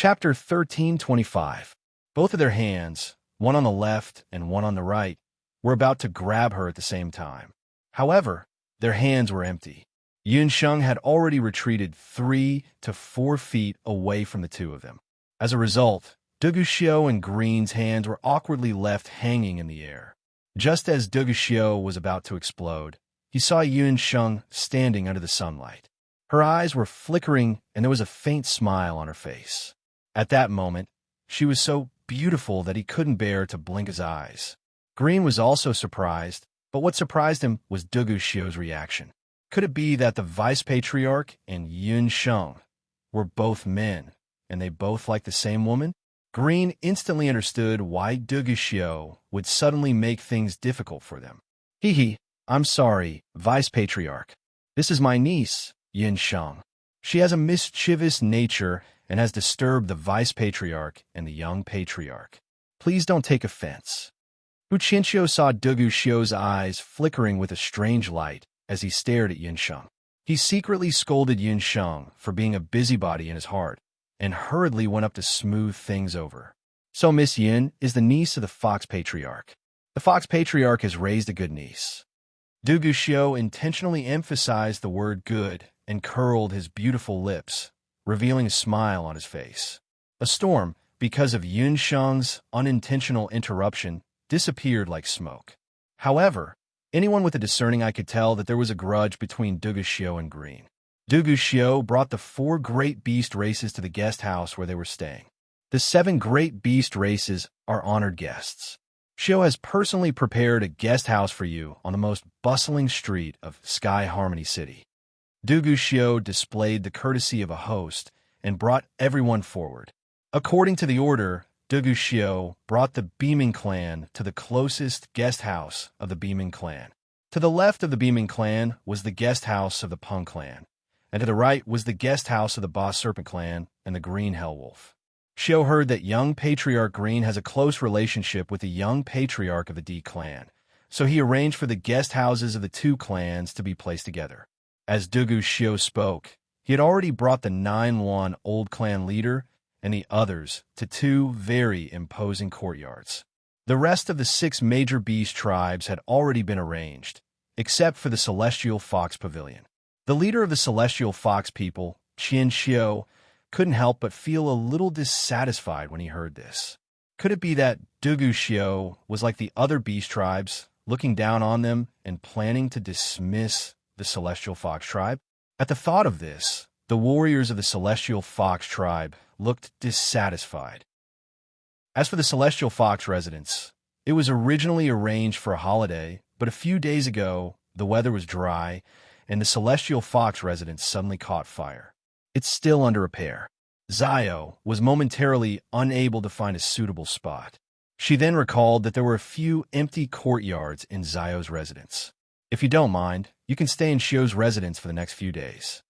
Chapter 1325. Both of their hands, one on the left and one on the right, were about to grab her at the same time. However, their hands were empty. Yunsheng had already retreated 3 to 4 feet away from the two of them. As a result, Duguxiu and Green's hands were awkwardly left hanging in the air. Just as Duguxiu was about to explode, he saw Yunsheng standing under the sunlight. Her eyes were flickering and there was a faint smile on her face. At that moment, she was so beautiful that he couldn't bear to blink his eyes. Green was also surprised, but what surprised him was Duguxiu's reaction. Could it be that the Vice Patriarch and Yunsheng were both men, and they both liked the same woman? Green instantly understood why Duguxiu would suddenly make things difficult for them. Hee, I'm sorry, Vice Patriarch. This is my niece, Yunsheng. She has a mischievous nature and has disturbed the Vice Patriarch and the young Patriarch. Please don't take offense. Hu Qianqiu saw Duguxiu's eyes flickering with a strange light as he stared at Yunsheng. He secretly scolded Yunsheng for being a busybody in his heart, and hurriedly went up to smooth things over. So Miss Yun is the niece of the Fox Patriarch. The Fox Patriarch has raised a good niece. Duguxiu intentionally emphasized the word good and curled his beautiful lips, revealing a smile on his face. A storm, because of Yunsheng's unintentional interruption, disappeared like smoke. However, anyone with a discerning eye could tell that there was a grudge between Duguxiu and Green. Duguxiu brought the 4 great beast races to the guest house where they were staying. The 7 great beast races are honored guests. Xiu has personally prepared a guest house for you on the most bustling street of Sky Harmony City. Duguxiu displayed the courtesy of a host and brought everyone forward. According to the order, Duguxiu brought the Beaming clan to the closest guest house of the Beaming clan. To the left of the Beaming clan was the guest house of the Peng clan, and to the right was the guest house of the Boss Serpent clan and the Green Hellwolf. Xiu heard that young Patriarch Green has a close relationship with the young Patriarch of the D clan, so he arranged for the guest houses of the 2 clans to be placed together. As Duguxiu spoke, he had already brought the 9-1 old clan leader and the others to 2 very imposing courtyards. The rest of the 6 major beast tribes had already been arranged, except for the Celestial Fox Pavilion. The leader of the Celestial Fox people, Qianqiu, couldn't help but feel a little dissatisfied when he heard this. Could it be that Duguxiu was like the other beast tribes, looking down on them and planning to dismiss the Celestial Fox tribe? At the thought of this, the warriors of the Celestial Fox tribe looked dissatisfied. As for the Celestial Fox residents, it was originally arranged for a holiday, but a few days ago, the weather was dry, and the Celestial Fox residence suddenly caught fire. It's still under repair. Zio was momentarily unable to find a suitable spot. She then recalled that there were a few empty courtyards in Zio's residence. If you don't mind, you can stay in Xiu's residence for the next few days.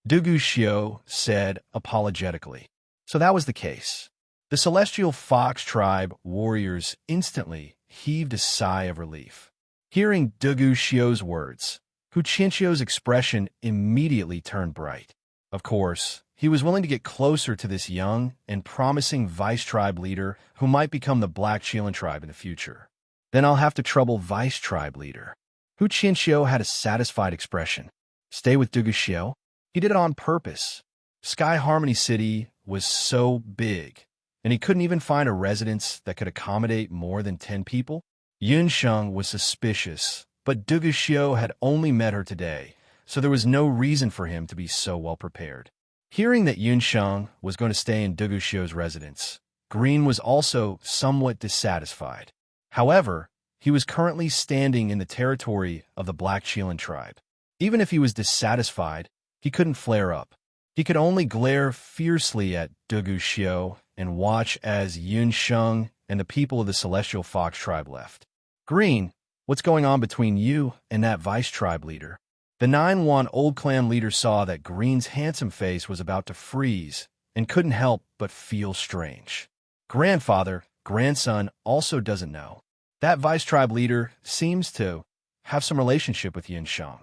Duguxiu said apologetically. So that was the case. The Celestial Fox tribe warriors instantly heaved a sigh of relief. Hearing Duguxiu's words, Hu Qianqiu's expression immediately turned bright. Of course, he was willing to get closer to this young and promising vice tribe leader who might become the Black Qilin tribe in the future. Then I'll have to trouble vice tribe leader. Hu Qianqiu had a satisfied expression. Stay with Duguxiu? He did it on purpose. Sky Harmony City was so big, and he couldn't even find a residence that could accommodate more than 10 people. Yunsheng was suspicious, but Duguxiu had only met her today, so there was no reason for him to be so well prepared. Hearing that Yunsheng was going to stay in Duguxiu's residence, Green was also somewhat dissatisfied. However, he was currently standing in the territory of the Black Qilin tribe. Even if he was dissatisfied, he couldn't flare up. He could only glare fiercely at Duguxiu and watch as Yunsheng and the people of the Celestial Fox tribe left. Green, what's going on between you and that vice tribe leader? The 9-1 old clan leader saw that Green's handsome face was about to freeze and couldn't help but feel strange. Grandfather, grandson also doesn't know. That vice tribe leader seems to have some relationship with Yunsheng.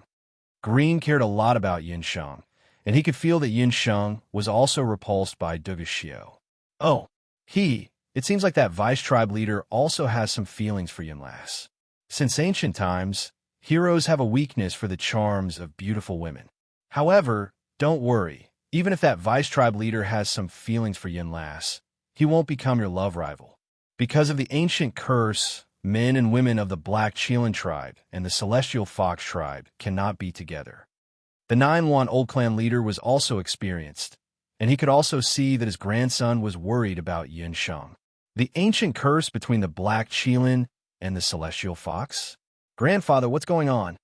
Green cared a lot about Yunsheng, and he could feel that Yunsheng was also repulsed by Duguxiu. Oh, it seems like that vice tribe leader also has some feelings for Yunlas. Since ancient times, heroes have a weakness for the charms of beautiful women. However, don't worry, even if that vice tribe leader has some feelings for Yunlas, he won't become your love rival. Because of the ancient curse, men and women of the Black Chelan tribe and the Celestial Fox tribe cannot be together. The 9-1 clan leader was also experienced, and he could also see that his grandson was worried about Yun Sheng. The ancient curse between the Black Chelan and the Celestial Fox? Grandfather, what's going on?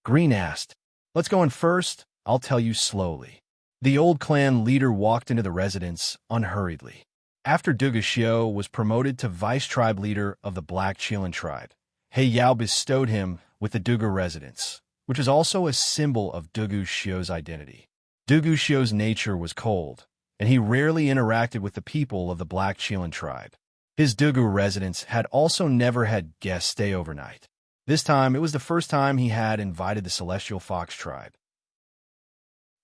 Green asked. Let's go in first. I'll tell you slowly. The old clan leader walked into the residence unhurriedly. After Dugu Xiao was promoted to vice tribe leader of the Black Chelan tribe, He Yao bestowed him with the Dugu residence, which is also a symbol of Dugu Xiao's identity. Dugu Xiao's nature was cold, and he rarely interacted with the people of the Black Chelan tribe. His Dugu residence had also never had guests stay overnight. This time, it was the first time he had invited the Celestial Fox tribe.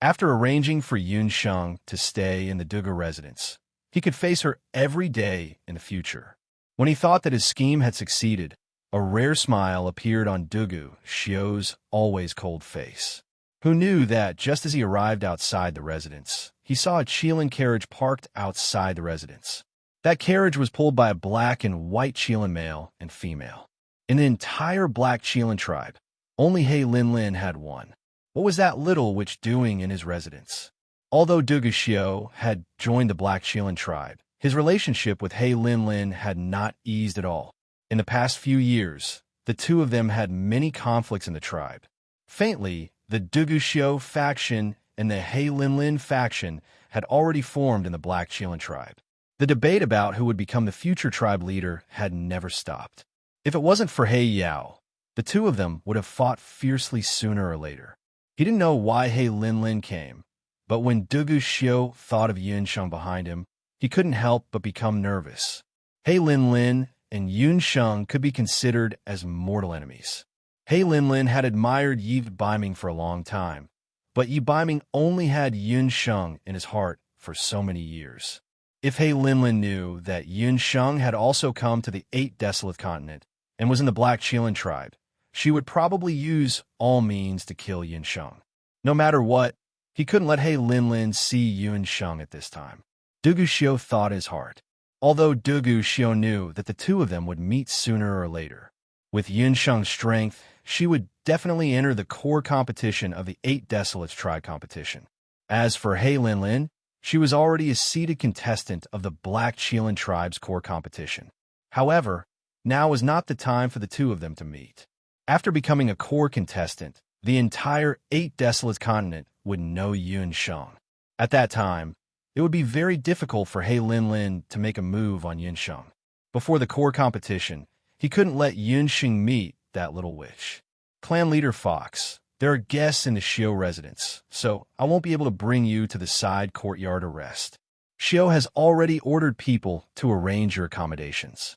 After arranging for Yun Sheng to stay in the Dugu residence, he could face her every day in the future. When he thought that his scheme had succeeded, a rare smile appeared on Dugu Xiao's always cold face. Who knew that just as he arrived outside the residence, he saw a Chelan carriage parked outside the residence. That carriage was pulled by a black and white Chelan male and female. In the entire Black Chelan tribe, only He Linlin had one. What was that little witch doing in his residence? Although Dugu Xiao had joined the Black Chelan tribe, his relationship with He Linlin had not eased at all. In the past few years, the two of them had many conflicts in the tribe. Faintly, the Dugu Xiao faction and the He Linlin faction had already formed in the Black Chelan tribe. The debate about who would become the future tribe leader had never stopped. If it wasn't for He Yao, the two of them would have fought fiercely sooner or later. He didn't know why He Linlin came, but when Dugu Xiao thought of Yun Sheng behind him, he couldn't help but become nervous. He Linlin and Yun Sheng could be considered as mortal enemies. He Linlin had admired Yi Baiming for a long time, but Yi Baiming only had Yun Sheng in his heart for so many years. If He Linlin knew that Yun Sheng had also come to the 8 Desolate Continent and was in the Black Chelan tribe, she would probably use all means to kill Yun Sheng. No matter what, he couldn't let He Linlin see Yun Sheng at this time. Dugu Xiao thought in his heart, although Dugu Xiao knew that the two of them would meet sooner or later. With Yun Sheng's strength, she would definitely enter the core competition of the 8 Desolates tribe competition. As for He Linlin, she was already a seeded contestant of the Black Chelan tribe's core competition. However, now was not the time for the two of them to meet. After becoming a core contestant, the entire 8 Desolate Continent would know Yun Sheng. At that time, it would be very difficult for He Linlin to make a move on Yun Sheng. Before the core competition, he couldn't let Yun Sheng meet that little witch. Clan leader Fox, there are guests in the Xiao residence, so I won't be able to bring you to the side courtyard to rest. Xiao has already ordered people to arrange your accommodations.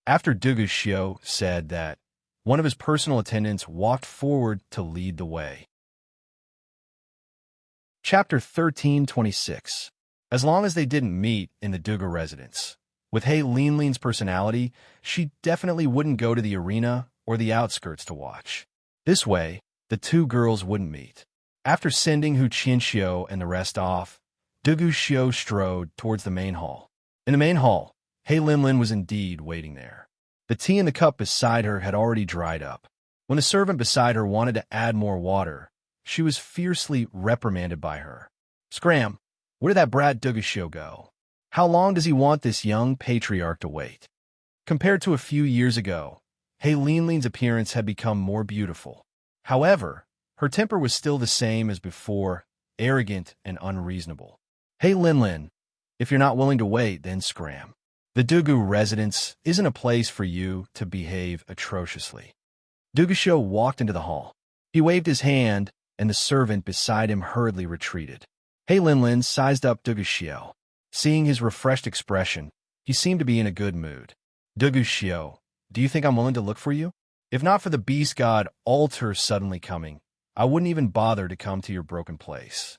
After Dugu Xiao said that, one of his personal attendants walked forward to lead the way. Chapter 1326. As long as they didn't meet in the Dugu residence, with He Linlin's personality, she definitely wouldn't go to the arena or the outskirts to watch. This way, the two girls wouldn't meet. After sending Hu Qianxiu and the rest off, Dugu Xiao strode towards the main hall. In the main hall, He Linlin was indeed waiting there. The tea in the cup beside her had already dried up. When the servant beside her wanted to add more water, she was fiercely reprimanded by her. Scram, where did that brat Dugu Xiao go? How long does he want this young patriarch to wait? Compared to a few years ago, He Linlin's appearance had become more beautiful. However, her temper was still the same as before, arrogant and unreasonable. He Linlin, if you're not willing to wait, then scram. The Dugu residence isn't a place for you to behave atrociously. Dugu Xiao walked into the hall. He waved his hand, and the servant beside him hurriedly retreated. He Linlin sized up Dugu Xiao. Seeing his refreshed expression, he seemed to be in a good mood. Dugu Xiao, do you think I'm willing to look for you? If not for the beast god altar suddenly coming, I wouldn't even bother to come to your broken place.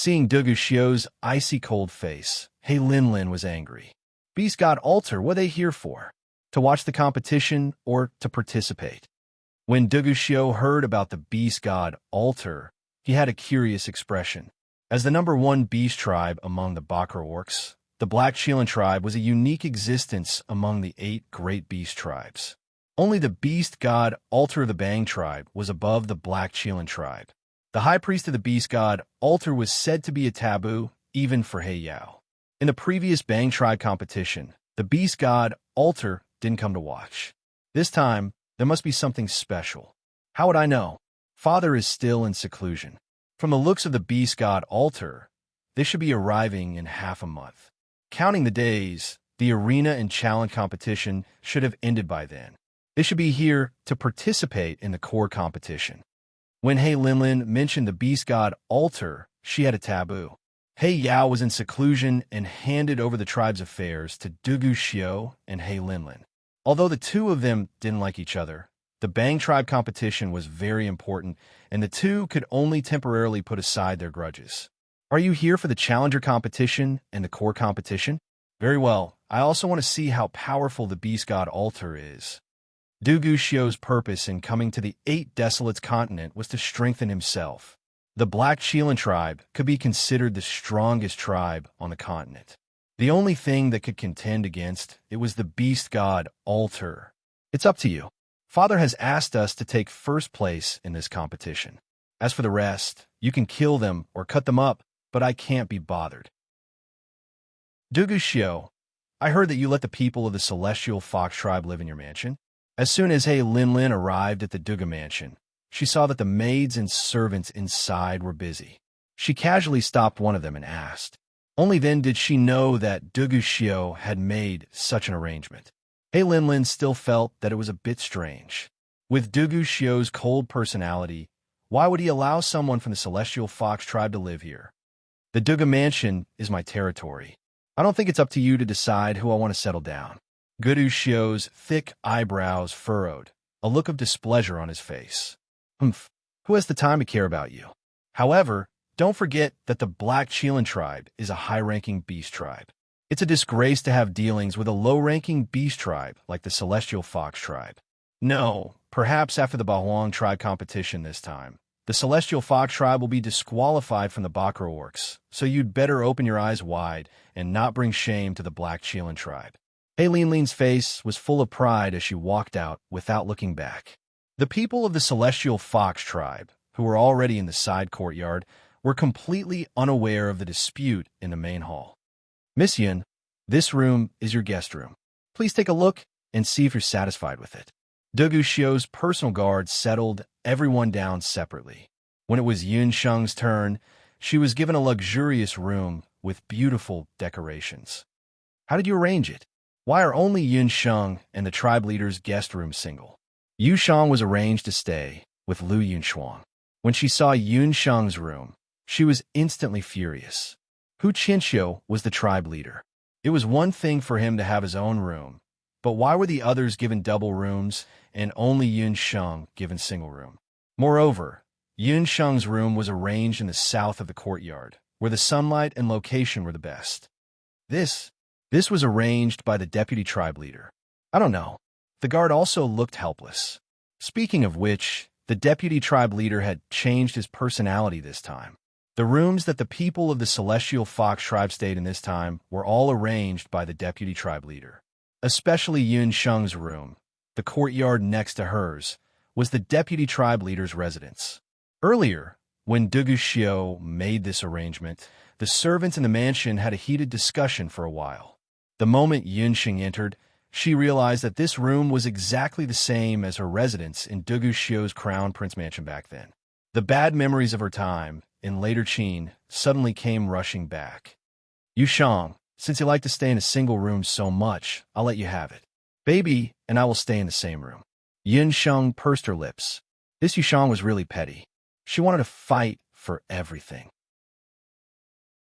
Seeing Dugu Xiu's icy cold face, He Linlin was angry. Beast God Altar, what are they here for? To watch the competition or to participate? When Dugu Xiu heard about the Beast God Altar, he had a curious expression. As the #1 beast tribe among the Bakra orcs, the Black Qilin tribe was a unique existence among the 8 great beast tribes. Only the Beast God Altar of the Bang tribe was above the Black Qilin tribe. The high priest of the Beast God Altar was said to be a taboo, even for He Yao. In the previous Bang tribe competition, the Beast God Altar didn't come to watch. This time, there must be something special. How would I know? Father is still in seclusion. From the looks of the Beast God Altar, they should be arriving in half a month. Counting the days, the arena and challenge competition should have ended by then. They should be here to participate in the core competition. When He Linlin mentioned the Beast God Altar, she had a taboo. He Yao was in seclusion and handed over the tribe's affairs to Dugu Xiu and He Linlin. Although the two of them didn't like each other, the Bang tribe competition was very important, and the two could only temporarily put aside their grudges. Are you here for the challenger competition and the core competition? Very well. I also want to see how powerful the Beast God Altar is. Dugu Xiu's purpose in coming to the 8 Desolates continent was to strengthen himself. The Black Qilin tribe could be considered the strongest tribe on the continent. The only thing that could contend against it was the Beast God Altar. It's up to you. Father has asked us to take first place in this competition. As for the rest, you can kill them or cut them up, but I can't be bothered. Dugu Xiu, I heard that you let the people of the Celestial Fox tribe live in your mansion. As soon as He Linlin arrived at the Dugu mansion, she saw that the maids and servants inside were busy. She casually stopped one of them and asked. Only then did she know that Dugu Xiu had made such an arrangement. He Linlin still felt that it was a bit strange. With Dugu Xiu's cold personality, why would he allow someone from the Celestial Fox tribe to live here? The Dugu mansion is my territory. I don't think it's up to you to decide who I want to settle down. Dugu Xiu's thick eyebrows furrowed, a look of displeasure on his face. Humph, who has the time to care about you? However, don't forget that the Black Qilin tribe is a high-ranking beast tribe. It's a disgrace to have dealings with a low-ranking beast tribe like the Celestial Fox tribe. No, perhaps after the Bahuang tribe competition this time, the Celestial Fox tribe will be disqualified from the Bakra orcs, so you'd better open your eyes wide and not bring shame to the Black Qilin tribe. He Linlin's face was full of pride as she walked out without looking back. The people of the Celestial Fox tribe, who were already in the side courtyard, were completely unaware of the dispute in the main hall. Miss Yun, this room is your guest room. Please take a look and see if you're satisfied with it. Dugu Xiu's personal guard settled everyone down separately. When it was Yun Sheng's turn, she was given a luxurious room with beautiful decorations. How did you arrange it? Why are only Yun Sheng and the tribe leader's guest room single? Yu Shang was arranged to stay with Lu Yunshuang. When she saw Yun Sheng's room, she was instantly furious. Hu Qinxiu was the tribe leader. It was one thing for him to have his own room, but why were the others given double rooms and only Yun Sheng given single room? Moreover, Yun Sheng's room was arranged in the south of the courtyard, where the sunlight and location were the best. This was arranged by the deputy tribe leader. I don't know. The guard also looked helpless. Speaking of which, the deputy tribe leader had changed his personality this time. The rooms that the people of the Celestial Fox tribe stayed in this time were all arranged by the deputy tribe leader. Especially Yun Sheng's room, the courtyard next to hers, was the deputy tribe leader's residence. Earlier, when Dugu Xiu made this arrangement, the servants in the mansion had a heated discussion for a while. The moment Yun Sheng entered, she realized that this room was exactly the same as her residence in Dugu Xiu's Crown Prince Mansion back then. The bad memories of her time in later Qin suddenly came rushing back. Yu Shang, since you like to stay in a single room so much, I'll let you have it. Baby and I will stay in the same room. Yun Sheng pursed her lips. This Yu Shang was really petty. She wanted to fight for everything.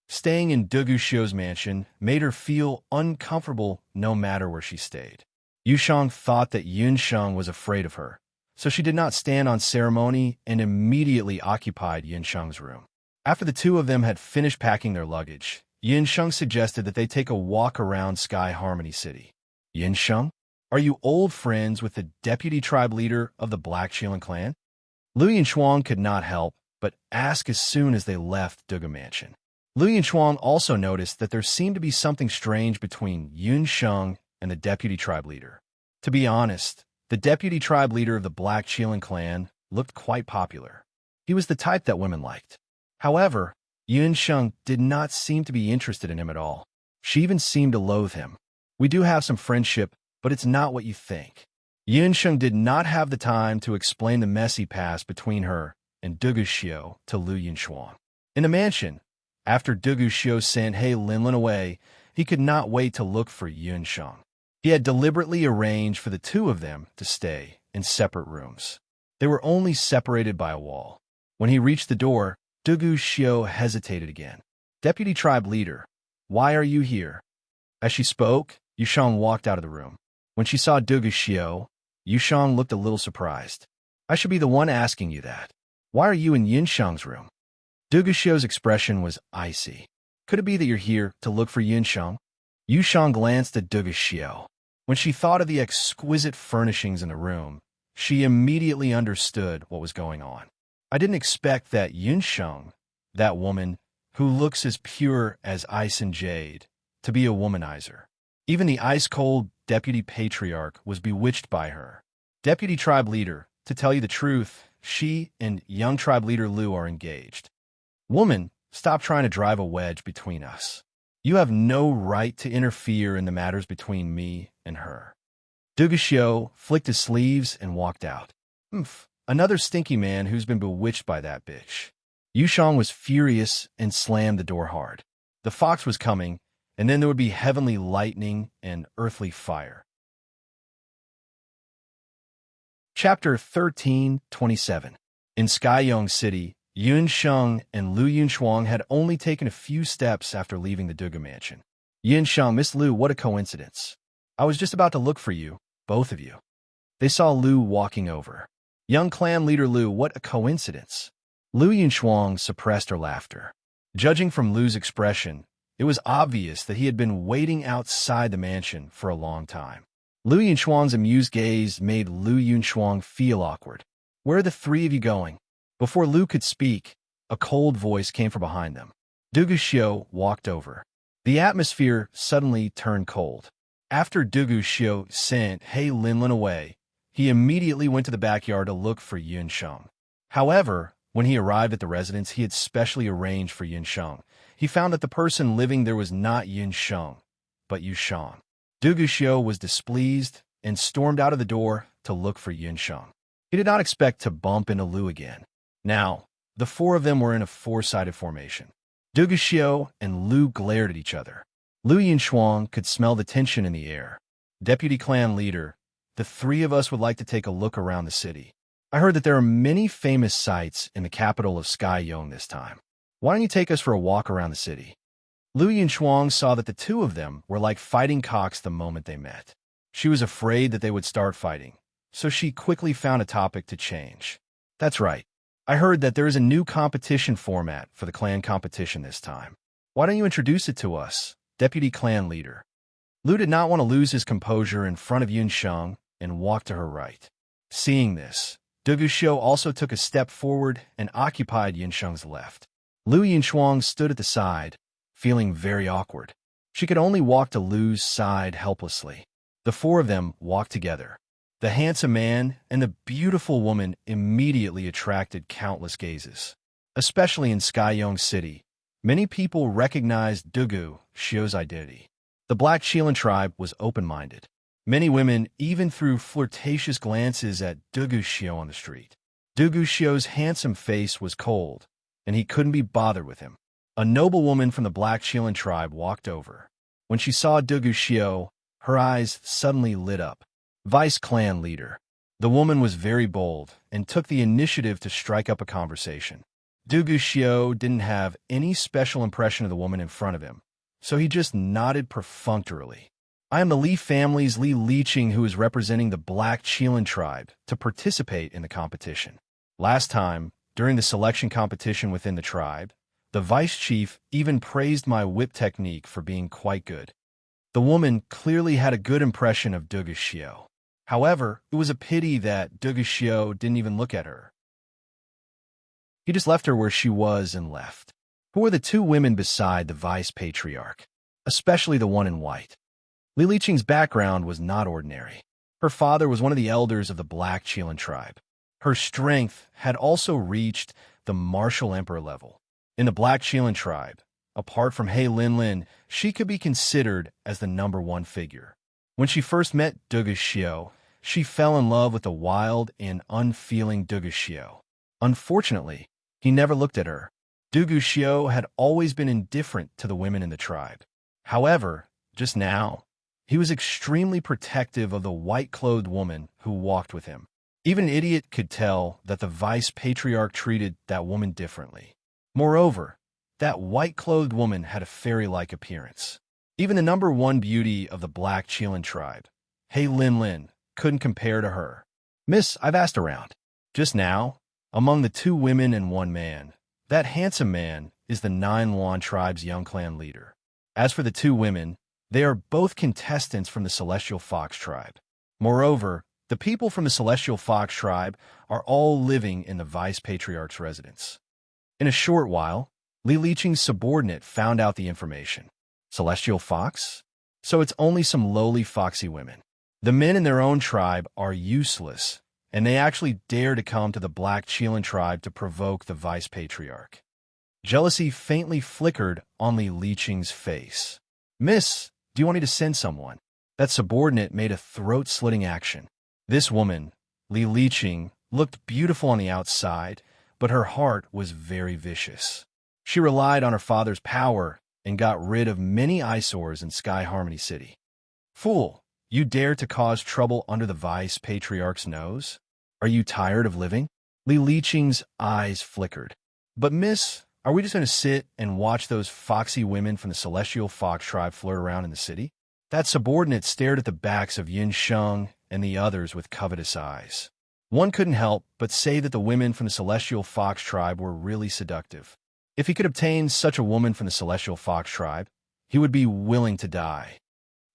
Staying in Dugu Xiu's mansion made her feel uncomfortable no matter where she stayed. Yu Shang thought that Yun Sheng was afraid of her, so she did not stand on ceremony and immediately occupied Yun Sheng's room. After the two of them had finished packing their luggage, Yinsheng suggested that they take a walk around Sky Harmony City. Yinsheng, are you old friends with the deputy tribe leader of the Black Shilin clan? Lu Yinshuang could not help but ask as soon as they left Dugu Mansion. Lu Yinshuang also noticed that there seemed to be something strange between Yunsheng and the deputy tribe leader. To be honest, the deputy tribe leader of the Black Shilin clan looked quite popular. He was the type that women liked. However, Yunsheng did not seem to be interested in him at all. She even seemed to loathe him. We do have some friendship, but it's not what you think. Yunsheng did not have the time to explain the messy past between her and Dugu Xiu to Lu Yinshuang. In the mansion, after Dugu Xiu sent He Linlin away, he could not wait to look for Yunsheng. He had deliberately arranged for the two of them to stay in separate rooms. They were only separated by a wall. When he reached the door, Dugu Xiu hesitated again. Deputy tribe leader, why are you here? As she spoke, Yushang walked out of the room. When she saw Dugu Xiu, Yushang looked a little surprised. I should be the one asking you that. Why are you in Yunsheng's room? Dugu Xiu's expression was icy. Could it be that you're here to look for Yunsheng? Yushang glanced at Dugu Xiu. When she thought of the exquisite furnishings in the room, she immediately understood what was going on. I didn't expect that Yunsheng, that woman who looks as pure as ice and jade, to be a womanizer. Even the ice-cold deputy patriarch was bewitched by her. Deputy tribe leader, to tell you the truth, she and young tribe leader Lu are engaged. Woman, stop trying to drive a wedge between us. You have no right to interfere in the matters between me and her. Dugu Xiu flicked his sleeves and walked out. Another stinky man who's been bewitched by that bitch. Yushang was furious and slammed the door hard. The fox was coming, and then there would be heavenly lightning and earthly fire. Chapter 1327. In Skyong City, Yunsheng and Lu Yinshuang had only taken a few steps after leaving the Dugu Mansion. Yunsheng, Miss Lu, what a coincidence. I was just about to look for you, both of you. They saw Lu walking over. Young clan leader Lu, what a coincidence. Lu Yinshuang suppressed her laughter. Judging from Lu's expression, it was obvious that he had been waiting outside the mansion for a long time. Lu Yinshuang's amused gaze made Lu Yinshuang feel awkward. Where are the three of you going? Before Lu could speak, a cold voice came from behind them. Dugu Xiu walked over. The atmosphere suddenly turned cold. After Dugu Xiu sent He Linlin away, he immediately went to the backyard to look for Yunsheng. However, when he arrived at the residence he had specially arranged for Yunsheng, he found that the person living there was not Yunsheng, but Yushang. Dugu Xiu was displeased and stormed out of the door to look for Yunsheng. He did not expect to bump into Lu again. Now, the four of them were in a four-sided formation. Dugu Xiu and Lu glared at each other. Lu Yinshuang could smell the tension in the air. Deputy clan leader, the three of us would like to take a look around the city. I heard that there are many famous sites in the capital of Skyong this time. Why don't you take us for a walk around the city? Lu Yinshuang saw that the two of them were like fighting cocks the moment they met. She was afraid that they would start fighting, so she quickly found a topic to change. That's right. I heard that there is a new competition format for the clan competition this time. Why don't you introduce it to us, deputy clan leader? Lu did not want to lose his composure in front of Yunsheng and walked to her right. Seeing this, Dugu Xiu also took a step forward and occupied Yunsheng's left. Lu Yinshuang stood at the side, feeling very awkward. She could only walk to Lu's side helplessly. The four of them walked together. The handsome man and the beautiful woman immediately attracted countless gazes. Especially in Skyong City, many people recognized Dugu Xiu's identity. The Black Shilin tribe was open-minded. Many women even threw flirtatious glances at Dugu Xiu on the street. Dugu Xiu's handsome face was cold, and he couldn't be bothered with him. A noblewoman from the Black Shilin tribe walked over. When she saw Dugu Xiu, her eyes suddenly lit up. Vice clan leader. The woman was very bold and took the initiative to strike up a conversation. Dugu Xiu didn't have any special impression of the woman in front of him, so he just nodded perfunctorily. I am the Li family's Li Liqing who is representing the Black Shilin tribe to participate in the competition. Last time, during the selection competition within the tribe, The vice chief even praised my whip technique for being quite good. The woman clearly had a good impression of Duguxiu. However, it was a pity that Duguxiu didn't even look at her. He just left her where she was and left. Who were the two women beside the vice-patriarch, especially the one in white? Li Liqing's background was not ordinary. Her father was one of the elders of the Black Qilin tribe. Her strength had also reached the martial emperor level. In the Black Qilin tribe, apart from He Linlin, she could be considered as the #1 figure. When she first met Duguxiu, she fell in love with the wild and unfeeling Duguxiu. Unfortunately, he never looked at her. Duguxiu had always been indifferent to the women in the tribe. However, just now, he was extremely protective of the white-clothed woman who walked with him. Even an idiot could tell that the vice-patriarch treated that woman differently. Moreover, that white-clothed woman had a fairy-like appearance. Even the #1 beauty of the Black Qilin tribe, He Linlin, couldn't compare to her. Miss, I've asked around. Just now, among the 2 women and 1 man, that handsome man is the Nine Luan tribe's young clan leader. As for the 2 women, they are both contestants from the Celestial Fox tribe. Moreover, the people from the Celestial Fox tribe are all living in the vice-patriarch's residence. In a short while, Li Liqing's subordinate found out the information. Celestial Fox? So it's only some lowly foxy women. The men in their own tribe are useless, and they actually dare to come to the Black Qilin tribe to provoke the vice-patriarch. Jealousy faintly flickered on Li Liqing's face. Miss, do you want me to send someone? That subordinate made a throat-slitting action. This woman, Li Liqing, looked beautiful on the outside, but her heart was very vicious. She relied on her father's power and got rid of many eyesores in Sky Harmony City. Fool, you dare to cause trouble under the vice-patriarch's nose? Are you tired of living? Li Liqing's eyes flickered. But miss, are we just going to sit and watch those foxy women from the Celestial Fox tribe flirt around in the city? That subordinate stared at the backs of Yin Sheng and the others with covetous eyes. One couldn't help but say that the women from the Celestial Fox tribe were really seductive. If he could obtain such a woman from the Celestial Fox tribe, he would be willing to die.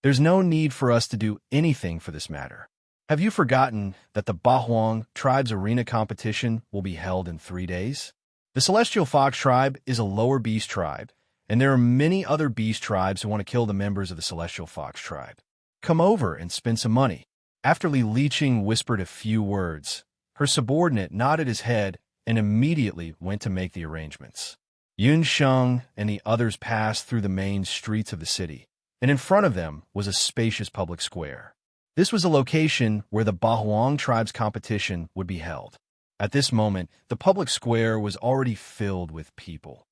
There's no need for us to do anything for this matter. Have you forgotten that the Bahuang tribe's arena competition will be held in 3 days? The Celestial Fox tribe is a lower beast tribe, and there are many other beast tribes who want to kill the members of the Celestial Fox tribe. Come over and spend some money. After Li Liqing whispered a few words, her subordinate nodded his head and immediately went to make the arrangements. Yun Sheng and the others passed through the main streets of the city, and in front of them was a spacious public square. This was a location where the Bahuang tribe's competition would be held. At this moment, the public square was already filled with people.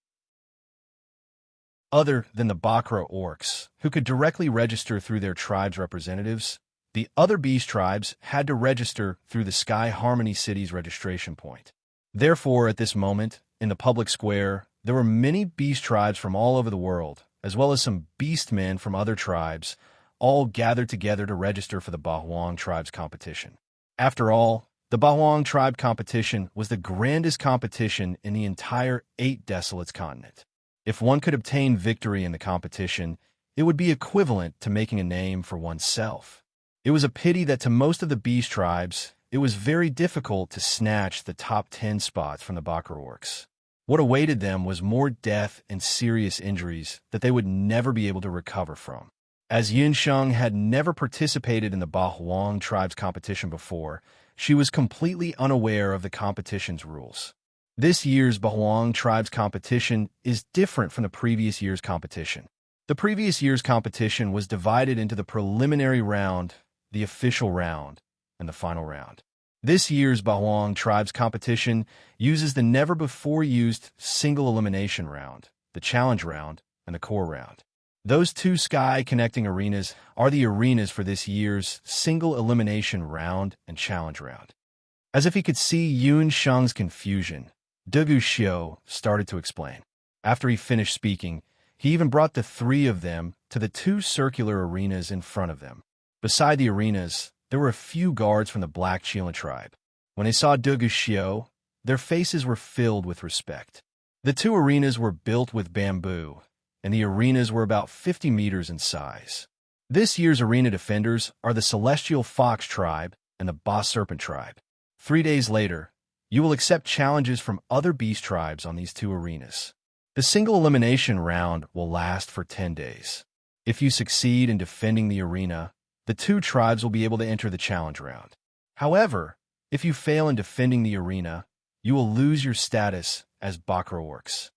Other than the Bakra orcs, who could directly register through their tribe's representatives, the other beast tribes had to register through the Sky Harmony City's registration point. Therefore, at this moment, in the public square, there were many beast tribes from all over the world, as well as some beast men from other tribes, all gathered together to register for the Bahuang tribe's competition. After all, the Bahuang tribe competition was the grandest competition in the entire 8 Desolates continent. If one could obtain victory in the competition, it would be equivalent to making a name for oneself. It was a pity that to most of the beast tribes, it was very difficult to snatch the top 10 spots from the Bakra orcs. What awaited them was more death and serious injuries that they would never be able to recover from. As Yin Sheng had never participated in the Bahuang tribe's competition before, she was completely unaware of the competition's rules. This year's Bahuang tribe's competition is different from the previous year's competition. The previous year's competition was divided into the preliminary round, the official round, and the final round. This year's Bahuang tribe's competition uses the never-before-used single elimination round, the challenge round, and the core round. Those 2 sky-connecting arenas are the arenas for this year's single elimination round and challenge round. As if he could see Yun Sheng's confusion, Duguxiu started to explain. After he finished speaking, he even brought the 3 of them to the 2 circular arenas in front of them. Beside the arenas, there were a few guards from the Black Qilin tribe. When they saw Duguxiu, their faces were filled with respect. The two arenas were built with bamboo, and the arenas were about 50 meters in size. This year's arena defenders are the Celestial Fox tribe and the Boss Serpent tribe. 3 days later, you will accept challenges from other beast tribes on these two arenas. The single elimination round will last for 10 days. If you succeed in defending the arena, the two tribes will be able to enter the challenge round. However, if you fail in defending the arena, you will lose your status as Bakra orcs.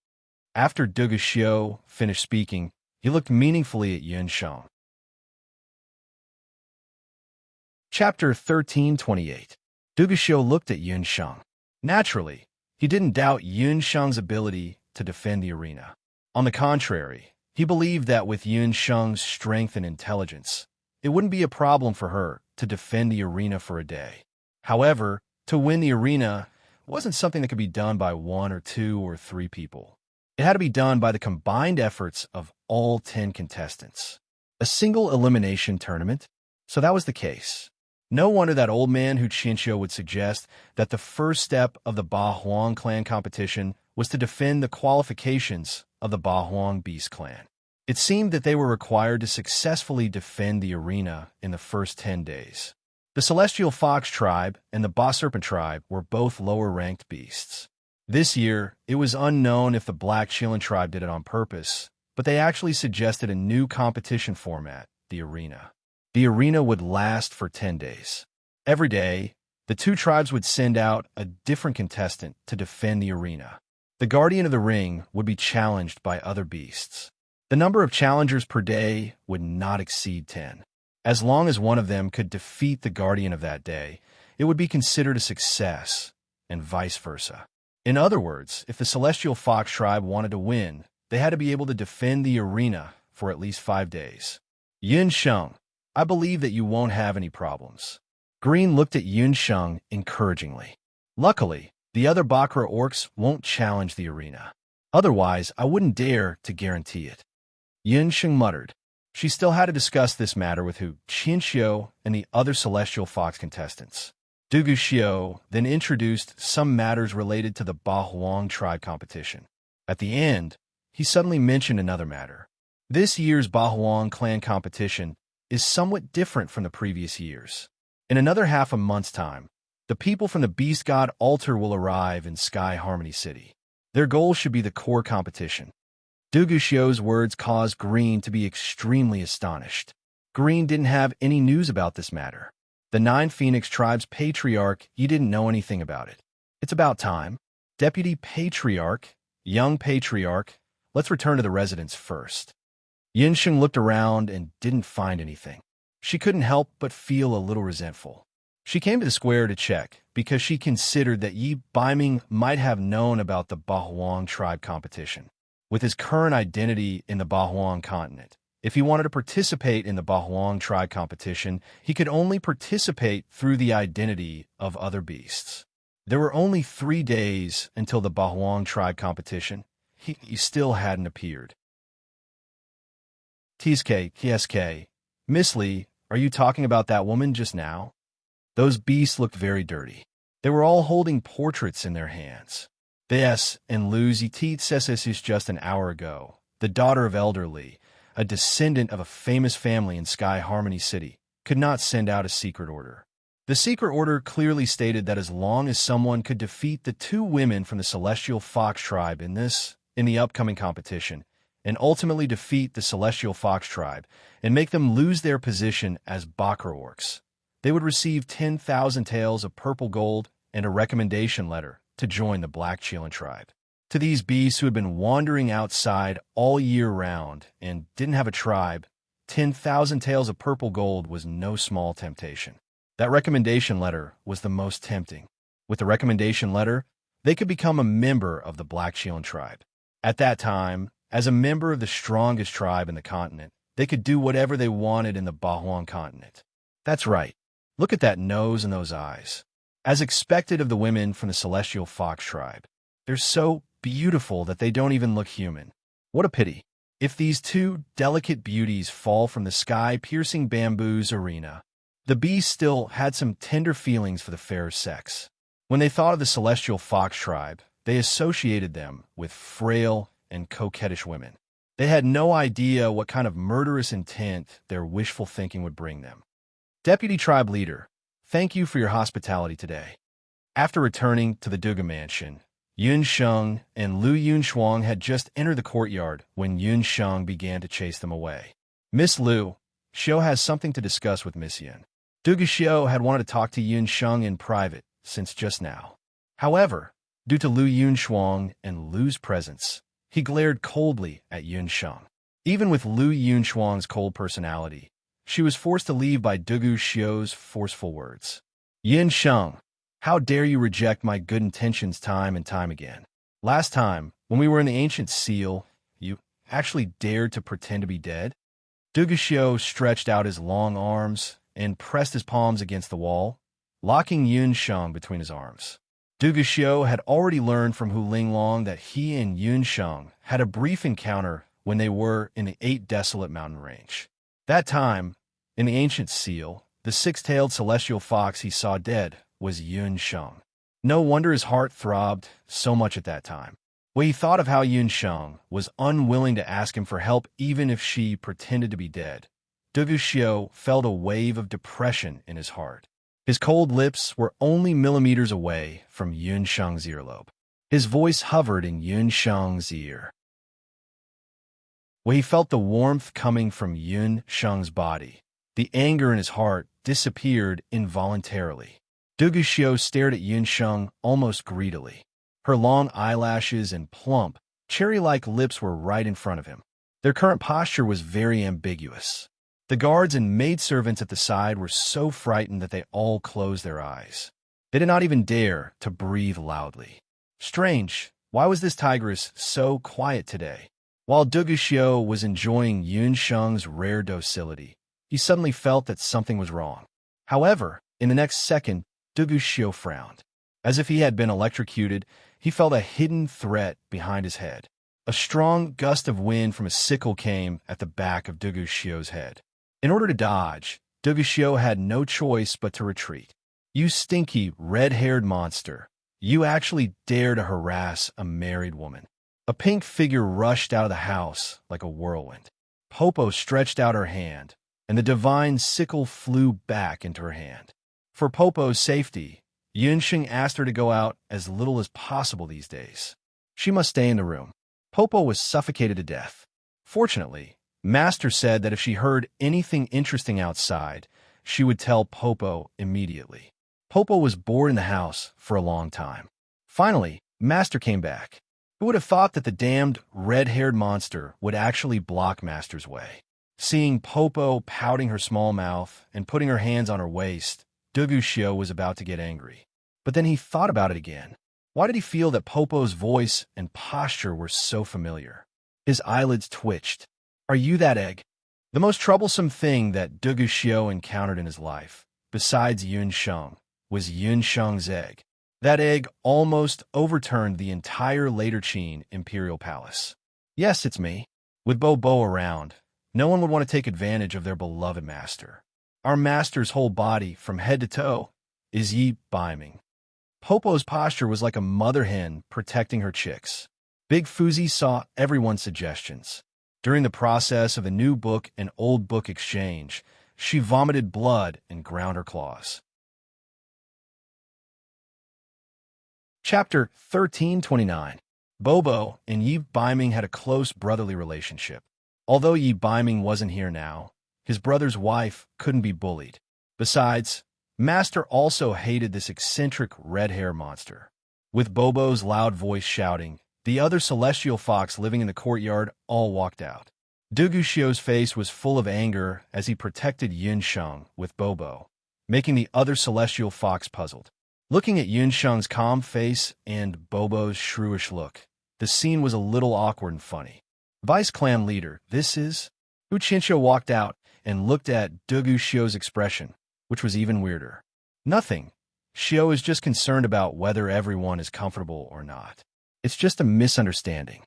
After Duguxiu finished speaking, he looked meaningfully at Yun Sheng. Chapter 1328. Duguxiu looked at Yun Sheng. Naturally, he didn't doubt Yun Sheng's ability to defend the arena. On the contrary, he believed that with Yun Sheng's strength and intelligence, it wouldn't be a problem for her to defend the arena for a day. However, to win the arena wasn't something that could be done by 1 or 2 or 3 people. It had to be done by the combined efforts of all 10 contestants. A single elimination tournament? So that was the case. No wonder that old man Hu Qianxiu would suggest that the first step of the Ba Huang clan competition was to defend the qualifications of the Ba Huang Beast clan. It seemed that they were required to successfully defend the arena in the first 10 days. The Celestial Fox tribe and the Boss Serpent tribe were both lower-ranked beasts. This year, it was unknown if the Black Qilin tribe did it on purpose, but they actually suggested a new competition format, the arena. The arena would last for 10 days. Every day, the two tribes would send out a different contestant to defend the arena. The Guardian of the Ring would be challenged by other beasts. The number of challengers per day would not exceed 10. As long as one of them could defeat the Guardian of that day, it would be considered a success, and vice versa. In other words, if the Celestial Fox tribe wanted to win, they had to be able to defend the arena for at least 5 days. Yun Sheng, I believe that you won't have any problems. Green looked at Yun Sheng encouragingly. Luckily, the other Bakra orcs won't challenge the arena. Otherwise, I wouldn't dare to guarantee it. Yun Sheng muttered. She still had to discuss this matter with Hu Qianxiu and the other Celestial Fox contestants. Duguxiu then introduced some matters related to the Ba Huang tribe competition. At the end, he suddenly mentioned another matter. This year's Ba Huang clan competition is somewhat different from the previous years. In another half a month's time, the people from the Beast God altar will arrive in Sky Harmony City. Their goal should be the core competition. Duguxiu's words caused Green to be extremely astonished. Green didn't have any news about this matter. The 9 Phoenix Tribe's Patriarch, he didn't know anything about it. It's about time. Deputy Patriarch, Young Patriarch, let's return to the residence first. Yun Sheng looked around and didn't find anything. She couldn't help but feel a little resentful. She came to the square to check because she considered that Yi Baiming might have known about the Ba Huang tribe competition. With his current identity in the Ba Huang continent, if he wanted to participate in the Ba Huang tribe competition, he could only participate through the identity of other beasts. There were only 3 days until the Ba Huang tribe competition. He still hadn't appeared. TSK, Miss Lee, are you talking about that woman just now? Those beasts looked very dirty. They were all holding portraits in their hands. Yes, and Lu Zitit says this is just an hour ago. The daughter of Elder Li, a descendant of a famous family in Sky Harmony City, could not send out a secret order. The secret order clearly stated that as long as someone could defeat the 2 women from the Celestial Fox tribe in the upcoming competition, and ultimately defeat the Celestial Fox tribe and make them lose their position as Bakra orcs, they would receive 10,000 taels of purple gold and a recommendation letter to join the Black Qilin tribe. To these beasts who had been wandering outside all year round and didn't have a tribe, 10,000 taels of purple gold was no small temptation. That recommendation letter was the most tempting. With the recommendation letter, they could become a member of the Black Qilin tribe. At that time, as a member of the strongest tribe in the continent, they could do whatever they wanted in the Ba Huang continent. That's right. Look at that nose and those eyes. As expected of the women from the Celestial Fox tribe, they're so beautiful that they don't even look human. What a pity. If these 2 delicate beauties fall from the sky-piercing bamboos arena, the beast still had some tender feelings for the fairer sex. When they thought of the Celestial Fox tribe, they associated them with frail and coquettish women. They had no idea what kind of murderous intent their wishful thinking would bring them. Deputy Tribe Leader, thank you for your hospitality today. After returning to the Duga mansion, Yun Sheng and Lu Yunshuang had just entered the courtyard when Yun Sheng began to chase them away. Miss Lu, Xiao has something to discuss with Miss Yin. Duga Xiao had wanted to talk to Yun Sheng in private since just now. However, due to Lu Yunshuang and Lu's presence, he glared coldly at Yun Sheng. Even with Lu Yunshuang's cold personality, she was forced to leave by Dugu Xiao's forceful words. Yun Sheng, how dare you reject my good intentions time and time again? Last time, when we were in the ancient seal, you actually dared to pretend to be dead? Dugu Xiao stretched out his long arms and pressed his palms against the wall, locking Yun Sheng between his arms. Dugu Xiao had already learned from Hu Linglong that he and Yun Sheng had a brief encounter when they were in the 8 desolate mountain range. That time, in the ancient seal, the 6-tailed celestial fox he saw dead was Yun Sheng. No wonder his heart throbbed so much at that time. When he thought of how Yun Sheng was unwilling to ask him for help even if she pretended to be dead, Dugu Xiao felt a wave of depression in his heart. His cold lips were only millimeters away from Yun Sheng's earlobe. His voice hovered in Yun Sheng's ear. When he felt the warmth coming from Yun Sheng's body, the anger in his heart disappeared involuntarily. Dugu Xiao stared at Yun Sheng almost greedily. Her long eyelashes and plump, cherry-like lips were right in front of him. Their current posture was very ambiguous. The guards and maidservants at the side were so frightened that they all closed their eyes. They did not even dare to breathe loudly. Strange, why was this tigress so quiet today? While Dugu Xiao was enjoying Yun Sheng's rare docility, he suddenly felt that something was wrong. However, in the next second, Dugu Xiao frowned. As if he had been electrocuted, he felt a hidden threat behind his head. A strong gust of wind from a sickle came at the back of Dugu Xiao's head. In order to dodge, Dugu Xiao had no choice but to retreat. You stinky, red-haired monster. You actually dare to harass a married woman. A pink figure rushed out of the house like a whirlwind. Popo stretched out her hand, and the divine sickle flew back into her hand. For Popo's safety, Yunxing asked her to go out as little as possible these days. She must stay in the room. Popo was suffocated to death. Fortunately, Master said that if she heard anything interesting outside, she would tell Popo immediately. Popo was bored in the house for a long time. Finally, Master came back. Who would have thought that the damned red-haired monster would actually block Master's way? Seeing Popo pouting her small mouth and putting her hands on her waist, Dugu Xiao was about to get angry. But then he thought about it again. Why did he feel that Popo's voice and posture were so familiar? His eyelids twitched. Are you that egg? The most troublesome thing that Dugu Xiao encountered in his life, besides Yun Sheng, was Yun Sheng's egg. That egg almost overturned the entire later Qin imperial palace. Yes, it's me. With Bobo around, no one would want to take advantage of their beloved master. Our master's whole body, from head to toe, is Yi Baiming. Popo's posture was like a mother hen protecting her chicks. Big Fuzi saw everyone's suggestions. During the process of a new book and old book exchange, she vomited blood and ground her claws. Chapter 1329. Bobo and Yi Baiming had a close brotherly relationship. Although Yi Baiming wasn't here now, his brother's wife couldn't be bullied. Besides, Master also hated this eccentric red-hair monster. With Bobo's loud voice shouting, the other celestial fox living in the courtyard all walked out. Dugu Xiao's face was full of anger as he protected Yun Sheng with Bobo, making the other celestial fox puzzled. Looking at Yun Sheng's calm face and Bobo's shrewish look, the scene was a little awkward and funny. Vice Clan Leader, this is... Hu Qianqiu walked out and looked at Dugu Xiao's expression, which was even weirder. Nothing. Xiao is just concerned about whether everyone is comfortable or not. It's just a misunderstanding.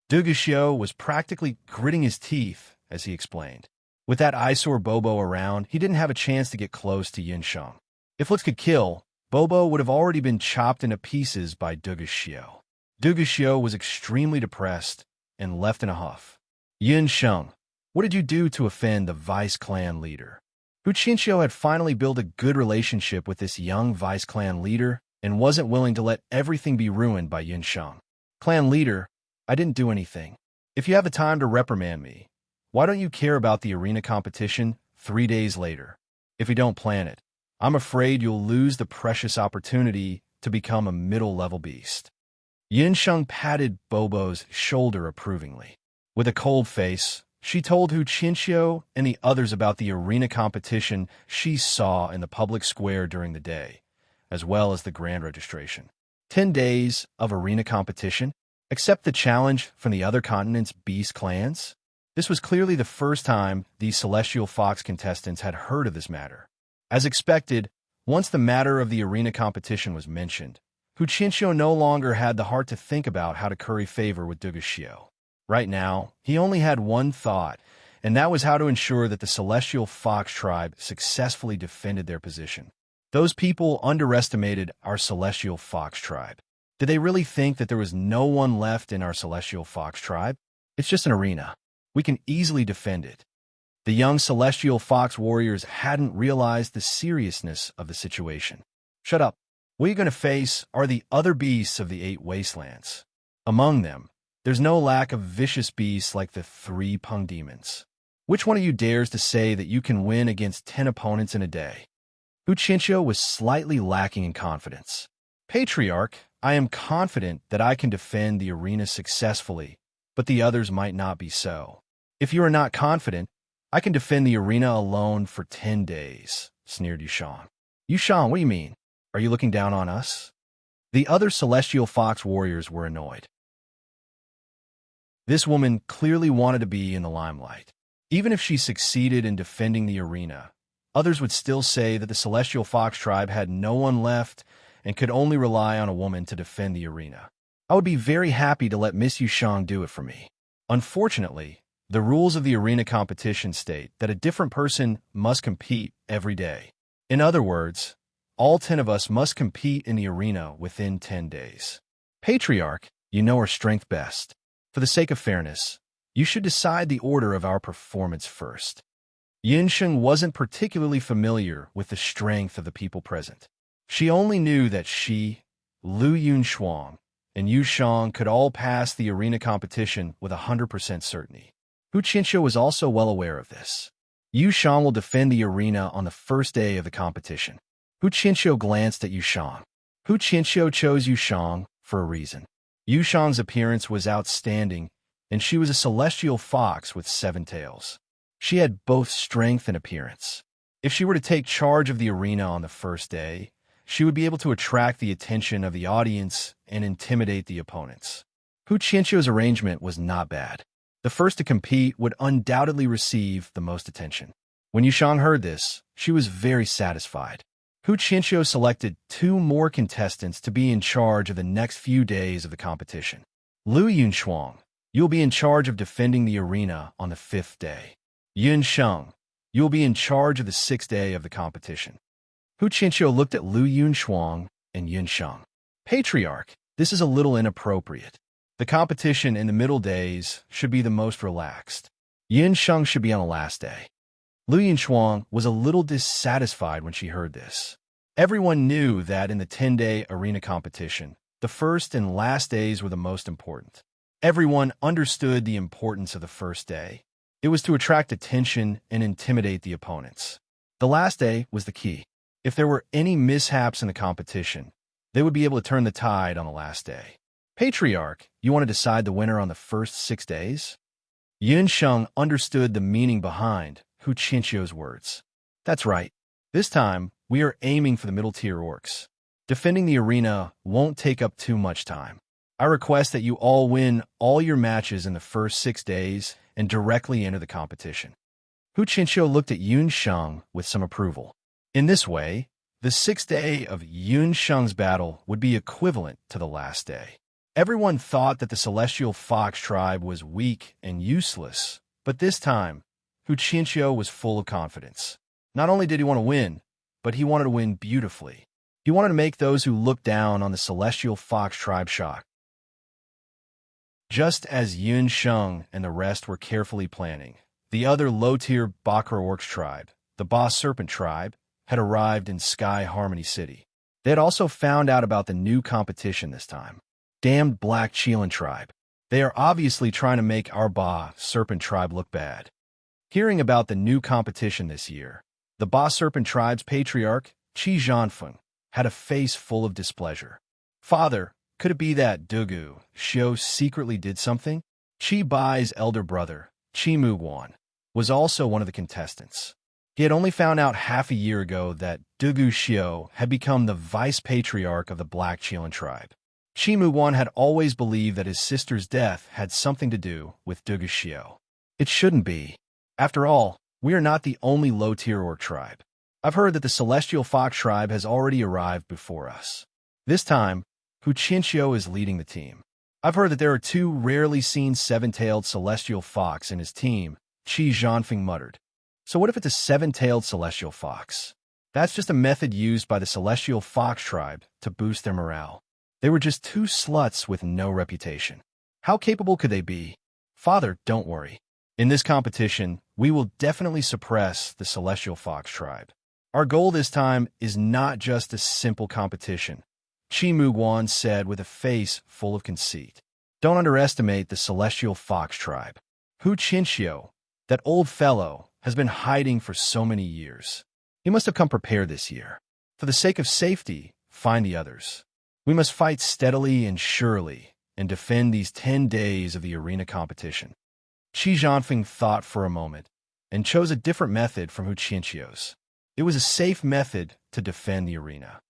Dugu Xiao was practically gritting his teeth as he explained. With that eyesore Bobo around, he didn't have a chance to get close to Yun Sheng. If looks could kill, Bobo would have already been chopped into pieces by Dugu Xiao. Duguxiu was extremely depressed and left in a huff. Yun Sheng, what did you do to offend the vice clan leader? Hu Qinxiu had finally built a good relationship with this young vice clan leader and wasn't willing to let everything be ruined by Yun Sheng. Clan leader, I didn't do anything. If you have the time to reprimand me, why don't you care about the arena competition 3 days later? If you don't plan it, I'm afraid you'll lose the precious opportunity to become a middle-level beast. Yin Sheng patted Bobo's shoulder approvingly. With a cold face, she told Hu Qinxiu and the others about the arena competition she saw in the public square during the day, as well as the grand registration. 10 days of arena competition? Except the challenge from the other continent's beast clans? This was clearly the first time these Celestial Fox contestants had heard of this matter. As expected, once the matter of the arena competition was mentioned, Hu Qinxiu no longer had the heart to think about how to curry favor with Duguxiu. Right now, he only had one thought, and that was how to ensure that the Celestial Fox tribe successfully defended their position. Those people underestimated our Celestial Fox tribe. Did they really think that there was no one left in our Celestial Fox tribe? It's just an arena. We can easily defend it. The young Celestial Fox warriors hadn't realized the seriousness of the situation. Shut up. What you're going to face are the other beasts of the 8 wastelands. Among them, there's no lack of vicious beasts like the 3 Pung demons. Which one of you dares to say that you can win against 10 opponents in a day? Hu Qinxiu was slightly lacking in confidence. Patriarch, I am confident that I can defend the arena successfully, but the others might not be so. If you are not confident, I can defend the arena alone for 10 days, sneered Yushang. Yushang, what do you mean? Are you looking down on us? The other Celestial Fox warriors were annoyed. This woman clearly wanted to be in the limelight. Even if she succeeded in defending the arena, others would still say that the Celestial Fox tribe had no one left and could only rely on a woman to defend the arena. I would be very happy to let Miss Yushang do it for me. Unfortunately, the rules of the arena competition state that a different person must compete every day. In other words, all 10 of us must compete in the arena within 10 days. Patriarch, you know our strength best. For the sake of fairness, you should decide the order of our performance first. Yin Sheng wasn't particularly familiar with the strength of the people present. She only knew that she, Lu Yunshuang, and Yu Shang could all pass the arena competition with 100% certainty. Hu Qinxiu was also well aware of this. Yu Shang will defend the arena on the first day of the competition. Hu Qinxiu glanced at Yu Shang. Hu Qinxiu chose Yu Shang for a reason. Yu Shang's appearance was outstanding, and she was a celestial fox with 7 tails. She had both strength and appearance. If she were to take charge of the arena on the first day, she would be able to attract the attention of the audience and intimidate the opponents. Hu Qinxiu's arrangement was not bad. The first to compete would undoubtedly receive the most attention. When Yushang heard this, she was very satisfied. Hu Qinxiu selected 2 more contestants to be in charge of the next few days of the competition. Lu Yunshuang, you'll be in charge of defending the arena on the 5th day. Yun Sheng, you'll be in charge of the 6th day of the competition. Hu Qinxiu looked at Lu Yunshuang and Yun Sheng. Patriarch, this is a little inappropriate. The competition in the middle days should be the most relaxed. Yin Sheng should be on the last day. Lu Yunshuang was a little dissatisfied when she heard this. Everyone knew that in the 10-day arena competition, the first and last days were the most important. Everyone understood the importance of the first day. It was to attract attention and intimidate the opponents. The last day was the key. If there were any mishaps in the competition, they would be able to turn the tide on the last day. Patriarch, you want to decide the winner on the first 6 days? Yun Sheng understood the meaning behind Hu Qinxiu's words. That's right. This time, we are aiming for the middle-tier orcs. Defending the arena won't take up too much time. I request that you all win all your matches in the first 6 days and directly enter the competition. Hu Qinxiu looked at Yun Sheng with some approval. In this way, the 6th day of Yun Sheng's battle would be equivalent to the last day. Everyone thought that the Celestial Fox tribe was weak and useless, but this time, Hu Qinxiu was full of confidence. Not only did he want to win, but he wanted to win beautifully. He wanted to make those who looked down on the Celestial Fox tribe shocked. Just as Yun Sheng and the rest were carefully planning, the other low-tier Bakra Orcs tribe, the Boss Serpent tribe, had arrived in Sky Harmony City. They had also found out about the new competition this time. Damned Black Cheelan tribe. They are obviously trying to make our Ba Serpent tribe look bad. Hearing about the new competition this year, the Ba Serpent tribe's patriarch, Qi Zhanfeng, had a face full of displeasure. Father, could it be that Dugu Xiao secretly did something? Qi Bai's elder brother, Qi Muguan, was also one of the contestants. He had only found out half a year ago that Dugu Xiao had become the vice-patriarch of the Black Cheelan tribe. Qi Muguan had always believed that his sister's death had something to do with Dugu Xiao. It shouldn't be. After all, we are not the only low-tier orc tribe. I've heard that the Celestial Fox tribe has already arrived before us. This time, Hu Qinxiu is leading the team. I've heard that there are 2 rarely seen 7-tailed Celestial Fox in his team, Qi Zhanfeng muttered. So what if it's a 7-tailed Celestial Fox? That's just a method used by the Celestial Fox tribe to boost their morale. They were just 2 sluts with no reputation. How capable could they be? Father, don't worry. In this competition, we will definitely suppress the Celestial Fox tribe. Our goal this time is not just a simple competition, Qi Muguan said with a face full of conceit. Don't underestimate the Celestial Fox tribe. Hu Qinxiu, that old fellow, has been hiding for so many years. He must have come prepared this year. For the sake of safety, find the others. We must fight steadily and surely and defend these 10 days of the arena competition. Qi Zhanfeng thought for a moment and chose a different method from Hu Qinxiu's. It was a safe method to defend the arena.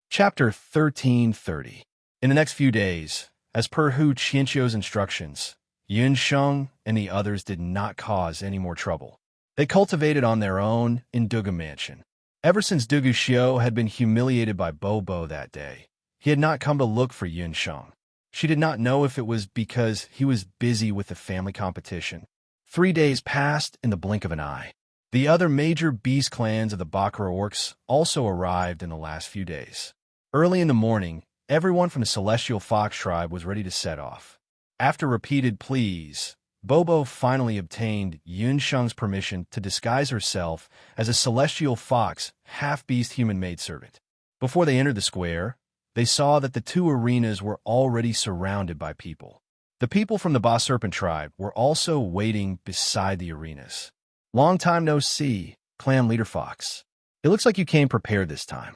Chapter 1330. In the next few days, as per Hu Qinxiu's instructions, Yun Sheng and the others did not cause any more trouble. They cultivated on their own in Dugu Mansion. Ever since Dugu Xiao had been humiliated by Bobo that day, he had not come to look for Yun Sheng. She did not know if it was because he was busy with the family competition. 3 days passed in the blink of an eye. The other major beast clans of the Bakra Orcs also arrived in the last few days. Early in the morning, everyone from the Celestial Fox tribe was ready to set off. After repeated pleas, Bobo finally obtained Yun Sheng's permission to disguise herself as a Celestial Fox, half-beast human maidservant. Before they entered the square, they saw that the 2 arenas were already surrounded by people. The people from the Ba Serpent tribe were also waiting beside the arenas. Long time no see, Clan Leader Fox. It looks like you came prepared this time.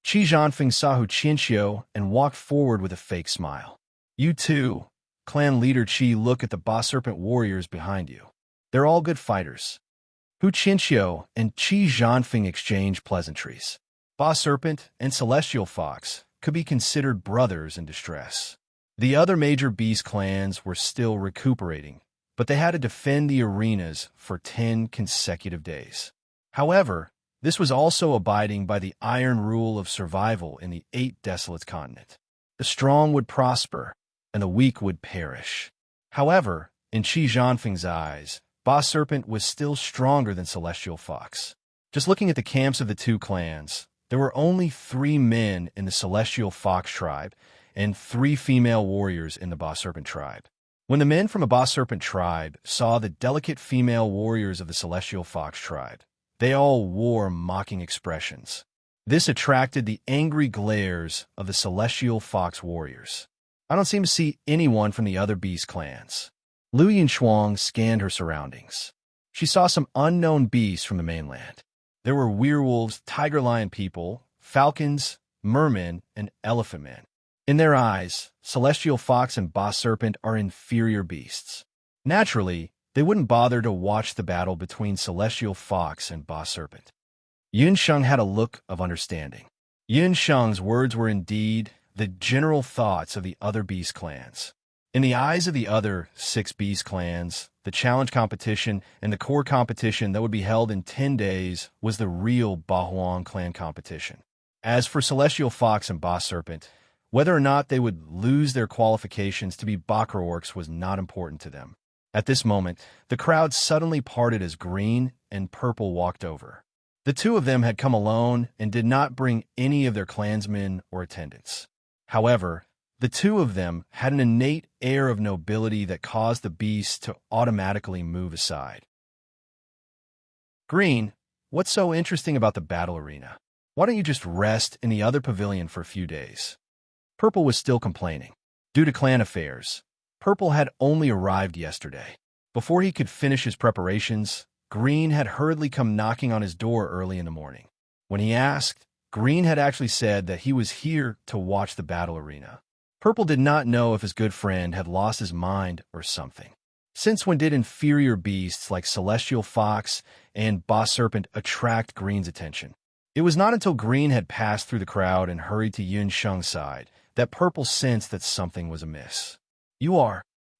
Qi Zhanfeng saw Hu Qinxiu and walked forward with a fake smile. You too, Clan Leader Qi, look at the Ba Serpent warriors behind you. They're all good fighters. Hu Qinxiu and Qi Zhanfeng exchanged pleasantries. Ba Serpent and Celestial Fox could be considered brothers in distress. The other major beast clans were still recuperating, but they had to defend the arenas for 10 consecutive days. However, this was also abiding by the iron rule of survival in the 8 desolate continent. The strong would prosper, and the weak would perish. However, in Qi Zhanfeng's eyes, Ba Serpent was still stronger than Celestial Fox. Just looking at the camps of the 2 clans, there were only 3 men in the Celestial Fox tribe and 3 female warriors in the Ba Serpent tribe. When the men from the Ba Serpent tribe saw the delicate female warriors of the Celestial Fox tribe, they all wore mocking expressions. This attracted the angry glares of the Celestial Fox warriors. I don't seem to see anyone from the other beast clans. Lu Yinshuang scanned her surroundings. She saw some unknown beasts from the mainland. There were werewolves, tiger-lion people, falcons, mermen, and elephant men. In their eyes, Celestial Fox and Ba Serpent are inferior beasts. Naturally, they wouldn't bother to watch the battle between Celestial Fox and Ba Serpent. Yun Sheng had a look of understanding. Yun Sheng's words were indeed the general thoughts of the other beast clans. In the eyes of the other 6 beast clans, the challenge competition and the core competition that would be held in 10 days was the real Bahuang clan competition. As for Celestial Fox and Ba Serpent, whether or not they would lose their qualifications to be Bakra Orcs was not important to them. At this moment, the crowd suddenly parted as green and purple walked over. The 2 of them had come alone and did not bring any of their clansmen or attendants. However, the two of them had an innate air of nobility that caused the beasts to automatically move aside. Green, what's so interesting about the battle arena? Why don't you just rest in the other pavilion for a few days? Purple was still complaining. Due to clan affairs, Purple had only arrived yesterday. Before he could finish his preparations, Green had hurriedly come knocking on his door early in the morning. When he asked, Green had actually said that he was here to watch the battle arena. Purple did not know if his good friend had lost his mind or something. Since when did inferior beasts like Celestial Fox and Boss Serpent attract Green's attention? It was not until Green had passed through the crowd and hurried to Yun Sheng's side that Purple sensed that something was amiss.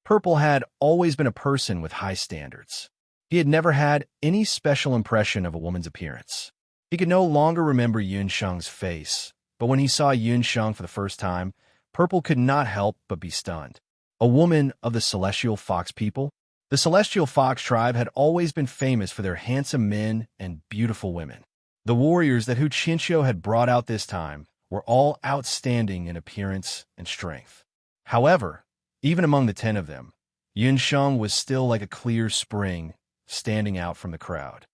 Purple had always been a person with high standards. He had never had any special impression of a woman's appearance. He could no longer remember Yun Sheng's face, but when he saw Yun Sheng for the first time, Purple could not help but be stunned. A woman of the Celestial Fox people? The Celestial Fox tribe had always been famous for their handsome men and beautiful women. The warriors that Hu Qinxiu had brought out this time were all outstanding in appearance and strength. However, even among the 10 of them, Yun Sheng was still like a clear spring standing out from the crowd.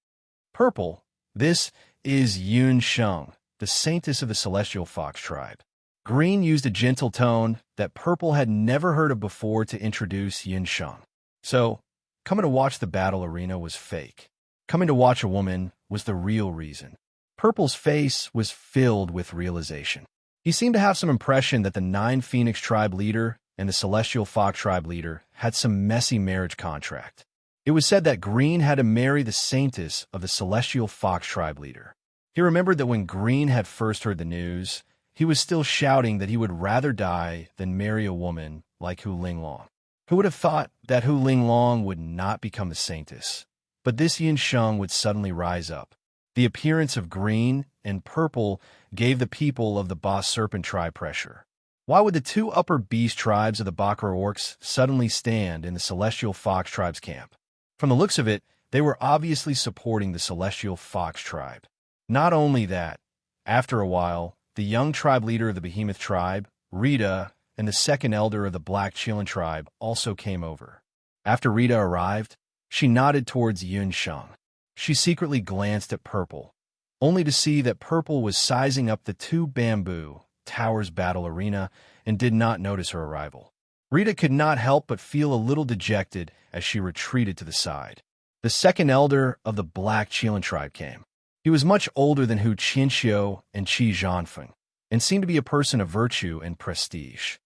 Purple, this is Yun Sheng, the saintess of the Celestial Fox tribe. Green used a gentle tone that Purple had never heard of before to introduce Yun Sheng. So, coming to watch the battle arena was fake. Coming to watch a woman was the real reason. Purple's face was filled with realization. He seemed to have some impression that the 9 Phoenix tribe leader and the Celestial Fox tribe leader had some messy marriage contract. It was said that Green had to marry the saintess of the Celestial Fox tribe leader. He remembered that when Green had first heard the news, he was still shouting that he would rather die than marry a woman like Hu Linglong. Who would have thought that Hu Linglong would not become the saintess? But this Yun Sheng would suddenly rise up. The appearance of Green and Purple gave the people of the Boss Serpent tribe pressure. Why would the 2 upper beast tribes of the Bakra Orcs suddenly stand in the Celestial Fox tribe's camp? From the looks of it, they were obviously supporting the Celestial Fox tribe. Not only that, after a while, the young tribe leader of the Behemoth tribe, Rita, and the second elder of the Black Qilin tribe also came over. After Rita arrived, she nodded towards Yun Sheng. She secretly glanced at Purple, only to see that Purple was sizing up the 2 bamboo towers battle arena and did not notice her arrival. Rita could not help but feel a little dejected as she retreated to the side. The second elder of the Black Qilin tribe came. He was much older than Hu Qinxiu and Qi Zhanfeng, and seemed to be a person of virtue and prestige.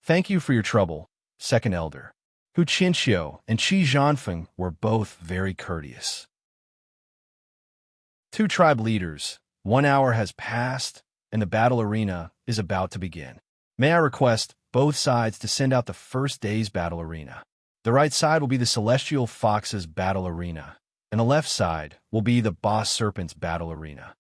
Thank you for your trouble, second elder. Hu Qinxiu and Qi Zhanfeng were both very courteous. 2 tribe leaders, 1 hour has passed, and the battle arena is about to begin. May I request both sides to send out the first day's battle arena. The right side will be the Celestial Fox's battle arena, and the left side will be the Boss Serpent's battle arena.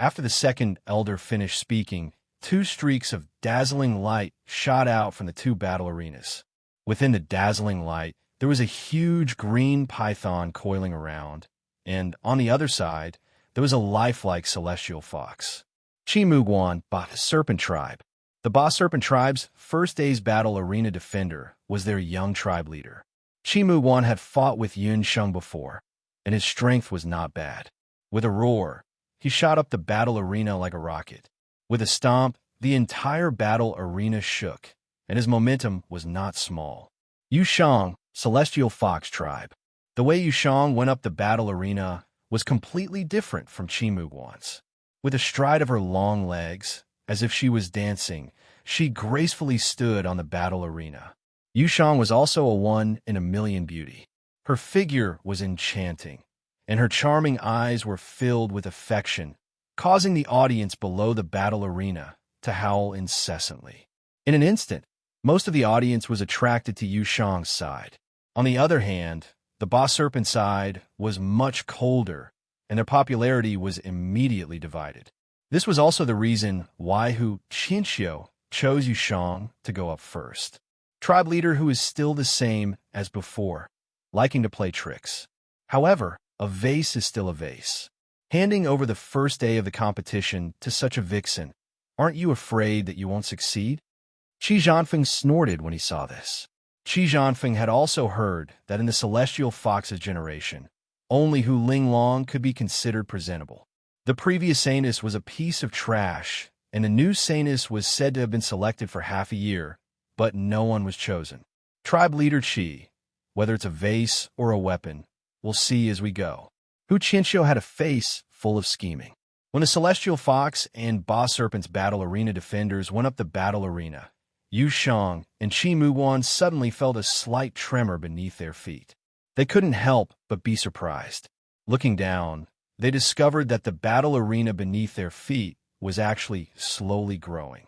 After the second elder finished speaking, 2 streaks of dazzling light shot out from the 2 battle arenas. Within the dazzling light, there was a huge green python coiling around, and on the other side, there was a lifelike Celestial Fox. Chimuguan, Boss Serpent tribe. The Boss Serpent tribe's first day's battle arena defender was their young tribe leader. Chimuguan had fought with Yun Sheng before, and his strength was not bad. With a roar, he shot up the battle arena like a rocket. With a stomp, the entire battle arena shook, and his momentum was not small. Yu Sheng, Celestial Fox tribe. The way Yu Sheng went up the battle arena was completely different from Chimuguan's. With a stride of her long legs, as if she was dancing, she gracefully stood on the battle arena. Yu Sheng was also a 1 in a million beauty. Her figure was enchanting, and her charming eyes were filled with affection, causing the audience below the battle arena to howl incessantly. In an instant, most of the audience was attracted to Yu Sheng's side. On the other hand, the Boss Serpent side was much colder, and their popularity was immediately divided. This was also the reason why Hu Qinxiu chose Yu Sheng to go up first. Tribe leader who is still the same as before, liking to play tricks. However, a vase is still a vase. Handing over the first day of the competition to such a vixen, aren't you afraid that you won't succeed? Qi Zhanfeng snorted when he saw this. Qi Zhanfeng had also heard that in the Celestial Fox's generation, only Hu Linglong could be considered presentable. The previous Sanus was a piece of trash, and the new Sanus was said to have been selected for half a year, but no one was chosen. Tribe leader Qi, whether it's a vase or a weapon, we'll see as we go. Hu Qianxiu had a face full of scheming. When the Celestial Fox and Ba Serpent's battle arena defenders went up the battle arena, Yu Shang and Qi Muguan suddenly felt a slight tremor beneath their feet. They couldn't help but be surprised. Looking down, they discovered that the battle arena beneath their feet was actually slowly growing.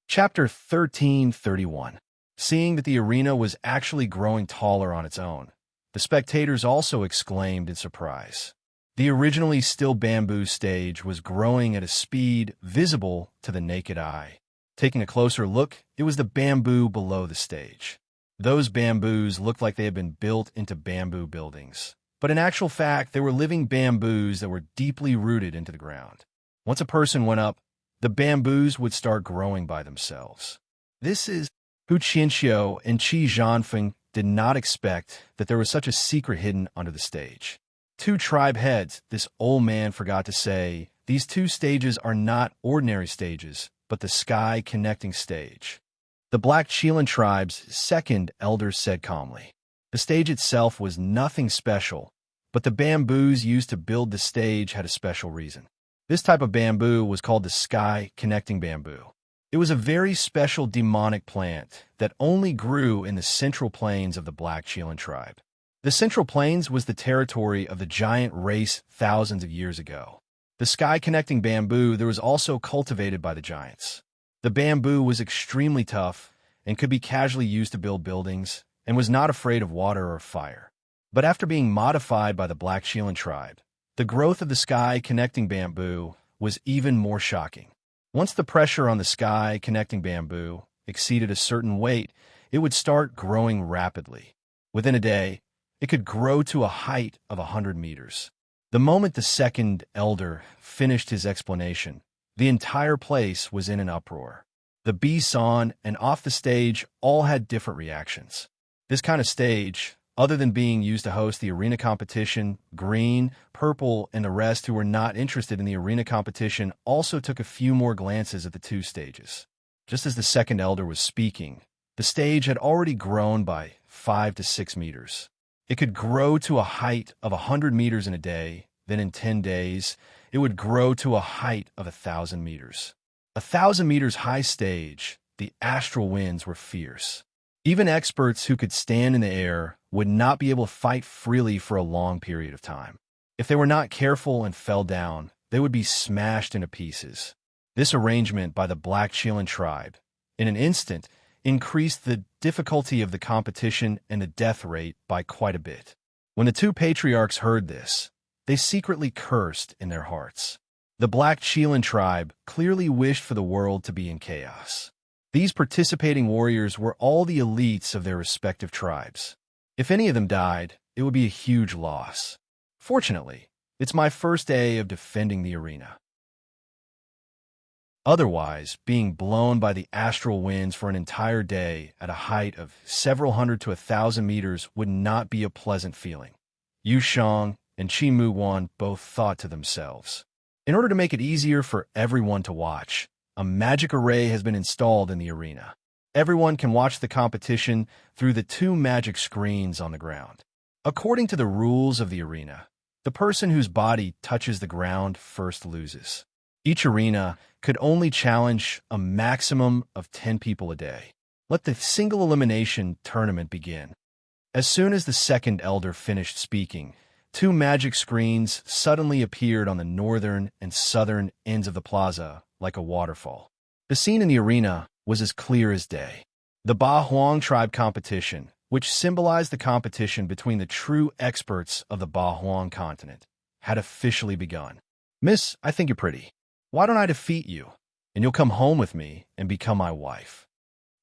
Chapter 1331. Seeing that the arena was actually growing taller on its own, the spectators also exclaimed in surprise. The originally still bamboo stage was growing at a speed visible to the naked eye. Taking a closer look, it was the bamboo below the stage. Those bamboos looked like they had been built into bamboo buildings, but in actual fact, they were living bamboos that were deeply rooted into the ground. Once a person went up, the bamboos would start growing by themselves. This is Hu Qianxiu and Qi Zhanfeng did not expect that there was such a secret hidden under the stage. 2 tribe heads, this old man forgot to say, these 2 stages are not ordinary stages, but the sky connecting stage. The Black Chelan tribe's second elder said calmly. The stage itself was nothing special, but the bamboos used to build the stage had a special reason. This type of bamboo was called the sky connecting bamboo. It was a very special demonic plant that only grew in the central plains of the Black Chelan tribe. The Central Plains was the territory of the giant race thousands of years ago. The sky-connecting bamboo there was also cultivated by the giants. The bamboo was extremely tough and could be casually used to build buildings and was not afraid of water or fire. But after being modified by the Black Chelan tribe, the growth of the sky-connecting bamboo was even more shocking. Once the pressure on the sky-connecting bamboo exceeded a certain weight, it would start growing rapidly. Within a day, it could grow to a height of 100 meters. The moment the second elder finished his explanation, the entire place was in an uproar. The beasts on and off the stage all had different reactions. This kind of stage, other than being used to host the arena competition, Green, Purple, and the rest who were not interested in the arena competition also took a few more glances at the 2 stages. Just as the second elder was speaking, the stage had already grown by 5 to 6 meters. It could grow to a height of 100 meters in a day, then in 10 days, it would grow to a height of 1,000 meters. 1,000 meters high stage, the astral winds were fierce. Even experts who could stand in the air would not be able to fight freely for a long period of time. If they were not careful and fell down, they would be smashed into pieces. This arrangement by the Black Chelan tribe, in an instant, increased the difficulty of the competition and the death rate by quite a bit. When the 2 patriarchs heard this, they secretly cursed in their hearts. The Black Chelan tribe clearly wished for the world to be in chaos. These participating warriors were all the elites of their respective tribes. If any of them died, it would be a huge loss. Fortunately, it's my first day of defending the arena. Otherwise, being blown by the astral winds for an entire day at a height of several hundred to 1,000 meters would not be a pleasant feeling. Yu Shang and Qi Muguan both thought to themselves. In order to make it easier for everyone to watch, a magic array has been installed in the arena. Everyone can watch the competition through the 2 magic screens on the ground. According to the rules of the arena, the person whose body touches the ground first loses. Each arena could only challenge a maximum of 10 people a day. Let the single elimination tournament begin. As soon as the second elder finished speaking, 2 magic screens suddenly appeared on the northern and southern ends of the plaza like a waterfall. The scene in the arena was as clear as day. The Ba Huang tribe competition, which symbolized the competition between the true experts of the Ba Huang continent, had officially begun. Miss, I think you're pretty. Why don't I defeat you, and you'll come home with me and become my wife?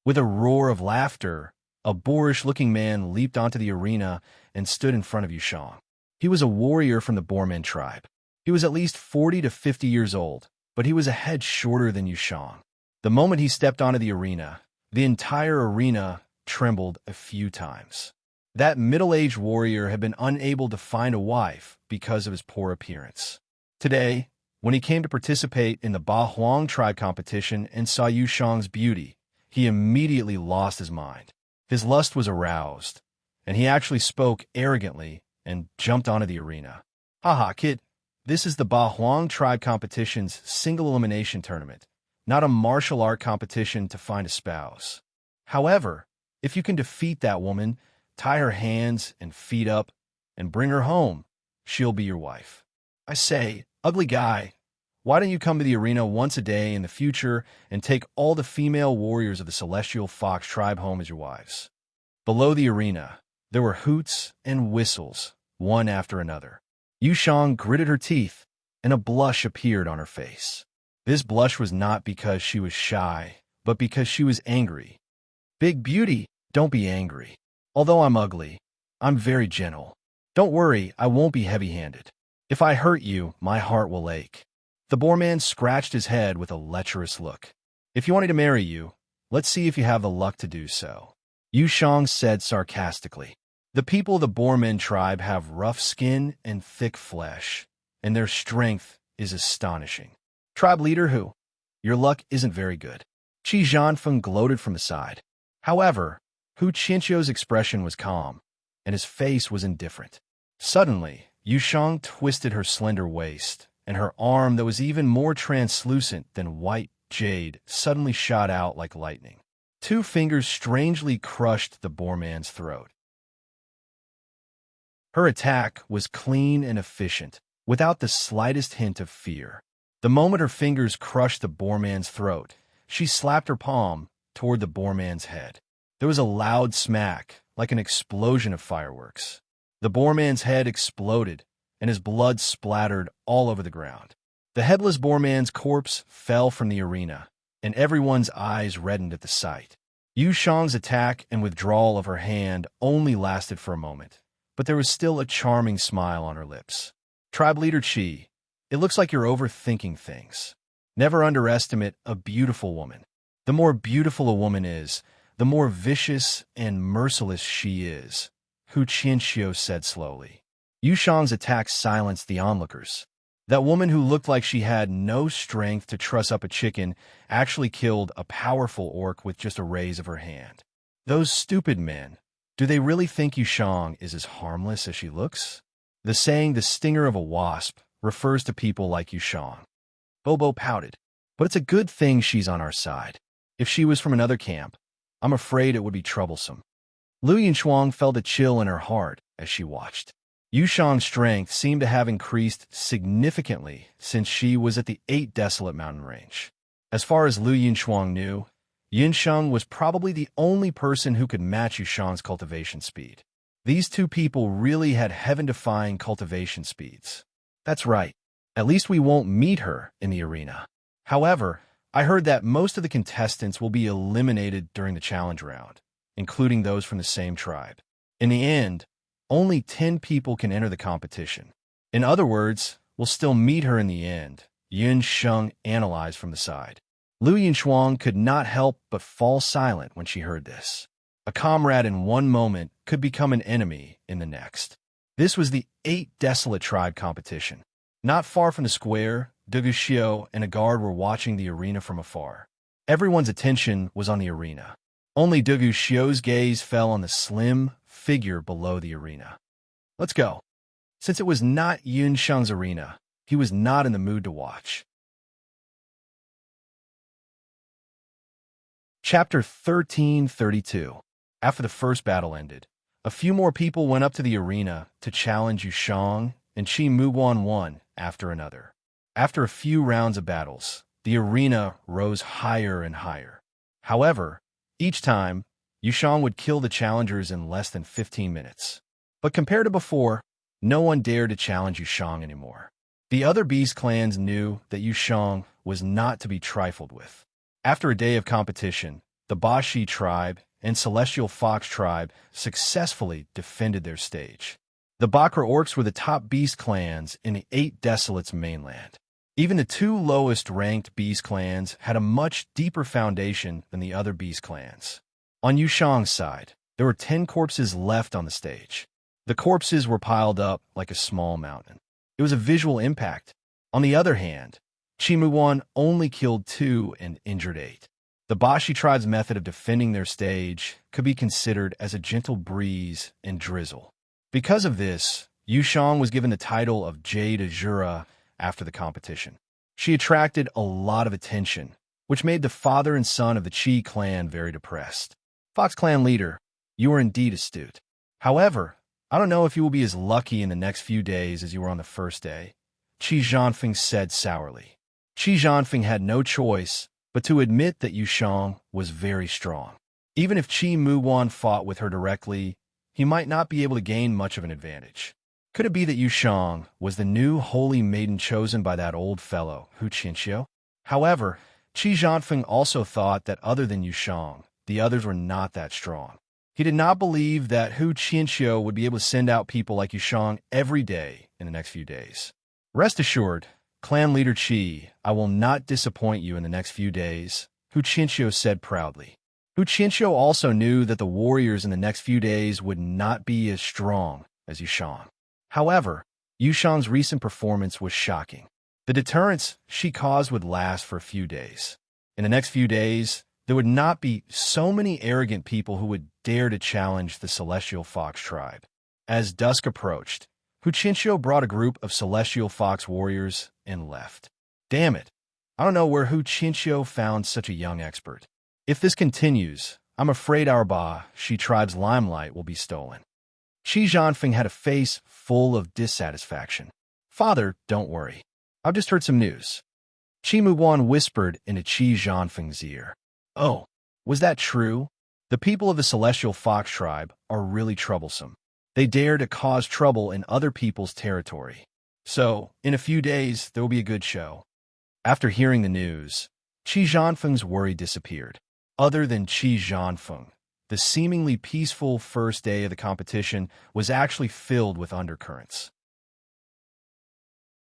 With a roar of laughter, a boorish-looking man leaped onto the arena and stood in front of Yu Shang. He was a warrior from the Borman tribe. He was at least 40 to 50 years old, but he was a head shorter than Yushang. The moment he stepped onto the arena, the entire arena trembled a few times. That middle-aged warrior had been unable to find a wife because of his poor appearance. Today, when he came to participate in the Ba Huang tribe competition and saw Yushang's beauty, he immediately lost his mind. His lust was aroused, and he actually spoke arrogantly and jumped onto the arena. Haha, kid, this is the Ba Huang tribe competition's single elimination tournament, not a martial art competition to find a spouse. However, if you can defeat that woman, tie her hands and feet up, and bring her home, she'll be your wife. I say, ugly guy, why don't you come to the arena once a day in the future and take all the female warriors of the Celestial Fox tribe home as your wives? Below the arena, there were hoots and whistles, one after another. Yushang gritted her teeth, and a blush appeared on her face. This blush was not because she was shy, but because she was angry. Big beauty, don't be angry. Although I'm ugly, I'm very gentle. Don't worry, I won't be heavy-handed. If I hurt you, my heart will ache. The boar man scratched his head with a lecherous look. If you want me to marry you, let's see if you have the luck to do so. Yushang said sarcastically. The people of the Boorman tribe have rough skin and thick flesh, and their strength is astonishing. Tribe leader who? Your luck isn't very good. Qi Zhanfeng gloated from the side. However, Hu Qianqiu's expression was calm, and his face was indifferent. Suddenly, Yushang twisted her slender waist, and her arm that was even more translucent than white jade suddenly shot out like lightning. 2 fingers strangely crushed the boar man's throat. Her attack was clean and efficient, without the slightest hint of fear. The moment her fingers crushed the boar man's throat, she slapped her palm toward the boar man's head. There was a loud smack, like an explosion of fireworks. The boar man's head exploded, and his blood splattered all over the ground. The headless boar man's corpse fell from the arena, and everyone's eyes reddened at the sight. Yushang's attack and withdrawal of her hand only lasted for a moment, but there was still a charming smile on her lips. Tribe leader Qi, it looks like you're overthinking things. Never underestimate a beautiful woman. The more beautiful a woman is, the more vicious and merciless she is, Hu Qianqiu said slowly. Yushang's attack silenced the onlookers. That woman who looked like she had no strength to truss up a chicken actually killed a powerful orc with just a raise of her hand. Those stupid men, do they really think Yushang is as harmless as she looks? The saying, the stinger of a wasp, refers to people like Yushang. Bobo pouted. But it's a good thing she's on our side. If she was from another camp, I'm afraid it would be troublesome. Lu Yinchuang felt a chill in her heart as she watched. Yushang's strength seemed to have increased significantly since she was at the 8 Desolate Mountain Range. As far as Lu Yinchuang knew, Yinsheng was probably the only person who could match Yushang's cultivation speed. These 2 people really had heaven-defying cultivation speeds. That's right. At least we won't meet her in the arena. However, I heard that most of the contestants will be eliminated during the challenge round, including those from the same tribe. In the end, only 10 people can enter the competition. In other words, we'll still meet her in the end, Yun Sheng analyzed from the side. Lu Yinchuang could not help but fall silent when she heard this. A comrade in one moment could become an enemy in the next. This was the 8 Desolate Tribe competition. Not far from the square, Dugu Xiu and a guard were watching the arena from afar. Everyone's attention was on the arena. Only Dugu Xiu's gaze fell on the slim figure below the arena. Let's go. Since it was not Yun Sheng's arena, he was not in the mood to watch. Chapter 1332. After the first battle ended, a few more people went up to the arena to challenge Yushang and Qi Muguan one after another. After a few rounds of battles, the arena rose higher and higher. However, each time, Yushang would kill the challengers in less than 15 minutes. But compared to before, no one dared to challenge Yushang anymore. The other beast clans knew that Yushang was not to be trifled with. After a day of competition, the Bashi tribe and Celestial Fox tribe successfully defended their stage. The Bakra orcs were the top beast clans in the 8 Desolates mainland. Even the two lowest-ranked beast clans had a much deeper foundation than the other beast clans. On Yushang's side, there were 10 corpses left on the stage. The corpses were piled up like a small mountain. It was a visual impact. On the other hand, Chimuwan only killed 2 and injured 8. The Bashi tribe's method of defending their stage could be considered as a gentle breeze and drizzle. Because of this, Yushang was given the title of Jade Azura after the competition. She attracted a lot of attention, which made the father and son of the Qi clan very depressed. Fox clan leader, you are indeed astute. However, I don't know if you will be as lucky in the next few days as you were on the first day, Qi Zhanfeng said sourly. Qi Zhanfeng had no choice but to admit that Yushang was very strong. Even if Qi Muwan fought with her directly, he might not be able to gain much of an advantage. Could it be that Yushang was the new holy maiden chosen by that old fellow, Hu Qianxiu? However, Qi Zhanfeng also thought that other than Yushang, the others were not that strong. He did not believe that Hu Qianxiu would be able to send out people like Yushang every day in the next few days. Rest assured, Clan Leader Qi, I will not disappoint you in the next few days, Hu Qianxiu said proudly. Hu Qianxiu also knew that the warriors in the next few days would not be as strong as Yushang. However, Yushang's recent performance was shocking. The deterrence she caused would last for a few days. In the next few days, there would not be so many arrogant people who would dare to challenge the Celestial Fox tribe. As dusk approached, Hu Qianxiu brought a group of Celestial Fox warriors and left. Damn it! I don't know where Hu Qianxiu found such a young expert. If this continues, I'm afraid our Bashi tribe's limelight will be stolen. Qi Zhanfeng had a face full of dissatisfaction. Father, don't worry. I've just heard some news. Qi Muwan whispered into Qi Zhanfeng's ear. Oh, was that true? The people of the Celestial Fox tribe are really troublesome. They dare to cause trouble in other people's territory. So, in a few days, there will be a good show. After hearing the news, Qi Zhanfeng's worry disappeared. Other than Qi Zhanfeng, the seemingly peaceful first day of the competition was actually filled with undercurrents.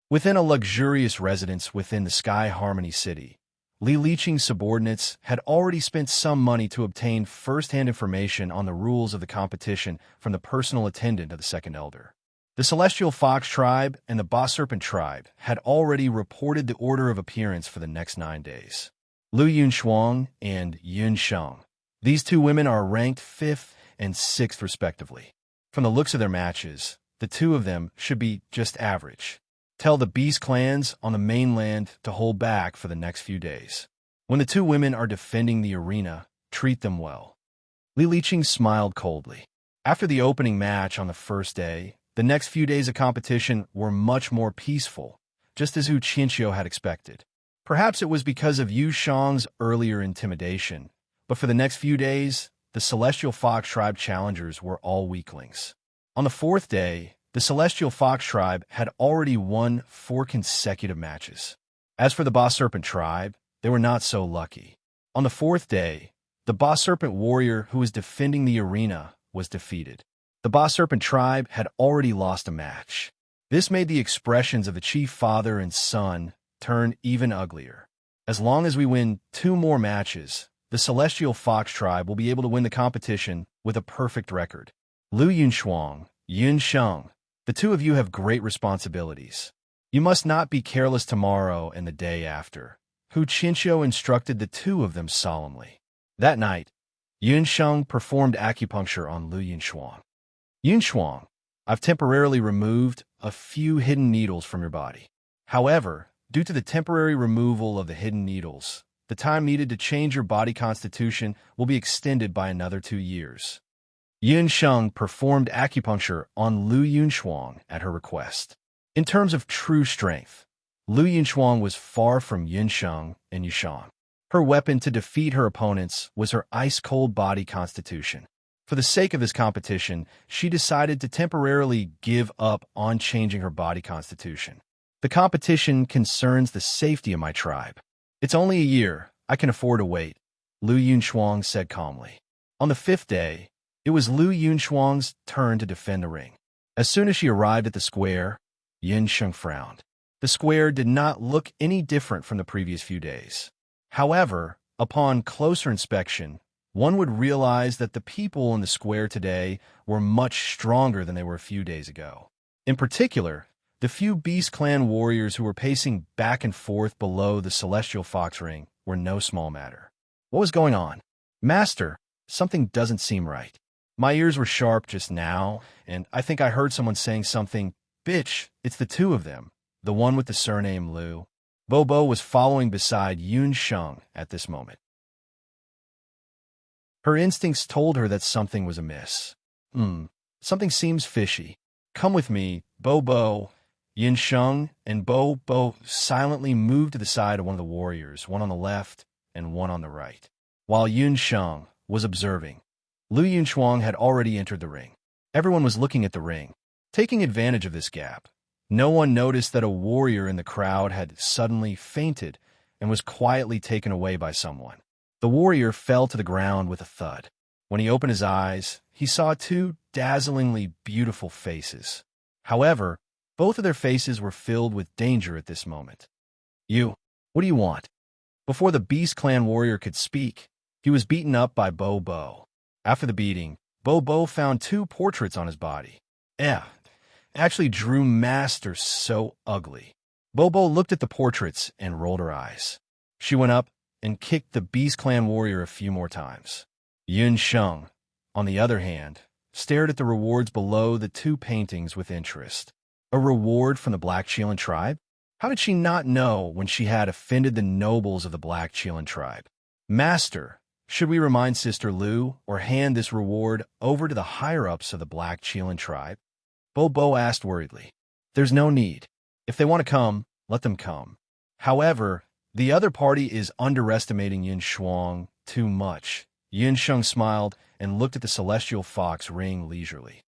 Within a luxurious residence within the Sky Harmony City, Li Liqing's subordinates had already spent some money to obtain first-hand information on the rules of the competition from the personal attendant of the Second Elder. The Celestial Fox tribe and the Boss Serpent tribe had already reported the order of appearance for the next 9 days. Lu Yunshuang and Yun Sheng. These 2 women are ranked 5th and 6th respectively. From the looks of their matches, the 2 of them should be just average. Tell the beast clans on the mainland to hold back for the next few days. When the 2 women are defending the arena, treat them well. Li Liqing smiled coldly. After the opening match on the first day, the next few days of competition were much more peaceful, just as Hu Qianxiu had expected. Perhaps it was because of Yu Shang's earlier intimidation, but for the next few days, the Celestial Fox tribe challengers were all weaklings. On the 4th day, the Celestial Fox tribe had already won 4 consecutive matches. As for the Boss Serpent tribe, they were not so lucky. On the 4th day, the Boss Serpent warrior who was defending the arena was defeated. The Boss Serpent tribe had already lost a match. This made the expressions of the chief father and son turn even uglier. As long as we win 2 more matches, the Celestial Fox tribe will be able to win the competition with a perfect record. Lu Yunshuang, Yun Sheng, the 2 of you have great responsibilities. You must not be careless tomorrow and the day after. Hu Qianxiu instructed the 2 of them solemnly. That night, Yun Sheng performed acupuncture on Lu Yunshuang. Yunshuang, I've temporarily removed a few hidden needles from your body. However, due to the temporary removal of the hidden needles, the time needed to change your body constitution will be extended by another 2 years. Yun Sheng performed acupuncture on Lu Yunshuang at her request. In terms of true strength, Lu Yunshuang was far from Yun Sheng and Yushang. Her weapon to defeat her opponents was her ice-cold body constitution. For the sake of this competition, she decided to temporarily give up on changing her body constitution. The competition concerns the safety of my tribe. It's only a year. I can afford to wait, Lu Yunshuang said calmly. On the 5th day, it was Lu Yunshuang's turn to defend the ring. As soon as she arrived at the square, Yun Sheng frowned. The square did not look any different from the previous few days. However, upon closer inspection, one would realize that the people in the square today were much stronger than they were a few days ago. In particular, the few Beast Clan warriors who were pacing back and forth below the Celestial Fox Ring were no small matter. What was going on? Master, something doesn't seem right. My ears were sharp just now, and I think I heard someone saying something. Bitch, it's the two of them, the one with the surname Liu. Bobo was following beside Yun Sheng at this moment. Her instincts told her that something was amiss. Something seems fishy. Come with me, Bobo. Yun Sheng and Bobo silently moved to the side of one of the warriors, one on the left and one on the right. While Yun Sheng was observing, Lu Yunchuang had already entered the ring. Everyone was looking at the ring, taking advantage of this gap. No one noticed that a warrior in the crowd had suddenly fainted and was quietly taken away by someone. The warrior fell to the ground with a thud. When he opened his eyes, he saw two dazzlingly beautiful faces. However, both of their faces were filled with danger at this moment. You, what do you want? Before the Beast Clan warrior could speak, he was beaten up by Bobo. After the beating, Bobo found two portraits on his body. Actually drew Master so ugly. Bobo looked at the portraits and rolled her eyes. She went up and kicked the Beast Clan warrior a few more times. Yun Sheng, on the other hand, stared at the rewards below the two paintings with interest. A reward from the Black Cheelan tribe? How did she not know when she had offended the nobles of the Black Cheelan tribe? Master, should we remind Sister Liu or hand this reward over to the higher-ups of the Black Cheelan tribe? Bobo asked worriedly. There's no need. If they want to come, let them come. However, the other party is underestimating Yun Shuang too much. Yun Sheng smiled and looked at the Celestial Fox Ring leisurely.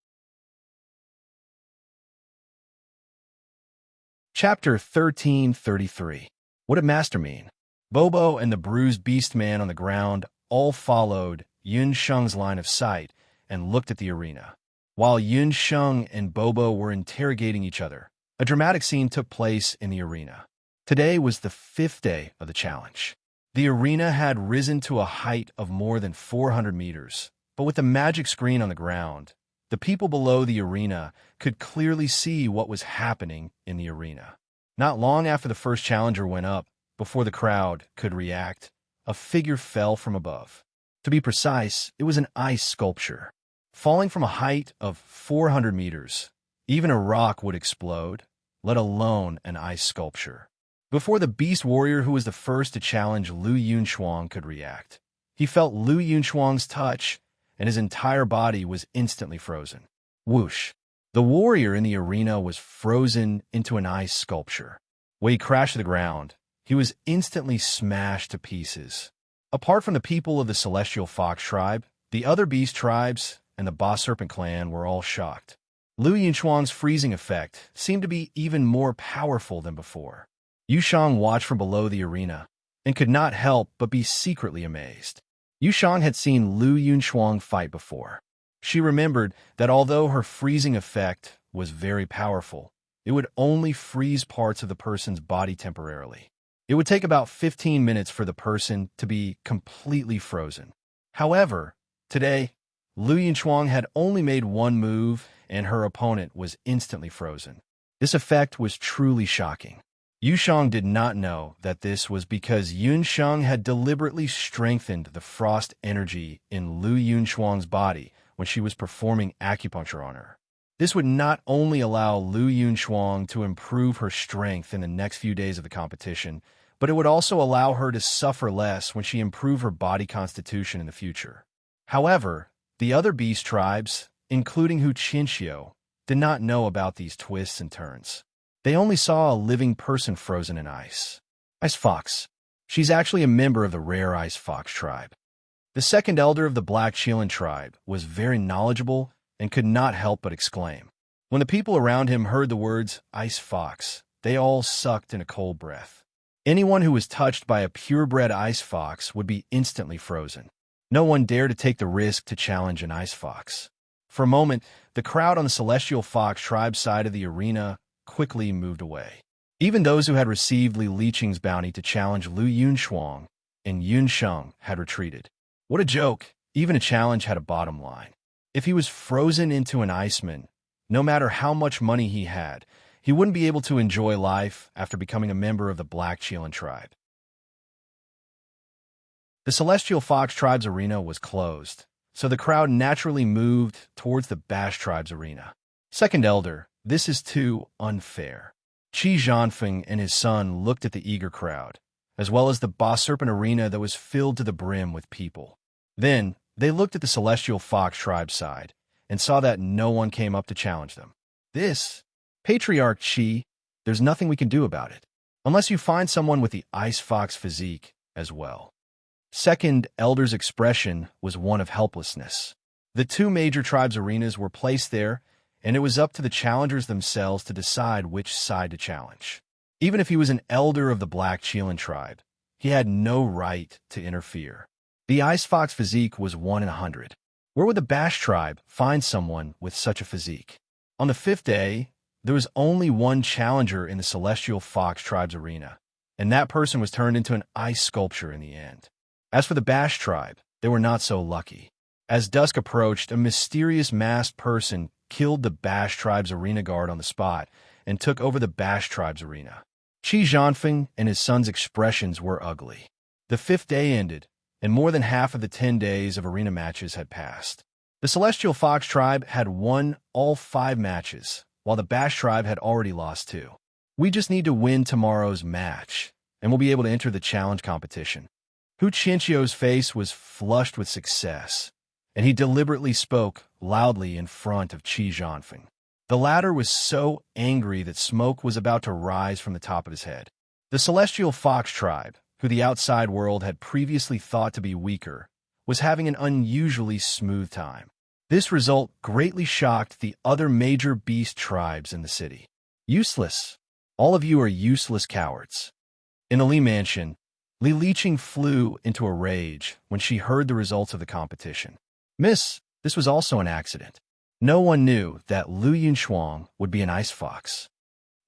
Chapter 1333. What did Master mean? Bobo and the bruised beast man on the ground all followed Yun Sheng's line of sight and looked at the arena. While Yun Sheng and Bobo were interrogating each other, a dramatic scene took place in the arena. Today was the 5th day of the challenge. The arena had risen to a height of more than 400 meters, but with the magic screen on the ground, the people below the arena could clearly see what was happening in the arena. Not long after the first challenger went up, before the crowd could react, a figure fell from above. To be precise, it was an ice sculpture. Falling from a height of 400 meters, even a rock would explode, let alone an ice sculpture. Before the beast warrior who was the first to challenge Lu Yunchuang could react, he felt Lu Yunchuang's touch, and his entire body was instantly frozen. Whoosh! The warrior in the arena was frozen into an ice sculpture. When he crashed to the ground, he was instantly smashed to pieces. Apart from the people of the Celestial Fox tribe, the other beast tribes and the Boss Serpent clan were all shocked. Lu Yunchuang's freezing effect seemed to be even more powerful than before. Yu Shang watched from below the arena and could not help but be secretly amazed. Yu Shang had seen Lu Yunchuang fight before. She remembered that although her freezing effect was very powerful, it would only freeze parts of the person's body temporarily. It would take about 15 minutes for the person to be completely frozen. However, today, Lu Yunchuang had only made one move and her opponent was instantly frozen. This effect was truly shocking. Yu Shang did not know that this was because Yun Sheng had deliberately strengthened the frost energy in Lu Yunchuang's body when she was performing acupuncture on her. This would not only allow Lu Yunchuang to improve her strength in the next few days of the competition, but it would also allow her to suffer less when she improved her body constitution in the future. However, the other beast tribes, including Hu Qinxiu, did not know about these twists and turns. They only saw a living person frozen in ice. Ice Fox. She's actually a member of the rare Ice Fox tribe. The second elder of the Black Cheelan tribe was very knowledgeable and could not help but exclaim. When the people around him heard the words Ice Fox, they all sucked in a cold breath. Anyone who was touched by a purebred Ice Fox would be instantly frozen. No one dared to take the risk to challenge an Ice Fox. For a moment, the crowd on the Celestial Fox tribe side of the arena quickly moved away. Even those who had received Li Liqing's bounty to challenge Lu Yunshuang and Yunsheng had retreated. What a joke! Even a challenge had a bottom line. If he was frozen into an iceman, no matter how much money he had, he wouldn't be able to enjoy life after becoming a member of the Black Qilin tribe. The Celestial Fox tribe's arena was closed, so the crowd naturally moved towards the Bash tribe's arena. Second Elder, this is too unfair. Qi Zhanfeng and his son looked at the eager crowd, as well as the Boss Serpent arena that was filled to the brim with people. Then, they looked at the Celestial Fox tribe side and saw that no one came up to challenge them. This, Patriarch Qi, there's nothing we can do about it, unless you find someone with the Ice Fox physique as well. Second Elder's expression was one of helplessness. The two major tribes' arenas were placed there, and it was up to the challengers themselves to decide which side to challenge. Even if he was an elder of the Black Qilin tribe, he had no right to interfere. The Ice Fox physique was 1 in 100. Where would the Bash tribe find someone with such a physique? On the 5th day, there was only one challenger in the Celestial Fox tribe's arena, and that person was turned into an ice sculpture in the end. As for the Bash tribe, they were not so lucky. As dusk approached, a mysterious masked person killed the Bash tribe's arena guard on the spot and took over the Bash tribe's arena. Qi Zhanfeng and his son's expressions were ugly. The 5th day ended, and more than half of the 10 days of arena matches had passed. The Celestial Fox tribe had won all 5 matches, while the Bash tribe had already lost 2. We just need to win tomorrow's match, and we'll be able to enter the challenge competition. Hu Qianqiu's face was flushed with success, and he deliberately spoke loudly in front of Qi Zhanfeng. The latter was so angry that smoke was about to rise from the top of his head. The Celestial Fox tribe, who the outside world had previously thought to be weaker, was having an unusually smooth time. This result greatly shocked the other major beast tribes in the city. Useless. All of you are useless cowards. In the Li Mansion, Li Liqing flew into a rage when she heard the results of the competition. Miss, this was also an accident. No one knew that Lu Yunshuang would be an ice fox.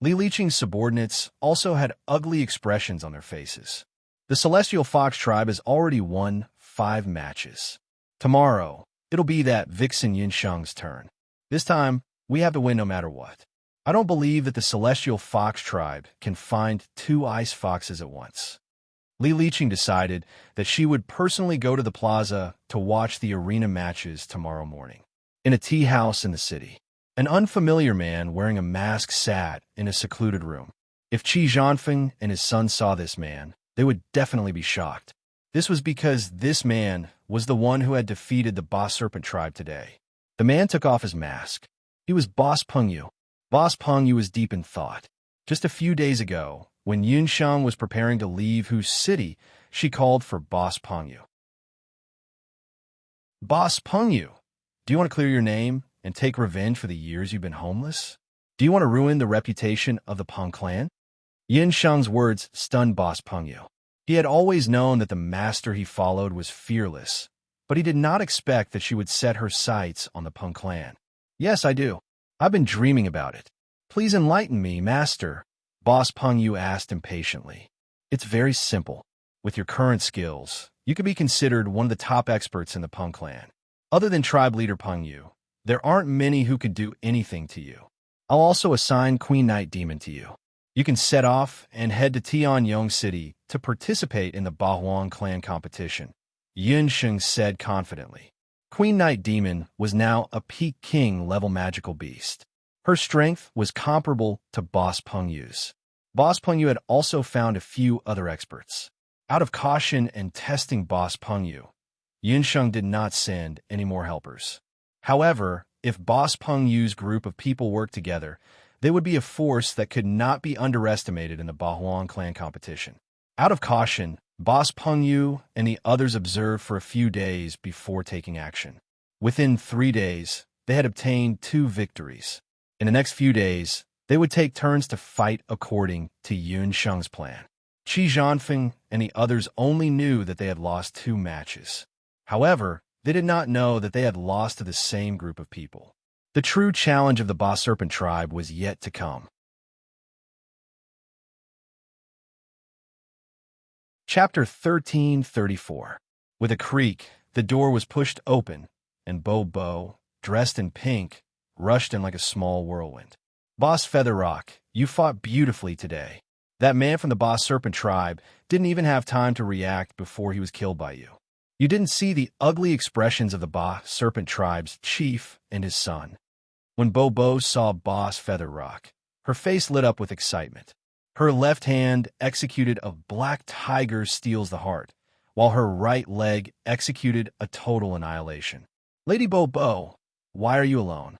Li Liqing's subordinates also had ugly expressions on their faces. The Celestial Fox tribe has already won 5 matches. Tomorrow, it'll be that Vixen Yinsheng's turn. This time, we have to win no matter what. I don't believe that the Celestial Fox tribe can find 2 ice foxes at once. Li Liqing decided that she would personally go to the plaza to watch the arena matches tomorrow morning. In a tea house in the city, an unfamiliar man wearing a mask sat in a secluded room. If Qi Zhanfeng and his son saw this man, they would definitely be shocked. This was because this man was the one who had defeated the Boss Serpent tribe today. The man took off his mask. He was Boss Pengyu. Boss Pengyu was deep in thought. Just a few days ago, when Yunsheng was preparing to leave Hu's city, she called for Boss Pengyu. Boss Pengyu, do you want to clear your name and take revenge for the years you've been homeless? Do you want to ruin the reputation of the Peng clan? Yunsheng's words stunned Boss Pengyu. He had always known that the master he followed was fearless, but he did not expect that she would set her sights on the Peng clan. Yes, I do. I've been dreaming about it. Please enlighten me, master, Boss Pengyu asked impatiently. It's very simple. With your current skills, you could be considered one of the top experts in the Peng clan. Other than tribe leader Pengyu, there aren't many who could do anything to you. I'll also assign Queen Night Demon to you. You can set off and head to Tianyong City to participate in the Bahuang clan competition, Yunsheng said confidently. Queen Night Demon was now a Peak King level magical beast. Her strength was comparable to Boss Pengyu's. Boss Pengyu had also found a few other experts. Out of caution and testing Boss Pengyu, Yunsheng did not send any more helpers. However, if Boss Pengyu's group of people worked together, they would be a force that could not be underestimated in the Bahuang clan competition. Out of caution, Boss Pengyu and the others observed for a few days before taking action. Within 3 days, they had obtained 2 victories. In the next few days, they would take turns to fight according to Yunsheng's plan. Qi Zhanfeng and the others only knew that they had lost 2 matches. However, they did not know that they had lost to the same group of people. The true challenge of the Boss Serpent tribe was yet to come. Chapter 1334. With a creak, the door was pushed open, and Bo, dressed in pink, rushed in like a small whirlwind. Boss Featherrock, you fought beautifully today. That man from the Boss Serpent tribe didn't even have time to react before he was killed by you. You didn't see the ugly expressions of the Boss Serpent tribe's chief and his son. When Bo saw Boss Featherrock, her face lit up with excitement. Her left hand executed a black tiger steals the heart, while her right leg executed a total annihilation. Lady Bo, why are you alone?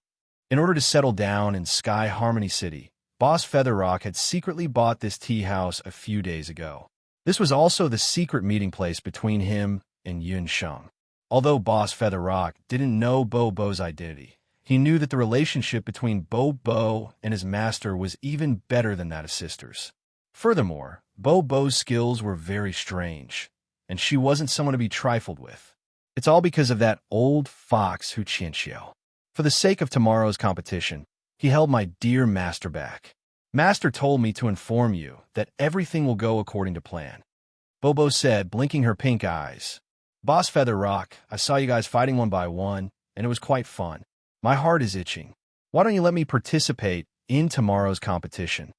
In order to settle down in Sky Harmony City, Boss Featherrock had secretly bought this tea house a few days ago. This was also the secret meeting place between him and Yun Sheng. Although Boss Featherrock didn't know Bo's identity, he knew that the relationship between Bo and his master was even better than that of sisters. Furthermore, Bo's skills were very strange, and she wasn't someone to be trifled with. It's all because of that old fox Hu Qianxiu. For the sake of tomorrow's competition, he held my dear master back. Master told me to inform you that everything will go according to plan. Bo said, blinking her pink eyes. Boss Featherrock, I saw you guys fighting one by one, and it was quite fun. My heart is itching. Why don't you let me participate in tomorrow's competition?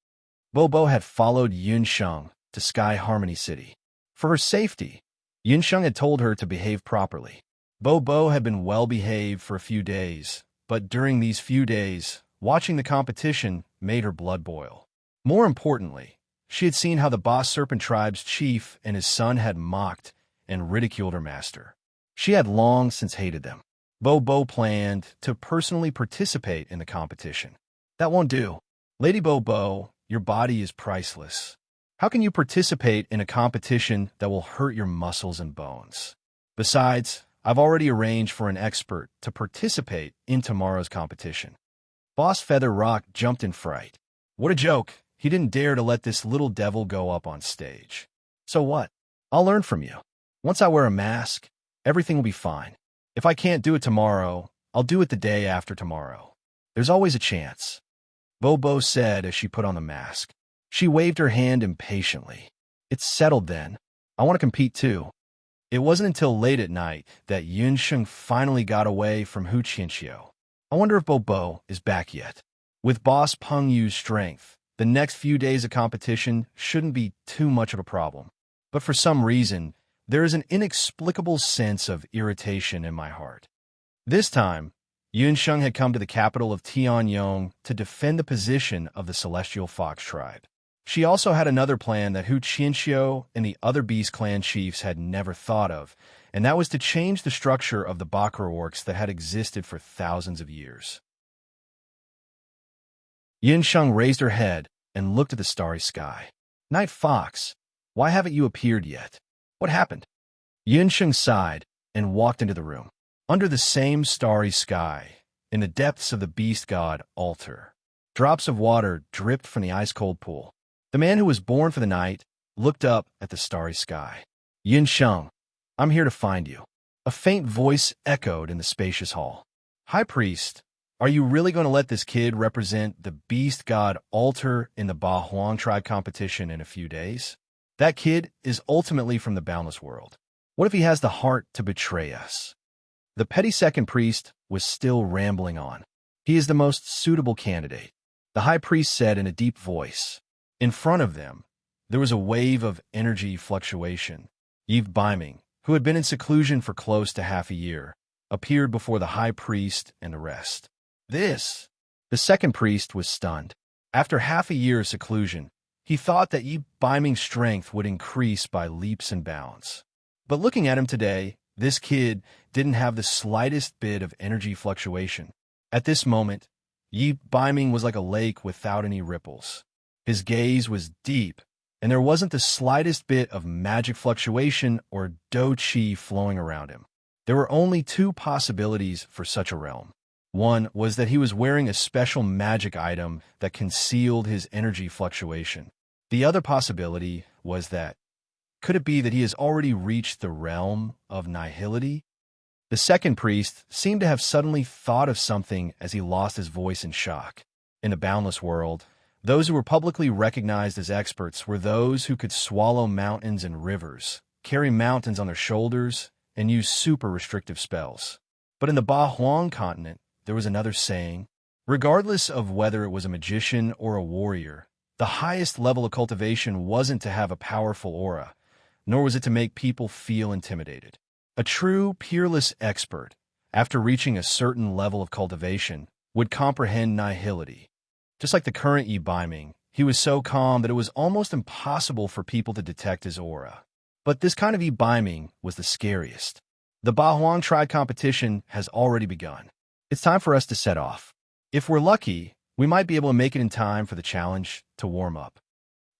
Bo had followed Yun Sheng to Sky Harmony City. For her safety, Yun Sheng had told her to behave properly. Bo had been well-behaved for a few days, but during these few days, watching the competition made her blood boil. More importantly, she had seen how the Boss Serpent tribe's chief and his son had mocked and ridiculed her master. She had long since hated them. Bo planned to personally participate in the competition. That won't do. Lady Bo, your body is priceless. How can you participate in a competition that will hurt your muscles and bones? Besides, I've already arranged for an expert to participate in tomorrow's competition. Boss Featherrock jumped in fright. What a joke. He didn't dare to let this little devil go up on stage. So what? I'll learn from you. Once I wear a mask, everything will be fine. If I can't do it tomorrow, I'll do it the day after tomorrow. There's always a chance. Bo said as she put on the mask. She waved her hand impatiently. It's settled then. I want to compete too. It wasn't until late at night that Yun Sheng finally got away from Hu Qianxiu. I wonder if Bo is back yet. With Boss Peng Yu's strength, the next few days of competition shouldn't be too much of a problem. But for some reason, there is an inexplicable sense of irritation in my heart. This time, Yun Sheng had come to the capital of Tianyong to defend the position of the Celestial Fox tribe. She also had another plan that Hu Qianxiu and the other Beast Clan chiefs had never thought of, and that was to change the structure of the Bakra orcs that had existed for thousands of years. Yun Sheng raised her head and looked at the starry sky. Night Fox, why haven't you appeared yet? What happened? Yun Sheng sighed and walked into the room. Under the same starry sky, in the depths of the beast god altar, drops of water dripped from the ice-cold pool. The man who was born for the night looked up at the starry sky. Yun Sheng, I'm here to find you. A faint voice echoed in the spacious hall. High Priest, are you really going to let this kid represent the beast god altar in the Ba Huang tribe competition in a few days? That kid is ultimately from the boundless world. What if he has the heart to betray us? The petty second priest was still rambling on. He is the most suitable candidate, the high priest said in a deep voice. In front of them, there was a wave of energy fluctuation. Yves Biming, who had been in seclusion for close to half a year, appeared before the high priest and the rest. The second priest was stunned. After half a year of seclusion, he thought that Yves Biming's strength would increase by leaps and bounds. But looking at him today, this kid didn't have the slightest bit of energy fluctuation. At this moment, Yves Biming was like a lake without any ripples. His gaze was deep, and there wasn't the slightest bit of magic fluctuation or dou qi flowing around him. There were only two possibilities for such a realm. One was that he was wearing a special magic item that concealed his energy fluctuation. The other possibility was that, could it be that he has already reached the realm of nihility? The second priest seemed to have suddenly thought of something as he lost his voice in shock. In the boundless world, Those who were publicly recognized as experts were those who could swallow mountains and rivers, carry mountains on their shoulders, and use super restrictive spells. But in the Ba Huang continent, there was another saying: regardless of whether it was a magician or a warrior, the highest level of cultivation wasn't to have a powerful aura, nor was it to make people feel intimidated. A true, peerless expert, after reaching a certain level of cultivation, would comprehend nihility. Just like the current Yi Baiming, he was so calm that it was almost impossible for people to detect his aura. But this kind of Yi Baiming was the scariest. The Ba Huang tribe competition has already begun. It's time for us to set off. If we're lucky, we might be able to make it in time for the challenge to warm up.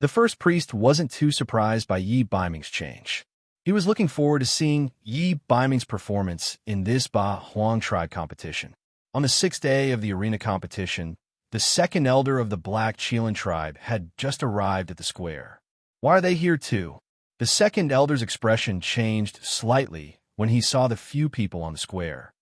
The first priest wasn't too surprised by Yi Baiming's change. He was looking forward to seeing Yi Baiming's performance in this Ba Huang tribe competition. On the 6th day of the arena competition, the second elder of the Black Qilin tribe had just arrived at the square. Why are they here too? The second elder's expression changed slightly when he saw the few people on the square.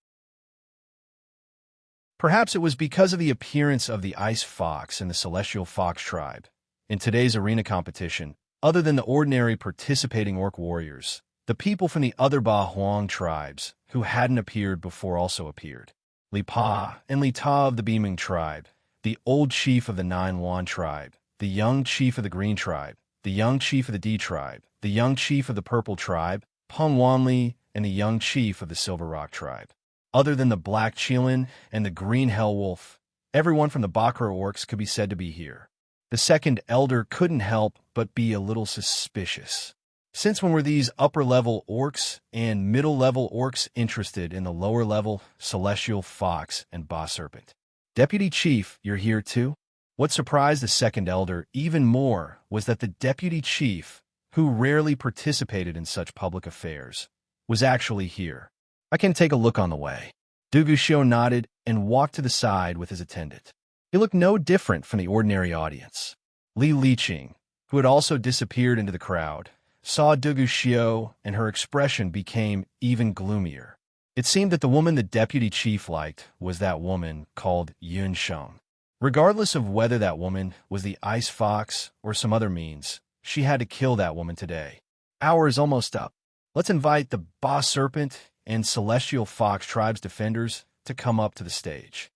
Perhaps it was because of the appearance of the Ice Fox and the Celestial Fox tribe. In today's arena competition, other than the ordinary participating orc warriors, the people from the other Ba Huang tribes who hadn't appeared before also appeared. Li Pa and Li Ta of the Beaming tribe, the old chief of the Nine Wan tribe, the young chief of the Green tribe, the young chief of the D tribe, the young chief of the Purple tribe, Peng Wanli, and the young chief of the Silver Rock tribe. Other than the Black Qilin and the Green Hell Wolf, everyone from the Bakra orcs could be said to be here. The second elder couldn't help but be a little suspicious. Since when were these upper-level orcs and middle-level orcs interested in the lower-level Celestial Fox and Ba Serpent? Deputy Chief, you're here too? What surprised the second elder even more was that the Deputy Chief, who rarely participated in such public affairs, was actually here. I can take a look on the way. Du Guxiu nodded and walked to the side with his attendant. He looked no different from the ordinary audience. Li Liqing, who had also disappeared into the crowd, saw Du Guxiu, and her expression became even gloomier. It seemed that the woman the deputy chief liked was that woman called Yun Sheng. Regardless of whether that woman was the Ice Fox or some other means, she had to kill that woman today. Hour is almost up. Let's invite the Ba Serpent and Celestial Fox tribes defenders to come up to the stage.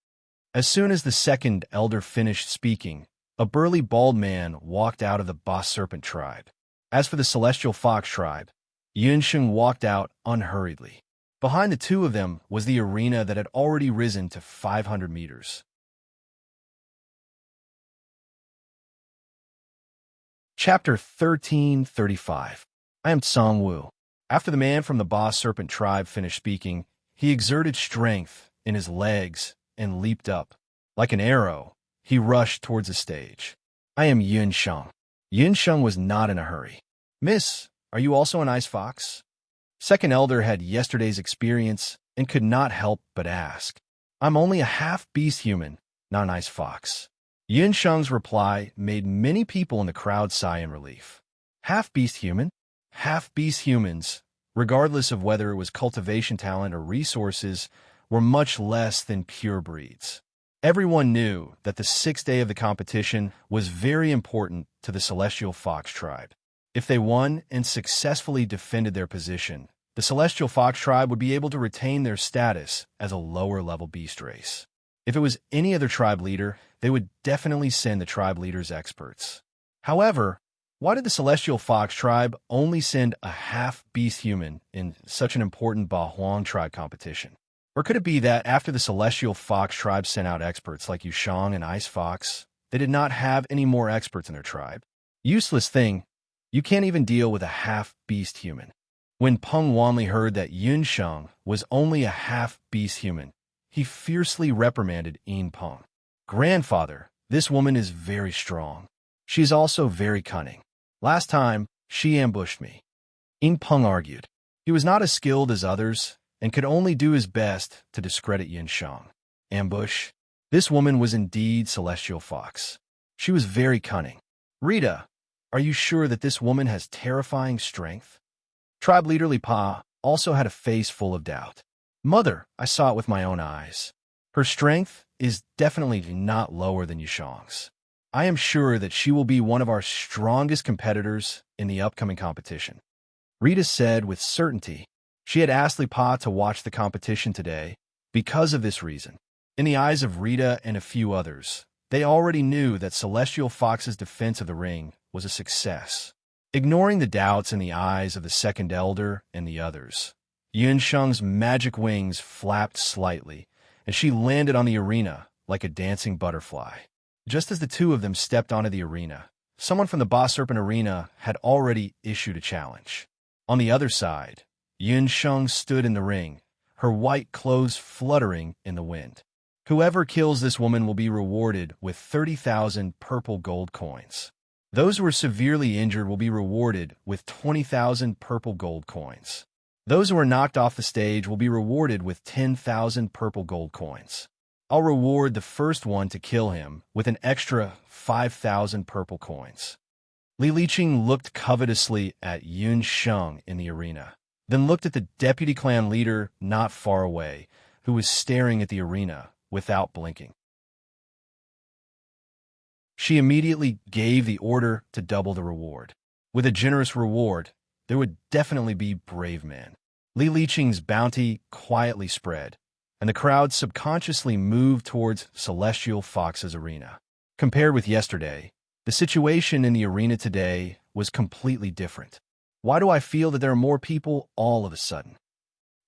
As soon as the second elder finished speaking, a burly bald man walked out of the Ba Serpent tribe. As for the Celestial Fox tribe, Yunsheng walked out unhurriedly. Behind the two of them was the arena that had already risen to 500 meters. Chapter 1335. I am Tsang Wu. After the man from the Ba Serpent tribe finished speaking, he exerted strength in his legs and leaped up. Like an arrow, he rushed towards the stage. I am Yun Sheng. Yun Sheng was not in a hurry. Miss, are you also an Ice Fox? Second elder had yesterday's experience and could not help but ask. I'm only a half-beast human, not an Ice Fox. Yun Sheng's reply made many people in the crowd sigh in relief. Half-beast human? Half-beast humans, regardless of whether it was cultivation talent or resources, were much less than pure breeds. Everyone knew that the 6th day of the competition was very important to the Celestial Fox tribe. If they won and successfully defended their position, the Celestial Fox tribe would be able to retain their status as a lower-level beast race. If it was any other tribe leader, they would definitely send the tribe leader's experts. However, why did the Celestial Fox tribe only send a half-beast human in such an important Ba Huang tribe competition? Or could it be that after the Celestial Fox tribe sent out experts like Yushang and Ice Fox, they did not have any more experts in their tribe? Useless thing, you can't even deal with a half-beast human. When Peng Wanli heard that Yun Sheng was only a half-beast human, he fiercely reprimanded Yin Peng. Grandfather, this woman is very strong. She is also very cunning. Last time, she ambushed me. Yin Peng argued. He was not as skilled as others, and could only do his best to discredit Yin Sheng. Ambush? This woman was indeed Celestial Fox. She was very cunning. Rita, are you sure that this woman has terrifying strength? Tribe leader Li Pa also had a face full of doubt. Mother, I saw it with my own eyes. Her strength is definitely not lower than Yushang's. I am sure that she will be one of our strongest competitors in the upcoming competition. Rita said with certainty. She had asked Lipa to watch the competition today because of this reason. In the eyes of Rita and a few others, they already knew that Celestial Fox's defense of the ring was a success. Ignoring the doubts in the eyes of the second elder and the others, Yunsheng's magic wings flapped slightly, and she landed on the arena like a dancing butterfly. Just as the two of them stepped onto the arena, someone from the Boss Serpent Arena had already issued a challenge. On the other side, Yunsheng stood in the ring, her white clothes fluttering in the wind. Whoever kills this woman will be rewarded with 30,000 purple gold coins. Those who are severely injured will be rewarded with 20,000 purple gold coins. Those who are knocked off the stage will be rewarded with 10,000 purple gold coins. I'll reward the first one to kill him with an extra 5,000 purple coins. Li Liqing looked covetously at Yunsheng in the arena, then looked at the deputy clan leader not far away, who was staring at the arena without blinking. She immediately gave the order to double the reward. With a generous reward, there would definitely be brave men. Li Liqing's bounty quietly spread, and the crowd subconsciously moved towards Celestial Fox's arena. Compared with yesterday, the situation in the arena today was completely different. Why do I feel that there are more people all of a sudden?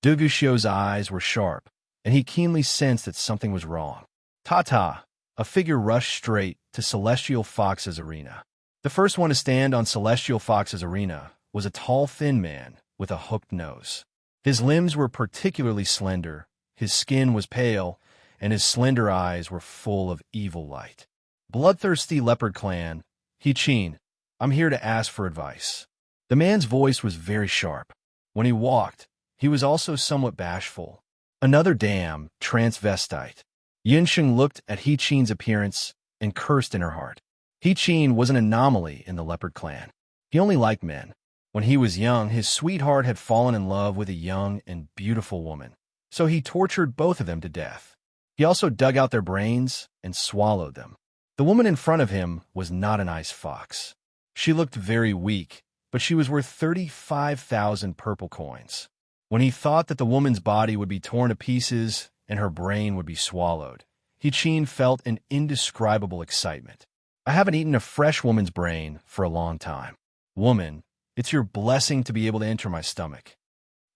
Du Guxiu's eyes were sharp, and he keenly sensed that something was wrong. Ta-ta! A figure rushed straight to Celestial Fox's arena. The first one to stand on Celestial Fox's arena was a tall, thin man with a hooked nose. His limbs were particularly slender, his skin was pale, and his slender eyes were full of evil light. Bloodthirsty Leopard Clan, He-Chin, I'm here to ask for advice. The man's voice was very sharp. When he walked, he was also somewhat bashful. Another damn transvestite. Yunsheng looked at He-Chin's appearance and cursed in her heart. He-Chin was an anomaly in the Leopard Clan. He only liked men. When he was young, his sweetheart had fallen in love with a young and beautiful woman, so he tortured both of them to death. He also dug out their brains and swallowed them. The woman in front of him was not a nice fox. She looked very weak, but she was worth 35,000 purple coins. When he thought that the woman's body would be torn to pieces and her brain would be swallowed, He-Chin felt an indescribable excitement. I haven't eaten a fresh woman's brain for a long time. Woman, it's your blessing to be able to enter my stomach.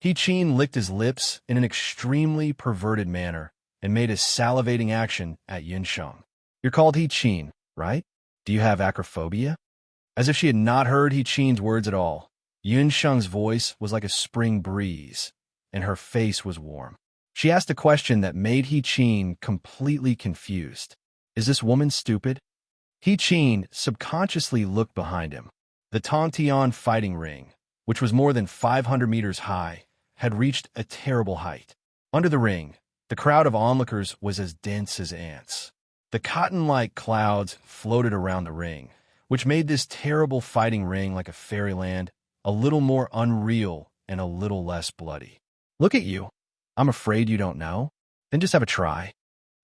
He-Chin licked his lips in an extremely perverted manner and made a salivating action at Yunsheng. You're called He-Chin, right? Do you have acrophobia? As if she had not heard He-Chin's words at all, Yunsheng's voice was like a spring breeze, and her face was warm. She asked a question that made He-Chin completely confused. Is this woman stupid? He-Chin subconsciously looked behind him. The Tongtian fighting ring, which was more than 500 meters high, had reached a terrible height. Under the ring, the crowd of onlookers was as dense as ants. The cotton-like clouds floated around the ring, which made this terrible fighting ring like a fairyland, a little more unreal and a little less bloody. Look at you. I'm afraid you don't know? Then just have a try.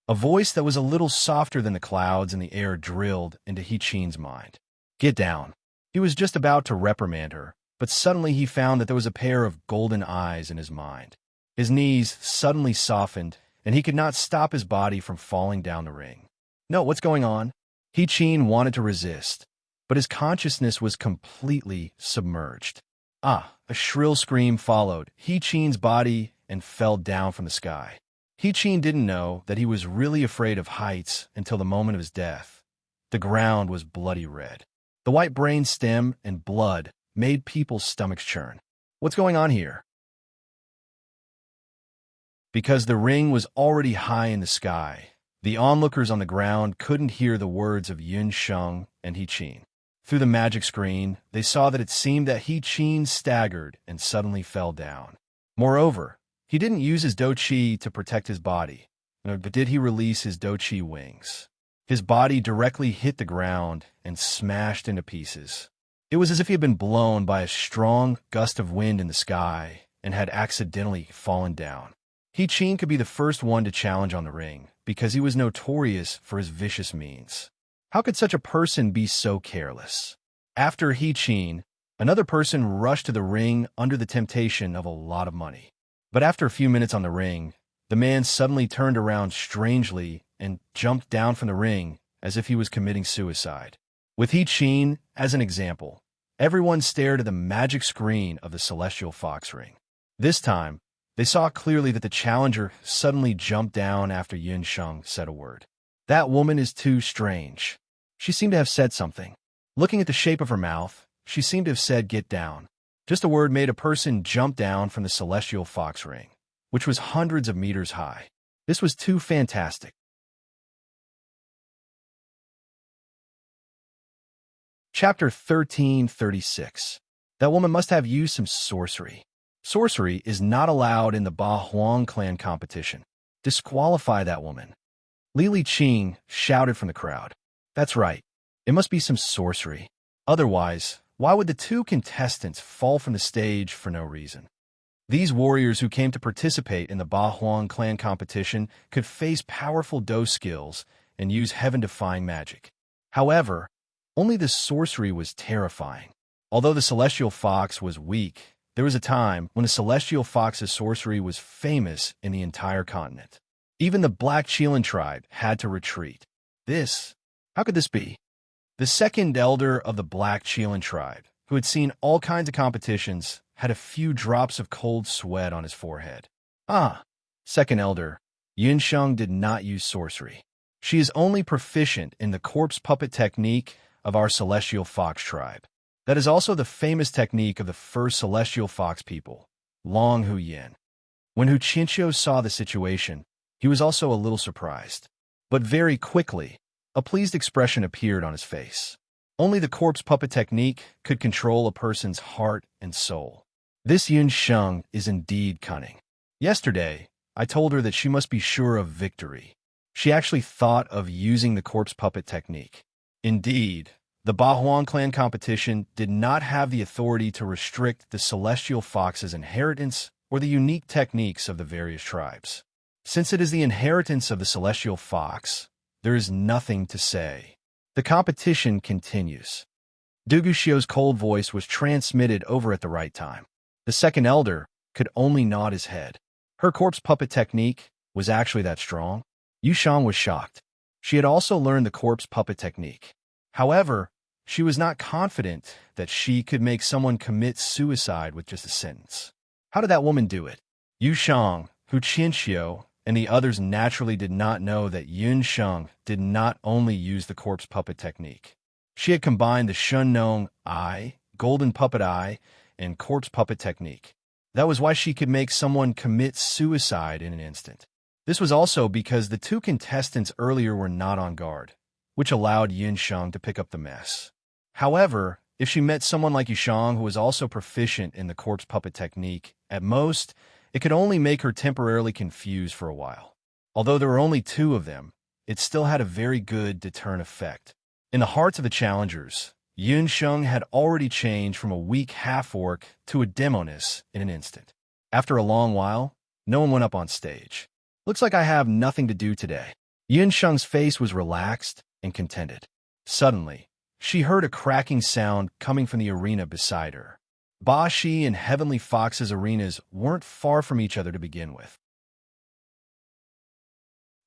A voice that was a little softer than the clouds in the air drilled into He-Chin's mind. Get down. He was just about to reprimand her, but suddenly he found that there was a pair of golden eyes in his mind. His knees suddenly softened, and he could not stop his body from falling down the ring. No, what's going on? He-Chin wanted to resist, but his consciousness was completely submerged. Ah, a shrill scream followed He-Chin's body and fell down from the sky. He-Chin didn't know that he was really afraid of heights until the moment of his death. The ground was bloody red. The white brain stem and blood made people's stomachs churn. What's going on here? Because the ring was already high in the sky, the onlookers on the ground couldn't hear the words of Yunsheng and He-Chin. Through the magic screen, they saw that it seemed that He-Chin staggered and suddenly fell down. Moreover, he didn't use his Do-Chi to protect his body, but did he release his Do-Chi wings? His body directly hit the ground and smashed into pieces. It was as if he had been blown by a strong gust of wind in the sky and had accidentally fallen down. He-Chin could be the first one to challenge on the ring because he was notorious for his vicious means. How could such a person be so careless? After He Qin, another person rushed to the ring under the temptation of a lot of money. But after a few minutes on the ring, the man suddenly turned around strangely and jumped down from the ring as if he was committing suicide. With He Qin as an example, everyone stared at the magic screen of the celestial fox ring. This time, they saw clearly that the challenger suddenly jumped down after Yun Sheng said a word. That woman is too strange. She seemed to have said something. Looking at the shape of her mouth, she seemed to have said, "Get down." Just a word made a person jump down from the celestial fox ring, which was hundreds of meters high. This was too fantastic. Chapter 1336. That woman must have used some sorcery. Sorcery is not allowed in the Ba Huang clan competition. Disqualify that woman. Li Qing shouted from the crowd. That's right. It must be some sorcery. Otherwise, why would the two contestants fall from the stage for no reason? These warriors who came to participate in the Ba Huang clan competition could face powerful Do skills and use heaven-defying magic. However, only the sorcery was terrifying. Although the celestial fox was weak, there was a time when the celestial fox's sorcery was famous in the entire continent. Even the Black Chelan tribe had to retreat. How could this be? The second elder of the Black Chelan tribe, who had seen all kinds of competitions, had a few drops of cold sweat on his forehead. Second elder, Yun Sheng did not use sorcery. She is only proficient in the corpse puppet technique of our celestial fox tribe. That is also the famous technique of the first celestial fox people, Long Hu Yin. When Hu Qinqiu saw the situation, he was also a little surprised. But very quickly, a pleased expression appeared on his face. Only the corpse puppet technique could control a person's heart and soul. This Yun Sheng is indeed cunning. Yesterday, I told her that she must be sure of victory. She actually thought of using the corpse puppet technique. Indeed, the Ba Huang clan competition did not have the authority to restrict the celestial fox's inheritance or the unique techniques of the various tribes. Since it is the inheritance of the celestial fox, there is nothing to say. The competition continues. Du Guxiu's cold voice was transmitted over at the right time. The second elder could only nod his head. Her corpse puppet technique was actually that strong. Yu Shang was shocked. She had also learned the corpse puppet technique. However, she was not confident that she could make someone commit suicide with just a sentence. How did that woman do it? Yu Shang, Hu Qinqiu, and the others naturally did not know that Yun Sheng did not only use the corpse puppet technique. She had combined the Shennong Eye, Golden Puppet Eye, and corpse puppet technique. That was why she could make someone commit suicide in an instant. This was also because the two contestants earlier were not on guard, which allowed Yun Sheng to pick up the mess. However, if she met someone like Yu Shang who was also proficient in the corpse puppet technique, at most, it could only make her temporarily confused for a while. Although there were only two of them, it still had a very good deterrent effect. In the hearts of the challengers, Yun Sheng had already changed from a weak half-orc to a demoness in an instant. After a long while, no one went up on stage. Looks like I have nothing to do today. Yun Sheng's face was relaxed and contented. Suddenly, she heard a cracking sound coming from the arena beside her. Ba Shi and Heavenly Fox's arenas weren't far from each other to begin with.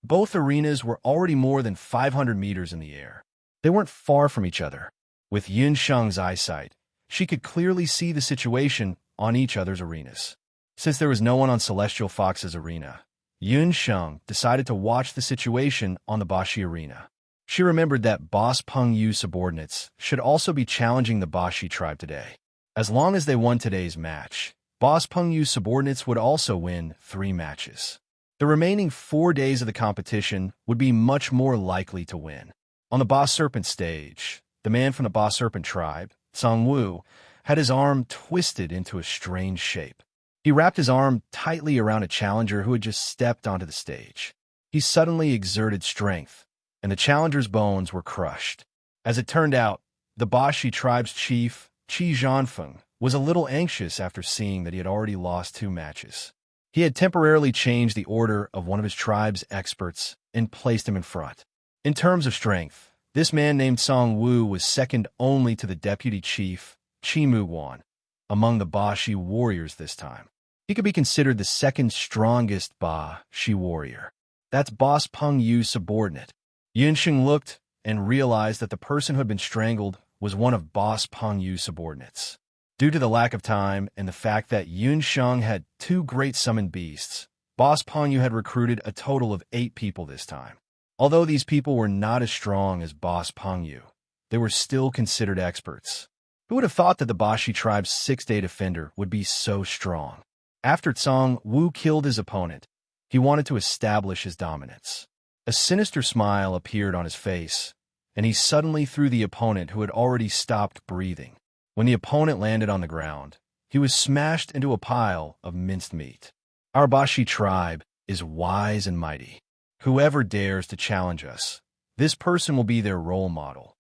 Both arenas were already more than 500 meters in the air. They weren't far from each other. With Yun Sheng's eyesight, she could clearly see the situation on each other's arenas. Since there was no one on Celestial Fox's arena, Yun Sheng decided to watch the situation on the Ba Shi arena. She remembered that Boss Peng Yu's subordinates should also be challenging the Ba Shi tribe today. As long as they won today's match, Boss Peng Yu's subordinates would also win 3 matches. The remaining 4 days of the competition would be much more likely to win. On the Ba Serpent stage, the man from the Ba Serpent tribe, Song Wu, had his arm twisted into a strange shape. He wrapped his arm tightly around a challenger who had just stepped onto the stage. He suddenly exerted strength, and the challenger's bones were crushed. As it turned out, the Ba Shi tribe's chief, Qi Zhanfeng, was a little anxious after seeing that he had already lost 2 matches. He had temporarily changed the order of one of his tribe's experts and placed him in front. In terms of strength, This man named Song Wu was second only to the deputy chief, Chi Mu Wan, among the Ba Shi warriors this time. He could be considered the second strongest Ba Shi warrior. That's Boss Peng Yu's subordinate. Yunsheng looked and realized that the person who had been strangled was one of Boss Peng Yu's subordinates. Due to the lack of time and the fact that Yunsheng had two great summoned beasts, Boss Peng Yu had recruited a total of 8 people this time. Although these people were not as strong as Boss Peng Yu, they were still considered experts. Who would have thought that the Ba Shi tribe's 6-day defender would be so strong? After Song Wu killed his opponent, he wanted to establish his dominance. A sinister smile appeared on his face, and he suddenly threw the opponent who had already stopped breathing. When the opponent landed on the ground, he was smashed into a pile of minced meat. Our Ba Shi tribe is wise and mighty. Whoever dares to challenge us, this person will be their role model.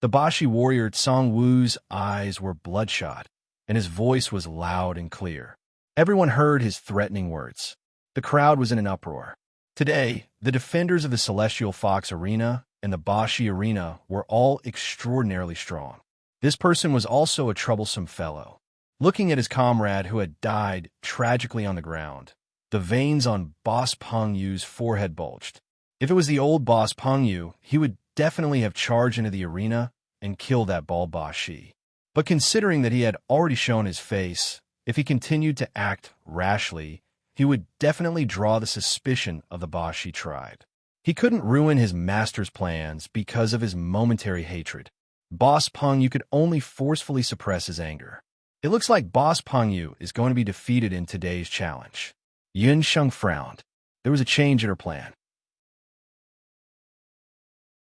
The Ba Shi warrior Song Wu's eyes were bloodshot, and his voice was loud and clear. Everyone heard his threatening words. The crowd was in an uproar. Today, the defenders of the Celestial Fox Arena and the Ba Shi Arena were all extraordinarily strong. This person was also a troublesome fellow. Looking at his comrade who had died tragically on the ground, the veins on Boss Peng Yu's forehead bulged. If it was the old Boss Peng Yu, he would definitely have charged into the arena and killed that bald Ba Shi. But considering that he had already shown his face, if he continued to act rashly, he would definitely draw the suspicion of the Ba Shi tribe. He couldn't ruin his master's plans because of his momentary hatred. Boss Peng Yu could only forcefully suppress his anger. It looks like Boss Peng Yu is going to be defeated in today's challenge. Yunsheng frowned. There was a change in her plan.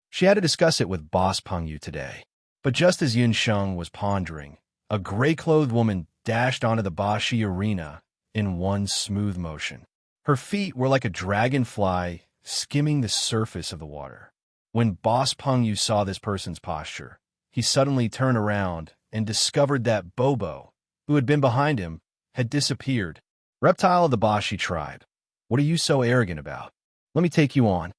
She had to discuss it with Boss Peng Yu today. But just as Yunsheng was pondering, a gray-clothed woman dashed onto the Ba Shi arena in one smooth motion. Her feet were like a dragonfly skimming the surface of the water. When Boss Peng Yu saw this person's posture, he suddenly turned around and discovered that Bobo, who had been behind him, had disappeared. Reptile of the Ba Shi tribe, what are you so arrogant about? Let me take you on.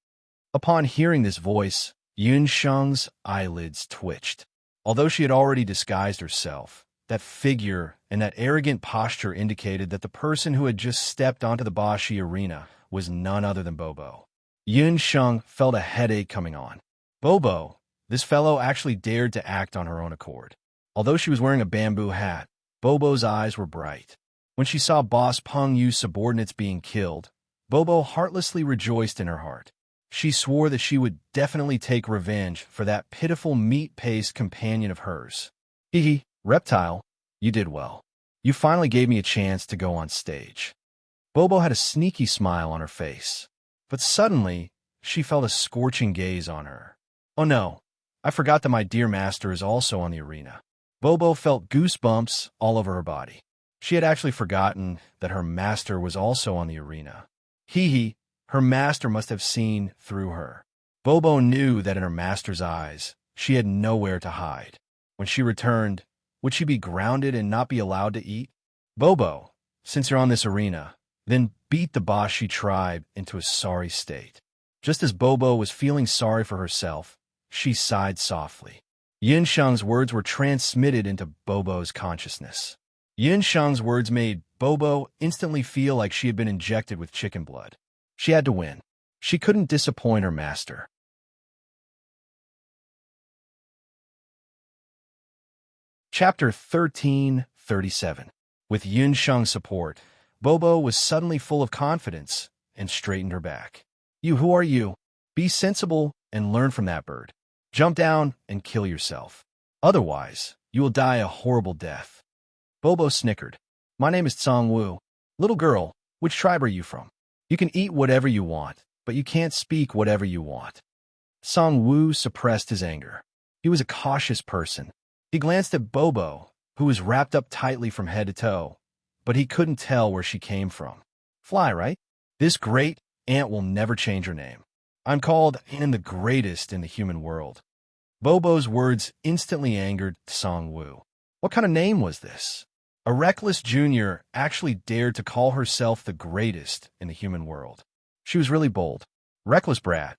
Upon hearing this voice, Yunsheng's eyelids twitched. Although she had already disguised herself, that figure and that arrogant posture indicated that the person who had just stepped onto the Ba Shi arena was none other than Bobo. Yunsheng felt a headache coming on. Bobo, this fellow actually dared to act on her own accord. Although she was wearing a bamboo hat, Bobo's eyes were bright. When she saw Boss Peng Yu's subordinates being killed, Bobo heartlessly rejoiced in her heart. She swore that she would definitely take revenge for that pitiful meat-paced companion of hers. Hee, Reptile, you did well. You finally gave me a chance to go on stage. Bobo had a sneaky smile on her face, but suddenly she felt a scorching gaze on her. Oh no, I forgot that my dear master is also on the arena. Bobo felt goosebumps all over her body. She had actually forgotten that her master was also on the arena. Her master must have seen through her. Bobo knew that in her master's eyes, she had nowhere to hide. When she returned, would she be grounded and not be allowed to eat? Bobo, since you're on this arena, then beat the Ba Shi tribe into a sorry state. Just as Bobo was feeling sorry for herself, she sighed softly. Yunsheng's words were transmitted into Bobo's consciousness. Yunsheng's words made Bobo instantly feel like she had been injected with chicken blood. She had to win. She couldn't disappoint her master. Chapter 1337. With Yunsheng's support, Bobo was suddenly full of confidence and straightened her back. Who are you? Be sensible and learn from that bird. Jump down and kill yourself. Otherwise, you will die a horrible death. Bobo snickered. My name is Song Wu. Little girl, which tribe are you from? You can eat whatever you want, but you can't speak whatever you want. Song Wu suppressed his anger. He was a cautious person. He glanced at Bobo, who was wrapped up tightly from head to toe, but he couldn't tell where she came from. Fly, right? This great ant will never change her name. I'm called and the greatest in the human world. Bobo's words instantly angered Song Wu. What kind of name was this? A reckless junior actually dared to call herself the greatest in the human world. She was really bold. Reckless brat.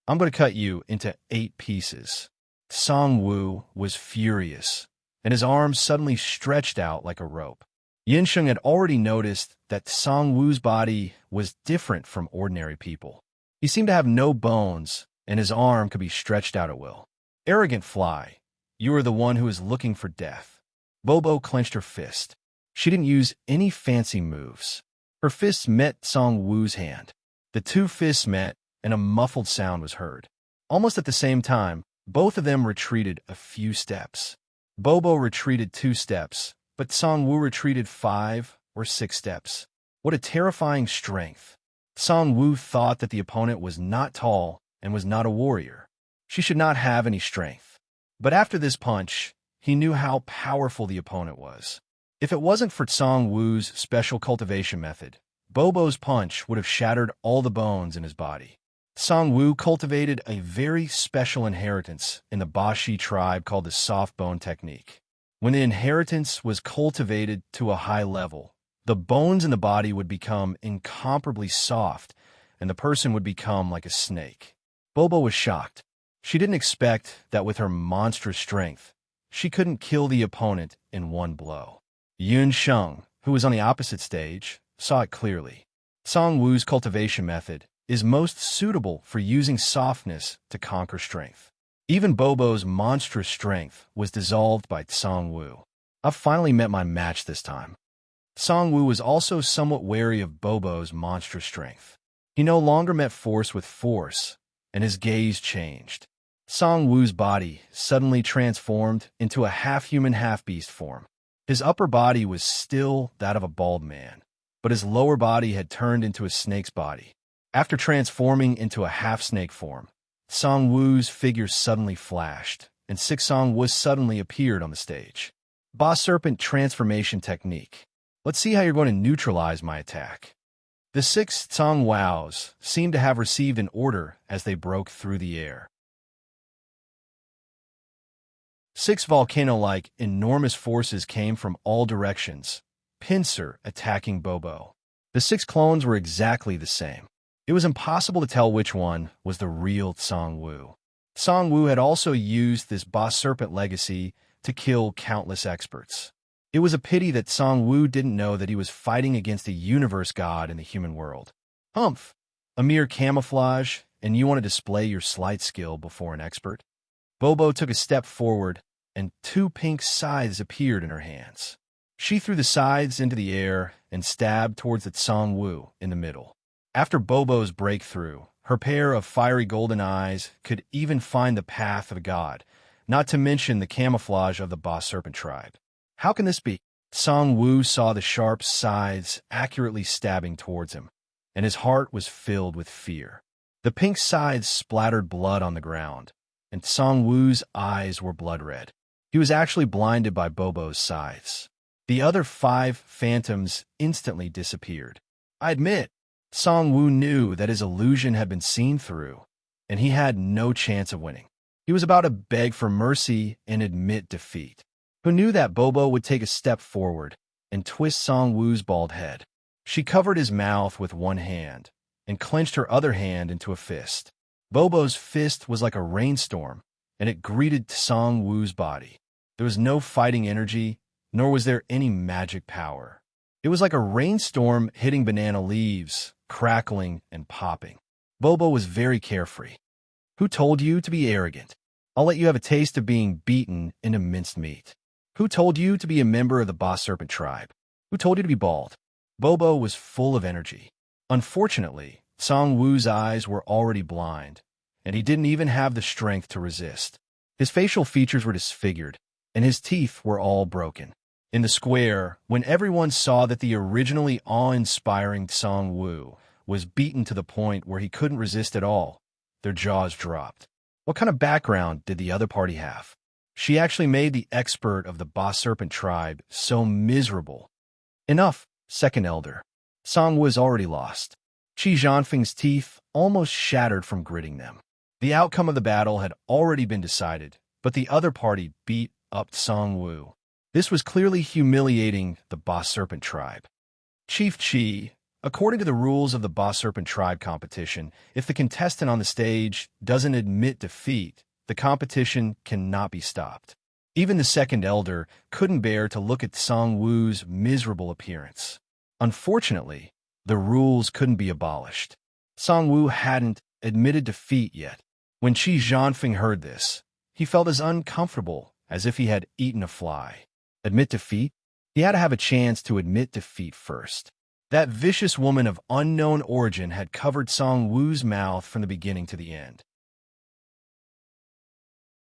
I'm going to cut you into 8 pieces." Song Wu was furious, and his arms suddenly stretched out like a rope. Yinsheng had already noticed that Song Wu's body was different from ordinary people. He seemed to have no bones, and his arm could be stretched out at will. "Arrogant fly, you are the one who is looking for death." Bobo clenched her fist. She didn't use any fancy moves. Her fists met Song Wu's hand. The 2 fists met, and a muffled sound was heard. Almost at the same time, both of them retreated a few steps. Bobo retreated 2 steps, but Song Wu retreated 5 or 6 steps. What a terrifying strength. Song Wu thought that the opponent was not tall and was not a warrior. She should not have any strength. But after this punch, he knew how powerful the opponent was. If it wasn't for Song Wu's special cultivation method, Bobo's punch would have shattered all the bones in his body. Song Wu cultivated a very special inheritance in the Bashi tribe called the soft bone technique. When the inheritance was cultivated to a high level, the bones in the body would become incomparably soft, and the person would become like a snake. Bobo was shocked. She didn't expect that with her monstrous strength, she couldn't kill the opponent in one blow. Yun Sheng, who was on the opposite stage, saw it clearly. Song Wu's cultivation method is most suitable for using softness to conquer strength. Even Bobo's monstrous strength was dissolved by Song Wu. "I've finally met my match this time." Song Wu was also somewhat wary of Bobo's monstrous strength. He no longer met force with force, and his gaze changed. Song Wu's body suddenly transformed into a half-human, half-beast form. His upper body was still that of a bald man, but his lower body had turned into a snake's body. After transforming into a half-snake form, Song Wu's figure suddenly flashed, and 6 Song Wu suddenly appeared on the stage. Boss Serpent Transformation Technique. Let's see how you're going to neutralize my attack. The 6 Song Wows seemed to have received an order as they broke through the air. 6 volcano-like enormous forces came from all directions, pincer attacking Bobo. The 6 clones were exactly the same. It was impossible to tell which one was the real Song Wu. Song Wu had also used this Boss Serpent legacy to kill countless experts. It was a pity that Song Wu didn't know that he was fighting against a universe god in the human world. Humph! A mere camouflage, and you want to display your sleight skill before an expert? Bobo took a step forward, and 2 pink scythes appeared in her hands. She threw the scythes into the air and stabbed towards the Song Wu in the middle. After Bobo's breakthrough, her pair of fiery golden eyes could even find the path of a god, not to mention the camouflage of the Boss Serpent tribe. How can this be? Song Wu saw the sharp scythes accurately stabbing towards him, and his heart was filled with fear. The pink scythes splattered blood on the ground, and Song Wu's eyes were blood red. He was actually blinded by Bobo's scythes. The other 5 phantoms instantly disappeared. I admit, Song Wu knew that his illusion had been seen through, and he had no chance of winning. He was about to beg for mercy and admit defeat. Who knew that Bobo would take a step forward and twist Song Wu's bald head? She covered his mouth with one hand and clenched her other hand into a fist. Bobo's fist was like a rainstorm, and it greeted Song Wu's body. There was no fighting energy, nor was there any magic power. It was like a rainstorm hitting banana leaves, crackling and popping. Bobo was very carefree. Who told you to be arrogant? I'll let you have a taste of being beaten into minced meat. Who told you to be a member of the Boss Serpent tribe? Who told you to be bald? Bobo was full of energy. Unfortunately, Song Wu's eyes were already blind, and he didn't even have the strength to resist. His facial features were disfigured, and his teeth were all broken. In the square, when everyone saw that the originally awe-inspiring Song Wu was beaten to the point where he couldn't resist at all, their jaws dropped. What kind of background did the other party have? She actually made the expert of the Boss Serpent tribe so miserable. Enough, second elder. Song Wu is already lost. Qi Zhanfeng's teeth almost shattered from gritting them. The outcome of the battle had already been decided, but the other party beat up Song Wu. This was clearly humiliating the Boss Serpent tribe. Chief Qi, According to the rules of the Boss Serpent Tribe competition, if the contestant on the stage doesn't admit defeat, the competition cannot be stopped. Even the second elder couldn't bear to look at Song Wu's miserable appearance. Unfortunately, the rules couldn't be abolished. Song Wu hadn't admitted defeat yet. When Qi Zhanfeng heard this, he felt as uncomfortable as if he had eaten a fly. Admit defeat? He had to have a chance to admit defeat first. That vicious woman of unknown origin had covered Song Wu's mouth from the beginning to the end.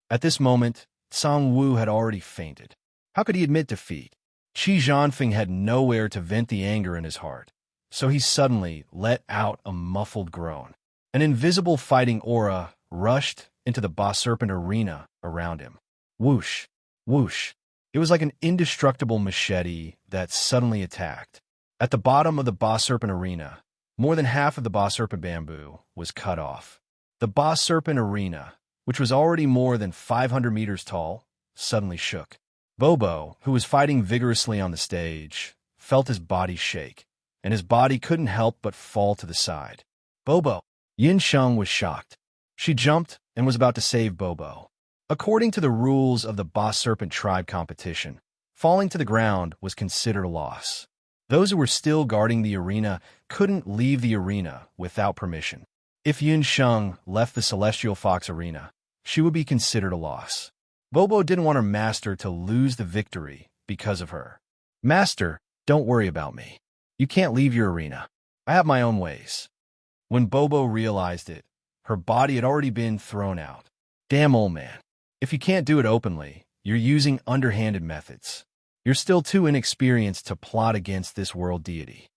At this moment, Song Wu had already fainted. How could he admit defeat? Qi Zhanfeng had nowhere to vent the anger in his heart, so he suddenly let out a muffled groan. An invisible fighting aura rushed into the Boss Serpent arena around him. Whoosh, whoosh. It was like an indestructible machete that suddenly attacked. At the bottom of the Boss Serpent arena, more than half of the Boss Serpent bamboo was cut off. The Boss Serpent arena, which was already more than 500 meters tall, suddenly shook. Bobo, who was fighting vigorously on the stage, felt his body shake, and his body couldn't help but fall to the side. Bobo! Yin Sheng was shocked. She jumped and was about to save Bobo. According to the rules of the Boss Serpent Tribe competition, falling to the ground was considered a loss. Those who were still guarding the arena couldn't leave the arena without permission. If Yin Sheng left the Celestial Fox arena, she would be considered a loss. Bobo didn't want her master to lose the victory because of her. Master, don't worry about me. You can't leave your arena. I have my own ways. When Bobo realized it, her body had already been thrown out. Damn, old man. If you can't do it openly, you're using underhanded methods. You're still too inexperienced to plot against this world deity.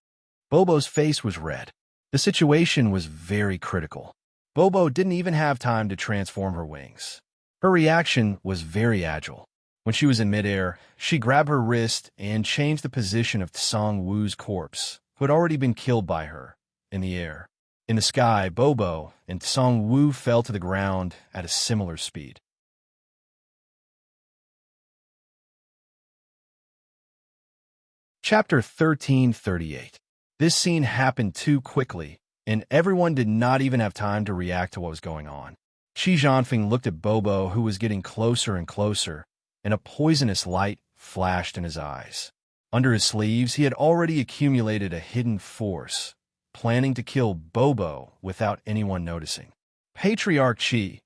Bobo's face was red. The situation was very critical. Bobo didn't even have time to transform her wings. Her reaction was very agile. When she was in midair, she grabbed her wrist and changed the position of Song Wu's corpse, who had already been killed by her, in the air. In the sky, Bobo and Song Wu fell to the ground at a similar speed. Chapter 1338. This scene happened too quickly, and everyone did not even have time to react to what was going on. Qi Zhanfeng looked at Bobo, who was getting closer and closer, and a poisonous light flashed in his eyes. Under his sleeves, he had already accumulated a hidden force, planning to kill Bobo without anyone noticing. Patriarch Qi,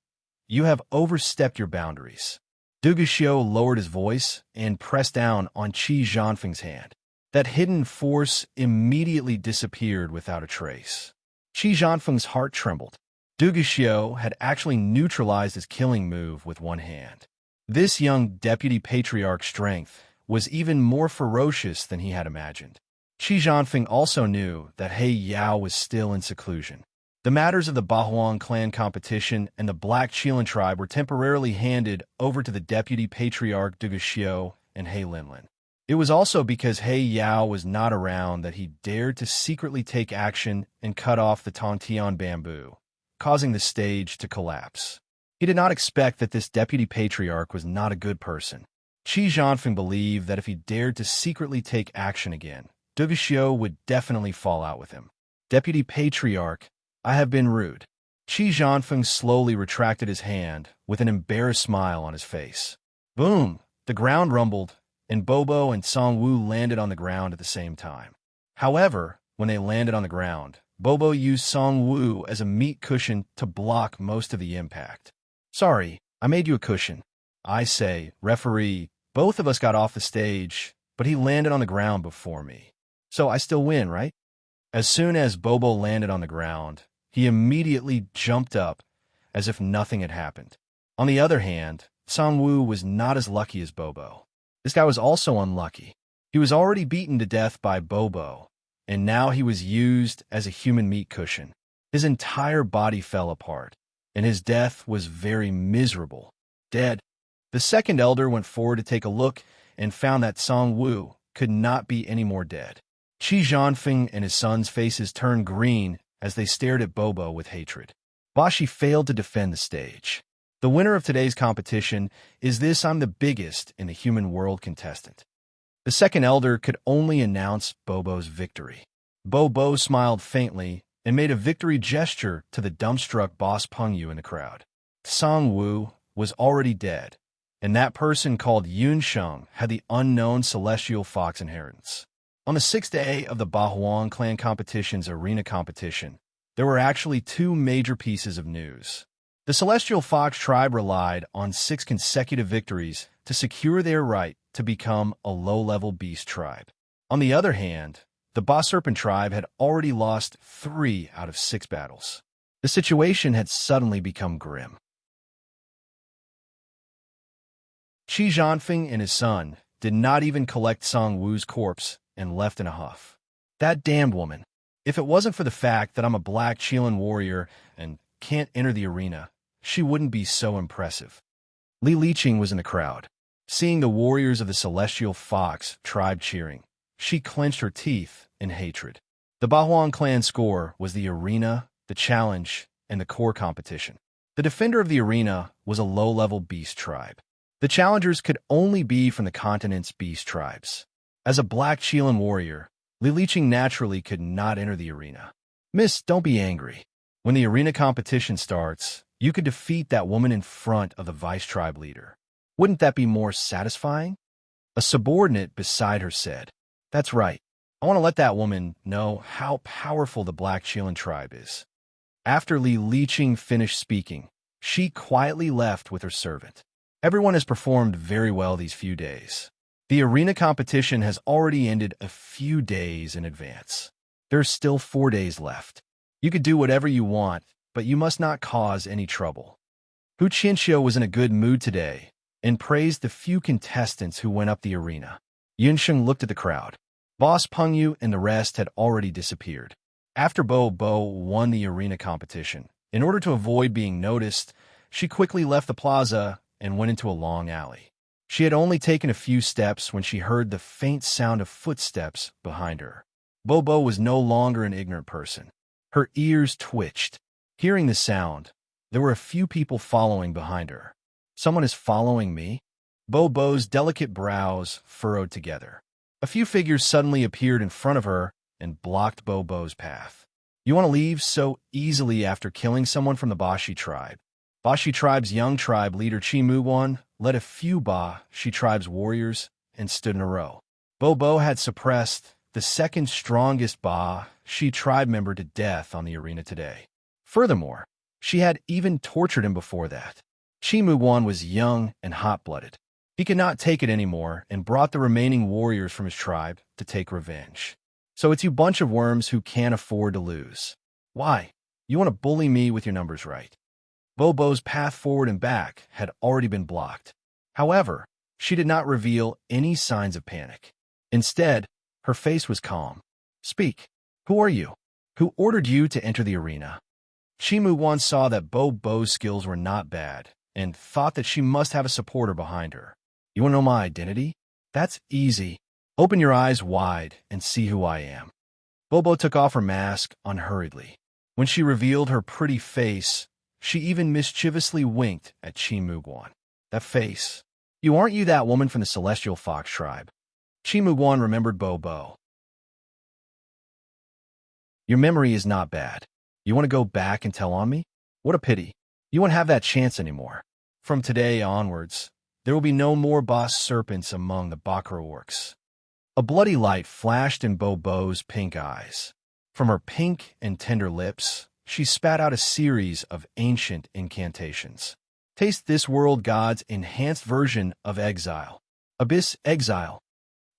you have overstepped your boundaries. Duguxiu lowered his voice and pressed down on Qi Zhanfeng's hand. That hidden force immediately disappeared without a trace. Qi Zhanfeng's heart trembled. Duguxiu had actually neutralized his killing move with one hand. This young deputy patriarch's strength was even more ferocious than he had imagined. Qi Zhanfeng also knew that He Yao was still in seclusion. The matters of the Bahuang clan competition and the Black Qilin tribe were temporarily handed over to the deputy patriarch Duguxiu and He Linlin. It was also because He Yao was not around that he dared to secretly take action and cut off the Tongtian bamboo, causing the stage to collapse. He did not expect that this deputy patriarch was not a good person. Qi Zhanfeng believed that if he dared to secretly take action again, Duguxiu would definitely fall out with him. Deputy Patriarch, I have been rude. Qi Zhanfeng slowly retracted his hand with an embarrassed smile on his face. Boom! The ground rumbled, and Bobo and Song Wu landed on the ground at the same time. However, when they landed on the ground, Bobo used Song Wu as a meat cushion to block most of the impact. Sorry, I made you a cushion. I say, referee, both of us got off the stage, but he landed on the ground before me. So I still win, right? As soon as Bobo landed on the ground, he immediately jumped up as if nothing had happened. On the other hand, Song Wu was not as lucky as Bobo. This guy was also unlucky. He was already beaten to death by Bobo, and now he was used as a human meat cushion. His entire body fell apart, and his death was very miserable. Dead. The second elder went forward to take a look and found that Song Wu could not be any more dead. Qi Zhanfeng and his son's faces turned green as they stared at Bobo with hatred. Bashi failed to defend the stage. The winner of today's competition is this I'm the biggest in the human world contestant. The second elder could only announce Bobo's victory. Bo smiled faintly and made a victory gesture to the dumbstruck boss Pengyu in the crowd. Song Wu was already dead, and that person called Yun Sheng had the unknown celestial fox inheritance. On the sixth day of the Bahuang clan competition's arena competition, there were actually two major pieces of news. The Celestial Fox tribe relied on 6 consecutive victories to secure their right to become a low-level beast tribe. On the other hand, the Boss Serpent tribe had already lost 3 out of 6 battles. The situation had suddenly become grim. Qi Zhanfeng and his son did not even collect Song Wu's corpse and left in a huff. That damned woman. If it wasn't for the fact that I'm a black Qilin warrior and can't enter the arena, she wouldn't be so impressive. Li Liqing was in the crowd. Seeing the warriors of the Celestial Fox tribe cheering, she clenched her teeth in hatred. The Bahuang clan score was the arena, the challenge, and the core competition. The defender of the arena was a low-level beast tribe. The challengers could only be from the continent's beast tribes. As a black Qilin warrior, Li Liqing naturally could not enter the arena. Miss, don't be angry. When the arena competition starts, you could defeat that woman in front of the vice tribe leader. Wouldn't that be more satisfying? A subordinate beside her said, "That's right. I want to let that woman know how powerful the Black Qilin tribe is." After Li Liqing finished speaking, she quietly left with her servant. Everyone has performed very well these few days. The arena competition has already ended a few days in advance. There's still 4 days left. You could do whatever you want, but you must not cause any trouble. Hu Qianxiu was in a good mood today and praised the few contestants who went up the arena. Yunsheng looked at the crowd. Boss Pengyu and the rest had already disappeared. After Bo won the arena competition, in order to avoid being noticed, she quickly left the plaza and went into a long alley. She had only taken a few steps when she heard the faint sound of footsteps behind her. Bo was no longer an ignorant person. Her ears twitched. Hearing the sound, there were a few people following behind her. Someone is following me? Bo's delicate brows furrowed together. A few figures suddenly appeared in front of her and blocked Bo's path. You want to leave so easily after killing someone from the Bashi tribe? Bashi tribe's young tribe leader Qi Muguan led a few Bashi tribe's warriors and stood in a row. Bo had suppressed the second strongest Bashi tribe member to death on the arena today. Furthermore, she had even tortured him before that. Qi Muguan was young and hot-blooded. He could not take it anymore and brought the remaining warriors from his tribe to take revenge. So it's you bunch of worms who can't afford to lose. Why? You want to bully me with your numbers, right? Bo's path forward and back had already been blocked. However, she did not reveal any signs of panic. Instead, her face was calm. Speak. Who are you? Who ordered you to enter the arena? Qi Muguan saw that Bo's skills were not bad and thought that she must have a supporter behind her. You want to know my identity? That's easy. Open your eyes wide and see who I am. Bo took off her mask unhurriedly. When she revealed her pretty face, she even mischievously winked at Qi Muguan. That face. Aren't you that woman from the Celestial Fox tribe? Qi Muguan remembered Bo. Your memory is not bad. You want to go back and tell on me? What a pity. You won't have that chance anymore. From today onwards, there will be no more boss serpents among the Bakra orcs. A bloody light flashed in Bo's pink eyes. From her pink and tender lips, she spat out a series of ancient incantations. Taste this world god's enhanced version of exile. Abyss exile.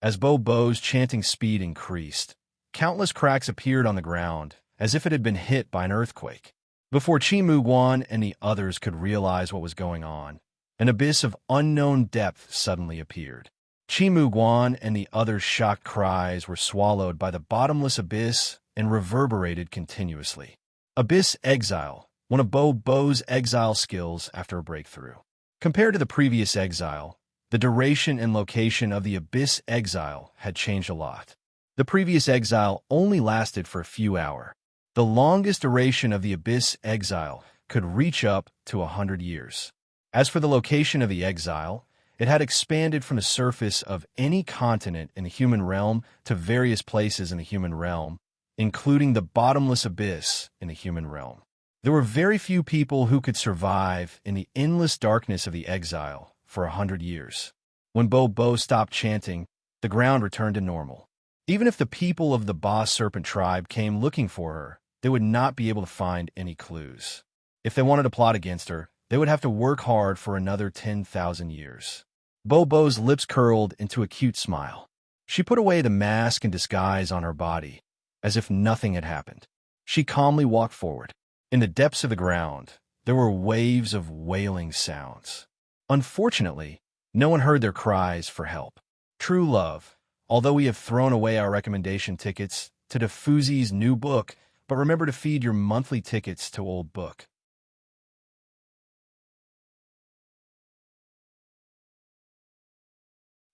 As Bo's chanting speed increased, countless cracks appeared on the ground, as if it had been hit by an earthquake. Before Qi Muguan and the others could realize what was going on, an abyss of unknown depth suddenly appeared. Qi Muguan and the others' shocked cries were swallowed by the bottomless abyss and reverberated continuously. Abyss Exile, one of Bo's exile skills after a breakthrough. Compared to the previous exile, the duration and location of the Abyss Exile had changed a lot. The previous exile only lasted for a few hours. The longest duration of the Abyss Exile could reach up to 100 years. As for the location of the exile, it had expanded from the surface of any continent in the human realm to various places in the human realm, including the bottomless abyss in the human realm. There were very few people who could survive in the endless darkness of the exile for 100 years. When Bo stopped chanting, the ground returned to normal. Even if the people of the Boss Serpent tribe came looking for her, they would not be able to find any clues. If they wanted to plot against her, they would have to work hard for another 10,000 years. Bo's lips curled into a cute smile. She put away the mask and disguise on her body, as if nothing had happened. She calmly walked forward. In the depths of the ground, there were waves of wailing sounds. Unfortunately, no one heard their cries for help. True love, although we have thrown away our recommendation tickets to Defuzi's new book, but remember to feed your monthly tickets to Old Book.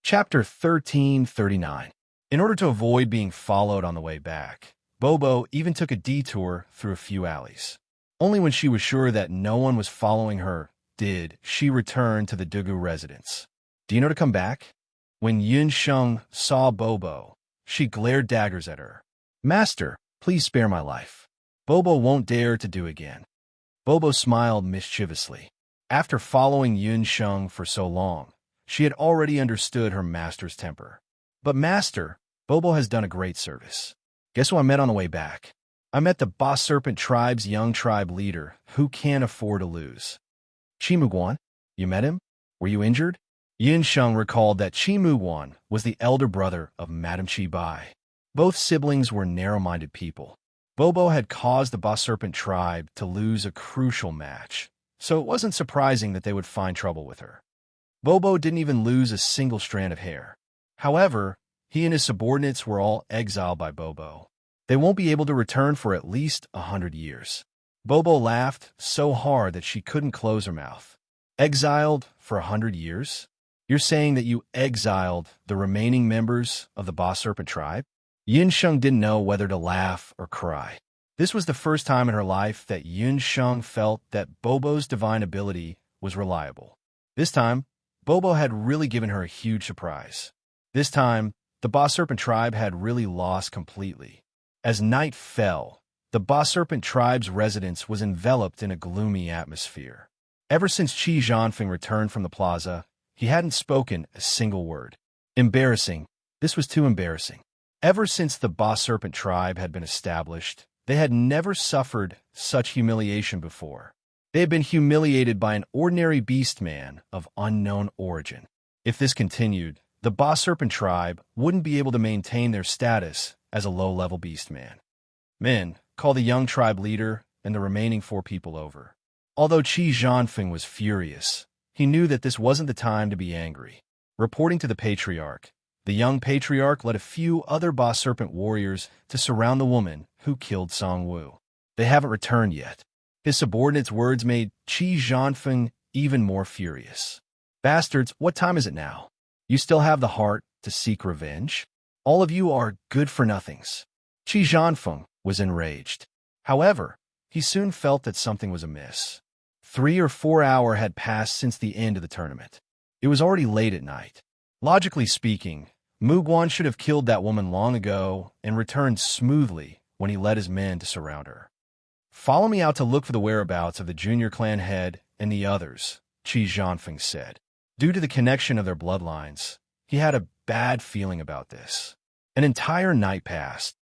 Chapter 1339. In order to avoid being followed on the way back, Bo even took a detour through a few alleys. Only when she was sure that no one was following her did she return to the Dugu residence. Do you know to come back? When Yun Sheng saw Bo, she glared daggers at her. Master, please spare my life. Bo won't dare to do again. Bo smiled mischievously. After following Yun Sheng for so long, she had already understood her master's temper. But master, Bo has done a great service. Guess who I met on the way back? I met the Boss Serpent tribe's young tribe leader, who can't afford to lose. Chi Muguan? You met him? Were you injured? Yin Sheng recalled that Chi Muguan was the elder brother of Madame Chi Bai. Both siblings were narrow-minded people. Bo had caused the Boss Serpent tribe to lose a crucial match, so it wasn't surprising that they would find trouble with her. Bo didn't even lose a single strand of hair. However, he and his subordinates were all exiled by Bo. They won't be able to return for at least 100 years. Bo laughed so hard that she couldn't close her mouth. Exiled for 100 years? You're saying that you exiled the remaining members of the Boss Serpent tribe? Yin Sheng didn't know whether to laugh or cry. This was the first time in her life that Yin Sheng felt that Bo's divine ability was reliable. This time, Bo had really given her a huge surprise. This time, the Boss Serpent tribe had really lost completely. As night fell, the Boss Serpent tribe's residence was enveloped in a gloomy atmosphere. Ever since Qi Zhanfeng returned from the plaza, he hadn't spoken a single word. Embarrassing. This was too embarrassing. Ever since the Boss Serpent tribe had been established, they had never suffered such humiliation before. They had been humiliated by an ordinary beast man of unknown origin. If this continued, the Boss Serpent tribe wouldn't be able to maintain their status as a low-level beast man. Men, call the young tribe leader and the remaining 4 people over. Although Qi Zhanfeng was furious, he knew that this wasn't the time to be angry. Reporting to the patriarch, the young patriarch led a few other Boss Serpent warriors to surround the woman who killed Song Wu. They haven't returned yet. His subordinate's words made Qi Zhanfeng even more furious. Bastards, what time is it now? You still have the heart to seek revenge? All of you are good-for-nothings. Qi Zhanfeng was enraged. However, he soon felt that something was amiss. 3 or 4 hours had passed since the end of the tournament. It was already late at night. Logically speaking, Muguan should have killed that woman long ago and returned smoothly when he led his men to surround her. Follow me out to look for the whereabouts of the junior clan head and the others, Qi Zhanfeng said. Due to the connection of their bloodlines, he had a bad feeling about this. An entire night passed.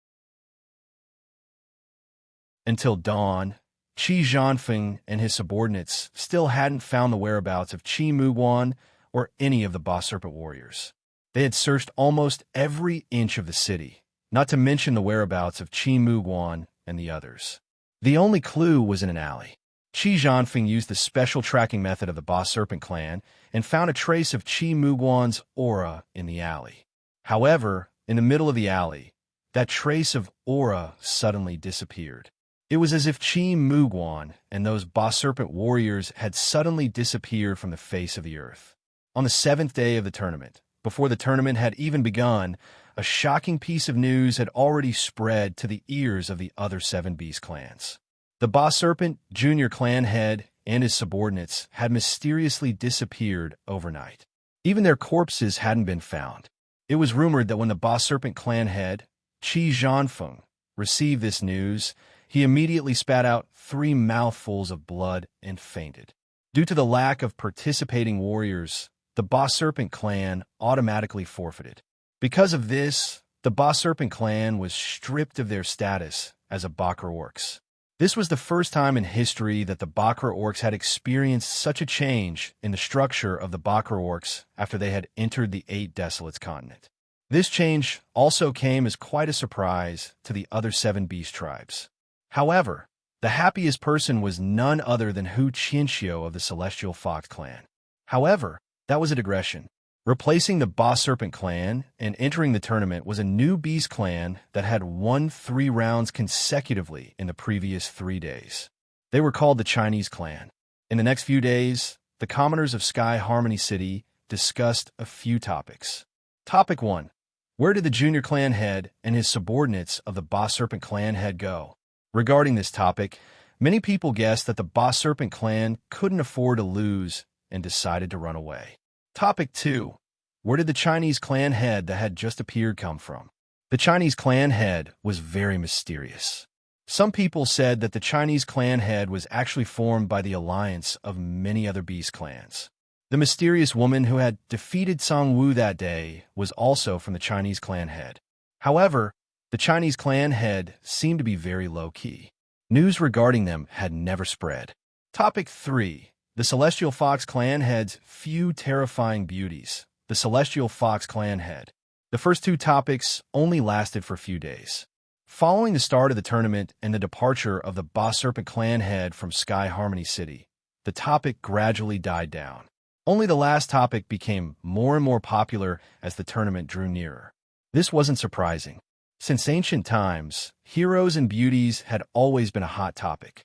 Until dawn, Qi Zhanfeng and his subordinates still hadn't found the whereabouts of Qi Muguan or any of the Boss Serpent warriors. They had searched almost every inch of the city, not to mention the whereabouts of Qi Muguan and the others. The only clue was in an alley. Qi Zhanfeng used the special tracking method of the Boss Serpent clan and found a trace of Qi Muguan's aura in the alley. However, in the middle of the alley, that trace of aura suddenly disappeared. It was as if Qi Muguan and those Boss Serpent warriors had suddenly disappeared from the face of the earth. On the 7th day of the tournament, before the tournament had even begun, a shocking piece of news had already spread to the ears of the other 7 beast clans. The Boss Serpent junior clan head and his subordinates had mysteriously disappeared overnight. Even their corpses hadn't been found. It was rumored that when the Boss Serpent clan head, Qi Zhanfeng, received this news, he immediately spat out 3 mouthfuls of blood and fainted. Due to the lack of participating warriors, the Boss Serpent clan automatically forfeited. Because of this, the Boss Serpent clan was stripped of their status as a Bakra Orcs. This was the first time in history that the Bakra Orcs had experienced such a change in the structure of the Bakra Orcs after they had entered the 8 Desolates continent. This change also came as quite a surprise to the other 7 beast tribes. However, the happiest person was none other than Hu Qianxiu of the Celestial Fox clan. However, that was a digression. Replacing the Boss Serpent clan and entering the tournament was a new beast clan that had won 3 rounds consecutively in the previous 3 days. They were called the Chinese clan. In the next few days, the commoners of Sky Harmony City discussed a few topics. Topic 1. Where did the junior clan head and his subordinates of the Boss Serpent clan head go? Regarding this topic, many people guessed that the Boss Serpent clan couldn't afford to lose and decided to run away. Topic 2. Where did the Chinese clan head that had just appeared come from? The Chinese clan head was very mysterious. Some people said that the Chinese clan head was actually formed by the alliance of many other beast clans. The mysterious woman who had defeated Song Wu that day was also from the Chinese clan head. However, the Chinese clan head seemed to be very low-key. News regarding them had never spread. Topic 3. The Celestial Fox clan head's few terrifying beauties. The Celestial Fox clan head. The first 2 topics only lasted for a few days. Following the start of the tournament and the departure of the Boss Serpent clan head from Sky Harmony City, the topic gradually died down. Only the last topic became more and more popular as the tournament drew nearer. This wasn't surprising. Since ancient times, heroes and beauties had always been a hot topic.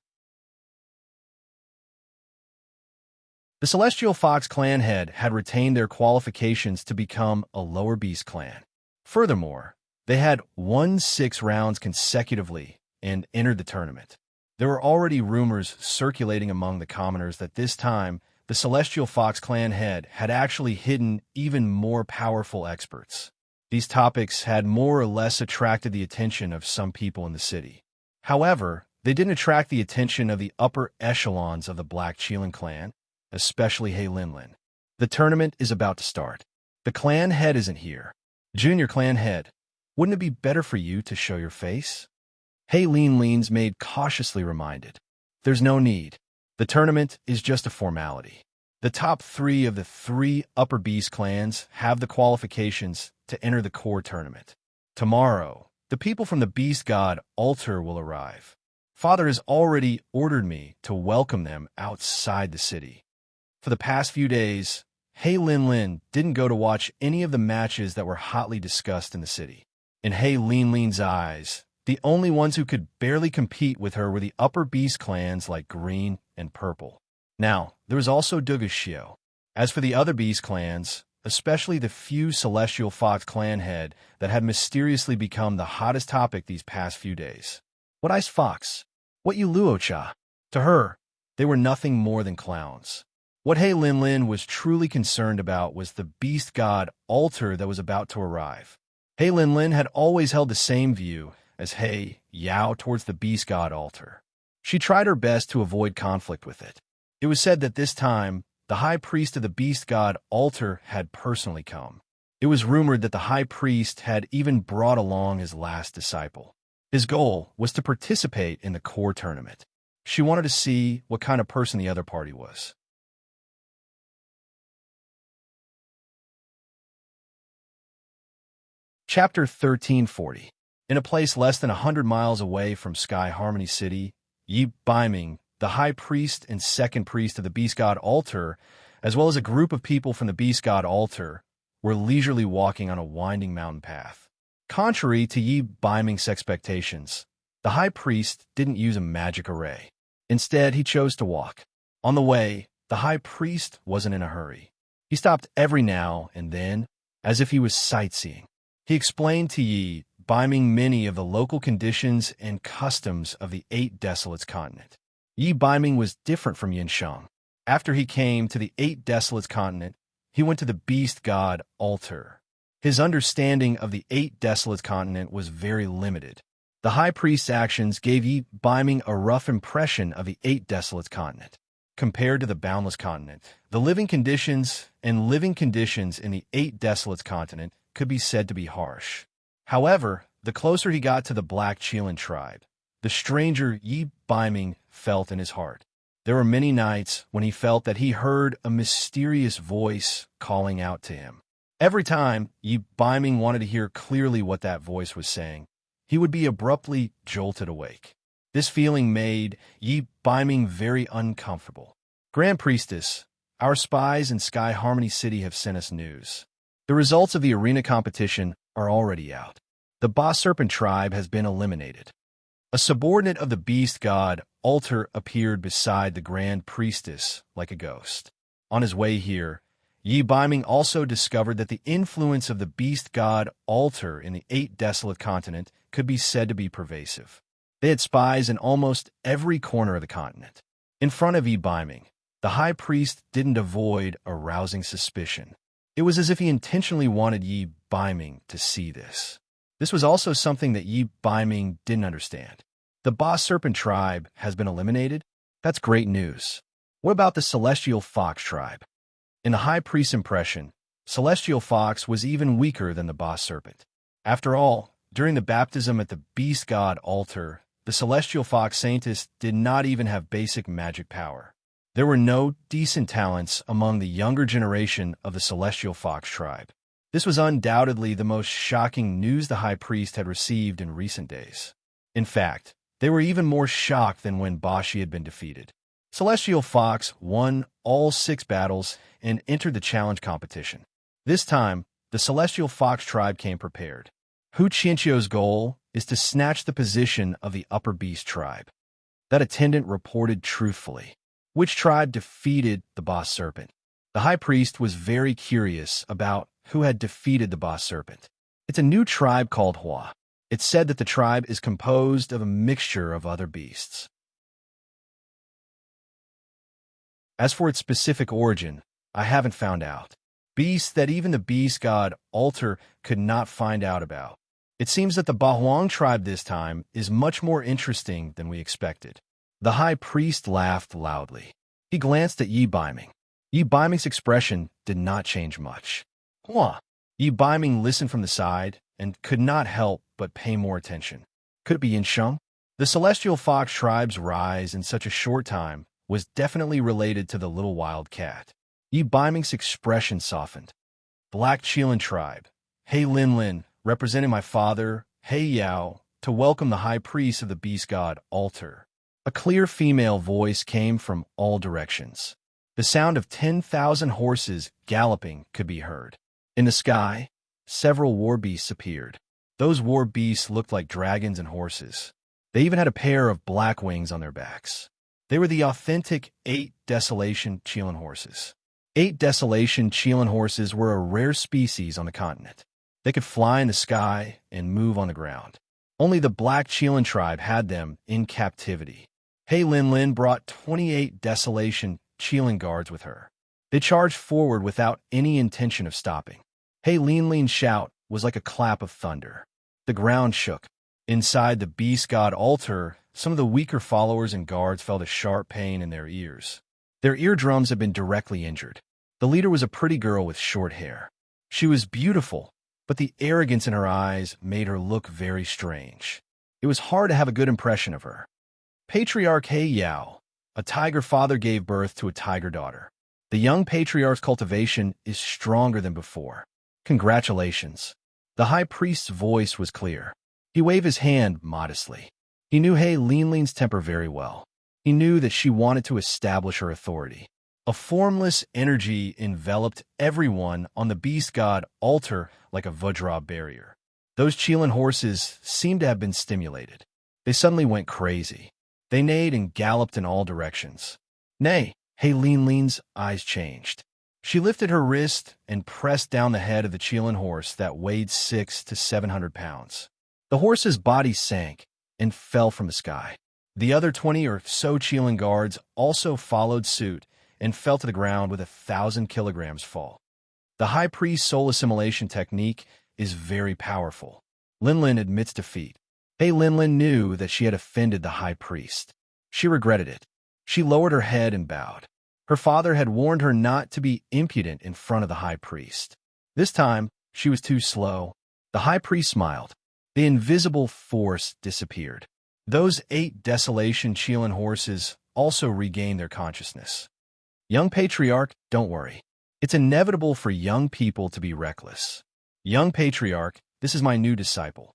The Celestial Fox clan head had retained their qualifications to become a lower beast clan. Furthermore, they had won 6 rounds consecutively and entered the tournament. There were already rumors circulating among the commoners that this time, the Celestial Fox clan head had actually hidden even more powerful experts. These topics had more or less attracted the attention of some people in the city. However, they didn't attract the attention of the upper echelons of the Black Qilin clan, especially He Linlin. The tournament is about to start. The clan head isn't here. Junior clan head, wouldn't it be better for you to show your face? He Linlin's made cautiously reminded. There's no need. The tournament is just a formality. The top 3 of the 3 upper beast clans have the qualifications to enter the core tournament. Tomorrow, the people from the beast god altar will arrive. Father has already ordered me to welcome them outside the city. For the past few days, He Linlin didn't go to watch any of the matches that were hotly discussed in the city. In He Linlin's eyes, the only ones who could barely compete with her were the upper beast clans like Green and Purple. Now, there was also Dugushio. As for the other beast clans, especially the few Celestial Fox clan head that had mysteriously become the hottest topic these past few days. What Ice Fox? What you Luocha? To her, they were nothing more than clowns. What He Linlin was truly concerned about was the beast god altar that was about to arrive. He Linlin had always held the same view as He Yao towards the beast god altar. She tried her best to avoid conflict with it. It was said that this time, the high priest of the beast god altar had personally come. It was rumored that the high priest had even brought along his last disciple. His goal was to participate in the core tournament. She wanted to see what kind of person the other party was. Chapter 1340. In a place less than 100 miles away from Sky Harmony City, Yi Baiming, the high priest and second priest of the beast god altar, as well as a group of people from the beast god altar, were leisurely walking on a winding mountain path. Contrary to Yi Baiming's expectations, the high priest didn't use a magic array. Instead, he chose to walk. On the way, the high priest wasn't in a hurry. He stopped every now and then, as if he was sightseeing. He explained to Yi Baiming many of the local conditions and customs of the 8 Desolates continent. Yi Baiming was different from Yinsheng. After he came to the 8 Desolates continent, he went to the beast god altar. His understanding of the 8 Desolates continent was very limited. The high priest's actions gave Yi Biming a rough impression of the eight desolate continent. Compared to the boundless continent, the living conditions in the eight desolates continent could be said to be harsh. However, the closer he got to the Black Chelan tribe, the stranger Yi Biming felt in his heart. There were many nights when he felt that he heard a mysterious voice calling out to him. Every time Yi Biming wanted to hear clearly what that voice was saying, he would be abruptly jolted awake. This feeling made Yi Biming very uncomfortable. Grand Priestess, our spies in Sky Harmony City have sent us news. The results of the arena competition are already out. The Boss Serpent tribe has been eliminated. A subordinate of the beast god Alter appeared beside the Grand Priestess like a ghost. On his way here, Yi Biming also discovered that the influence of the beast god Alter in the eight desolate continent could be said to be pervasive. They had spies in almost every corner of the continent. In front of Yi Biming, the high priest didn't avoid arousing suspicion. It was as if he intentionally wanted Yi Biming to see this. This was also something that Yi Biming didn't understand. The Boss Serpent tribe has been eliminated? That's great news. What about the Celestial Fox tribe? In the high priest's impression, Celestial Fox was even weaker than the Boss Serpent. After all, during the baptism at the beast god altar, the Celestial Fox Saintess did not even have basic magic power. There were no decent talents among the younger generation of the Celestial Fox tribe. This was undoubtedly the most shocking news the High Priest had received in recent days. In fact, they were even more shocked than when Bashi had been defeated. Celestial Fox won all 6 battles and entered the challenge competition. This time, the Celestial Fox tribe came prepared. Hu Qianqiu's goal is to snatch the position of the Upper Beast tribe. That attendant reported truthfully. Which tribe defeated the Boss Serpent? The High Priest was very curious about who had defeated the Boss Serpent. It's a new tribe called Hua. It's said that the tribe is composed of a mixture of other beasts. As for its specific origin, I haven't found out. Beasts that even the beast god Alter could not find out about. It seems that the Bahuang tribe this time is much more interesting than we expected. The high priest laughed loudly. He glanced at Yi Biming. Yi Biming's expression did not change much. Hua! Yi Biming listened from the side and could not help but pay more attention. Could it be Yinsheng? The Celestial Fox tribe's rise in such a short time was definitely related to the little wild cat. Yi Biming's expression softened. Black Chelan tribe. Hey Lin Lin, representing my father, Hey Yao, to welcome the high priest of the beast god Alter. A clear female voice came from all directions. The sound of 10,000 horses galloping could be heard. In the sky, several war beasts appeared. Those war beasts looked like dragons and horses. They even had a pair of black wings on their backs. They were the authentic 8 Desolation Chelan horses. 8 Desolation Chelan horses were a rare species on the continent. They could fly in the sky and move on the ground. Only the Black Chelan tribe had them in captivity. Hey Lin Lin brought 28 Desolation Chelan guards with her. They charged forward without any intention of stopping. Hey Lin Lin's shout was like a clap of thunder. The ground shook. Inside the beast god altar, some of the weaker followers and guards felt a sharp pain in their ears. Their eardrums had been directly injured. The leader was a pretty girl with short hair. She was beautiful, but the arrogance in her eyes made her look very strange. It was hard to have a good impression of her. Patriarch He Yao, a tiger father, gave birth to a tiger daughter. The young patriarch's cultivation is stronger than before. Congratulations. The high priest's voice was clear. He waved his hand modestly. He knew He Lin Lin's temper very well. He knew that she wanted to establish her authority. A formless energy enveloped everyone on the beast god altar like a Vajra barrier. Those Chelan horses seemed to have been stimulated. They suddenly went crazy. They neighed and galloped in all directions. Nay, He Lin Lin's eyes changed. She lifted her wrist and pressed down the head of the Chelan horse that weighed 600 to 700 pounds. The horse's body sank and fell from the sky. The other 20 or so Chelan guards also followed suit and fell to the ground with 1,000 kilograms fall. The high priest's soul assimilation technique is very powerful. Lin Lin admits defeat. Hei Linlin knew that she had offended the high priest. She regretted it. She lowered her head and bowed. Her father had warned her not to be impudent in front of the high priest. This time, she was too slow. The high priest smiled. The invisible force disappeared. Those 8 desolation Chelan horses also regained their consciousness. Young patriarch, don't worry. It's inevitable for young people to be reckless. Young patriarch, this is my new disciple.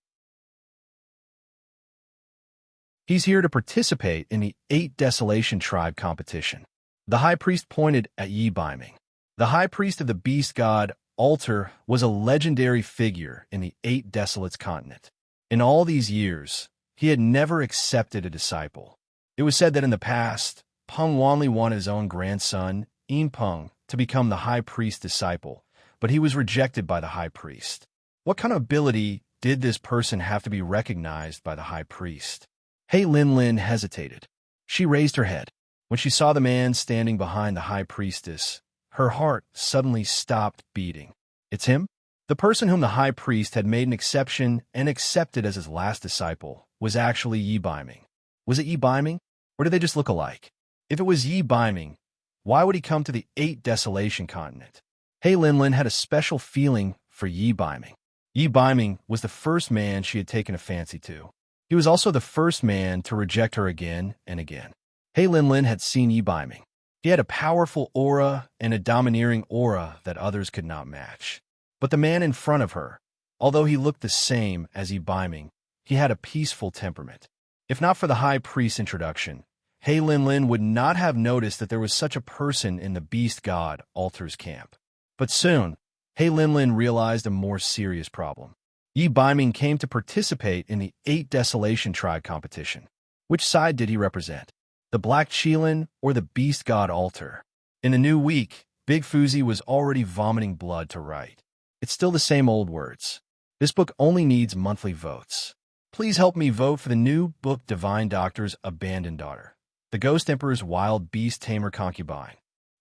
He's here to participate in the 8 Desolation Tribe competition. The high priest pointed at Yi Baiming. The high priest of the beast god, Altar, was a legendary figure in the 8 Desolates continent. In all these years, he had never accepted a disciple. It was said that in the past, Peng Wanli wanted his own grandson, Yin Peng, to become the high priest's disciple, but he was rejected by the high priest. What kind of ability did this person have to be recognized by the high priest? Hei Linlin hesitated. She raised her head. When she saw the man standing behind the high priestess, her heart suddenly stopped beating. It's him? The person whom the high priest had made an exception and accepted as his last disciple was actually Yi Baiming. Was it Yi Baiming, or did they just look alike? If it was Yi Baiming, why would he come to the 8 Desolation continent? Hei Linlin had a special feeling for Yi Baiming. Yi Baiming was the first man she had taken a fancy to. He was also the first man to reject her again and again. Hei Linlin had seen Yi Baiming. He had a powerful aura and a domineering aura that others could not match. But the man in front of her, although he looked the same as Yi Baiming, he had a peaceful temperament. If not for the high priest's introduction, Hei Linlin would not have noticed that there was such a person in the beast god Altar's camp. But soon, Hei Linlin realized a more serious problem. Yi Baiming came to participate in the 8 Desolation Tribe competition. Which side did he represent? The Black Chelan or the beast god Altar? In a new week, Big Fuzi was already vomiting blood to write. It's still the same old words. This book only needs monthly votes. Please help me vote for the new book Divine Doctor's Abandoned Daughter, the Ghost Emperor's Wild Beast Tamer Concubine.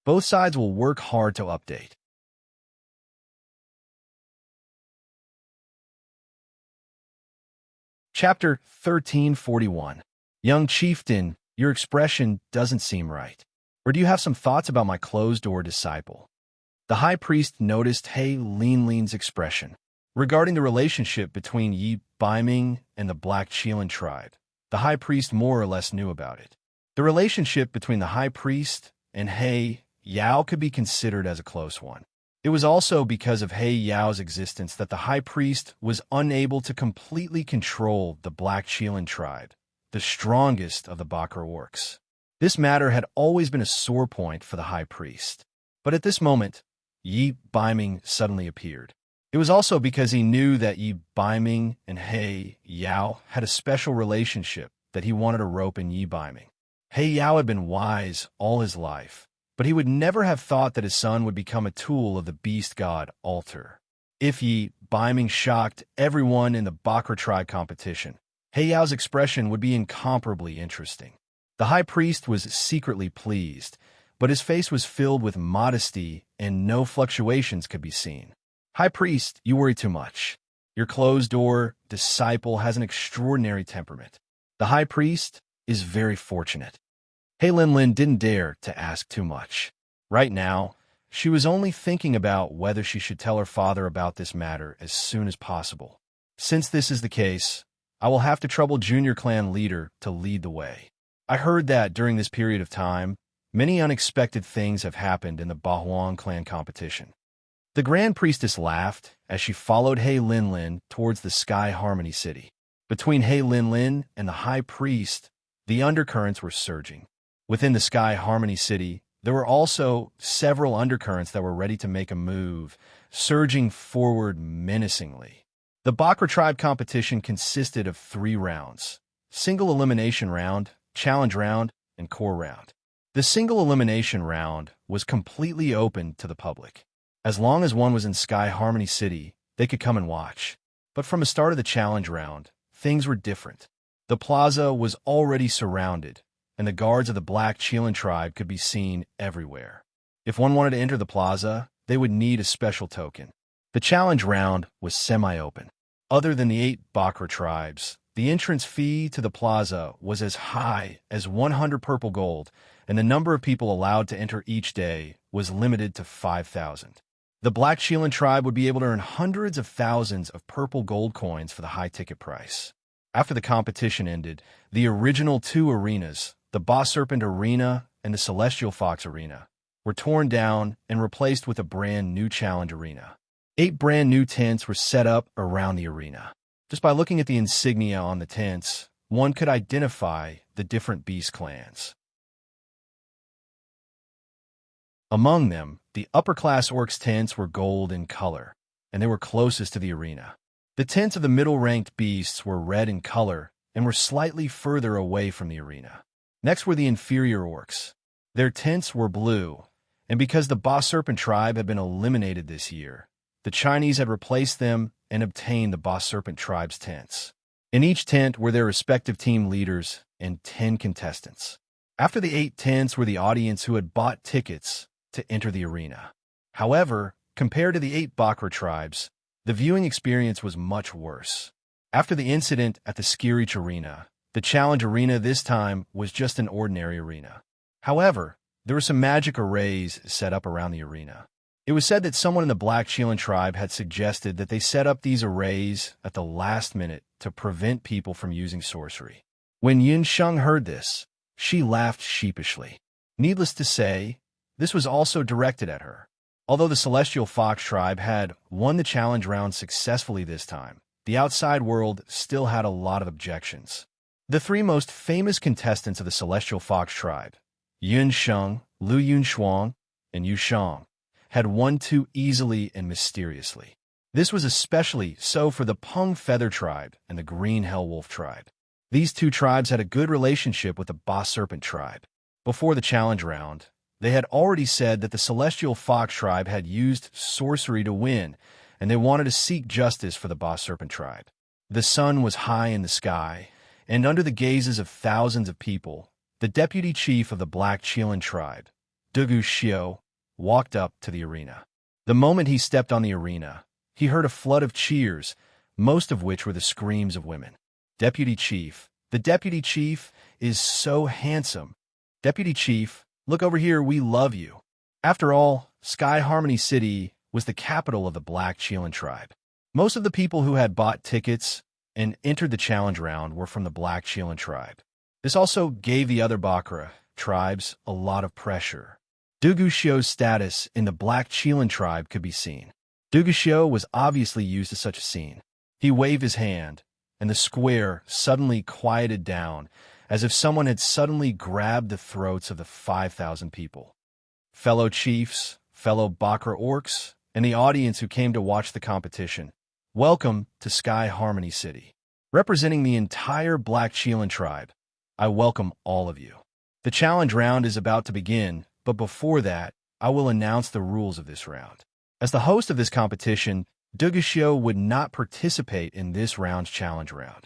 Both sides will work hard to update. Chapter 1341. Young Chieftain, your expression doesn't seem right. Or do you have some thoughts about my closed-door disciple? The high priest noticed Hei Linlin's expression. Regarding the relationship between Yi Baiming and the Black Chelan tribe, the high priest more or less knew about it. The relationship between the high priest and Hei Yao could be considered as a close one. It was also because of Hei Yao's existence that the high priest was unable to completely control the Black Chelan tribe, the strongest of the Bakra orcs. This matter had always been a sore point for the high priest. But at this moment, Yi Baiming suddenly appeared. It was also because he knew that Yi Baiming and Hei Yao had a special relationship that he wanted to rope in Yi Baiming. Hei Yao had been wise all his life, but he would never have thought that his son would become a tool of the beast god Altar. If Yi Baiming shocked everyone in the Bakra tribe competition, Hei Yao's expression would be incomparably interesting. The high priest was secretly pleased, but his face was filled with modesty and no fluctuations could be seen. High priest, you worry too much. Your closed-door disciple has an extraordinary temperament. The high priest is very fortunate. Hei Linlin didn't dare to ask too much. Right now, she was only thinking about whether she should tell her father about this matter as soon as possible. Since this is the case, I will have to trouble Junior Clan leader to lead the way. I heard that during this period of time, many unexpected things have happened in the Bahuang clan competition. The Grand Priestess laughed as she followed Hei Linlin towards the Sky Harmony City. Between Hei Linlin and the High Priest, the undercurrents were surging. Within the Sky Harmony City, there were also several undercurrents that were ready to make a move, surging forward menacingly. The Bakra tribe competition consisted of 3 rounds: single elimination round, challenge round, and core round. The single elimination round was completely open to the public. As long as one was in Sky Harmony City, they could come and watch. But from the start of the challenge round, things were different. The plaza was already surrounded, and the guards of the Black Chelan tribe could be seen everywhere. If one wanted to enter the plaza, they would need a special token. The challenge round was semi-open. Other than the 8 Bakra tribes, the entrance fee to the plaza was as high as 100 purple gold, and the number of people allowed to enter each day was limited to 5,000. The Black Shielan tribe would be able to earn hundreds of thousands of purple gold coins for the high ticket price. After the competition ended, the original two arenas, the Boss Serpent Arena and the Celestial Fox Arena, were torn down and replaced with a brand new challenge arena. 8 brand new tents were set up around the arena. Just by looking at the insignia on the tents, one could identify the different beast clans. Among them, the upper-class orcs tents were gold in color, and they were closest to the arena. The tents of the middle-ranked beasts were red in color and were slightly further away from the arena. Next were the inferior orcs. Their tents were blue, and because the Boss Serpent tribe had been eliminated this year, the Chinese had replaced them and obtained the Boss Serpent tribe's tents. In each tent were their respective team leaders and 10 contestants. After the 8 tents were the audience who had bought tickets to enter the arena. However, compared to the 8 Bakra tribes, the viewing experience was much worse. After the incident at the Skirich Arena, the challenge arena this time was just an ordinary arena. However, there were some magic arrays set up around the arena. It was said that someone in the Black Shielan tribe had suggested that they set up these arrays at the last minute to prevent people from using sorcery. When Yin Sheng heard this, she laughed sheepishly. Needless to say, this was also directed at her. Although the Celestial Fox tribe had won the challenge round successfully this time, the outside world still had a lot of objections. The 3 most famous contestants of the Celestial Fox tribe, Yun Sheng, Lu Yunshuang, and Yu Shang, had won too easily and mysteriously. This was especially so for the Peng Feather tribe and the Green Hellwolf tribe. These 2 tribes had a good relationship with the Boss Serpent tribe. Before the challenge round, they had already said that the Celestial Fox tribe had used sorcery to win, and they wanted to seek justice for the Boss Serpent tribe. The sun was high in the sky, and under the gazes of thousands of people, the deputy chief of the Black Shielan tribe, Dugu Xiao, walked up to the arena. The moment he stepped on the arena, he heard a flood of cheers, most of which were the screams of women. Deputy Chief, the Deputy Chief is so handsome. Deputy Chief, look over here, we love you. After all, Sky Harmony City was the capital of the Black Shielan tribe. Most of the people who had bought tickets and entered the challenge round were from the Black Shielan tribe. This also gave the other Bakra tribes a lot of pressure. Dugu Xiao's status in the Black Shielan tribe could be seen. Dugu Xiao was obviously used to such a scene. He waved his hand, and the square suddenly quieted down, as if someone had suddenly grabbed the throats of the 5,000 people. Fellow chiefs, fellow Bakra orcs, and the audience who came to watch the competition, welcome to Sky Harmony City. Representing the entire Black Shielan tribe, I welcome all of you. The challenge round is about to begin, but before that, I will announce the rules of this round. As the host of this competition, Dugu Xiao would not participate in this round's challenge round.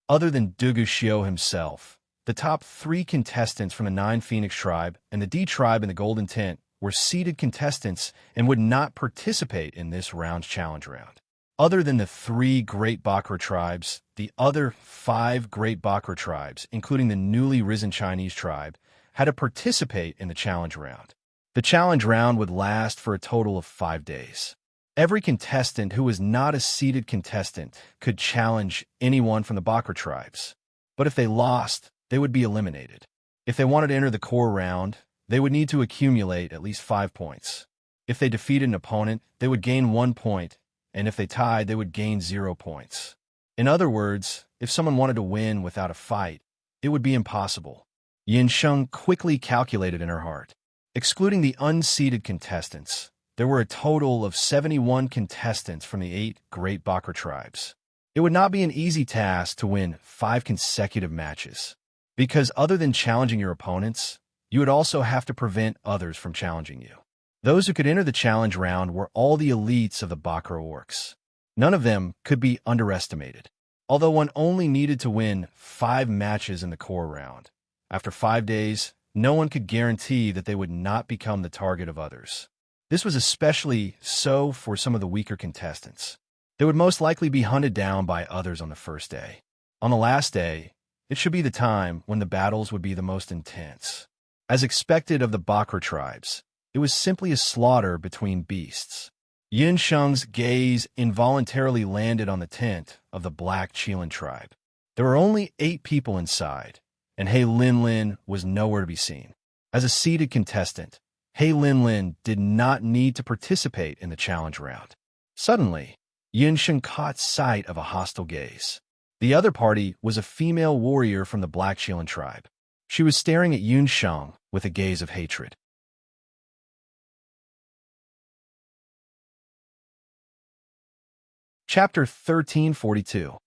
Other than Dugu Xiao himself, the top 3 contestants from the 9 Phoenix tribe and the D tribe in the Golden Tent were seeded contestants and would not participate in this round's challenge round. Other than the 3 Great Bakra tribes, the other 5 Great Bakra tribes, including the newly risen Chinese tribe, had to participate in the challenge round. The challenge round would last for a total of 5 days. Every contestant who was not a seeded contestant could challenge anyone from the Bakra tribes. But if they lost, they would be eliminated. If they wanted to enter the core round, they would need to accumulate at least 5 points. If they defeated an opponent, they would gain 1 point, and if they tied, they would gain 0 points. In other words, if someone wanted to win without a fight, it would be impossible. Yin Sheng quickly calculated in her heart. Excluding the unseeded contestants, there were a total of 71 contestants from the 8 Great Bakra tribes. It would not be an easy task to win 5 consecutive matches, because other than challenging your opponents, you would also have to prevent others from challenging you. Those who could enter the challenge round were all the elites of the Bakra orcs. None of them could be underestimated. Although one only needed to win 5 matches in the core round, after 5 days, no one could guarantee that they would not become the target of others. This was especially so for some of the weaker contestants. They would most likely be hunted down by others on the first day. On the last day, it should be the time when the battles would be the most intense. As expected of the Bakra tribes, it was simply a slaughter between beasts. Yin Sheng's gaze involuntarily landed on the tent of the Black Qilin tribe. There were only 8 people inside, and He Linlin was nowhere to be seen. As a seated contestant, He Linlin did not need to participate in the challenge round. Suddenly, Yin Sheng caught sight of a hostile gaze. The other party was a female warrior from the Black Qilin tribe. She was staring at Yun Sheng with a gaze of hatred. Chapter 1342.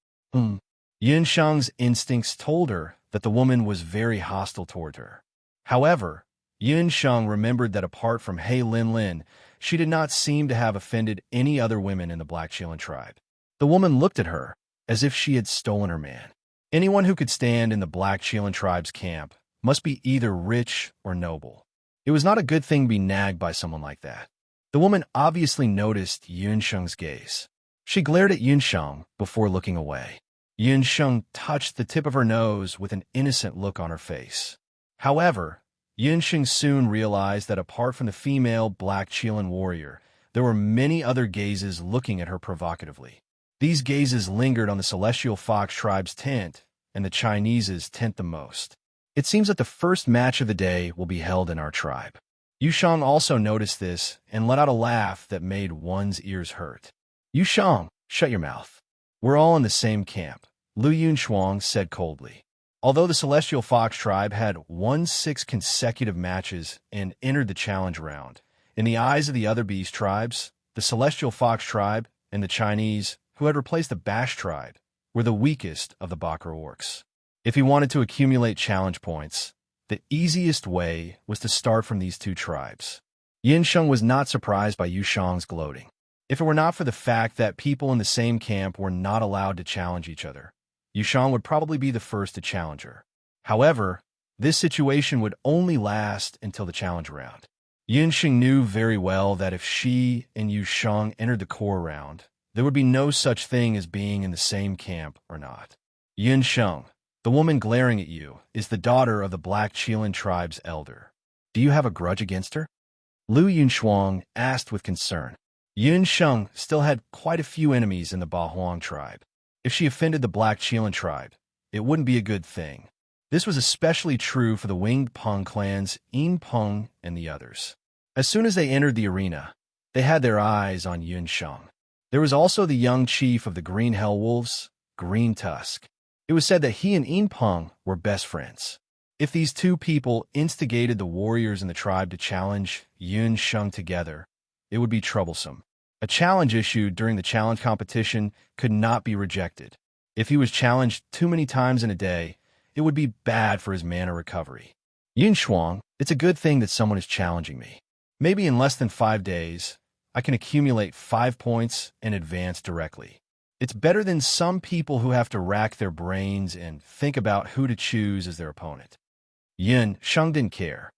Yun Sheng's instincts told her that the woman was very hostile toward her. However, Yun Sheng remembered that apart from He Linlin, she did not seem to have offended any other women in the Black Qilin tribe. The woman looked at her as if she had stolen her man. Anyone who could stand in the Black Qilin tribe's camp must be either rich or noble. It was not a good thing to be nagged by someone like that. The woman obviously noticed Yun Sheng's gaze. She glared at Yun Sheng before looking away. Yun Sheng touched the tip of her nose with an innocent look on her face. However, Yun Sheng soon realized that apart from the female Black Qilin warrior, there were many other gazes looking at her provocatively. These gazes lingered on the Celestial Fox tribe's tent, and the Chinese's tent the most. It seems that the first match of the day will be held in our tribe. Yu Sheng also noticed this and let out a laugh that made one's ears hurt. Yu Sheng, shut your mouth. We're all in the same camp, Lu Yunshuang said coldly. Although the Celestial Fox tribe had won 6 consecutive matches and entered the challenge round, in the eyes of the other beast tribes, the Celestial Fox tribe and the Chinese, who had replaced the Bash tribe, were the weakest of the Bakra orcs. If he wanted to accumulate challenge points, the easiest way was to start from these 2 tribes. Yin Sheng was not surprised by Yu Shang's gloating. If it were not for the fact that people in the same camp were not allowed to challenge each other, Yu Shang would probably be the first to challenge her. However, this situation would only last until the challenge round. Yin Sheng knew very well that if she and Yu Shang entered the core round, there would be no such thing as being in the same camp or not. Yin Sheng, the woman glaring at you, is the daughter of the Black Qilin tribe's elder. Do you have a grudge against her? Lu Yunshuang asked with concern. Yun Sheng still had quite a few enemies in the Bahuang tribe. If she offended the Black Qilin tribe, it wouldn't be a good thing. This was especially true for the Winged Peng clans Yin Peng and the others. As soon as they entered the arena, they had their eyes on Yun Sheng. There was also the young chief of the Green Hell Wolves, Green Tusk. It was said that he and Yin Peng were best friends. If these 2 people instigated the warriors in the tribe to challenge Yun Sheng together, it would be troublesome. A challenge issued during the challenge competition could not be rejected. If he was challenged too many times in a day, it would be bad for his mana recovery. Yin Shuang, it's a good thing that someone is challenging me. Maybe in less than 5 days, I can accumulate 5 points and advance directly. It's better than some people who have to rack their brains and think about who to choose as their opponent. Yin Sheng didn't care.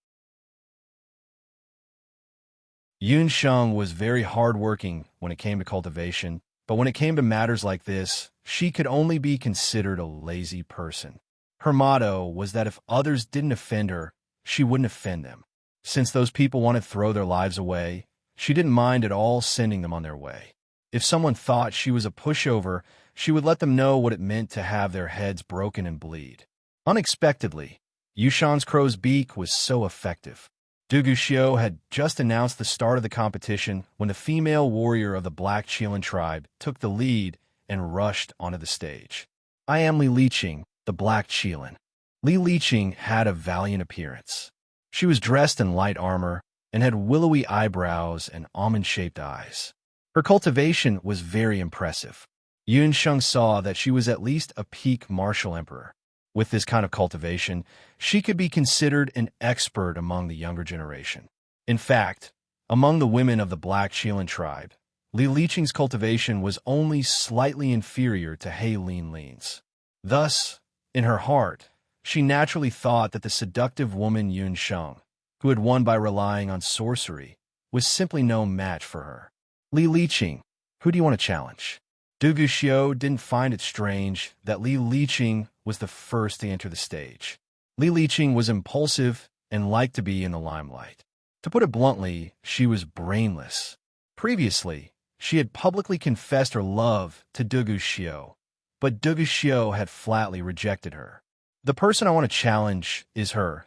Yun Sheng was very hardworking when it came to cultivation, but when it came to matters like this, she could only be considered a lazy person. Her motto was that if others didn't offend her, she wouldn't offend them. Since those people wanted to throw their lives away, she didn't mind at all sending them on their way. If someone thought she was a pushover, she would let them know what it meant to have their heads broken and bleed. Unexpectedly, Yushan's crow's beak was so effective. Dugu Xiao had just announced the start of the competition when the female warrior of the Black Qilin tribe took the lead and rushed onto the stage. I am Li Liqing, the Black Qilin. Li Liqing had a valiant appearance. She was dressed in light armor and had willowy eyebrows and almond-shaped eyes. Her cultivation was very impressive. Yun Sheng saw that she was at least a peak martial emperor. With this kind of cultivation, she could be considered an expert among the younger generation. In fact, among the women of the Black Qilin tribe, Li Liqing's cultivation was only slightly inferior to He Linlin's. Thus, in her heart, she naturally thought that the seductive woman Yun Sheng, who had won by relying on sorcery, was simply no match for her. Li Liqing, who do you want to challenge? Du Guxiu didn't find it strange that Li Liqing was the first to enter the stage. Li Liqing was impulsive and liked to be in the limelight. To put it bluntly, she was brainless. Previously, she had publicly confessed her love to Du Guxiu, but Du Guxiu had flatly rejected her. The person I want to challenge is her.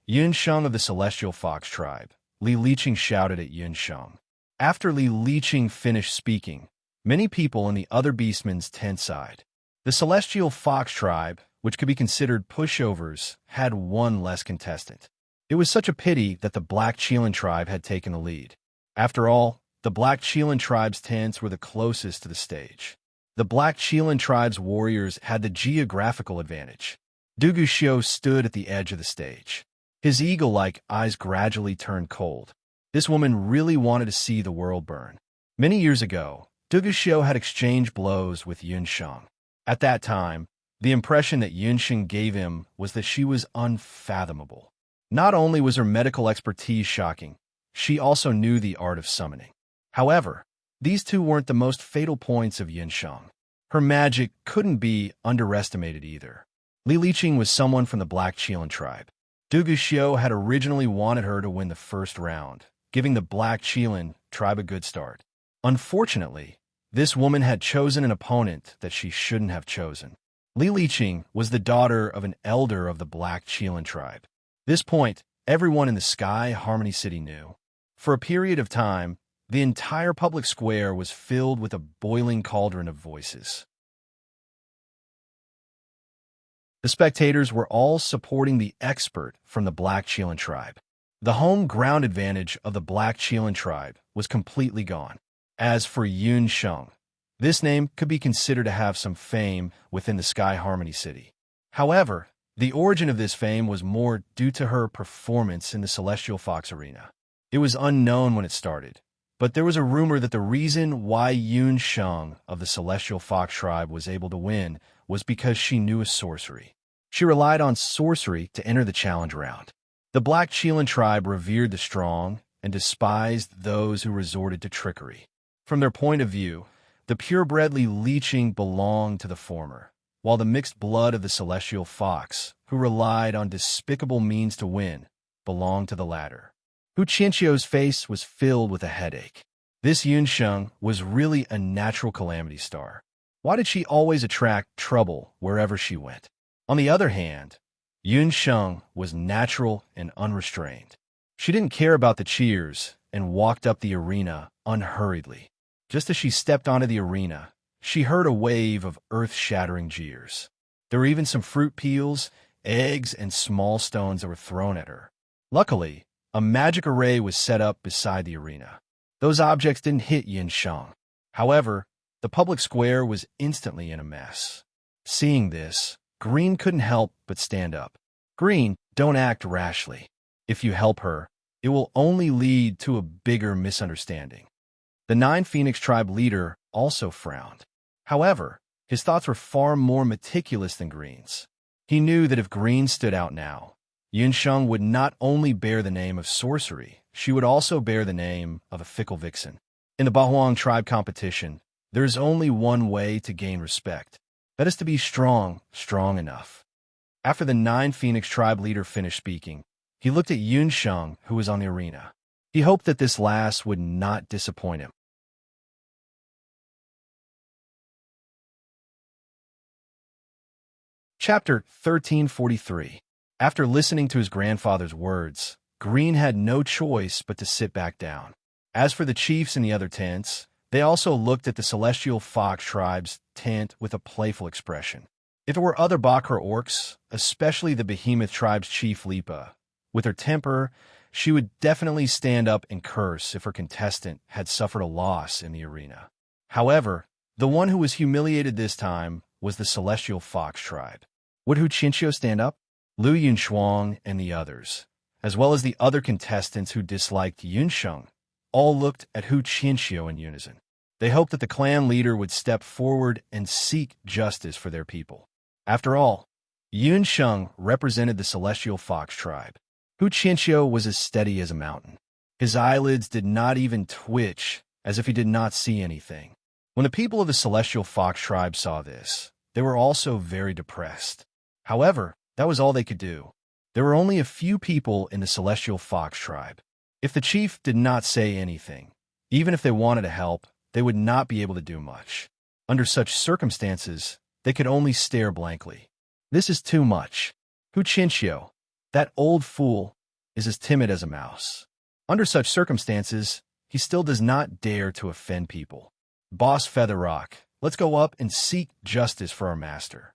Yun Sheng of the Celestial Fox tribe, Li Liqing shouted at Yun Sheng. After Li Liqing finished speaking, many people in the other beastmen's tent sighed. The Celestial Fox tribe, which could be considered pushovers, had one less contestant. It was such a pity that the Black Chelan tribe had taken the lead. After all, the Black Chelan tribe's tents were the closest to the stage. The Black Chelan tribe's warriors had the geographical advantage. Du Guxiu stood at the edge of the stage. His eagle-like eyes gradually turned cold. This woman really wanted to see the world burn. Many years ago, Du Guxiu had exchanged blows with Yun Sheng. At that time, the impression that Yun Sheng gave him was that she was unfathomable. Not only was her medical expertise shocking, she also knew the art of summoning. However, these two weren't the most fatal points of Yun Sheng. Her magic couldn't be underestimated either. Li Liqing was someone from the Black Chelan tribe. Du Guxiu had originally wanted her to win the first round, giving the Black Chelan tribe a good start. Unfortunately, this woman had chosen an opponent that she shouldn't have chosen. Li Liqing was the daughter of an elder of the Black Chelan tribe. This point, everyone in the Sky Harmony City knew. For a period of time, the entire public square was filled with a boiling cauldron of voices. The spectators were all supporting the expert from the Black Chelan tribe. The home ground advantage of the Black Chelan tribe was completely gone. As for Yun Sheng, this name could be considered to have some fame within the Sky Harmony City. However, the origin of this fame was more due to her performance in the Celestial Fox Arena. It was unknown when it started, but there was a rumor that the reason why Yun Sheng of the Celestial Fox tribe was able to win was because she knew a sorcery. She relied on sorcery to enter the challenge round. The Black Chelan tribe revered the strong and despised those who resorted to trickery. From their point of view, the purebred Li Liqing belonged to the former, while the mixed blood of the Celestial Fox, who relied on despicable means to win, belonged to the latter. Hu Qianqiu's face was filled with a headache. This Yun Sheng was really a natural calamity star. Why did she always attract trouble wherever she went? On the other hand, Yun Sheng was natural and unrestrained. She didn't care about the cheers and walked up the arena unhurriedly. Just as she stepped onto the arena, she heard a wave of earth-shattering jeers. There were even some fruit peels, eggs, and small stones that were thrown at her. Luckily, a magic array was set up beside the arena. Those objects didn't hit Yun Sheng. However, the public square was instantly in a mess. Seeing this, Green couldn't help but stand up. Green, don't act rashly. If you help her, it will only lead to a bigger misunderstanding. The Nine Phoenix tribe leader also frowned. However, his thoughts were far more meticulous than Green's. He knew that if Green stood out now, Yun Sheng would not only bear the name of sorcery, she would also bear the name of a fickle vixen. In the Bahuang tribe competition, there is only one way to gain respect. That is to be strong enough. After the Nine Phoenix tribe leader finished speaking, he looked at Yun Sheng, who was on the arena. He hoped that this lass would not disappoint him. Chapter 1343. After listening to his grandfather's words, Green had no choice but to sit back down. As for the chiefs in the other tents, they also looked at the Celestial Fox tribe's tent with a playful expression. If it were other Bakra orcs, especially the Behemoth tribe's chief Lipa, with her temper, she would definitely stand up and curse if her contestant had suffered a loss in the arena. However, the one who was humiliated this time was the Celestial Fox tribe. Would Hu Qianqiu stand up? Lu Yunshuang and the others, as well as the other contestants who disliked Yun Sheng, all looked at Hu Qianqiu in unison. They hoped that the clan leader would step forward and seek justice for their people. After all, Yun Sheng represented the Celestial Fox tribe. Hu Qianqiu was as steady as a mountain. His eyelids did not even twitch, as if he did not see anything. When the people of the Celestial Fox tribe saw this, they were also very depressed. However, that was all they could do. There were only a few people in the Celestial Fox tribe. If the chief did not say anything, even if they wanted to help, they would not be able to do much. Under such circumstances, they could only stare blankly. This is too much. Hu Chinchio, that old fool, is as timid as a mouse. Under such circumstances, he still does not dare to offend people. Boss Featherrock, let's go up and seek justice for our master.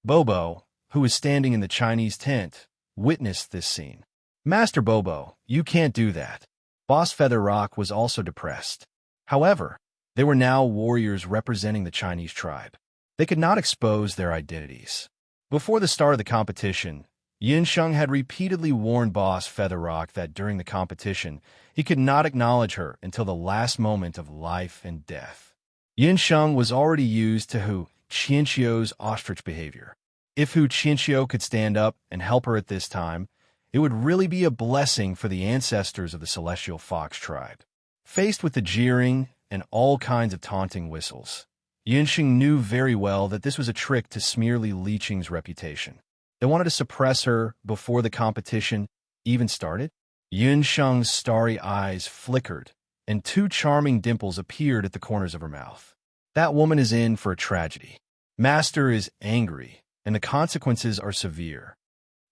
Bobo, who was standing in the Chinese tent, witnessed this scene. Master Bobo, you can't do that. Boss Featherrock was also depressed. However, they were now warriors representing the Chinese tribe. They could not expose their identities. Before the start of the competition, Yinsheng had repeatedly warned Boss Featherrock that during the competition, he could not acknowledge her until the last moment of life and death. Yinsheng was already used to Hu Chinchio's ostrich behavior. If Hu Chinchio could stand up and help her at this time, it would really be a blessing for the ancestors of the Celestial Fox tribe. Faced with the jeering and all kinds of taunting whistles, Yinsheng knew very well that this was a trick to smear Li Liqing's reputation. They wanted to suppress her before the competition even started. Yinsheng's starry eyes flickered, and two charming dimples appeared at the corners of her mouth. That woman is in for a tragedy. Master is angry, and the consequences are severe.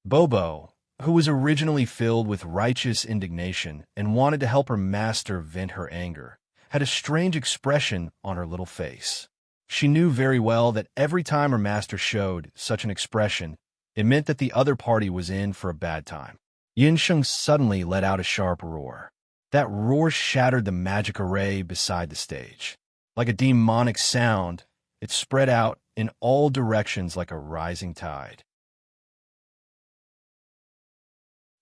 Bobo, who was originally filled with righteous indignation and wanted to help her master vent her anger, had a strange expression on her little face. She knew very well that every time her master showed such an expression, it meant that the other party was in for a bad time. Yinsheng suddenly let out a sharp roar. That roar shattered the magic array beside the stage. Like a demonic sound, it spread out in all directions like a rising tide.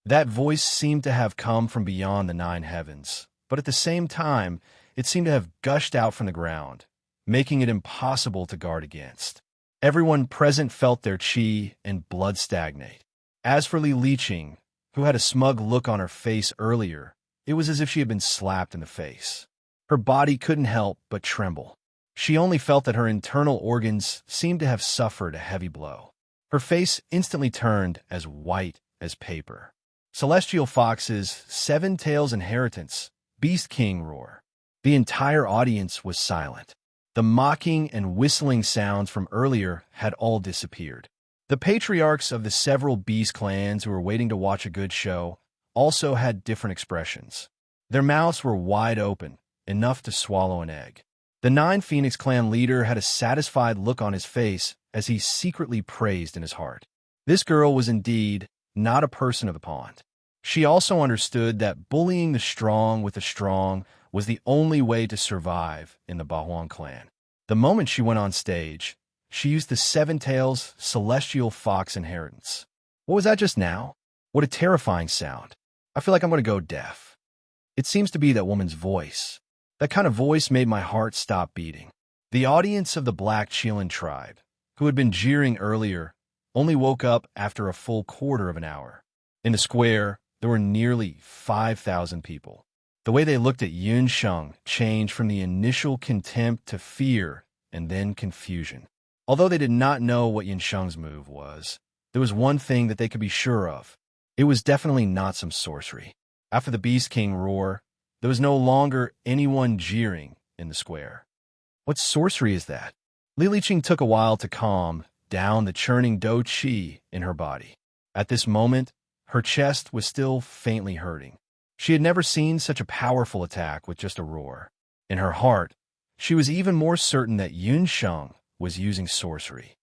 That voice seemed to have come from beyond the 9 heavens, but at the same time, it seemed to have gushed out from the ground, making it impossible to guard against. Everyone present felt their qi and blood stagnate. As for Li Liqing, who had a smug look on her face earlier, it was as if she had been slapped in the face. Her body couldn't help but tremble. She only felt that her internal organs seemed to have suffered a heavy blow. Her face instantly turned as white as paper. Celestial Fox's 7 Tails inheritance, Beast King roar. The entire audience was silent. The mocking and whistling sounds from earlier had all disappeared. The patriarchs of the several beast clans who were waiting to watch a good show also had different expressions. Their mouths were wide open, enough to swallow an egg. The 9 Phoenix clan leader had a satisfied look on his face as he secretly praised in his heart. This girl was indeed not a person of the pond. She also understood that bullying the strong with the strong was the only way to survive in the Bahuang clan. The moment she went on stage, she used the 7 Tails Celestial Fox inheritance. What was that just now? What a terrifying sound. I feel like I'm going to go deaf. It seems to be that woman's voice. That kind of voice made my heart stop beating. The audience of the Black Qilin tribe, who had been jeering earlier, only woke up after a full quarter of an hour. In the square, there were nearly 5,000 people. The way they looked at Yinsheng changed from the initial contempt to fear and then confusion. Although they did not know what Yinsheng's move was, there was one thing that they could be sure of. It was definitely not some sorcery. After the Beast King roar, there was no longer anyone jeering in the square. What sorcery is that? Li Liqing took a while to calm down the churning dou qi in her body. At this moment, her chest was still faintly hurting. She had never seen such a powerful attack with just a roar. In her heart, she was even more certain that Yinsheng was using sorcery.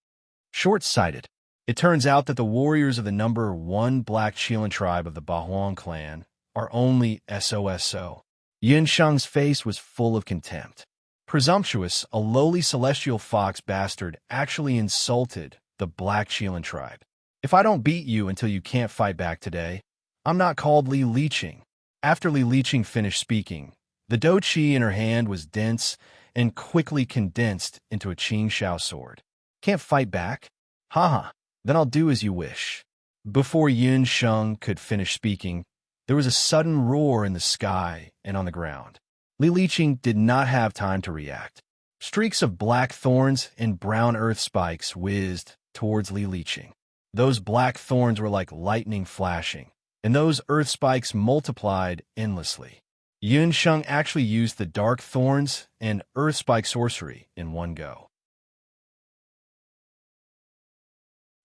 Short-sighted. It turns out that the warriors of the number 1 Black Qilin tribe of the Bahuang clan are only SOSO. Yinsheng's face was full of contempt. Presumptuous, a lowly celestial fox bastard actually insulted the Black Qilin tribe. If I don't beat you until you can't fight back today, I'm not called Li Liqing. After Li Liqing finished speaking, the dou qi in her hand was dense and quickly condensed into a Qing Shao sword. Can't fight back? Haha, then I'll do as you wish. Before Yinsheng could finish speaking, there was a sudden roar in the sky and on the ground. Li Liqing did not have time to react. Streaks of black thorns and brown earth spikes whizzed towards Li Liqing. Those black thorns were like lightning flashing, and those earth spikes multiplied endlessly. Yun Sheng actually used the dark thorns and earth spike sorcery in one go.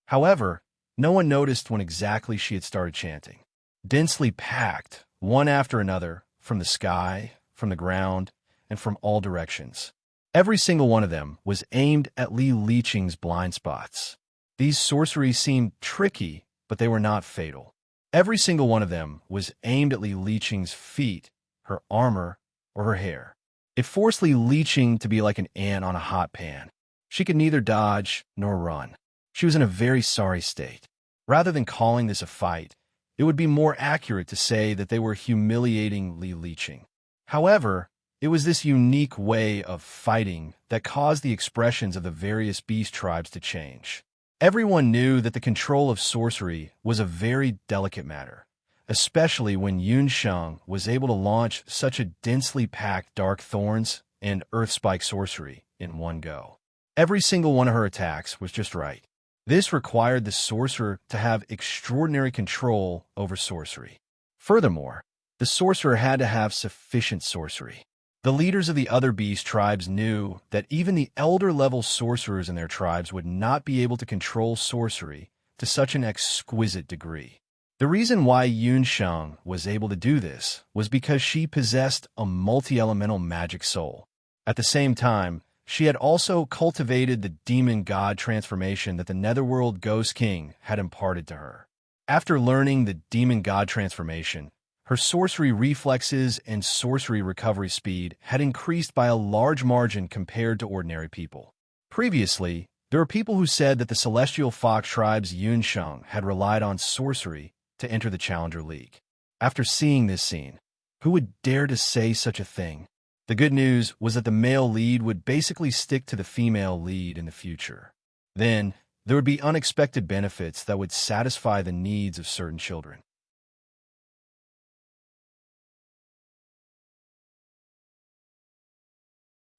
However, no one noticed when exactly she had started chanting. Densely packed, one after another, from the sky, from the ground, and from all directions. Every single one of them was aimed at Li Liqing's blind spots. These sorceries seemed tricky, but they were not fatal. Every single one of them was aimed at Li Liqing's feet, her armor, or her hair. It forced Li Liqing to be like an ant on a hot pan. She could neither dodge nor run. She was in a very sorry state. Rather than calling this a fight, it would be more accurate to say that they were humiliating Li Liqing. However, it was this unique way of fighting that caused the expressions of the various beast tribes to change. Everyone knew that the control of sorcery was a very delicate matter, especially when Yun Sheng was able to launch such a densely packed dark thorns and earth spike sorcery in one go. Every single one of her attacks was just right. This required the sorcerer to have extraordinary control over sorcery. Furthermore, the sorcerer had to have sufficient sorcery. The leaders of the other beast tribes knew that even the elder-level sorcerers in their tribes would not be able to control sorcery to such an exquisite degree. The reason why Yun Sheng was able to do this was because she possessed a multi-elemental magic soul. At the same time, she had also cultivated the demon god transformation that the Netherworld Ghost King had imparted to her. After learning the demon god transformation, her sorcery reflexes and sorcery recovery speed had increased by a large margin compared to ordinary people. Previously, there were people who said that the Celestial Fox Tribe's Yun Sheng had relied on sorcery to enter the Challenger League. After seeing this scene, who would dare to say such a thing? The good news was that the male lead would basically stick to the female lead in the future. Then, there would be unexpected benefits that would satisfy the needs of certain children.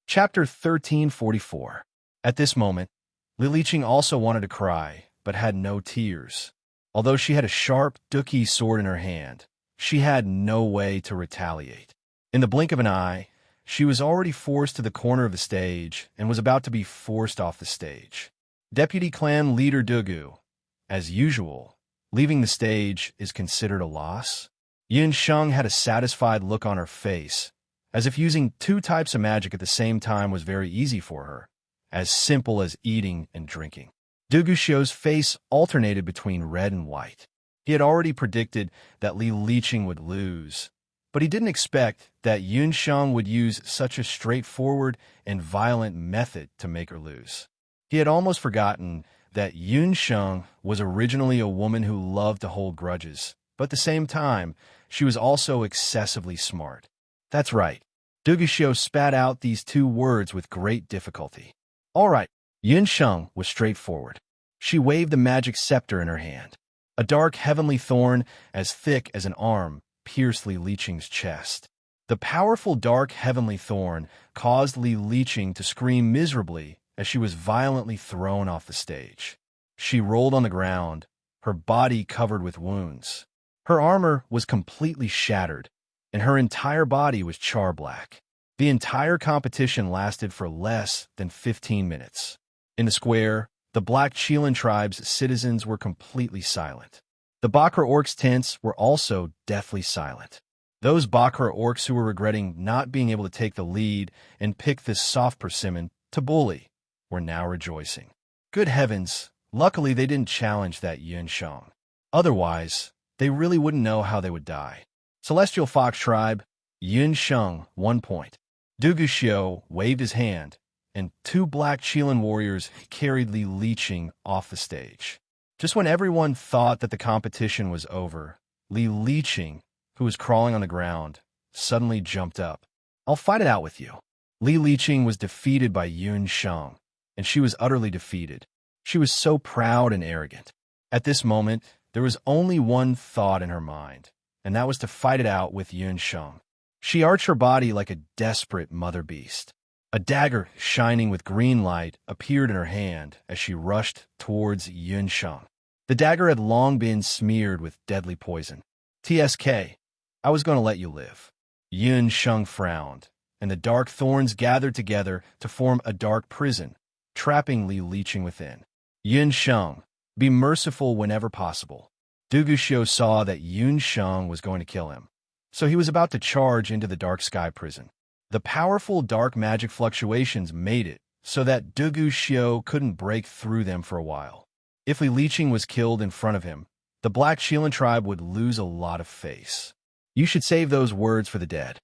Chapter 1344. At this moment, Li Liqing also wanted to cry, but had no tears. Although she had a sharp, dookie sword in her hand, she had no way to retaliate. In the blink of an eye, she was already forced to the corner of the stage and was about to be forced off the stage. Deputy Clan Leader Dugu, as usual, leaving the stage is considered a loss. Yun Sheng had a satisfied look on her face, as if using two types of magic at the same time was very easy for her, as simple as eating and drinking. Dugu Xiu's face alternated between red and white. He had already predicted that Li Liqing would lose, but he didn't expect that Yun Sheng would use such a straightforward and violent method to make her lose. He had almost forgotten that Yun Sheng was originally a woman who loved to hold grudges, but at the same time, she was also excessively smart. That's right. Dugu Xiu spat out these two words with great difficulty. All right. Yun Sheng was straightforward. She waved the magic scepter in her hand. A dark heavenly thorn, as thick as an arm, pierced Li Liqing's chest. The powerful dark heavenly thorn caused Li Liqing to scream miserably as she was violently thrown off the stage. She rolled on the ground, her body covered with wounds. Her armor was completely shattered, and her entire body was char-black. The entire competition lasted for less than 15 minutes. In the square, the Black Chelan tribe's citizens were completely silent. The Bakra orcs' tents were also deathly silent. Those Bakra orcs who were regretting not being able to take the lead and pick this soft persimmon to bully were now rejoicing. Good heavens, luckily they didn't challenge that Yun Sheng. Otherwise, they really wouldn't know how they would die. Celestial Fox Tribe, Yun Sheng, 1 point. Dugu Xiu waved his hand, and two Black Chelan warriors carried Li Liqing off the stage. Just when everyone thought that the competition was over, Li Liqing, who was crawling on the ground, suddenly jumped up. I'll fight it out with you. Li Liqing was defeated by Yun Sheng, and she was utterly defeated. She was so proud and arrogant. At this moment, there was only one thought in her mind, and that was to fight it out with Yun Sheng. She arched her body like a desperate mother beast. A dagger, shining with green light, appeared in her hand as she rushed towards Yunsheng. The dagger had long been smeared with deadly poison. "TSK, I was going to let you live." Yunsheng frowned, and the dark thorns gathered together to form a dark prison, trapping Li Liqing within. "Yunsheng, be merciful whenever possible." Duguxiu saw that Yunsheng was going to kill him, so he was about to charge into the dark sky prison. The powerful dark magic fluctuations made it so that Duguxiu couldn't break through them for a while. If Li Liqing was killed in front of him, the Black Qilin tribe would lose a lot of face. You should save those words for the dead.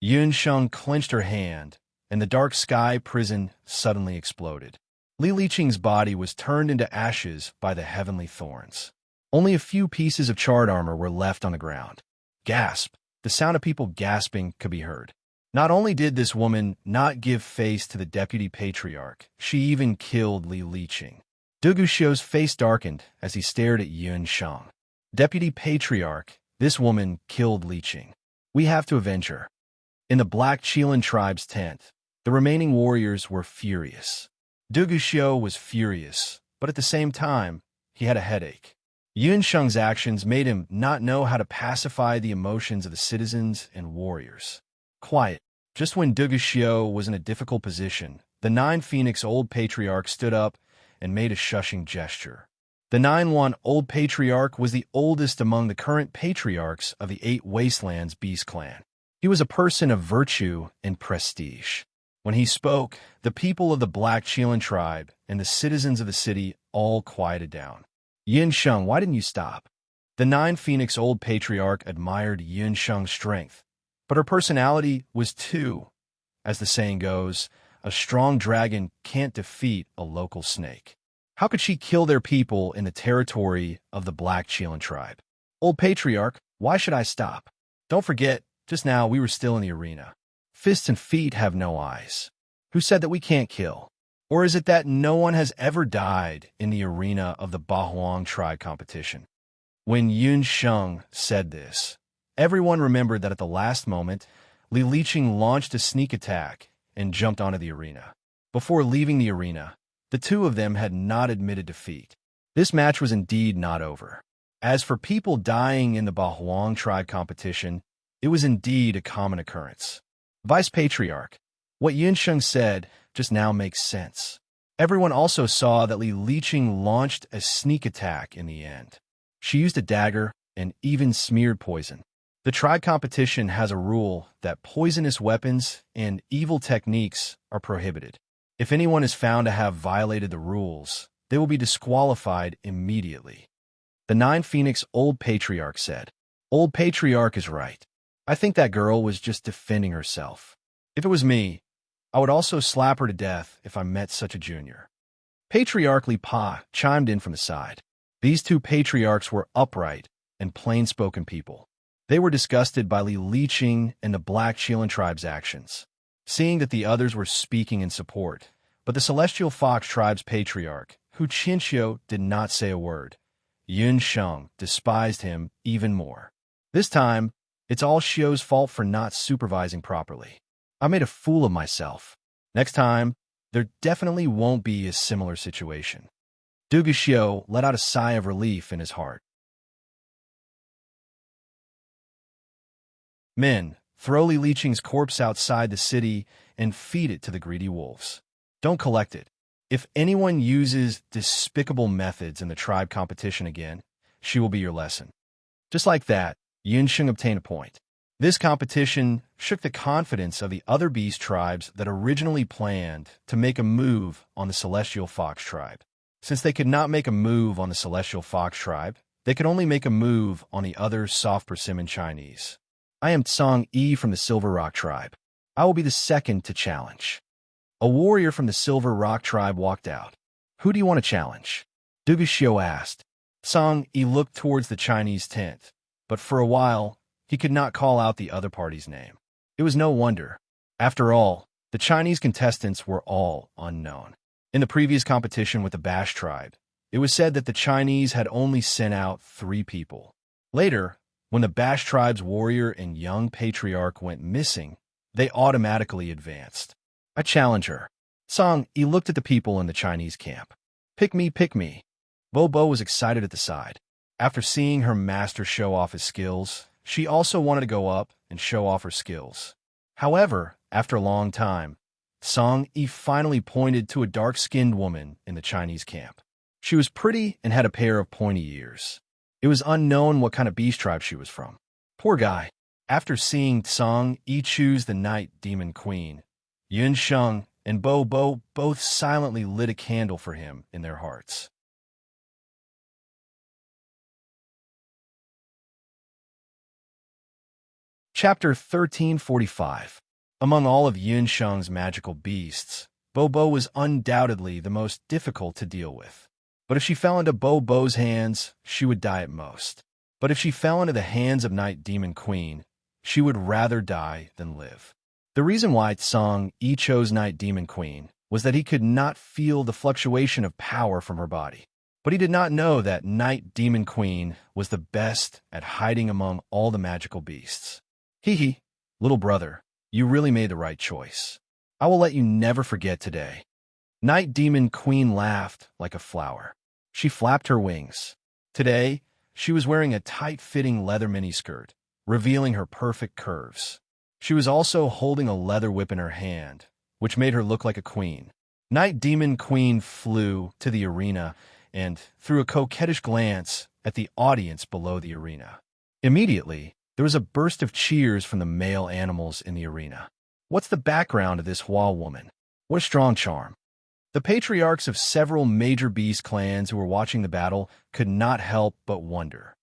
Yunsheng clenched her hand, and the dark sky prison suddenly exploded. Li Liqing's body was turned into ashes by the heavenly thorns. Only a few pieces of charred armor were left on the ground. Gasp! The sound of people gasping could be heard. Not only did this woman not give face to the deputy patriarch, she even killed Li Liqing. Duguxiu's face darkened as he stared at Yunsheng. "Deputy patriarch, this woman killed Liqing. We have to avenge her." In the Black Qilin tribe's tent, the remaining warriors were furious. Duguxiu was furious, but at the same time, he had a headache. Yunsheng's actions made him not know how to pacify the emotions of the citizens and warriors. Quiet. Just when Duguxiu was in a difficult position, the 9 Phoenix Old Patriarch stood up and made a shushing gesture. The 9-1 Old Patriarch was the oldest among the current patriarchs of the 8 Wastelands Beast Clan. He was a person of virtue and prestige. When he spoke, the people of the Black Qilin tribe and the citizens of the city all quieted down. "Yunsheng, why didn't you stop?" The 9 Phoenix Old Patriarch admired Yunsheng's strength, but her personality was too. As the saying goes, a strong dragon can't defeat a local snake. How could she kill their people in the territory of the Black Qilin tribe? "Old Patriarch, why should I stop? Don't forget, just now we were still in the arena. Fists and feet have no eyes. Who said that we can't kill? Or is it that no one has ever died in the arena of the Bahuang tribe competition?" When Yunsheng said this, everyone remembered that at the last moment, Li Liqing launched a sneak attack and jumped onto the arena. Before leaving the arena, the two of them had not admitted defeat. This match was indeed not over. As for people dying in the Bahuang tribe competition, it was indeed a common occurrence. Vice Patriarch, what Yunsheng said just now makes sense. Everyone also saw that Li Liqing launched a sneak attack in the end. She used a dagger and even smeared poison. The tribe competition has a rule that poisonous weapons and evil techniques are prohibited. If anyone is found to have violated the rules, they will be disqualified immediately. The 9 Phoenix Old Patriarch said, "Old Patriarch is right. I think that girl was just defending herself. If it was me, I would also slap her to death if I met such a junior." Patriarch Li Pa chimed in from the side. These 2 patriarchs were upright and plain-spoken people. They were disgusted by Li Liqing and the Black Qilin tribe's actions, seeing that the others were speaking in support. But the Celestial Fox tribe's patriarch, Hu Qinxiu, did not say a word. Yunsheng despised him even more. This time, it's all Xiu's fault for not supervising properly. I made a fool of myself. Next time, there definitely won't be a similar situation. Duguxiu let out a sigh of relief in his heart. "Men, throw Li Liqing's corpse outside the city and feed it to the greedy wolves. Don't collect it. If anyone uses despicable methods in the tribe competition again, she will be your lesson." Just like that, Yunsheng obtained a point. This competition shook the confidence of the other beast tribes that originally planned to make a move on the Celestial Fox tribe. Since they could not make a move on the Celestial Fox tribe, they could only make a move on the other soft persimmon Chinese. "I am Tsang Yi from the Silver Rock tribe. I will be the second to challenge." A warrior from the Silver Rock tribe walked out. "Who do you want to challenge?" Duguxiu asked. Tsang Yi looked towards the Chinese tent, but for a while, he could not call out the other party's name. It was no wonder. After all, the Chinese contestants were all unknown. In the previous competition with the Bash tribe, it was said that the Chinese had only sent out 3 people. Later, When the Bash tribe's warrior and young patriarch went missing, they automatically advanced. I challenge her. Song Yi looked at the people in the Chinese camp. Pick me, pick me. Bo was excited at the side. After seeing her master show off his skills, she also wanted to go up and show off her skills. However, after a long time, Song Yi finally pointed to a dark-skinned woman in the Chinese camp. She was pretty and had a pair of pointy ears. It was unknown what kind of beast tribe she was from. Poor guy. After seeing Song Yi choose the Night Demon Queen, Yun Sheng and Bo both silently lit a candle for him in their hearts. Chapter 1345. Among all of Yun Sheng's magical beasts, Bo was undoubtedly the most difficult to deal with. But if she fell into Bo's hands, she would die at most. But if she fell into the hands of Night Demon Queen, she would rather die than live. The reason why Song Yi chose Night Demon Queen was that he could not feel the fluctuation of power from her body. But he did not know that Night Demon Queen was the best at hiding among all the magical beasts. Hee, little brother, you really made the right choice. I will let you never forget today. Night Demon Queen laughed like a flower. She flapped her wings. Today, she was wearing a tight-fitting leather miniskirt, revealing her perfect curves. She was also holding a leather whip in her hand, which made her look like a queen. Night Demon Queen flew to the arena and threw a coquettish glance at the audience below the arena. Immediately, there was a burst of cheers from the male animals in the arena. What's the background of this Hua woman? What a strong charm. The patriarchs of several major beast clans who were watching the battle could not help but wonder.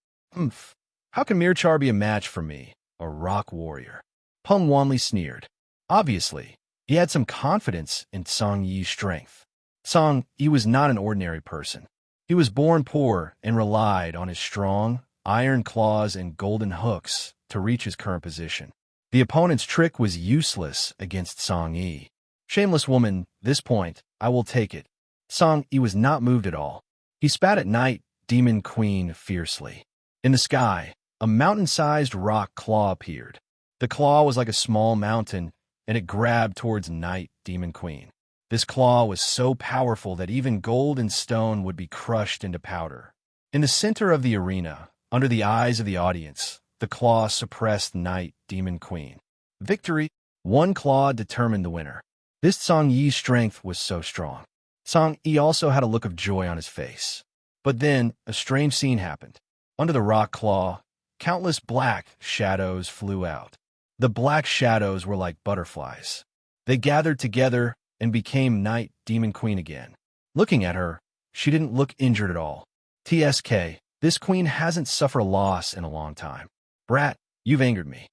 How can Mirchar be a match for me, a rock warrior? Peng Wanli sneered. Obviously, he had some confidence in Song Yi's strength. Song Yi was not an ordinary person. He was born poor and relied on his strong, iron claws and golden hooks to reach his current position. The opponent's trick was useless against Song Yi. Shameless woman, this point, I will take it. Song Yi was not moved at all. He spat at Night Demon Queen fiercely. In the sky, a mountain-sized rock claw appeared. The claw was like a small mountain, and it grabbed towards Night Demon Queen. This claw was so powerful that even gold and stone would be crushed into powder. In the center of the arena, under the eyes of the audience, the claw suppressed Night Demon Queen. Victory! One claw determined the winner. This Song Yi's strength was so strong. Song Yi also had a look of joy on his face. But then, a strange scene happened. Under the rock claw, countless black shadows flew out. The black shadows were like butterflies. They gathered together and became Night Demon Queen again. Looking at her, she didn't look injured at all. TSK, this queen hasn't suffered a loss in a long time. Brat, you've angered me.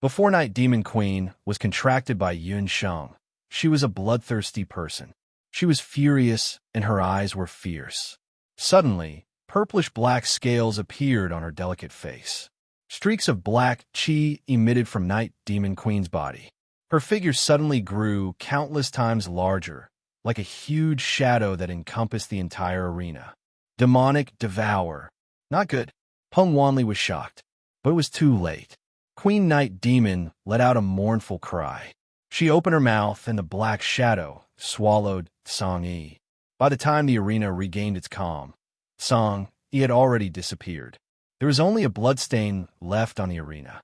Before Night Demon Queen was contracted by Yun Sheng, she was a bloodthirsty person. She was furious and her eyes were fierce. Suddenly, purplish-black scales appeared on her delicate face. Streaks of black chi emitted from Night Demon Queen's body. Her figure suddenly grew countless times larger, like a huge shadow that encompassed the entire arena. Demonic devour. Not good. Peng Wanli was shocked, but it was too late. Queen Night Demon let out a mournful cry. She opened her mouth and the black shadow swallowed Song Yi. By the time the arena regained its calm, Song Yi had already disappeared. There was only a bloodstain left on the arena.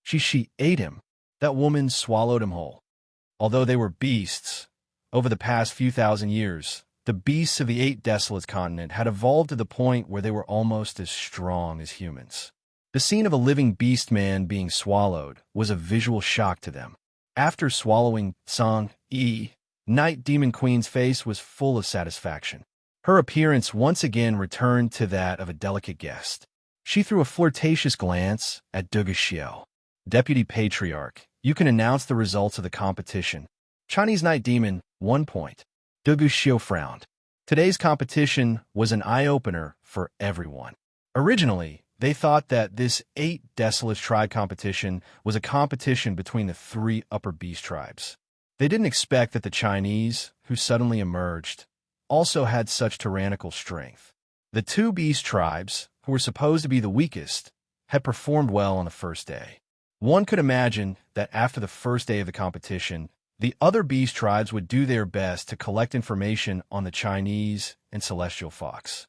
She ate him. That woman swallowed him whole. Although they were beasts, over the past few thousand years, the beasts of the 8 Desolate continent had evolved to the point where they were almost as strong as humans. The scene of a living beast man being swallowed was a visual shock to them. After swallowing Song Yi, Night Demon Queen's face was full of satisfaction. Her appearance once again returned to that of a delicate guest. She threw a flirtatious glance at Duguxiao. Deputy Patriarch, you can announce the results of the competition. Chinese Night Demon, 1 point. Duguxiao frowned. Today's competition was an eye-opener for everyone. Originally, they thought that this 8 Desolate tribe competition was a competition between the 3 upper beast tribes. They didn't expect that the Chinese, who suddenly emerged, also had such tyrannical strength. The two beast tribes, who were supposed to be the weakest, had performed well on the first day. One could imagine that after the first day of the competition, the other beast tribes would do their best to collect information on the Chinese and Celestial Fox.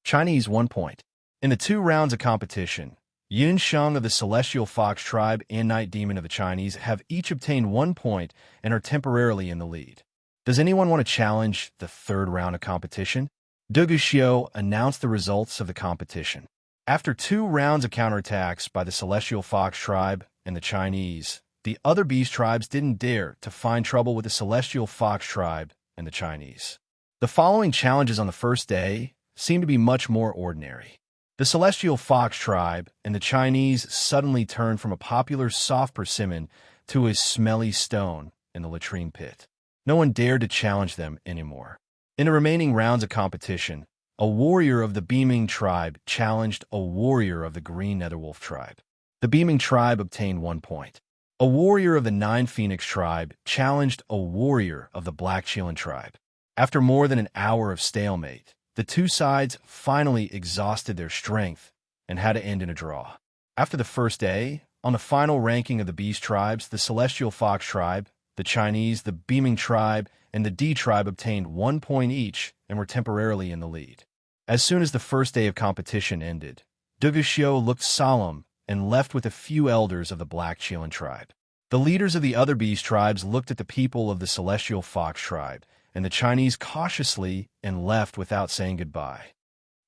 Chinese 1 point. In the 2 rounds of competition, Yun Sheng of the Celestial Fox tribe and Night Demon of the Chinese have each obtained 1 point and are temporarily in the lead. Does anyone want to challenge the 3rd round of competition? Dugu Xiu announced the results of the competition. After 2 rounds of counterattacks by the Celestial Fox tribe and the Chinese, the other beast tribes didn't dare to find trouble with the Celestial Fox tribe and the Chinese. The following challenges on the first day seem to be much more ordinary. The Celestial Fox tribe and the Chinese suddenly turned from a popular soft persimmon to a smelly stone in the latrine pit. No one dared to challenge them anymore. In the remaining rounds of competition, a warrior of the Beaming tribe challenged a warrior of the Green Netherwolf tribe. The Beaming tribe obtained 1 point. A warrior of the Nine Phoenix tribe challenged a warrior of the Black Shilin tribe. After more than an hour of stalemate, the two sides finally exhausted their strength and had to end in a draw. After the first day, on the final ranking of the beast tribes, the Celestial Fox tribe, the Chinese, the Beaming tribe, and the D tribe obtained 1 point each and were temporarily in the lead. As soon as the first day of competition ended, Dugu Xiu looked solemn and left with a few elders of the Black Shilin tribe. The leaders of the other beast tribes looked at the people of the Celestial Fox tribe and the Chinese cautiously and left without saying goodbye.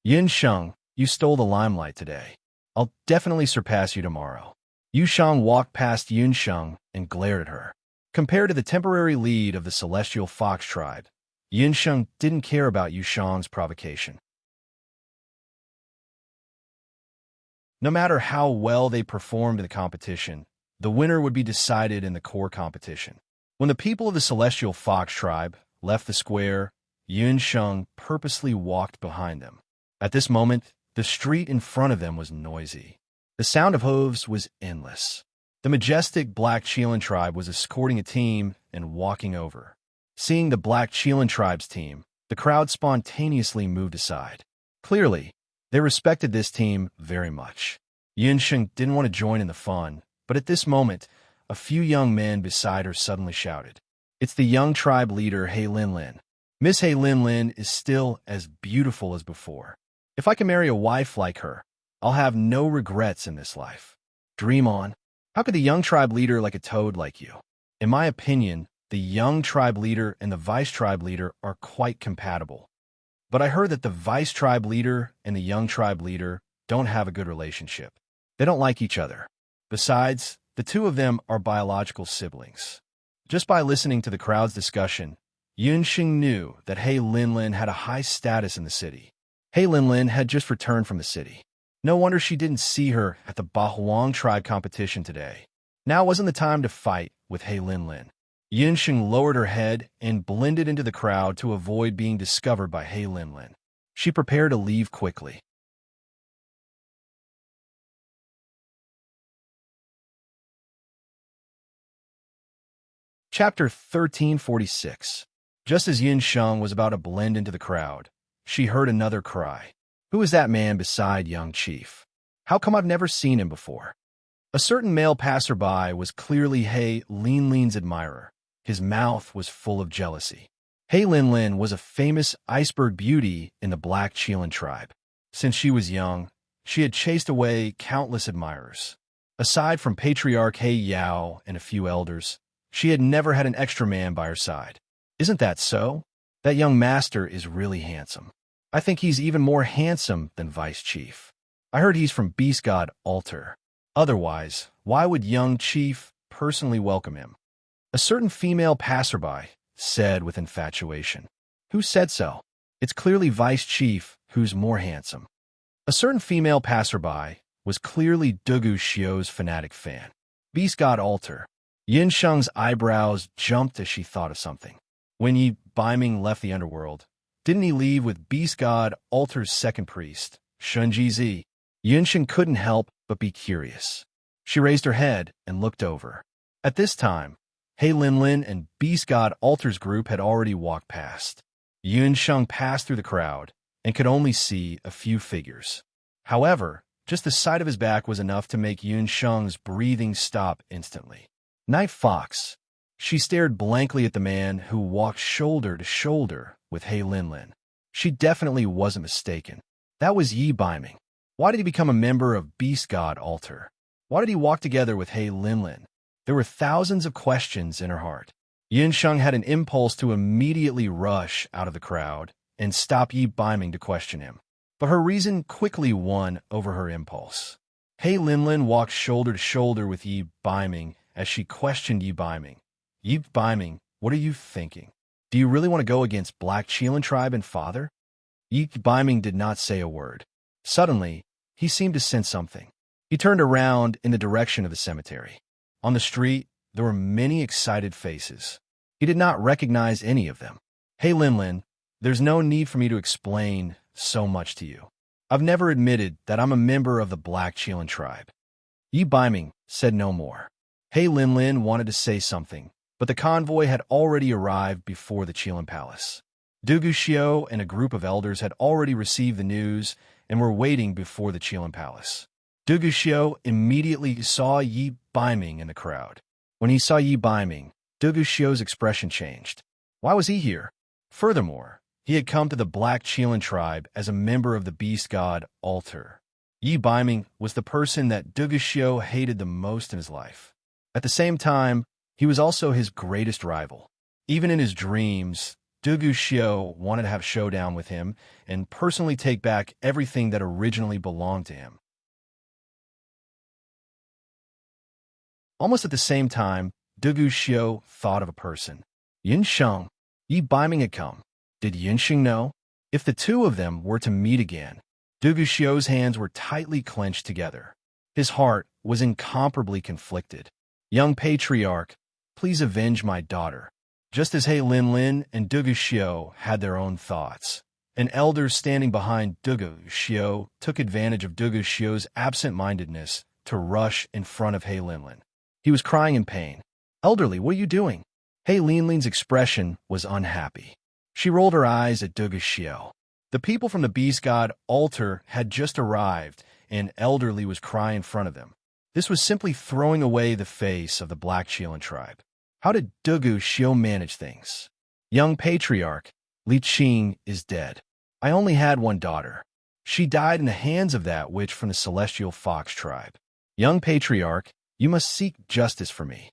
Yin Sheng, you stole the limelight today. I'll definitely surpass you tomorrow. Yu Shang walked past Yun Sheng and glared at her. Compared to the temporary lead of the Celestial Fox tribe, Yin Sheng didn't care about Yu Shang's provocation. No matter how well they performed in the competition, the winner would be decided in the core competition. When the people of the Celestial Fox tribe left the square, Yun Sheng purposely walked behind them. At this moment, the street in front of them was noisy. The sound of hooves was endless. The majestic Black Shilin tribe was escorting a team and walking over. Seeing the Black Shilin tribe's team, the crowd spontaneously moved aside. Clearly, they respected this team very much. Yun Sheng didn't want to join in the fun, but at this moment, a few young men beside her suddenly shouted, "It's the young tribe leader, He Lin Lin. Miss He Lin Lin is still as beautiful as before. If I can marry a wife like her, I'll have no regrets in this life. Dream on. How could the young tribe leader like a toad like you?" In my opinion, the young tribe leader and the vice tribe leader are quite compatible. But I heard that the vice tribe leader and the young tribe leader don't have a good relationship. They don't like each other. Besides, the two of them are biological siblings. Just by listening to the crowd's discussion, Yun Sheng knew that He Lin Lin had a high status in the city. He Lin Lin had just returned from the city. No wonder she didn't see her at the Bahuang tribe competition today. Now wasn't the time to fight with He Lin Lin. Yun Sheng lowered her head and blended into the crowd to avoid being discovered by He Lin Lin. She prepared to leave quickly. Chapter 1346. Just as Yin Sheng was about to blend into the crowd, she heard another cry. Who is that man beside young chief? How come I've never seen him before? A certain male passerby was clearly He Lin Lin's admirer. His mouth was full of jealousy. He Lin Lin was a famous iceberg beauty in the Black Shilin tribe. Since she was young, she had chased away countless admirers. Aside from Patriarch He Yao and a few elders, she had never had an extra man by her side. Isn't that so? That young master is really handsome. I think he's even more handsome than Vice Chief. I heard he's from Beast God Altar. Otherwise, why would young Chief personally welcome him? A certain female passerby said with infatuation. Who said so? It's clearly Vice Chief who's more handsome. A certain female passerby was clearly Dugu Xiu's fanatic fan. Beast God Altar. Yin Sheng's eyebrows jumped as she thought of something. When Yi Baiming left the underworld, didn't he leave with Beast God Altar's second priest, Shunji Zi? Yin Sheng couldn't help but be curious. She raised her head and looked over. At this time, He Lin Lin and Beast God Altar's group had already walked past. Yun Sheng passed through the crowd and could only see a few figures. However, just the sight of his back was enough to make Yun Sheng's breathing stop instantly. Night Fox. She stared blankly at the man who walked shoulder to shoulder with He Linlin. She definitely wasn't mistaken. That was Yi Biming. Why did he become a member of Beast God Altar? Why did he walk together with He Linlin? There were thousands of questions in her heart. Yun Sheng had an impulse to immediately rush out of the crowd and stop Yi Biming to question him. But her reason quickly won over her impulse. He Linlin walked shoulder to shoulder with Yi Biming as she questioned Yi Biming. Yi Biming, what are you thinking? Do you really want to go against Black Qilin tribe and father? Yi Biming did not say a word. Suddenly, he seemed to sense something. He turned around in the direction of the cemetery. On the street, there were many excited faces. He did not recognize any of them. Hey Linlin, there's no need for me to explain so much to you. I've never admitted that I'm a member of the Black Qilin tribe. Yi Biming said no more. He Linlin wanted to say something, but the convoy had already arrived before the Qilin Palace. Dugu Xiao and a group of elders had already received the news and were waiting before the Qilin Palace. Dugu Xiao immediately saw Yi Biming in the crowd. When he saw Yi Biming, Dugu Xiao's expression changed. Why was he here? Furthermore, he had come to the Black Qilin tribe as a member of the Beast God Altar. Yi Biming was the person that Dugu Xiao hated the most in his life. At the same time, he was also his greatest rival. Even in his dreams, Dugu Xiao wanted to have showdown with him and personally take back everything that originally belonged to him. Almost at the same time, Dugu Xiao thought of a person. Yun Sheng. Yi Biming had come. Did Yun Sheng know? If the two of them were to meet again, Dugu Xiao's hands were tightly clenched together. His heart was incomparably conflicted. Young patriarch, please avenge my daughter. Just as He Linlin and Dugu Xiao had their own thoughts, an elder standing behind Dugu Xiao took advantage of Dugu Xiao's absent-mindedness to rush in front of He Linlin. He was crying in pain. Elderly, what are you doing? He Linlin's expression was unhappy. She rolled her eyes at Dugu Xiao. The people from the Beast God Altar had just arrived, and Elderly was crying in front of them. This was simply throwing away the face of the Black Qilin tribe. How did Dugu Xiao manage things? Young patriarch, Li Qing is dead. I only had one daughter. She died in the hands of that witch from the Celestial Fox tribe. Young patriarch, you must seek justice for me.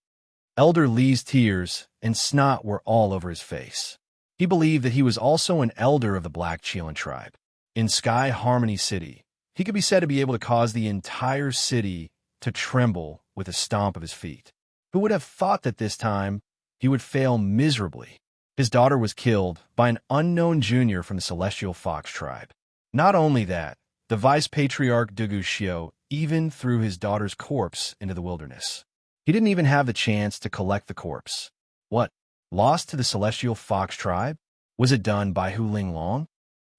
Elder Li's tears and snot were all over his face. He believed that he was also an elder of the Black Qilin tribe. In Sky Harmony City, he could be said to be able to cause the entire city to tremble with a stomp of his feet. Who would have thought that this time he would fail miserably? His daughter was killed by an unknown junior from the Celestial Fox tribe. Not only that, the Vice Patriarch Dugu Xiao even threw his daughter's corpse into the wilderness. He didn't even have the chance to collect the corpse. What? Lost to the Celestial Fox tribe? Was it done by Hu Linglong?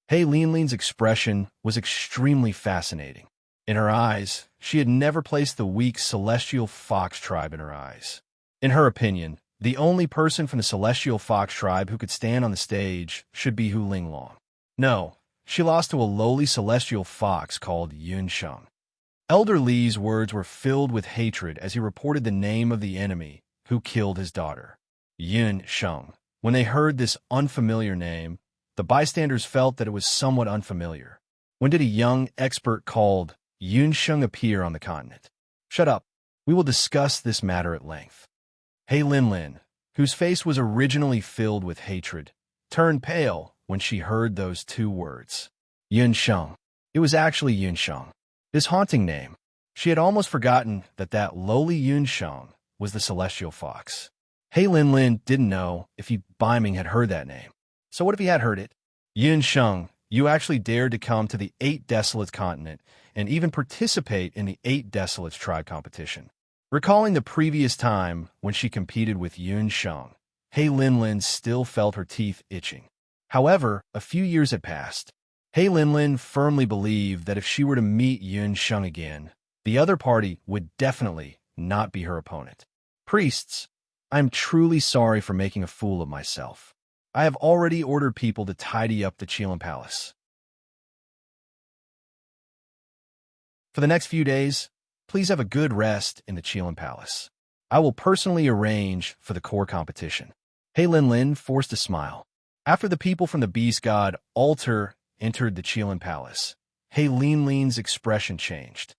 He Linlin's expression was extremely fascinating. In her eyes, she had never placed the weak Celestial Fox tribe in her eyes. In her opinion, the only person from the Celestial Fox tribe who could stand on the stage should be Hu Linglong. No, she lost to a lowly Celestial Fox called Yun Sheng. Elder Li's words were filled with hatred as he reported the name of the enemy who killed his daughter, Yun Sheng. When they heard this unfamiliar name, the bystanders felt that it was somewhat unfamiliar. When did a young expert called Yun Sheng appear on the continent? Shut up. We will discuss this matter at length. He Linlin, whose face was originally filled with hatred, turned pale when she heard those two words. Yun Sheng. It was actually Yun Sheng. His haunting name. She had almost forgotten that lowly Yun Sheng was the Celestial Fox. He Linlin didn't know if Yi Biming had heard that name. So what if he had heard it? Yun Sheng, you actually dared to come to the 8 Desolates continent and even participate in the 8 Desolates tribe competition. Recalling the previous time when she competed with Yun Sheng, He Linlin still felt her teeth itching. However, a few years had passed. He Linlin firmly believed that if she were to meet Yun Sheng again, the other party would definitely not be her opponent. Priests, I am truly sorry for making a fool of myself. I have already ordered people to tidy up the Qilin Palace. For the next few days, please have a good rest in the Qilin Palace. I will personally arrange for the core competition. He Lin forced a smile. After the people from the Beast God altar entered the Qilin Palace, He Lin's expression changed.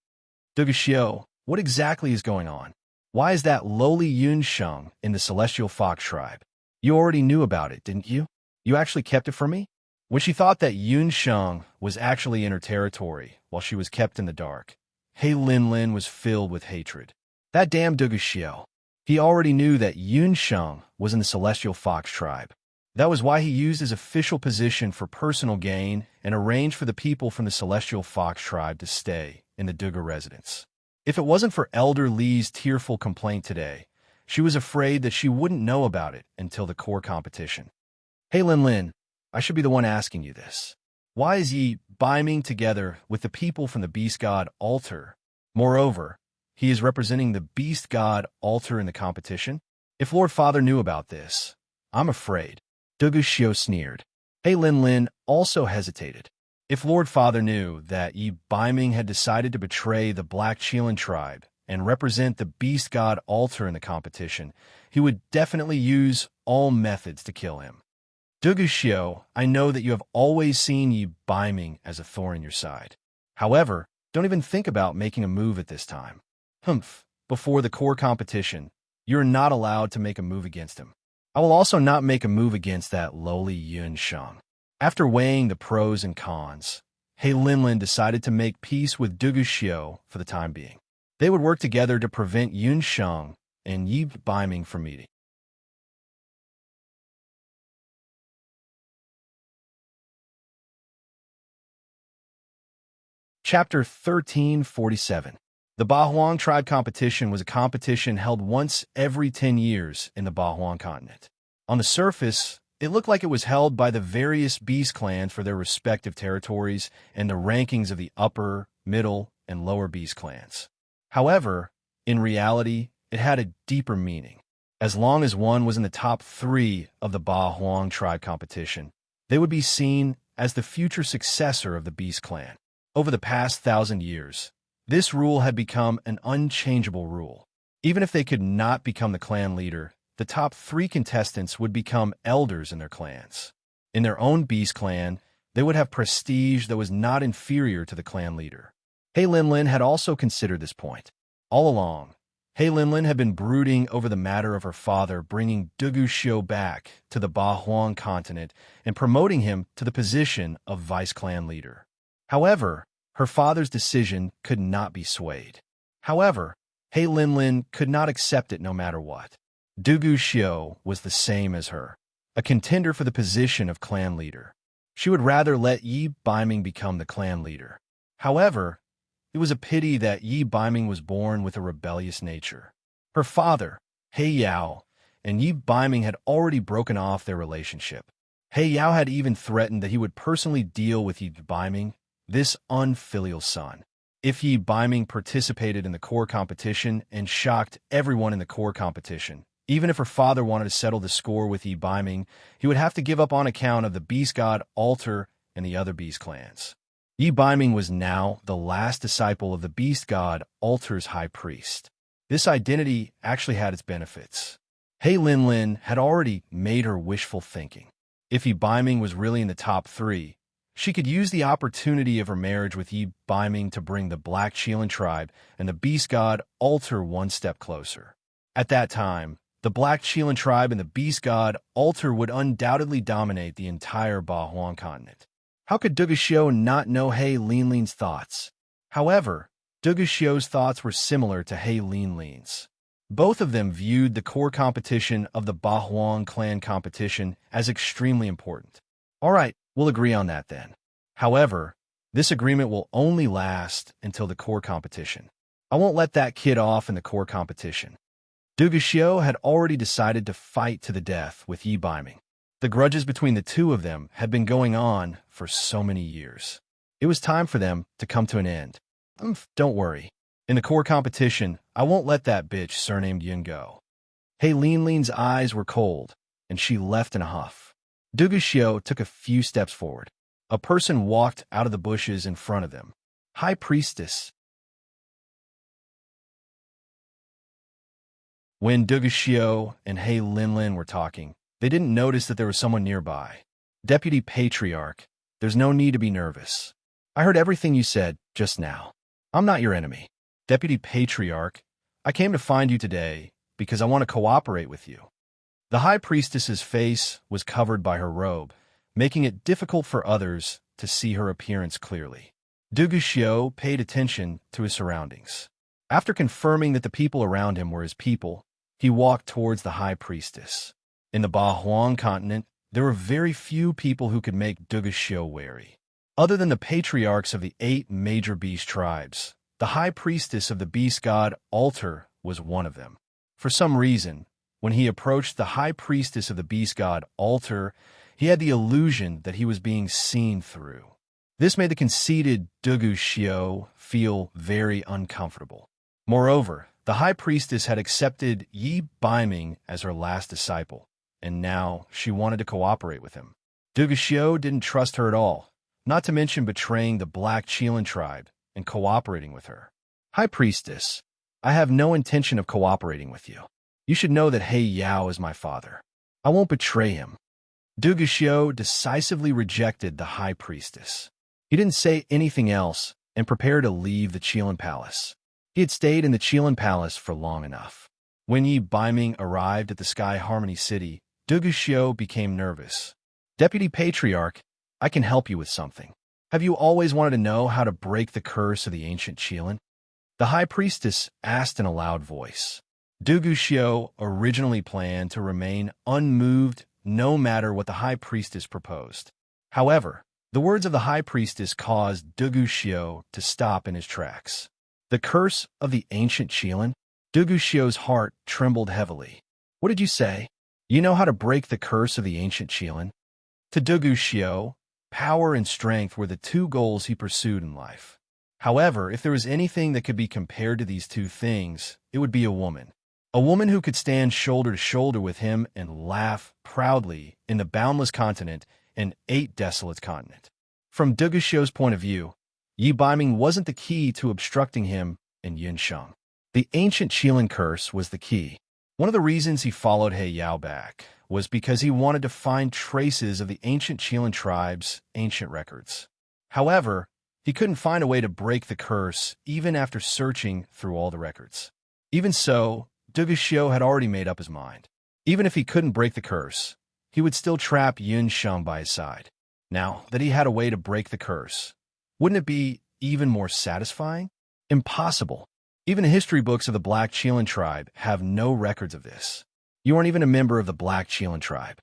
Duguxiu, what exactly is going on? Why is that lowly Yun Sheng in the Celestial Fox tribe? You already knew about it, didn't you? You actually kept it from me? When she thought that Yun Sheng was actually in her territory while she was kept in the dark, He Lin was filled with hatred. That damn Duguxiu. He already knew that Yun Sheng was in the Celestial Fox tribe. That was why he used his official position for personal gain and arranged for the people from the Celestial Fox tribe to stay in the Duga residence. If it wasn't for Elder Li's tearful complaint today, she was afraid that she wouldn't know about it until the core competition. Hey Lin, I should be the one asking you this. Why is Yi biming together with the people from the Beast God altar? Moreover, he is representing the Beast God altar in the competition? If Lord Father knew about this, I'm afraid. Duguxiu sneered. Hey Lin also hesitated. If Lord Father knew that Yi Biming had decided to betray the Black Qilin tribe and represent the Beast God altar in the competition, he would definitely use all methods to kill him. Duguxiu, I know that you have always seen Yi Biming as a thorn in your side. However, don't even think about making a move at this time. Before the core competition, you're not allowed to make a move against him. I will also not make a move against that lowly Yun Sheng. After weighing the pros and cons, He Lin decided to make peace with Duguxiu for the time being. They would work together to prevent Yun Sheng and Yi Biming from meeting. Chapter 1347. The Bahuang tribe competition was a competition held once every 10 years in the Bahuang continent. On the surface, it looked like it was held by the various beast clans for their respective territories and the rankings of the upper, middle, and lower beast clans. However, in reality, it had a deeper meaning. As long as one was in the top 3 of the Bahuang tribe competition, they would be seen as the future successor of the beast clan. Over the past 1,000 years, this rule had become an unchangeable rule. Even if they could not become the clan leader, the top 3 contestants would become elders in their clans. In their own beast clan, they would have prestige that was not inferior to the clan leader. He Lin had also considered this point. All along, He Lin had been brooding over the matter of her father bringing Duguxiu back to the Bahuang continent and promoting him to the position of vice clan leader. However, her father's decision could not be swayed. However, He Lin could not accept it no matter what. Duguxiu was the same as her, a contender for the position of clan leader. She would rather let Yi Biming become the clan leader. However, it was a pity that Yi Biming was born with a rebellious nature. Her father, He Yao, and Yi Biming had already broken off their relationship. He Yao had even threatened that he would personally deal with Yi Biming, this unfilial son. If Yi Biming participated in the core competition and shocked everyone in the core competition, even if her father wanted to settle the score with Yi Biming, he would have to give up on account of the Beast God altar and the other beast clans. Yi Biming was now the last disciple of the Beast God altar's high priest. This identity actually had its benefits. He Lin had already made her wishful thinking. If Yi Biming was really in the top 3, she could use the opportunity of her marriage with Yi Biming to bring the Black Qilin tribe and the Beast God altar one step closer. At that time, the Black Qilin tribe and the Beast God altar would undoubtedly dominate the entire Bahuang continent. How could Duguxiu not know He Lin's thoughts? However, Duguxiu's thoughts were similar to He Lin's. Both of them viewed the core competition of the Bahuang clan competition as extremely important. All right, we'll agree on that then. However, this agreement will only last until the core competition. I won't let that kid off in the core competition. Duguxiu had already decided to fight to the death with Yi Biming. The grudges between the two of them had been going on for so many years. It was time for them to come to an end. Don't worry. In the core competition, I won't let that bitch surnamed Yun go. He Lin's eyes were cold, and she left in a huff. Duguxiu took a few steps forward. A person walked out of the bushes in front of them. High Priestess. When Duguxiu and He Linlin were talking, they didn't notice that there was someone nearby. Deputy Patriarch, there's no need to be nervous. I heard everything you said just now. I'm not your enemy. Deputy Patriarch, I came to find you today because I want to cooperate with you. The High Priestess's face was covered by her robe, making it difficult for others to see her appearance clearly. Duguxiu paid attention to his surroundings. After confirming that the people around him were his people, he walked towards the High Priestess. In the Ba Huang continent, there were very few people who could make Duguxiu wary. Other than the patriarchs of the 8 major beast tribes, the High Priestess of the Beast God Altar was one of them. For some reason, when he approached the High Priestess of the Beast God Altar, he had the illusion that he was being seen through. This made the conceited Duguxiu feel very uncomfortable. Moreover, the High Priestess had accepted Yi Baiming as her last disciple, and now she wanted to cooperate with him. Duguxiu didn't trust her at all, not to mention betraying the Black Qilin tribe and cooperating with her. High Priestess, I have no intention of cooperating with you. You should know that He Yao is my father. I won't betray him. Duguxiu decisively rejected the High Priestess. He didn't say anything else and prepared to leave the Qilin Palace. He had stayed in the Qilin Palace for long enough. When Yi Baiming arrived at the Sky Harmony City, Duguxiu became nervous. Deputy Patriarch, I can help you with something. Have you always wanted to know how to break the curse of the ancient Qilin? The High Priestess asked in a loud voice. Duguxiu originally planned to remain unmoved no matter what the High Priestess proposed. However, the words of the High Priestess caused Duguxiu to stop in his tracks. The curse of the ancient Qilin? Duguxiu's heart trembled heavily. What did you say? You know how to break the curse of the ancient Qilin? To Duguxiu, power and strength were the 2 goals he pursued in life. However, if there was anything that could be compared to these 2 things, it would be a woman. A woman who could stand shoulder to shoulder with him and laugh proudly in the boundless continent and 8 desolate continent. From Duguxiu's point of view, Yi Baiming wasn't the key to obstructing him and Yunsheng. The ancient Qilin curse was the key. One of the reasons he followed He Yao back was because he wanted to find traces of the ancient Qilin tribe's ancient records. However, he couldn't find a way to break the curse even after searching through all the records. Even so, Duguxiu had already made up his mind. Even if he couldn't break the curse, he would still trap Yunsheng by his side. Now that he had a way to break the curse, wouldn't it be even more satisfying? Impossible. Even the history books of the Black Qilin tribe have no records of this. You aren't even a member of the Black Qilin tribe.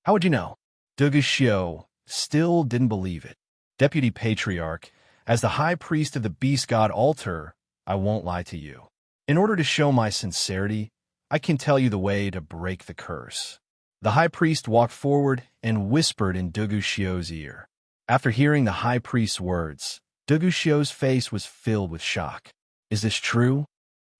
How would you know? Duguxiu still didn't believe it. Deputy Patriarch, as the High Priest of the Beast God Altar, I won't lie to you. In order to show my sincerity, I can tell you the way to break the curse. The High Priest walked forward and whispered in Duguxiu's ear. After hearing the High Priest's words, Duguxiu's face was filled with shock. Is this true?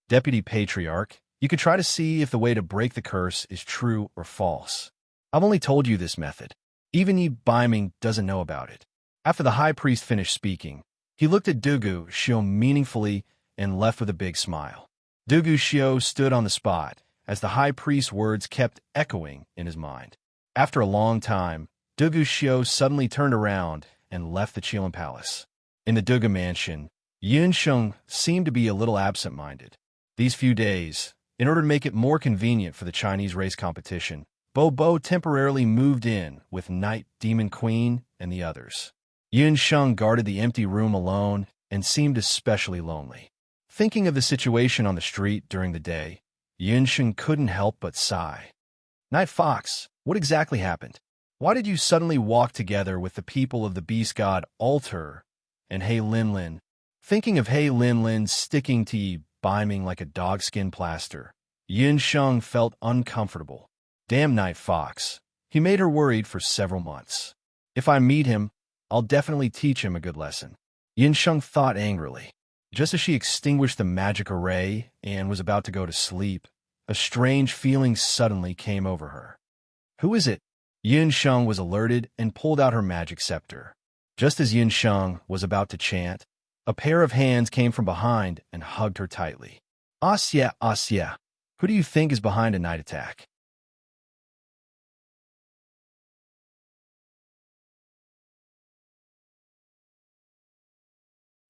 Deputy Patriarch, you could try to see if the way to break the curse is true or false. I've only told you this method. Even Yi Baiming doesn't know about it. After the High Priest finished speaking, he looked at Duguxiu meaningfully and left with a big smile. Duguxiu stood on the spot as the High Priest's words kept echoing in his mind. After a long time, Duguxiu suddenly turned around and left the Qilin Palace. In the Dugu mansion, Yunsheng seemed to be a little absent-minded. These few days, in order to make it more convenient for the Chinese race competition, Bo temporarily moved in with Night Demon Queen and the others. Yunsheng guarded the empty room alone and seemed especially lonely. Thinking of the situation on the street during the day, Yunsheng couldn't help but sigh. Night Fox, what exactly happened? Why did you suddenly walk together with the people of the Beast God Altar and He Linlin? Thinking of He Linlin sticking to Yi Baiming like a dogskin plaster, Yunsheng felt uncomfortable. Damn Night Fox. He made her worried for several months. If I meet him, I'll definitely teach him a good lesson. Yunsheng thought angrily. Just as she extinguished the magic array and was about to go to sleep, a strange feeling suddenly came over her. Who is it? Yunsheng was alerted and pulled out her magic scepter. Just as Yunsheng was about to chant, A pair of hands came from behind and hugged her tightly. Asya, Asya, who do you think is behind a night attack?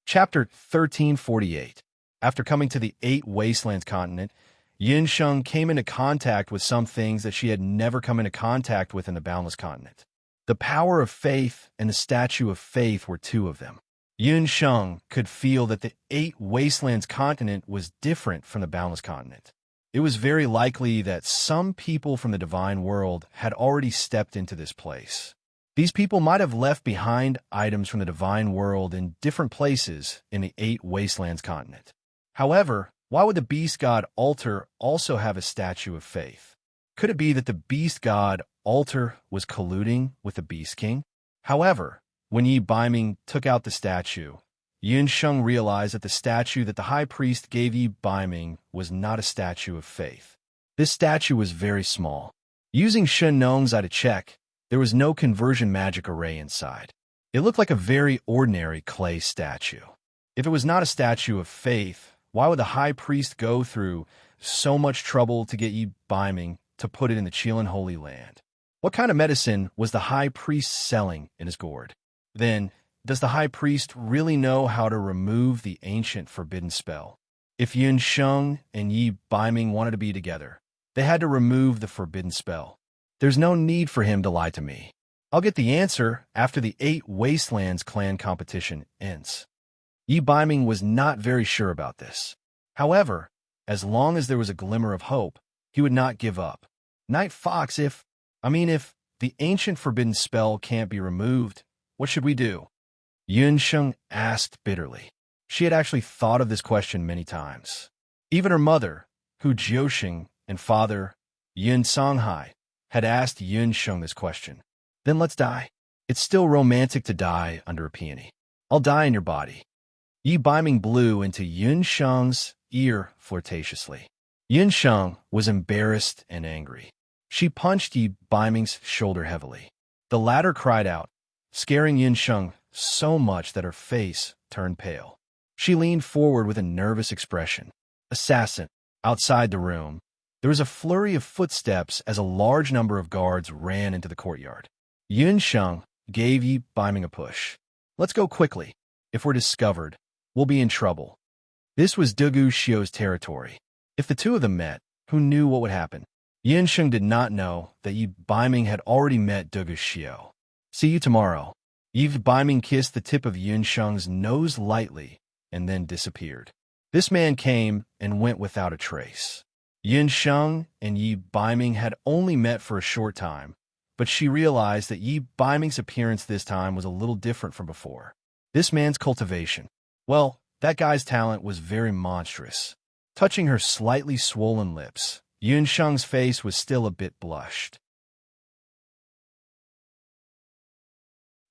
Chapter 1348. After coming to the Eight Wastelands continent, Yin Sheng came into contact with some things that she had never come into contact with in the Boundless Continent. The power of faith and the statue of faith were two of them. Yin Sheng could feel that the Eight Wastelands continent was different from the Boundless Continent. It was very likely that some people from the divine world had already stepped into this place. These people might have left behind items from the divine world in different places in the Eight Wastelands continent. However, why would the beast god Altar also have a statue of faith? Could it be that the beast god Altar was colluding with the beast king? However, when Yi Baiming took out the statue, Yun Sheng realized that the statue that the high priest gave Yi Baiming was not a statue of faith. This statue was very small. Using Shen Nong's eye to check, there was no conversion magic array inside. It looked like a very ordinary clay statue. If it was not a statue of faith, why would the high priest go through so much trouble to get Yi Baiming to put it in the Qilin Holy Land? What kind of medicine was the high priest selling in his gourd? Then, does the high priest really know how to remove the ancient forbidden spell? If Yun Sheng and Yi Baiming wanted to be together, they had to remove the forbidden spell. There's no need for him to lie to me. I'll get the answer after the Eight Wastelands clan competition ends. Yi Baiming was not very sure about this. However, as long as there was a glimmer of hope, he would not give up. Night Fox, if the ancient forbidden spell can't be removed, what should we do? Yun Sheng asked bitterly. She had actually thought of this question many times. Even her mother, Hu Jiuxing, and father, Yun Songhai, had asked Yun Sheng this question. Then let's die. It's still romantic to die under a peony. I'll die in your body. Yi Baiming blew into Yun Sheng's ear flirtatiously. Yun Sheng was embarrassed and angry. She punched Yi Baiming's shoulder heavily. The latter cried out, scaring Yun Sheng so much that her face turned pale. She leaned forward with a nervous expression. Assassin. Outside the room, there was a flurry of footsteps as a large number of guards ran into the courtyard. Yun Sheng gave Yi Baiming a push. Let's go quickly. If we're discovered, we'll be in trouble. This was Dugu Xiu's territory. If the two of them met, who knew what would happen? Yun Sheng did not know that Yi Baiming had already met Dugu Xiu. See you tomorrow. Yi Baiming kissed the tip of Yun Sheng's nose lightly and then disappeared. This man came and went without a trace. Yun Sheng and Yi Baiming had only met for a short time, but she realized that Yi Baiming's appearance this time was a little different from before. This man's cultivation. Well, that guy's talent was very monstrous. Touching her slightly swollen lips, Yun Sheng's face was still a bit blushed.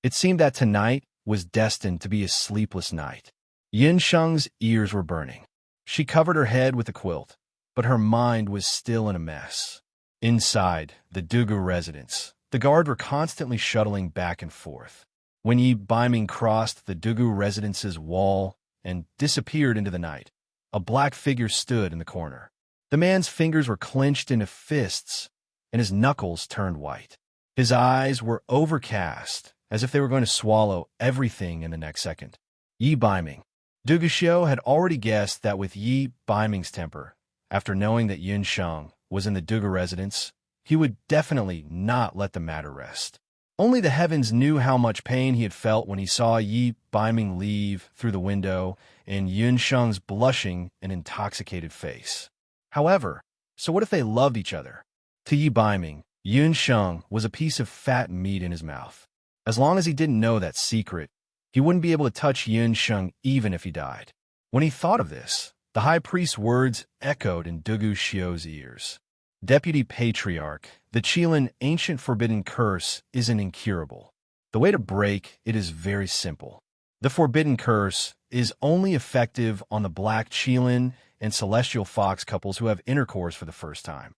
It seemed that tonight was destined to be a sleepless night. Yun Sheng's ears were burning. She covered her head with a quilt, but her mind was still in a mess. Inside the Dugu residence, the guard were constantly shuttling back and forth. When Yi Baiming crossed the Dugu residence's wall and disappeared into the night, a black figure stood in the corner. The man's fingers were clenched into fists, and his knuckles turned white. His eyes were overcast, as if they were going to swallow everything in the next second. Yi Baiming. Dugu Xiu had already guessed that with Yi Baiming's temper, after knowing that Yun Sheng was in the Dugu residence, he would definitely not let the matter rest. Only the heavens knew how much pain he had felt when he saw Yi Baiming leave through the window in Yun Sheng's blushing and intoxicated face. However, so what if they loved each other? To Yi Baiming, Yun Sheng was a piece of fat meat in his mouth. As long as he didn't know that secret, he wouldn't be able to touch Yun Sheng even if he died. When he thought of this, the high priest's words echoed in Dugu Xiu's ears. Deputy Patriarch, the Qilin ancient forbidden curse isn't incurable. The way to break it is very simple. The forbidden curse is only effective on the black Qilin and celestial fox couples who have intercourse for the first time.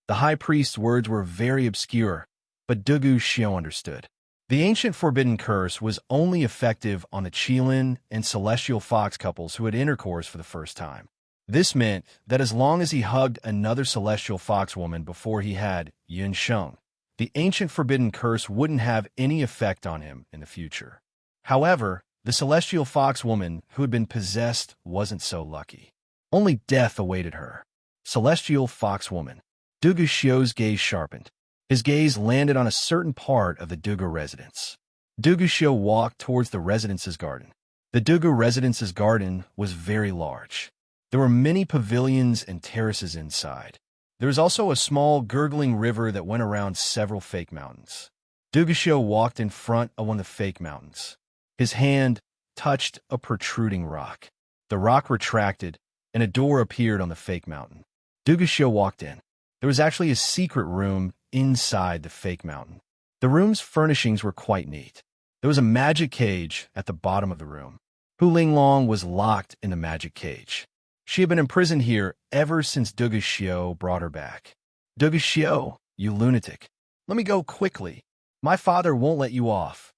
The high priest's words were very obscure, but Dugu Xiu understood. The ancient forbidden curse was only effective on the Qilin and celestial fox couples who had intercourse for the first time. This meant that as long as he hugged another celestial fox woman before he had Yun Sheng, the ancient forbidden curse wouldn't have any effect on him in the future. However, the celestial fox woman who had been possessed wasn't so lucky. Only death awaited her. Celestial fox woman. Dugu Xiu's gaze sharpened. His gaze landed on a certain part of the Dugu residence. Dugu Xiu walked towards the residence's garden. The Dugu residence's garden was very large. There were many pavilions and terraces inside. There was also a small gurgling river that went around several fake mountains. Dugu Xiu walked in front of one of the fake mountains. His hand touched a protruding rock. The rock retracted, and a door appeared on the fake mountain. Dugu Xiu walked in. There was actually a secret room inside the fake mountain. The room's furnishings were quite neat. There was a magic cage at the bottom of the room. Hu Linglong was locked in the magic cage. She had been imprisoned here ever since Dugu Xiu brought her back. Dugu Xiu, you lunatic. Let me go quickly. My father won't let you off.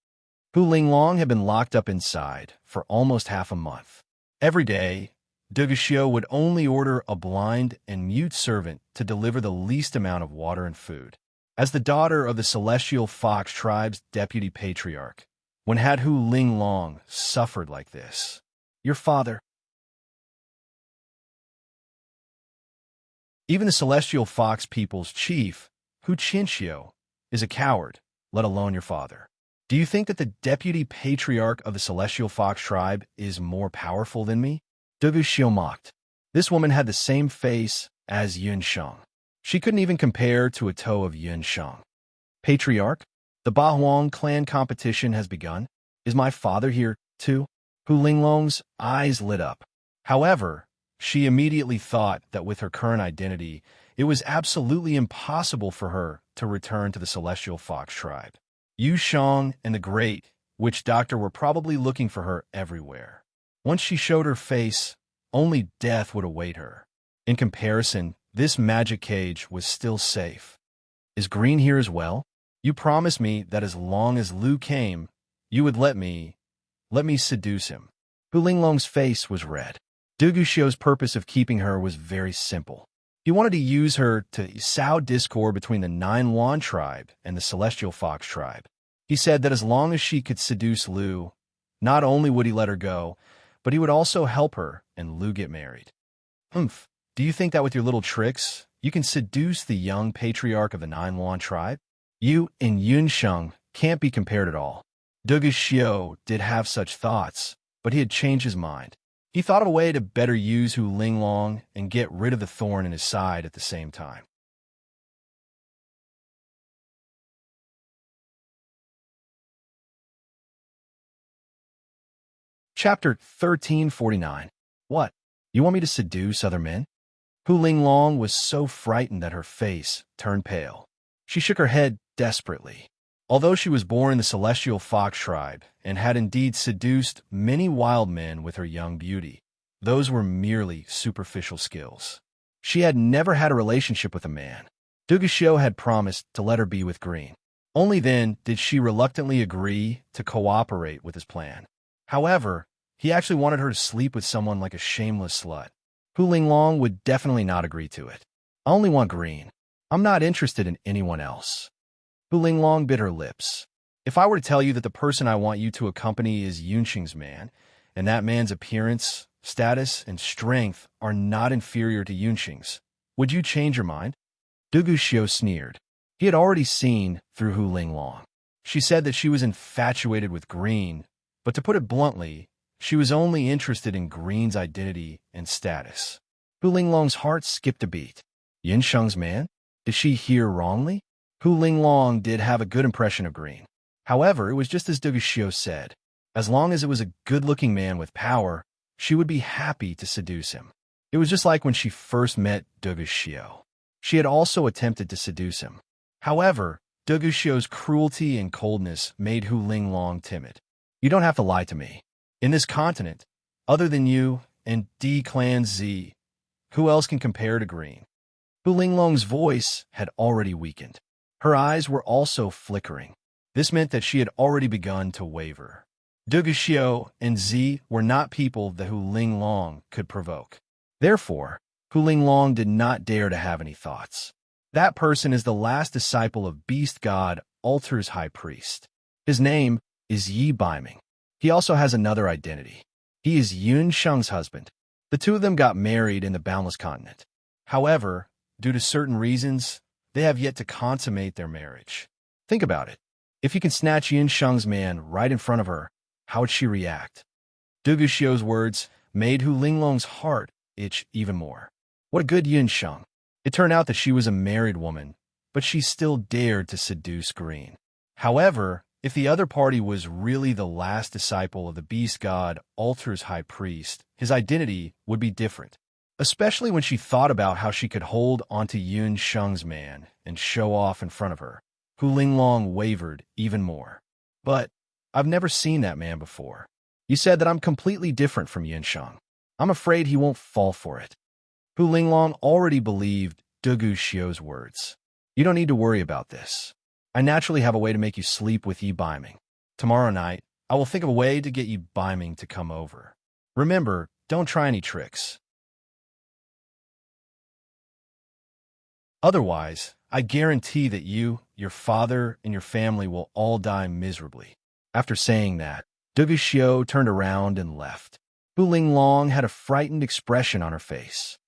Hu Linglong had been locked up inside for almost half a month. Every day, Dugu Xiu would only order a blind and mute servant to deliver the least amount of water and food. As the daughter of the Celestial Fox Tribe's deputy patriarch, when had Hu Linglong suffered like this? Your father. Even the Celestial Fox people's chief, Hu Qinxiu, is a coward, let alone your father. Do you think that the deputy patriarch of the Celestial Fox Tribe is more powerful than me? Dugu Xiu mocked. This woman had the same face as Yun Sheng. She couldn't even compare to a toe of Yun Sheng. Patriarch, the Bahuang clan competition has begun. Is my father here, too? Hu Linglong's eyes lit up. However, she immediately thought that with her current identity, it was absolutely impossible for her to return to the Celestial Fox Tribe. Yu Sheng and the Great Witch Doctor were probably looking for her everywhere. Once she showed her face, only death would await her. In comparison, this magic cage was still safe. Is Green here as well? You promised me that as long as Lu came, you would let me seduce him. Hu Linglong's face was red. Dugu Xiu's purpose of keeping her was very simple. He wanted to use her to sow discord between the Nine Yuan tribe and the Celestial Fox tribe. He said that as long as she could seduce Lu, not only would he let her go, but he would also help her and Lu get married. Do you think that with your little tricks, you can seduce the young patriarch of the Nine Yuan tribe? You and Yun Sheng can't be compared at all. Dugu Xiu did have such thoughts, but he had changed his mind. He thought of a way to better use Hu Linglong and get rid of the thorn in his side at the same time. Chapter 1349. What? You want me to seduce other men? Hu Linglong was so frightened that her face turned pale. She shook her head desperately. Although she was born in the Celestial Fox tribe and had indeed seduced many wild men with her young beauty, those were merely superficial skills. She had never had a relationship with a man. Dugu Xiu had promised to let her be with Green. Only then did she reluctantly agree to cooperate with his plan. However, he actually wanted her to sleep with someone like a shameless slut. Hu Linglong would definitely not agree to it. I only want Green. I'm not interested in anyone else. Hu Linglong bit her lips. If I were to tell you that the person I want you to accompany is Yunqing's man, and that man's appearance, status, and strength are not inferior to Yunqing's, would you change your mind? Dugu Xiu sneered. He had already seen through Hu Linglong. She said that she was infatuated with Green, but to put it bluntly, she was only interested in Green's identity and status. Hu Linglong's heart skipped a beat. Yunqing's man? Did she hear wrongly? Hu Linglong did have a good impression of Green. However, it was just as Dugu Xiu said. As long as it was a good-looking man with power, she would be happy to seduce him. It was just like when she first met Dugu Xiu. She had also attempted to seduce him. However, Dugu Xiu's cruelty and coldness made Hu Linglong timid. You don't have to lie to me. In this continent, other than you and D-Clan Z, who else can compare to Green? Hu Linglong's voice had already weakened. Her eyes were also flickering. This meant that she had already begun to waver. Duguxiu and Zi were not people that Hu Linglong could provoke. Therefore, Hu Linglong did not dare to have any thoughts. That person is the last disciple of beast god Alter's high priest. His name is Yi Baiming. He also has another identity. He is Yun Sheng's husband. The two of them got married in the Boundless Continent. However, due to certain reasons, they have yet to consummate their marriage. Think about it. If you can snatch Yun Sheng's man right in front of her, how would she react? Duguxiu's words made Hu Linglong's heart itch even more. What a good Yun Sheng. It turned out that she was a married woman, but she still dared to seduce Green. However, if the other party was really the last disciple of the beast god Alter's high priest, his identity would be different. Especially when she thought about how she could hold onto Yun Sheng's man and show off in front of her. Hu Linglong wavered even more. But I've never seen that man before. You said that I'm completely different from Yun Sheng. I'm afraid he won't fall for it. Hu Linglong already believed Duguxiu's words. You don't need to worry about this. I naturally have a way to make you sleep with Yi Baiming. Tomorrow night, I will think of a way to get Yi Baiming to come over. Remember, don't try any tricks. Otherwise, I guarantee that you, your father, and your family will all die miserably. After saying that, Duguxiu turned around and left. Hu Linglong had a frightened expression on her face.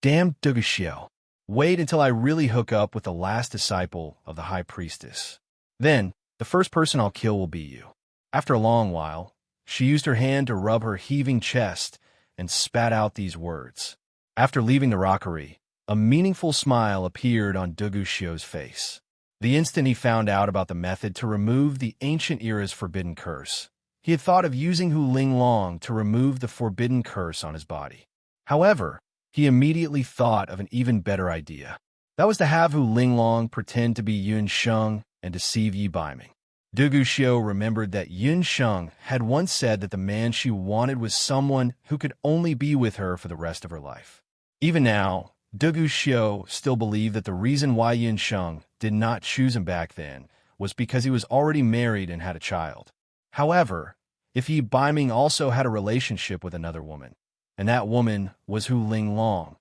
Damn Duguxiu. Wait until I really hook up with the last disciple of the High Priestess. Then, the first person I'll kill will be you. After a long while, she used her hand to rub her heaving chest and spat out these words. After leaving the rockery, a meaningful smile appeared on Duguxiu's face. The instant he found out about the method to remove the ancient era's forbidden curse, he had thought of using Hu Linglong to remove the forbidden curse on his body. However, he immediately thought of an even better idea. That was to have Hu Linglong pretend to be Yun Sheng and deceive Yi Baiming. Duguxiu remembered that Yun Sheng had once said that the man she wanted was someone who could only be with her for the rest of her life. Even now, Duguxiu still believed that the reason why Yun Sheng did not choose him back then was because he was already married and had a child. However, if Yi Baiming also had a relationship with another woman, and that woman was Hu Linglong,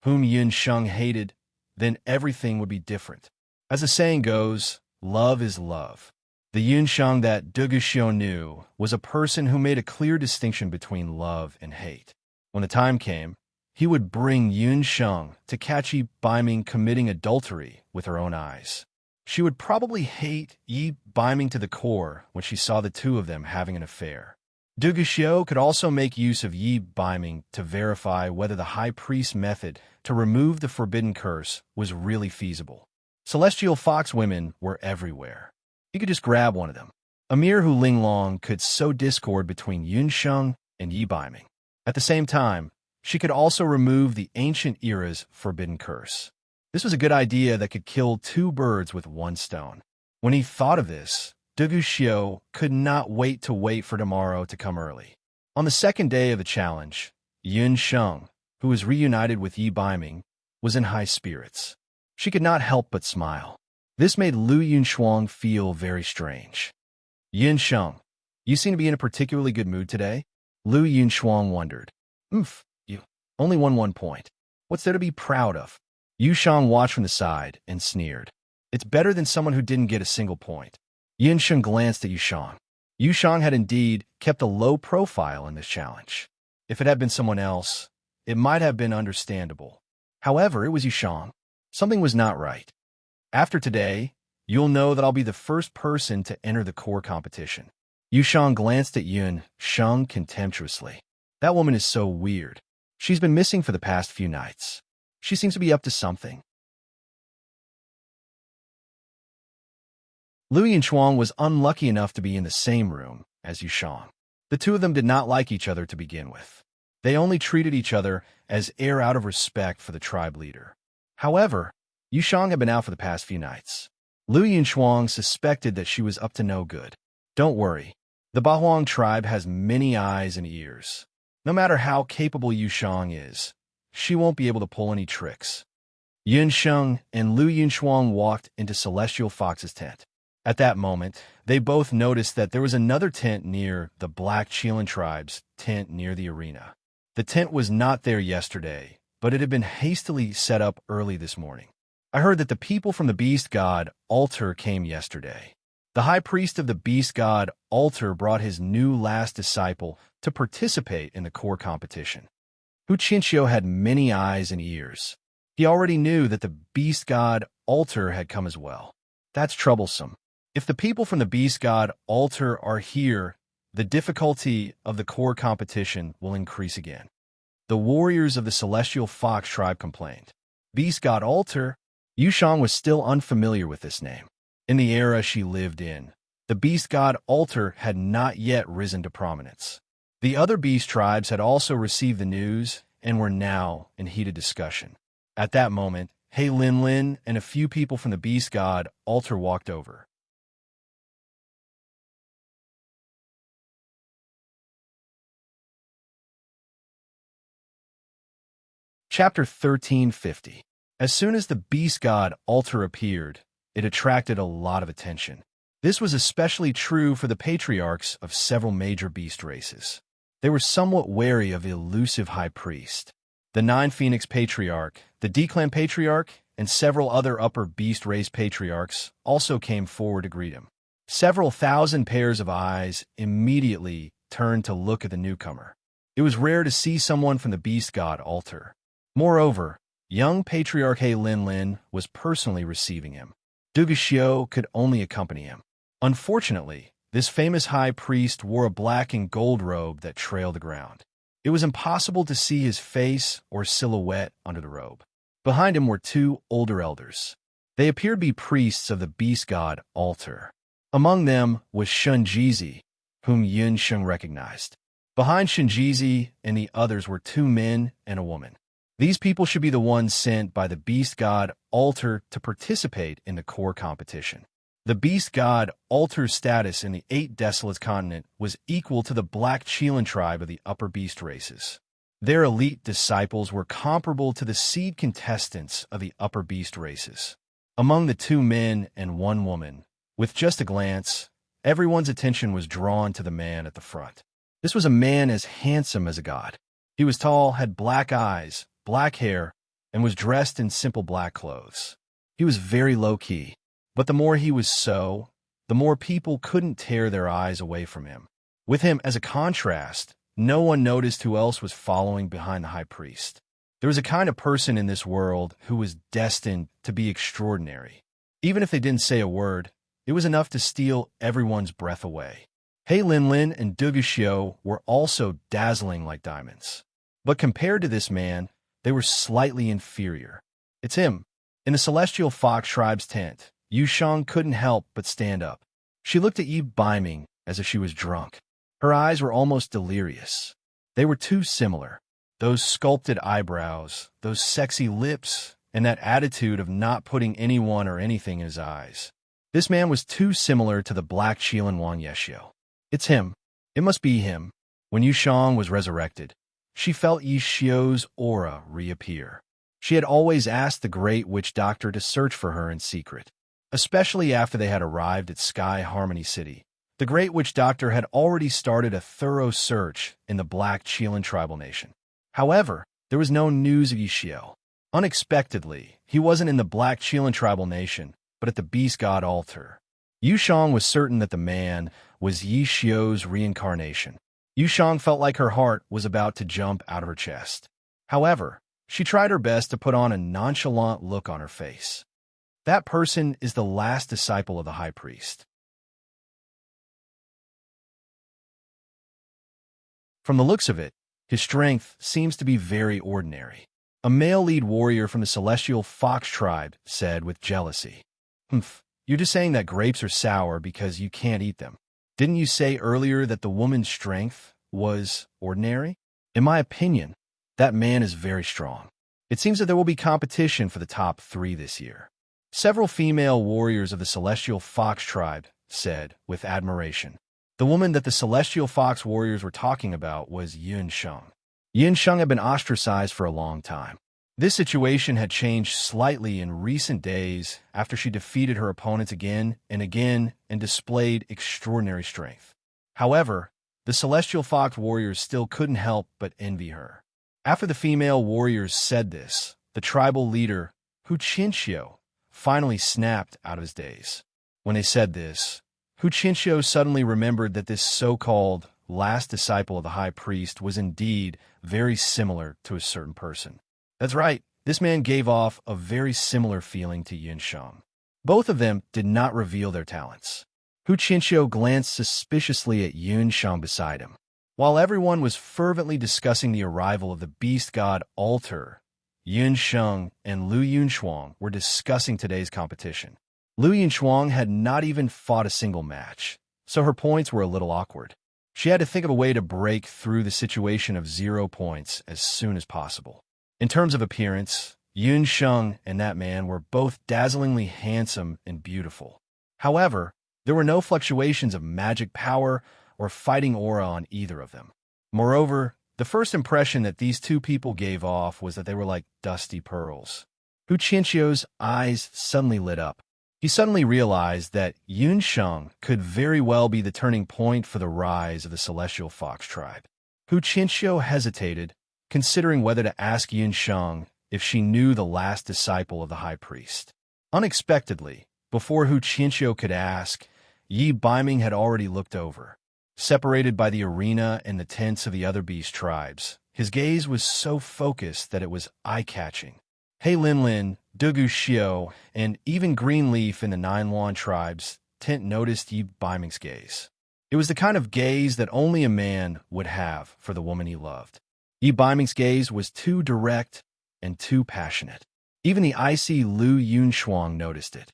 whom Yun Sheng hated, then everything would be different. As the saying goes, love is love. The Yun Sheng that Duguxiu knew was a person who made a clear distinction between love and hate. When the time came, he would bring Yun Sheng to catch Yi Baiming committing adultery with her own eyes. She would probably hate Yi Baiming to the core when she saw the two of them having an affair. Duguxiu could also make use of Yi Baiming to verify whether the High Priest's method to remove the forbidden curse was really feasible. Celestial fox women were everywhere. He could just grab one of them. A mere Hu Linglong could sow discord between Yun Sheng and Yi Baiming. At the same time, she could also remove the ancient era's forbidden curse. This was a good idea that could kill two birds with one stone. When he thought of this, Duguxiu could not wait for tomorrow to come early. On the second day of the challenge, Yun Sheng, who was reunited with Yi Baiming, was in high spirits. She could not help but smile. This made Lu Yunshuang feel very strange. Yun Sheng, you seem to be in a particularly good mood today? Lu Yunshuang wondered. You only won 1 point. What's there to be proud of? Yu Shang watched from the side and sneered. It's better than someone who didn't get a single point. Yin Sheng glanced at Yu Shang. Yu Shang had indeed kept a low profile in this challenge. If it had been someone else, it might have been understandable. However, it was Yu Shang. Something was not right. After today, you'll know that I'll be the first person to enter the core competition. Yu Shang glanced at Yun Sheng contemptuously. That woman is so weird. She's been missing for the past few nights. She seems to be up to something. Lu Yinchuang was unlucky enough to be in the same room as Yu Shang. The two of them did not like each other to begin with. They only treated each other as air out of respect for the tribe leader. However, Yu Shang had been out for the past few nights. Lu Yinchuang suspected that she was up to no good. Don't worry. The Bahuang tribe has many eyes and ears. No matter how capable Yu Shang is, she won't be able to pull any tricks. Yun Sheng and Lu Yinchuang walked into Celestial Fox's tent. At that moment, they both noticed that there was another tent near the Black Chelan tribe's tent near the arena. The tent was not there yesterday, but it had been hastily set up early this morning. I heard that the people from the beast god altar came yesterday. The high priest of the beast god altar brought his new last disciple to participate in the core competition. Hu Chinchio had many eyes and ears. He already knew that the beast god altar had come as well. That's troublesome. If the people from the beast god altar are here, the difficulty of the core competition will increase again. The warriors of the celestial fox tribe complained. Beast god altar? Yushang was still unfamiliar with this name. In the era she lived in, the beast god altar had not yet risen to prominence. The other beast tribes had also received the news and were now in heated discussion. At that moment, He Lin and a few people from the beast god altar walked over. Chapter 1350. As soon as the beast god altar appeared, it attracted a lot of attention. This was especially true for the patriarchs of several major beast races. They were somewhat wary of the elusive high priest. The Nine Phoenix Patriarch, the D-Clan Patriarch, and several other upper beast race patriarchs also came forward to greet him. Several thousand pairs of eyes immediately turned to look at the newcomer. It was rare to see someone from the beast god altar. Moreover, young Patriarch He Lin was personally receiving him. Duguxiu could only accompany him. Unfortunately, this famous high priest wore a black and gold robe that trailed the ground. It was impossible to see his face or silhouette under the robe. Behind him were two older elders. They appeared to be priests of the beast god altar. Among them was Shunjizi, whom Yun Sheng recognized. Behind Shunjizi and the others were two men and a woman. These people should be the ones sent by the beast god altar to participate in the core competition. The beast god altar's status in the 8 Desolate continent was equal to the Black Chelan tribe of the upper beast races. Their elite disciples were comparable to the seed contestants of the upper beast races. Among the 2 men and 1 woman, with just a glance, everyone's attention was drawn to the man at the front. This was a man as handsome as a god. He was tall, had black eyes, black hair, and was dressed in simple black clothes. He was very low-key. But the more he was so, the more people couldn't tear their eyes away from him. With him as a contrast, no one noticed who else was following behind the high priest. There was a kind of person in this world who was destined to be extraordinary. Even if they didn't say a word, it was enough to steal everyone's breath away. He Lin and Duguxiu were also dazzling like diamonds. But compared to this man, they were slightly inferior. It's him. In the Celestial Fox tribe's tent, Yushang couldn't help but stand up. She looked at Yi Baiming as if she was drunk. Her eyes were almost delirious. They were too similar. Those sculpted eyebrows, those sexy lips, and that attitude of not putting anyone or anything in his eyes. This man was too similar to the Black Chelan Wang Yeshio. It's him. It must be him. When Yushang was resurrected, she felt Yishio's aura reappear. She had always asked the great witch doctor to search for her in secret. Especially after they had arrived at Sky Harmony City. The great witch doctor had already started a thorough search in the Black Chelan tribal nation. However, there was no news of Yishio. Unexpectedly, he wasn't in the Black Chelan tribal nation, but at the beast god altar. Yushang was certain that the man was Yishio's reincarnation. Yushang felt like her heart was about to jump out of her chest. However, she tried her best to put on a nonchalant look on her face. That person is the last disciple of the high priest. From the looks of it, his strength seems to be very ordinary. A male lead warrior from the Celestial Fox tribe said with jealousy. You're just saying that grapes are sour because you can't eat them. Didn't you say earlier that the woman's strength was ordinary? In my opinion, that man is very strong. It seems that there will be competition for the top 3 this year. Several female warriors of the Celestial Fox tribe said with admiration. The woman that the Celestial Fox warriors were talking about was Yun Sheng. Yun Sheng had been ostracized for a long time. This situation had changed slightly in recent days after she defeated her opponents again and displayed extraordinary strength. However, the Celestial Fox warriors still couldn't help but envy her. After the female warriors said this, the tribal leader, Hu Chinchio, finally snapped out of his daze. When they said this, Hu Chinchio suddenly remembered that this so-called last disciple of the high priest was indeed very similar to a certain person. That's right, this man gave off a very similar feeling to Yunsheng. Both of them did not reveal their talents. Hu Chinchio glanced suspiciously at Yunsheng beside him. While everyone was fervently discussing the arrival of the beast god Alter, Yunsheng and Lu Yunchuang were discussing today's competition. Lu Yunchuang had not even fought a single match, so her points were a little awkward. She had to think of a way to break through the situation of 0 points as soon as possible. In terms of appearance, Yunsheng and that man were both dazzlingly handsome and beautiful. However, there were no fluctuations of magic power or fighting aura on either of them. Moreover, the first impression that these two people gave off was that they were like dusty pearls. Hu Chinchio's eyes suddenly lit up. He suddenly realized that Yunsheng could very well be the turning point for the rise of the Celestial Fox tribe. Hu Chinchio hesitated, considering whether to ask Yunsheng if she knew the last disciple of the high priest. Unexpectedly, before Hu Chinchio could ask, Yi Baiming had already looked over. Separated by the arena and the tents of the other beast tribes, his gaze was so focused that it was eye-catching. He Linlin, Dugu Xiao, and even Greenleaf in the Nine Luan tribes' tent noticed Yi Baiming's gaze. It was the kind of gaze that only a man would have for the woman he loved. Yi Baiming's gaze was too direct and too passionate. Even the icy Lu Yunchuang noticed it.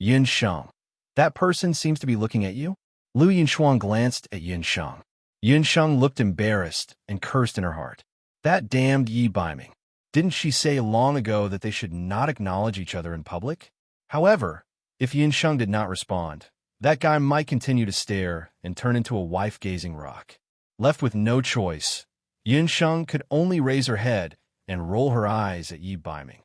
Yunsheng, that person seems to be looking at you? Lu Yunchuang glanced at Yunsheng. Yunsheng looked embarrassed and cursed in her heart. That damned Yi Baiming. Didn't she say long ago that they should not acknowledge each other in public? However, if Yunsheng did not respond, that guy might continue to stare and turn into a wife-gazing rock. Left with no choice, Yunsheng could only raise her head and roll her eyes at Yi Baiming.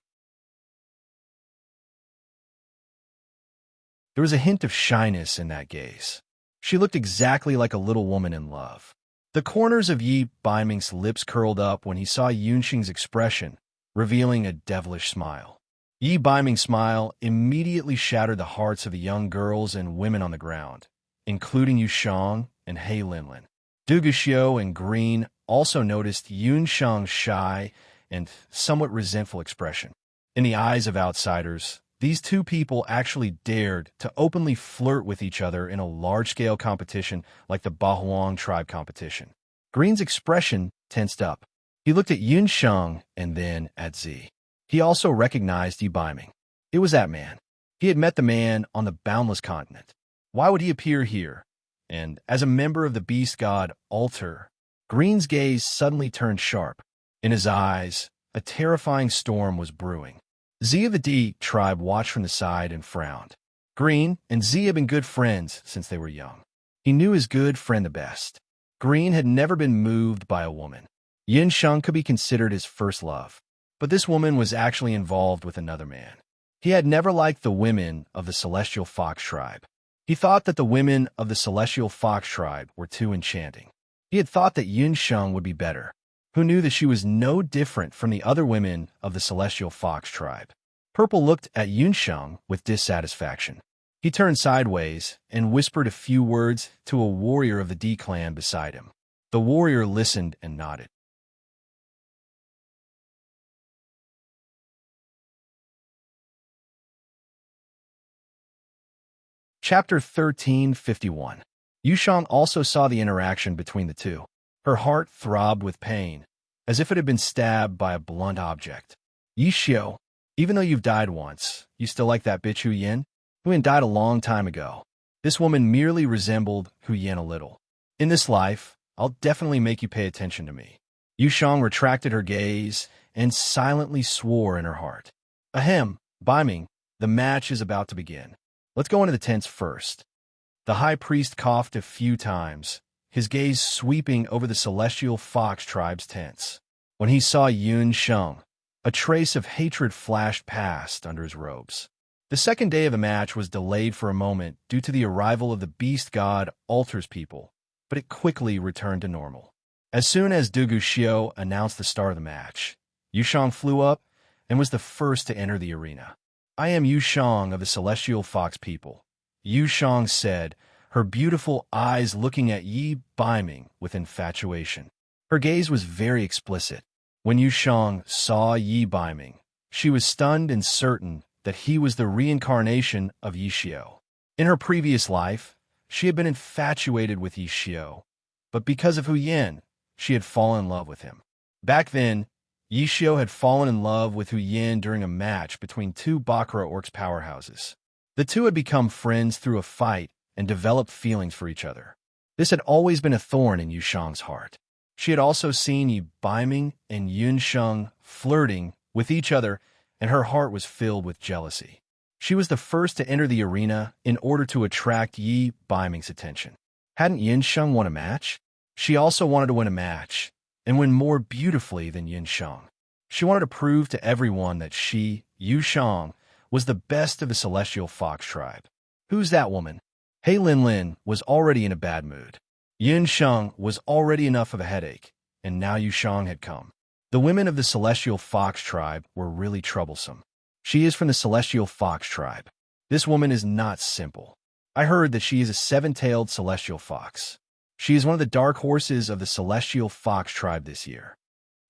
There was a hint of shyness in that gaze. She looked exactly like a little woman in love. The corners of Yi Baiming's lips curled up when he saw Yunsheng's expression, revealing a devilish smile. Yi Baiming's smile immediately shattered the hearts of the young girls and women on the ground, including Yusheng and He Linlin. Dugu Xiao and Green also noticed Yunsheng's shy and somewhat resentful expression. In the eyes of outsiders, these two people actually dared to openly flirt with each other in a large-scale competition like the Bahuang tribe competition. Green's expression tensed up. He looked at Yunsheng and then at Z. He also recognized Yi Baiming. It was that man. He had met the man on the boundless continent. Why would he appear here? And as a member of the beast god Alter, Green's gaze suddenly turned sharp. In his eyes, a terrifying storm was brewing. Z of the D tribe watched from the side and frowned. Green and Z had been good friends since they were young. He knew his good friend the best. Green had never been moved by a woman. Yunsheng could be considered his first love. But this woman was actually involved with another man. He had never liked the women of the Celestial Fox tribe. He thought that the women of the Celestial Fox tribe were too enchanting. He had thought that Yunsheng would be better, who knew that she was no different from the other women of the Celestial Fox tribe. Purple looked at Yunsheng with dissatisfaction. He turned sideways and whispered a few words to a warrior of the D clan beside him. The warrior listened and nodded. Chapter 1351. Yunsheng also saw the interaction between the two. Her heart throbbed with pain, as if it had been stabbed by a blunt object. Yi Xiao, even though you've died once, you still like that bitch Hu Yin? Hu Yin died a long time ago. This woman merely resembled Hu Yin a little. In this life, I'll definitely make you pay attention to me. Yunsheng retracted her gaze and silently swore in her heart. Ahem, Baiming, the match is about to begin. Let's go into the tents first. The high priest coughed a few times, his gaze sweeping over the Celestial Fox tribe's tents. When he saw Yunsheng, A trace of hatred flashed past under his robes. The second day of the match was delayed for a moment due to the arrival of the beast god Altar's people, but it quickly returned to normal. As soon as Dugu Xiao announced the start of the match, Yu Shang flew up and was the first to enter the arena. "I am Yu Shang of the Celestial Fox people," Yu Shang said, her beautiful eyes looking at Yi Baiming with infatuation. Her gaze was very explicit. When Yu Shang saw Yi Baiming, she was stunned and certain that he was the reincarnation of Yi Xiao. In her previous life, she had been infatuated with Yi Xiao, but because of Hu Yin, she had fallen in love with him. Back then, Yi Xiao had fallen in love with Hu Yin during a match between two Bakura Orcs powerhouses. The two had become friends through a fight and developed feelings for each other. This had always been a thorn in Yu Shang's heart. She had also seen Yi Baiming and Yun Sheng flirting with each other, and her heart was filled with jealousy. She was the first to enter the arena in order to attract Yi Baiming's attention. Hadn't Yun Sheng won a match? She also wanted to win a match, and win more beautifully than Yun Sheng. She wanted to prove to everyone that she, Yu Shang, was the best of the Celestial Fox tribe. Who's that woman? He Linlin was already in a bad mood. Yun Sheng was already enough of a headache, and now Yu Shang had come. The women of the Celestial Fox tribe were really troublesome. She is from the Celestial Fox tribe. This woman is not simple. I heard that she is a seven-tailed Celestial Fox. She is one of the dark horses of the Celestial Fox tribe this year.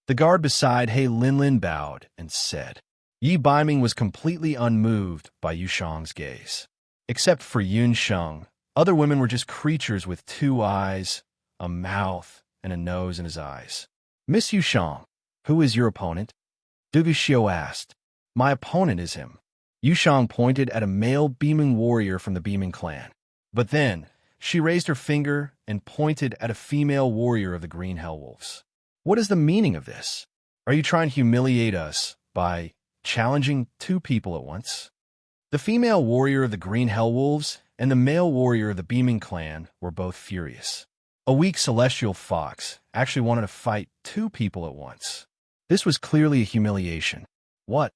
The guard beside He Linlin bowed and said. Yi Baiming was completely unmoved by Yu Shang's gaze. Except for Yun Sheng, other women were just creatures with two eyes, a mouth, and a nose in his eyes. "Miss Yu Shang, who is your opponent?" Dugu Xiao asked. "My opponent is him." Yu Shang pointed at a male beaming warrior from the Beaming clan. But then, she raised her finger and pointed at a female warrior of the Green Hellwolves. "What is the meaning of this? Are you trying to humiliate us by challenging two people at once?" The female warrior of the Green Hellwolves and the male warrior of the Beaming clan were both furious. A weak Celestial Fox actually wanted to fight two people at once. This was clearly a humiliation. What?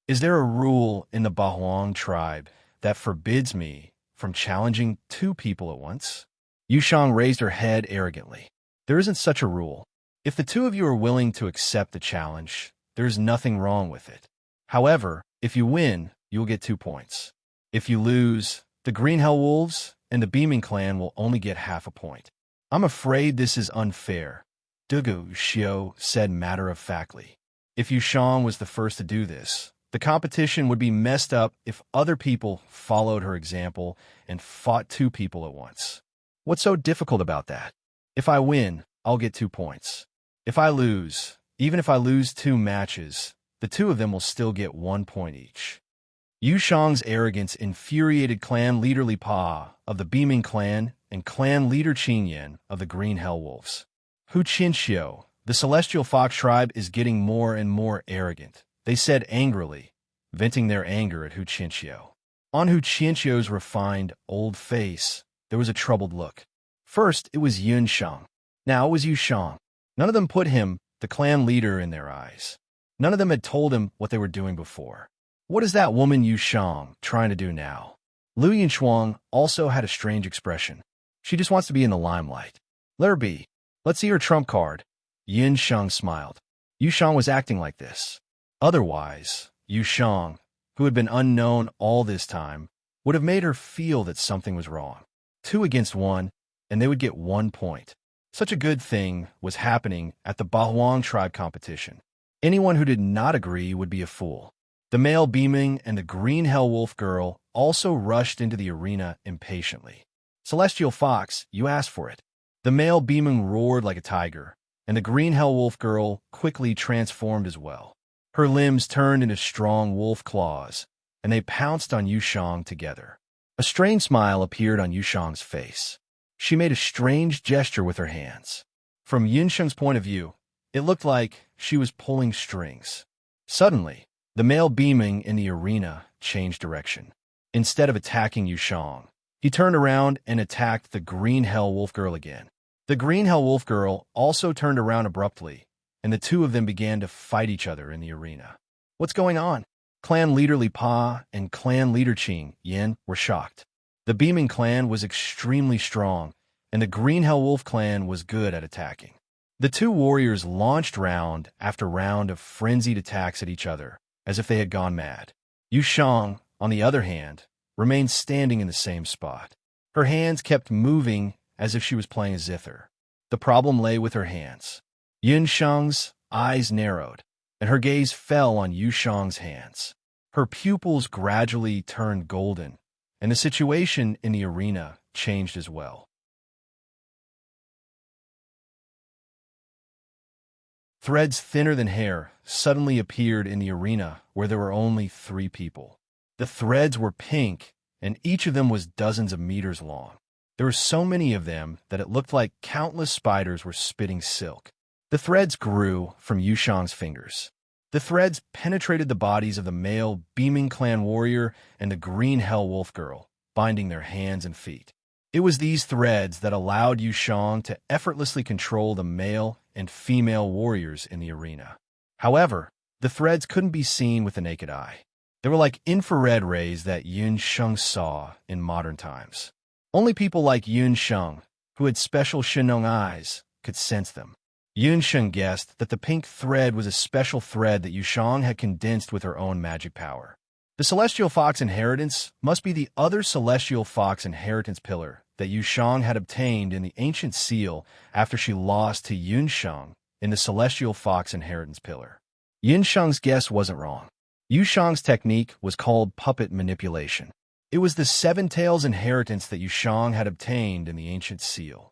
Is there a rule in the Bahuang tribe that forbids me from challenging two people at once? Yu Shang raised her head arrogantly. There isn't such a rule. If the two of you are willing to accept the challenge, there is nothing wrong with it. However, if you win, you will get 2 points. If you lose, the Green Hell Wolves and the Beaming clan will only get half a point. "I'm afraid this is unfair," Dugu Xiao said matter-of-factly. If Yu Shang was the first to do this, the competition would be messed up if other people followed her example and fought two people at once. What's so difficult about that? If I win, I'll get 2 points. If I lose, even if I lose 2 matches, the two of them will still get 1 point each. Yu Shang's arrogance infuriated clan leader Li Pa of the Beaming clan and clan leader Qin Yan of the Green Hell Wolves. Hu Qinxiu, the Celestial Fox tribe, is getting more and more arrogant, they said angrily, venting their anger at Hu Qinxiu. On Hu Qinxiu's refined, old face, there was a troubled look. First, it was Yun Shang. Now it was Yu Shang. None of them put him, the clan leader, in their eyes. None of them had told him what they were doing before. What is that woman Yu Shang trying to do now? Lu Yinchuang also had a strange expression. She just wants to be in the limelight. Let her be. Let's see her trump card. Yin Shang smiled. Yu Shang was acting like this. Otherwise, Yu Shang, who had been unknown all this time, would have made her feel that something was wrong. 2 against 1, and they would get 1 point. Such a good thing was happening at the Bahuang tribe competition. Anyone who did not agree would be a fool. The male Beaming and the Green Hell Wolf girl also rushed into the arena impatiently. "Celestial Fox, you asked for it." The male Beaming roared like a tiger, and the Green Hell Wolf girl quickly transformed as well. Her limbs turned into strong wolf claws, and they pounced on Yu Shang together. A strange smile appeared on Yu Shang's face. She made a strange gesture with her hands. From Yun Sheng's point of view, it looked like she was pulling strings. Suddenly, the male Beaming in the arena changed direction. Instead of attacking Yu Shang, he turned around and attacked the Green Hell Wolf girl again. The green hell wolf girl also turned around abruptly, and the two of them began to fight each other in the arena. What's going on? Clan leader Li Pa and clan leader Qing Yin were shocked. The Beaming clan was extremely strong, and the green hell wolf clan was good at attacking. The two warriors launched round after round of frenzied attacks at each other, as if they had gone mad. Yu Shang, on the other hand, remained standing in the same spot. Her hands kept moving as if she was playing a zither. The problem lay with her hands. Yun Shang's eyes narrowed, and her gaze fell on Yu Shang's hands. Her pupils gradually turned golden, and the situation in the arena changed as well. Threads thinner than hair suddenly appeared in the arena where there were only 3 people. The threads were pink, and each of them was dozens of meters long. There were so many of them that it looked like countless spiders were spitting silk. The threads grew from Yu Shang's fingers. The threads penetrated the bodies of the male Beaming clan warrior and the green hell wolf girl, binding their hands and feet. It was these threads that allowed Yu Shang to effortlessly control the male and female warriors in the arena. However, the threads couldn't be seen with the naked eye. They were like infrared rays that Yun Sheng saw in modern times. Only people like Yun Sheng, who had special Shenong eyes, could sense them. Yun Sheng guessed that the pink thread was a special thread that Yu Shang had condensed with her own magic power. The Celestial Fox Inheritance must be the other Celestial Fox Inheritance pillar that Yu Shang had obtained in the ancient seal after she lost to Yun Sheng in the Celestial Fox Inheritance pillar. Yun Sheng's guess wasn't wrong. Yu Shang's technique was called puppet manipulation. It was the 7 Tails Inheritance that Yu Shang had obtained in the ancient seal.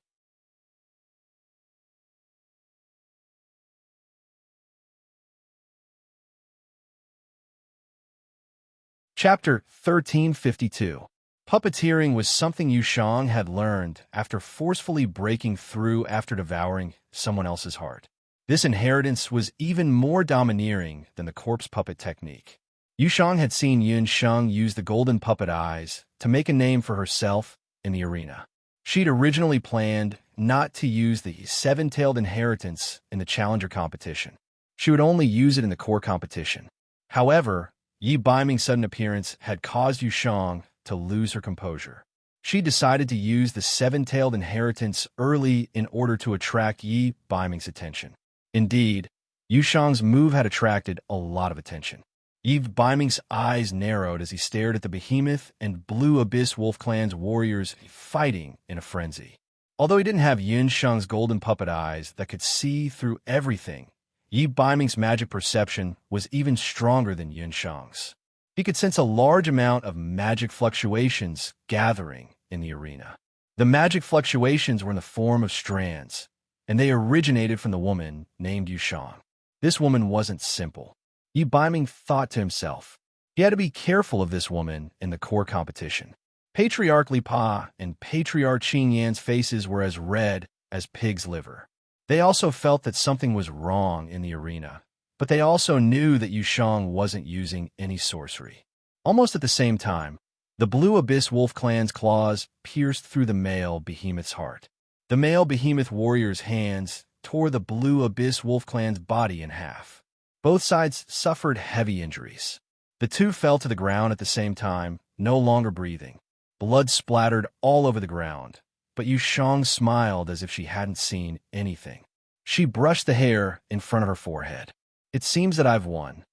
Chapter 1352. Puppeteering was something Yu Shang had learned after forcefully breaking through after devouring someone else's heart. This inheritance was even more domineering than the corpse puppet technique. Yu Shang had seen Yun Sheng use the golden puppet eyes to make a name for herself in the arena. She'd originally planned not to use the 7-tailed inheritance in the challenger competition. She would only use it in the core competition. However, Yi Baiming's sudden appearance had caused Yu Shang to lose her composure. She decided to use the 7-tailed inheritance early in order to attract Yi Baiming's attention. Indeed, Yu Shang's move had attracted a lot of attention. Yi Baiming's eyes narrowed as he stared at the Behemoth and Blue Abyss Wolf Clan's warriors fighting in a frenzy. Although he didn't have Yun Sheng's golden puppet eyes that could see through everything, Yi Baiming's magic perception was even stronger than Yun Sheng's. He could sense a large amount of magic fluctuations gathering in the arena. The magic fluctuations were in the form of strands, and they originated from the woman named Yu Shang. This woman wasn't simple. Yi Baiming thought to himself. He had to be careful of this woman in the core competition. Patriarch Li Pa and Patriarch Qing Yan's faces were as red as pig's liver. They also felt that something was wrong in the arena, but they also knew that Yu Shang wasn't using any sorcery. Almost at the same time, the Blue Abyss Wolf Clan's claws pierced through the male Behemoth's heart. The male Behemoth warrior's hands tore the Blue Abyss Wolf Clan's body in half. Both sides suffered heavy injuries. The two fell to the ground at the same time, no longer breathing. Blood splattered all over the ground, but Yu Shang smiled as if she hadn't seen anything. She brushed the hair in front of her forehead. It seems that I've won.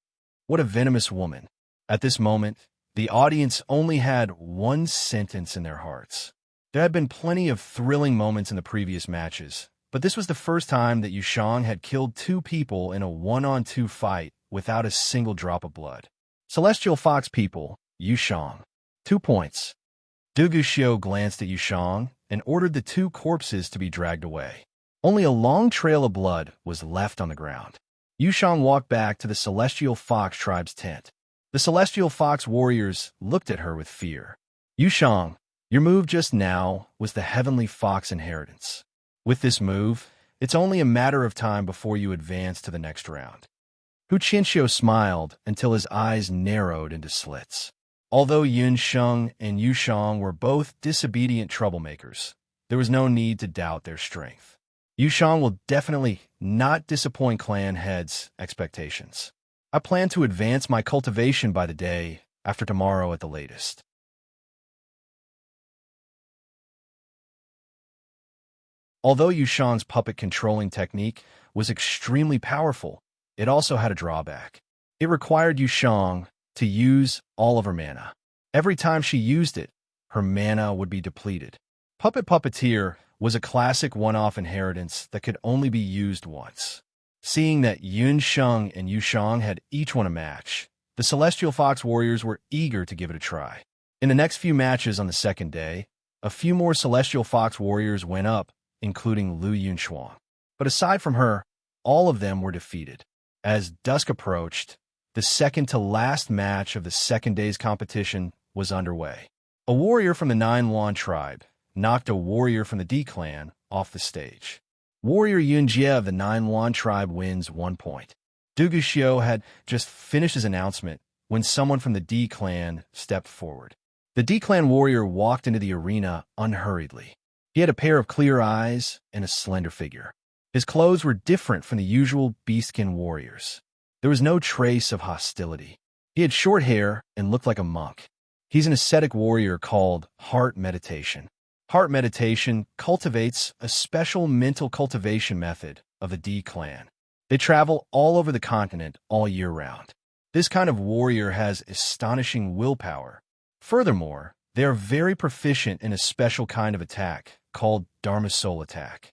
What a venomous woman. At this moment, the audience only had one sentence in their hearts. There had been plenty of thrilling moments in the previous matches, but this was the first time that Yu Shang had killed 2 people in a 1-on-2 fight without a single drop of blood. Celestial Fox people, Yu Shang. 2 points. Du Guxiu glanced at Yu Shang and ordered the 2 corpses to be dragged away. Only a long trail of blood was left on the ground. Yu Shang walked back to the Celestial Fox tribe's tent. The Celestial Fox warriors looked at her with fear. Yu Shang, your move just now was the Heavenly Fox Inheritance. With this move, it's only a matter of time before you advance to the next round. Hu Qianxiu smiled until his eyes narrowed into slits. Although Yun Sheng and Yu Shang were both disobedient troublemakers, there was no need to doubt their strength. Yushang will definitely not disappoint clan heads' expectations. I plan to advance my cultivation by the day after tomorrow at the latest. Although Yushang's puppet controlling technique was extremely powerful, it also had a drawback. It required Yushang to use all of her mana. Every time she used it, her mana would be depleted. Puppet Puppeteer was a classic one-off inheritance that could only be used once. Seeing that Yun Sheng and Yu Shang had each won a match, the Celestial Fox Warriors were eager to give it a try. In the next few matches on the second day, a few more Celestial Fox Warriors went up, including Lu Yunshuang. But aside from her, all of them were defeated. As dusk approached, the second-to-last match of the second day's competition was underway. A warrior from the Nine Yuan tribe knocked a warrior from the D clan off the stage. Warrior Yunjie of the Nine Yuan tribe wins 1 point. Du Guxiu had just finished his announcement when someone from the D clan stepped forward. The D clan warrior walked into the arena unhurriedly. He had a pair of clear eyes and a slender figure. His clothes were different from the usual beastkin warriors. There was no trace of hostility. He had short hair and looked like a monk. He's an ascetic warrior called Heart Meditation. Heart Meditation cultivates a special mental cultivation method of the D clan. They travel all over the continent all year round. This kind of warrior has astonishing willpower. Furthermore, they are very proficient in a special kind of attack called Dharma Soul Attack.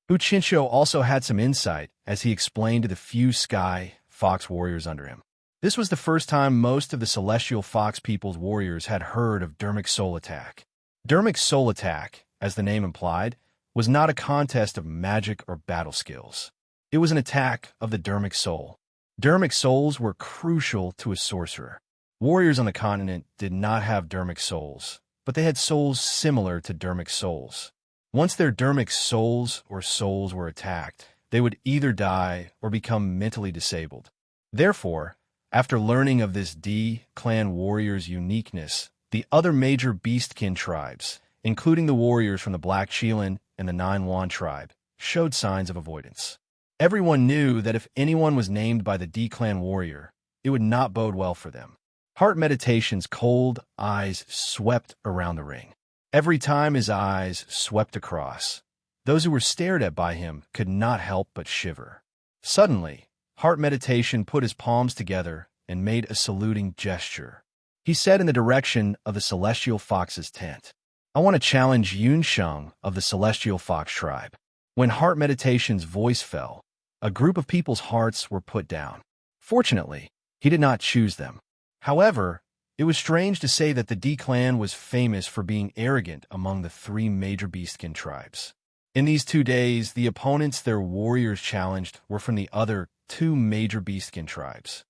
Hu Qinshou also had some insight as he explained to the few Sky Fox warriors under him. This was the first time most of the Celestial Fox People's warriors had heard of Dermic Soul Attack. Dermic Soul Attack, as the name implied, was not a contest of magic or battle skills. It was an attack of the Dermic Soul. Dermic Souls were crucial to a sorcerer. Warriors on the continent did not have Dermic Souls, but they had souls similar to Dermic Souls. Once their Dermic Souls were attacked, they would either die or become mentally disabled. Therefore, after learning of this D clan warrior's uniqueness, the other major beastkin tribes, including the warriors from the Black Qilin and the Nine Yuan tribe, showed signs of avoidance. Everyone knew that if anyone was named by the D clan warrior, it would not bode well for them. Heart Meditation's cold eyes swept around the ring. Every time his eyes swept across, those who were stared at by him could not help but shiver. Suddenly, Heart Meditation put his palms together and made a saluting gesture. He said in the direction of the Celestial Fox's tent, "I want to challenge Yun Sheng of the Celestial Fox tribe." When Heart Meditation's voice fell, a group of people's hearts were put down. Fortunately, he did not choose them. However, it was strange to say that the D clan was famous for being arrogant among the 3 major beastkin tribes. In these 2 days, the opponents their warriors challenged were from the other 2 major beastkin tribes.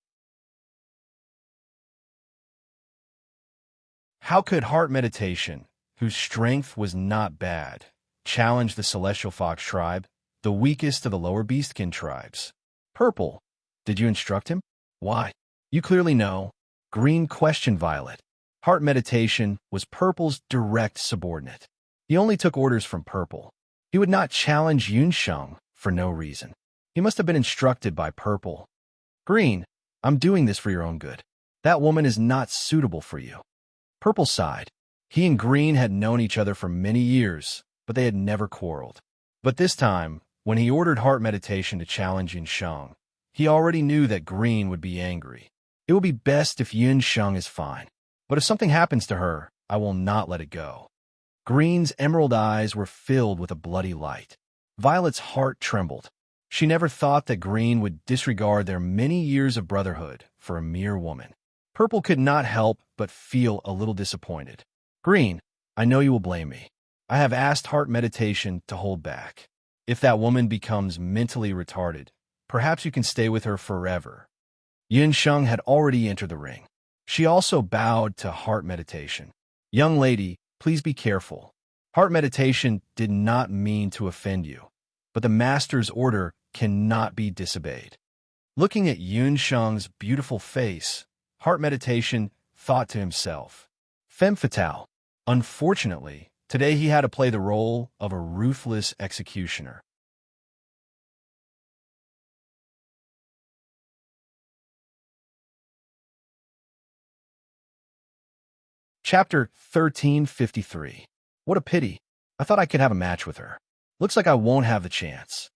How could Heart Meditation, whose strength was not bad, challenge the Celestial Fox tribe, the weakest of the lower beastkin tribes? Purple, did you instruct him? Why? You clearly know. Green questioned Violet. Heart Meditation was Purple's direct subordinate. He only took orders from Purple. He would not challenge Yun Sheng for no reason. He must have been instructed by Purple. Green, I'm doing this for your own good. That woman is not suitable for you. Purple sighed. He and Green had known each other for many years, but they had never quarreled. But this time, when he ordered Heart Meditation to challenge Yun Sheng, he already knew that Green would be angry. It will be best if Yun Sheng is fine, but if something happens to her, I will not let it go. Green's emerald eyes were filled with a bloody light. Violet's heart trembled. She never thought that Green would disregard their many years of brotherhood for a mere woman. Purple could not help but feel a little disappointed. Green, I know you will blame me. I have asked Heart Meditation to hold back. If that woman becomes mentally retarded, perhaps you can stay with her forever. Yun Sheng had already entered the ring. She also bowed to Heart Meditation. Young lady, please be careful. Heart Meditation did not mean to offend you, but the master's order cannot be disobeyed. Looking at Yun Sheng's beautiful face, Heart Meditation thought to himself, Femme fatale. Unfortunately, today he had to play the role of a ruthless executioner. Chapter 1353. What a pity. I thought I could have a match with her. Looks like I won't have the chance.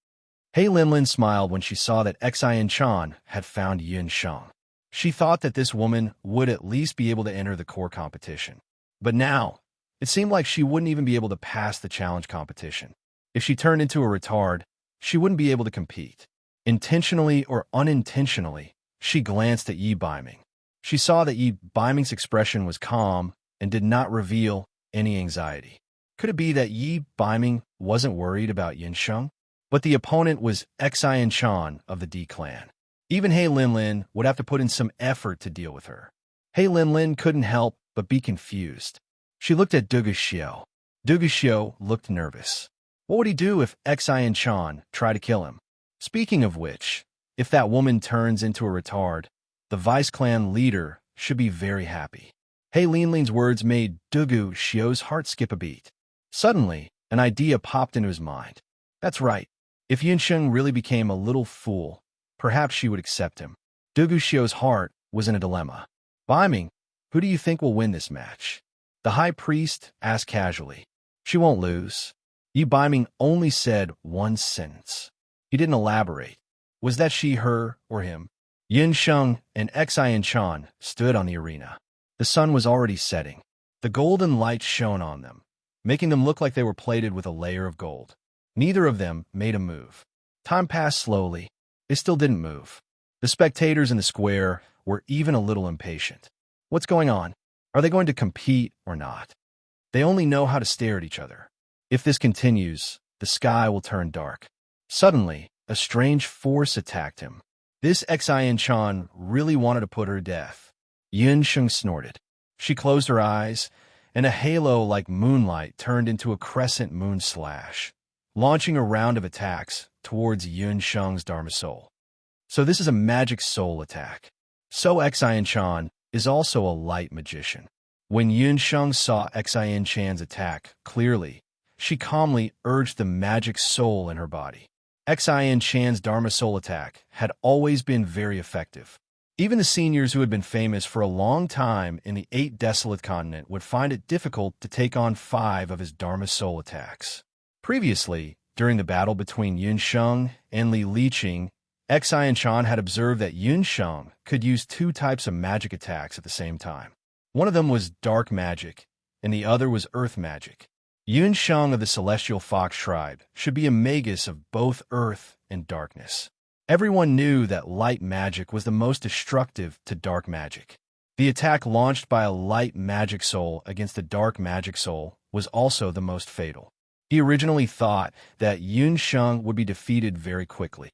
Hei Linlin smiled when she saw that Xian Chan had found Yun Sheng. She thought that this woman would at least be able to enter the core competition. But now, it seemed like she wouldn't even be able to pass the challenge competition. If she turned into a retard, she wouldn't be able to compete. Intentionally or unintentionally, she glanced at Yi Baiming. She saw that Yi Baiming's expression was calm and did not reveal any anxiety. Could it be that Yi Baiming wasn't worried about Yin Sheng? But the opponent was Xian Chan of the D clan. Even Hei Linlin would have to put in some effort to deal with her. Hei Linlin couldn't help but be confused. She looked at Dugu Xiao. Dugu Xiao looked nervous. What would he do if Xian Chan tried to kill him? Speaking of which, if that woman turns into a retard, the vice clan leader should be very happy. Hei Linlin's words made Dugu Xiao's heart skip a beat. Suddenly, an idea popped into his mind. That's right. If Yun Sheng really became a little fool, perhaps she would accept him. Dugu Xiao's heart was in a dilemma. Baiming, who do you think will win this match? The high priest asked casually. She won't lose. Yi Baiming only said one sentence. He didn't elaborate. Was that she, her, or him? Yun Sheng and Xian Chan stood on the arena. The sun was already setting. The golden light shone on them, making them look like they were plated with a layer of gold. Neither of them made a move. Time passed slowly. They still didn't move. The spectators in the square were even a little impatient. What's going on? Are they going to compete or not? They only know how to stare at each other. If this continues, the sky will turn dark. Suddenly, a strange force attacked him. This Xian Chan really wanted to put her to death. Yun Sheng snorted. She closed her eyes, and a halo like moonlight turned into a crescent moon slash, launching a round of attacks towards Yun Sheng's Dharma soul. So this is a magic soul attack. So Xian Chan is also a light magician. When Yun Sheng saw Xian Chan's attack clearly, she calmly urged the magic soul in her body. Xian Chan's Dharma soul attack had always been very effective. Even the seniors who had been famous for a long time in the 8 desolate continent would find it difficult to take on 5 of his Dharma soul attacks. Previously, during the battle between Yun Sheng and Li Liqing, Xian Chan had observed that Yun Sheng could use 2 types of magic attacks at the same time. One of them was dark magic, and the other was earth magic. Yun Sheng of the Celestial Fox Tribe should be a magus of both earth and darkness. Everyone knew that light magic was the most destructive to dark magic. The attack launched by a light magic soul against a dark magic soul was also the most fatal. He originally thought that Yun Sheng would be defeated very quickly.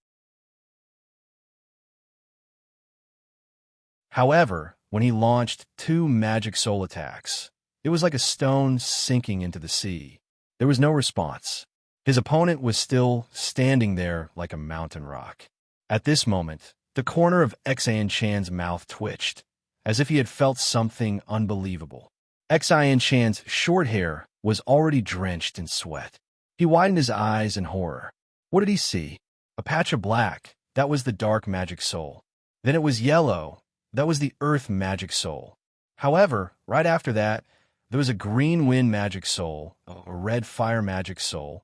However, when he launched 2 magic soul attacks, it was like a stone sinking into the sea. There was no response. His opponent was still standing there like a mountain rock. At this moment, the corner of Xian Chan's mouth twitched, as if he had felt something unbelievable. Xian Chan's short hair was already drenched in sweat. He widened his eyes in horror. What did he see? A patch of black. That was the dark magic soul. Then it was yellow. That was the earth magic soul. However, right after that, there was a green wind magic soul, a red fire magic soul,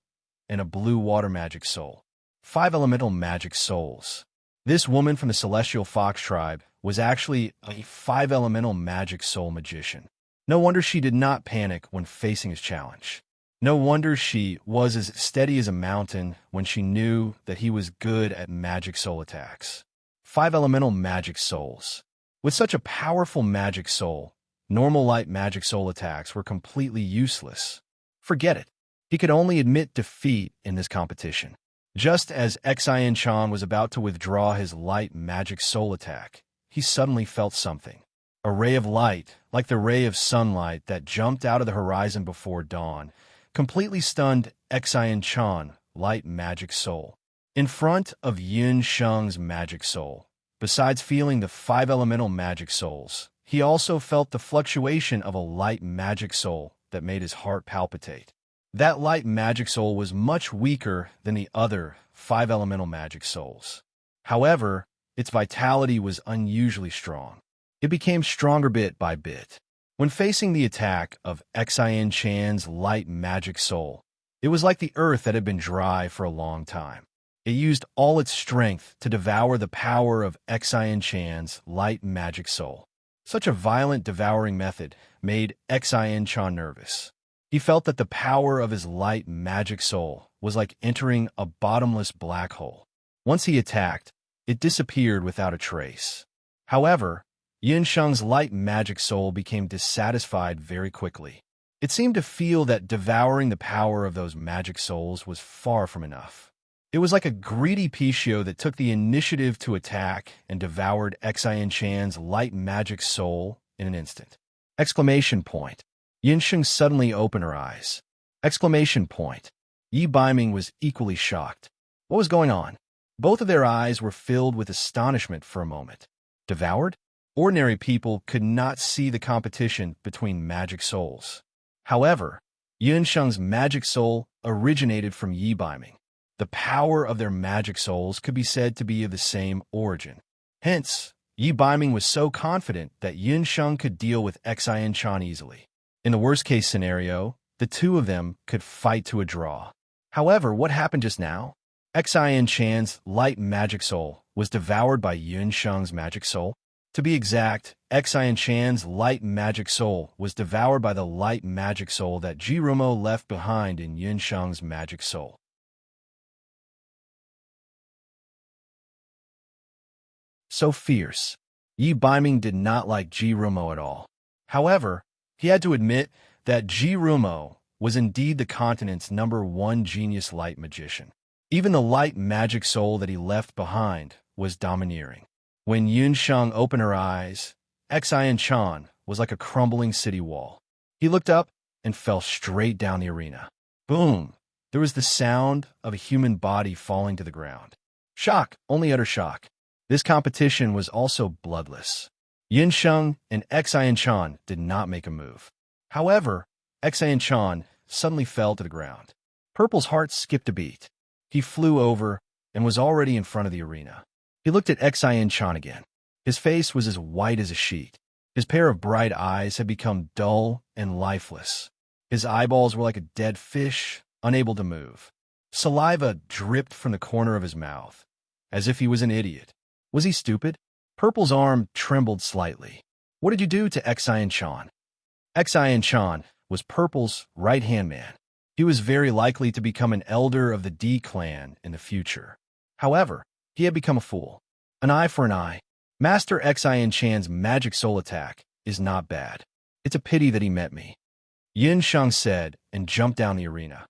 and a blue water magic soul. 5 elemental magic souls. This woman from the Celestial Fox Tribe was actually a 5 elemental magic soul magician. No wonder she did not panic when facing his challenge. No wonder she was as steady as a mountain when she knew that he was good at magic soul attacks. 5 elemental magic souls. With such a powerful magic soul, normal light magic soul attacks were completely useless. Forget it. He could only admit defeat in this competition. Just as Xian Chan was about to withdraw his light magic soul attack, he suddenly felt something. A ray of light, like the ray of sunlight that jumped out of the horizon before dawn, completely stunned Xian Chan, light magic soul. In front of Yun Sheng's magic soul, besides feeling the 5 elemental magic souls, he also felt the fluctuation of a light magic soul that made his heart palpitate. That light magic soul was much weaker than the other 5 elemental magic souls. However, its vitality was unusually strong. It became stronger bit by bit. When facing the attack of Xian Chan's light magic soul, it was like the earth that had been dry for a long time. It used all its strength to devour the power of Xian Chan's light magic soul. Such a violent devouring method made Xian Chan nervous. He felt that the power of his light magic soul was like entering a bottomless black hole. Once he attacked, it disappeared without a trace. However, Yunsheng's light magic soul became dissatisfied very quickly. It seemed to feel that devouring the power of those magic souls was far from enough. It was like a greedy Pichio that took the initiative to attack and devoured Xian Chan's light magic soul in an instant. Exclamation point. Yunsheng suddenly opened her eyes. Exclamation point. Yi Baiming was equally shocked. What was going on? Both of their eyes were filled with astonishment for a moment. Devoured? Ordinary people could not see the competition between magic souls. However, Yunsheng's magic soul originated from Yi Baiming. The power of their magic souls could be said to be of the same origin. Hence, Yi Baiming was so confident that Yunsheng could deal with Xian Chan easily. In the worst-case scenario, the two of them could fight to a draw. However, what happened just now? Xian Chan's light magic soul was devoured by Yunsheng's magic soul. To be exact, Xian Chan's light magic soul was devoured by the light magic soul that Jirumo left behind in Yunsheng's magic soul. So fierce. Yi Baiming did not like Jirumo at all. However, he had to admit that Jirumo was indeed the continent's #1 genius light magician. Even the light magic soul that he left behind was domineering. When Yunsheng opened her eyes, Xian Chan was like a crumbling city wall. He looked up and fell straight down the arena. Boom! There was the sound of a human body falling to the ground. Shock, only utter shock. This competition was also bloodless. Yunsheng and Xian Chan did not make a move. However, Xian Chan suddenly fell to the ground. Purple's heart skipped a beat. He flew over and was already in front of the arena. He looked at Xian Chan again. His face was as white as a sheet. His pair of bright eyes had become dull and lifeless. His eyeballs were like a dead fish, unable to move. Saliva dripped from the corner of his mouth, as if he was an idiot. Was he stupid? Purple's arm trembled slightly. What did you do to Xian Chan? Xian Chan was Purple's right-hand man. He was very likely to become an elder of the D clan in the future. However, he had become a fool. An eye for an eye. Master Xian Chan's magic soul attack is not bad. It's a pity that he met me, Yunsheng said and jumped down the arena.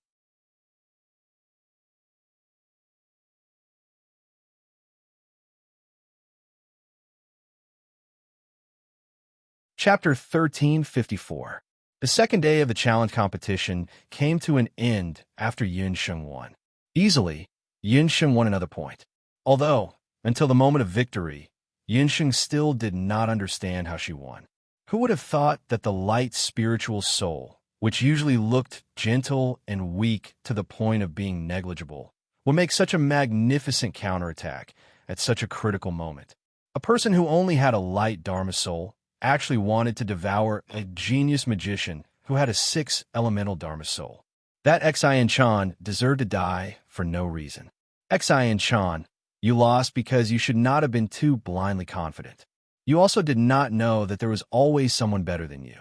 Chapter 1354. The second day of the challenge competition came to an end after Yunsheng won. Easily, Yunsheng won another point. Although, until the moment of victory, Yunsheng still did not understand how she won. Who would have thought that the light spiritual soul, which usually looked gentle and weak to the point of being negligible, would make such a magnificent counterattack at such a critical moment? A person who only had a light Dharma soul actually wanted to devour a genius magician who had a 6 elemental Dharma soul. That Xian Chan deserved to die for no reason. Xian Chan, you lost because you should not have been too blindly confident. You also did not know that there was always someone better than you.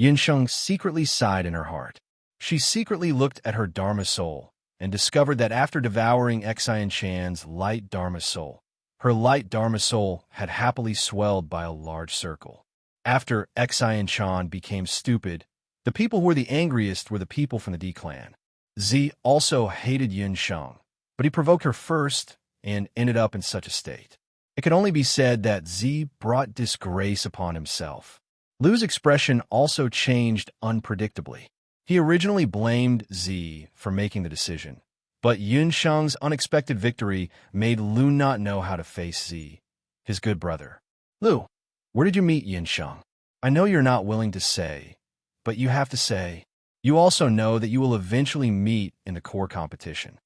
Yunsheng secretly sighed in her heart. She secretly looked at her Dharma soul and discovered that after devouring Xian Chan's light Dharma soul, her light Dharma soul had happily swelled by a large circle. After Xian Chan became stupid, the people who were the angriest were the people from the D clan. Z also hated Yunsheng, but he provoked her first and ended up in such a state. It could only be said that Z brought disgrace upon himself. Lu's expression also changed unpredictably. He originally blamed Z for making the decision, but Yunsheng's unexpected victory made Lu not know how to face Z, his good brother. Lu, where did you meet Yunsheng? I know you're not willing to say, but you have to say. You also know that you will eventually meet in the core competition.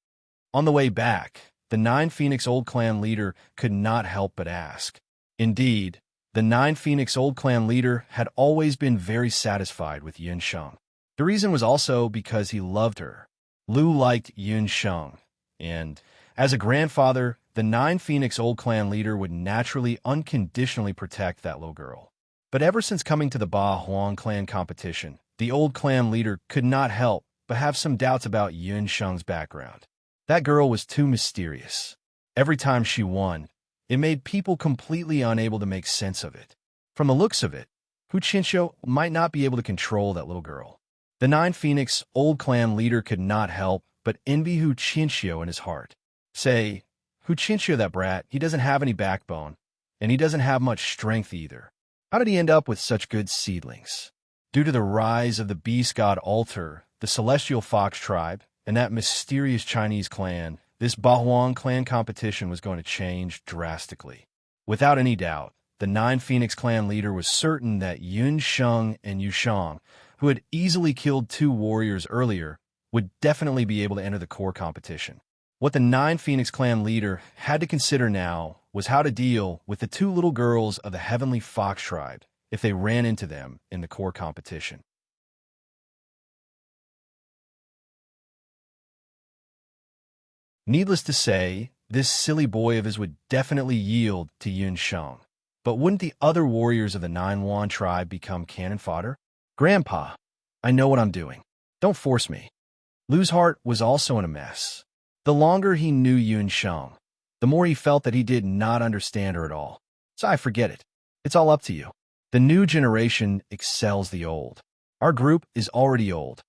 On the way back, the 9 Phoenix Old Clan leader could not help but ask. Indeed, The Nine Phoenix Old Clan leader had always been very satisfied with Yun Sheng. The reason was also because he loved her. Lu liked Yun Sheng, and as a grandfather, the Nine Phoenix Old Clan leader would naturally unconditionally protect that little girl. But ever since coming to the Ba Huang clan competition, the Old Clan leader could not help but have some doubts about Yun Sheng's background. That girl was too mysterious. Every time she won, it made people completely unable to make sense of it. From the looks of it, Hu Qinxiu might not be able to control that little girl. The Nine Phoenix Old Clan leader could not help but envy Hu Qinxiu in his heart. Say, Hu Qinxiu, that brat, he doesn't have any backbone, and he doesn't have much strength either. How did he end up with such good seedlings? Due to the rise of the beast god altar, the celestial fox tribe, and that mysterious Chinese clan, this Ba Huang clan competition was going to change drastically. Without any doubt, the Nine Phoenix clan leader was certain that Yun Sheng and Yu Shang, who had easily killed 2 warriors earlier, would definitely be able to enter the core competition. What the Nine Phoenix clan leader had to consider now was how to deal with the 2 little girls of the Heavenly Fox tribe if they ran into them in the core competition. Needless to say, this silly boy of his would definitely yield to Yun Sheng. But wouldn't the other warriors of the Nine Wan tribe become cannon fodder? Grandpa, I know what I'm doing. Don't force me. Lu's heart was also in a mess. The longer he knew Yun Sheng, the more he felt that he did not understand her at all. So I forget it. It's all up to you. The new generation excels the old. Our group is already old.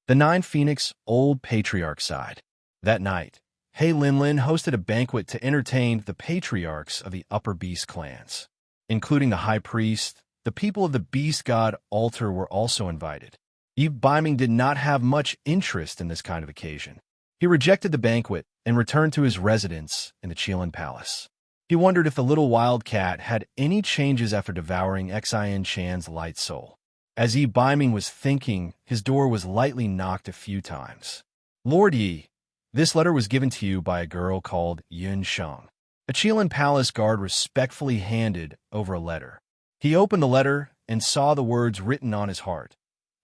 The Nine Phoenix Old Patriarch sighed. That night, He Linlin hosted a banquet to entertain the patriarchs of the Upper Beast clans. Including the High Priest, the people of the Beast God altar were also invited. Yi Biming did not have much interest in this kind of occasion. He rejected the banquet and returned to his residence in the Qilin Palace. He wondered if the little wild cat had any changes after devouring Xin Chan's light soul. As Yi Biming was thinking, his door was lightly knocked a few times. Lord Yi, this letter was given to you by a girl called Yun Sheng. A Qilin Palace guard respectfully handed over a letter. He opened the letter and saw the words written on his heart.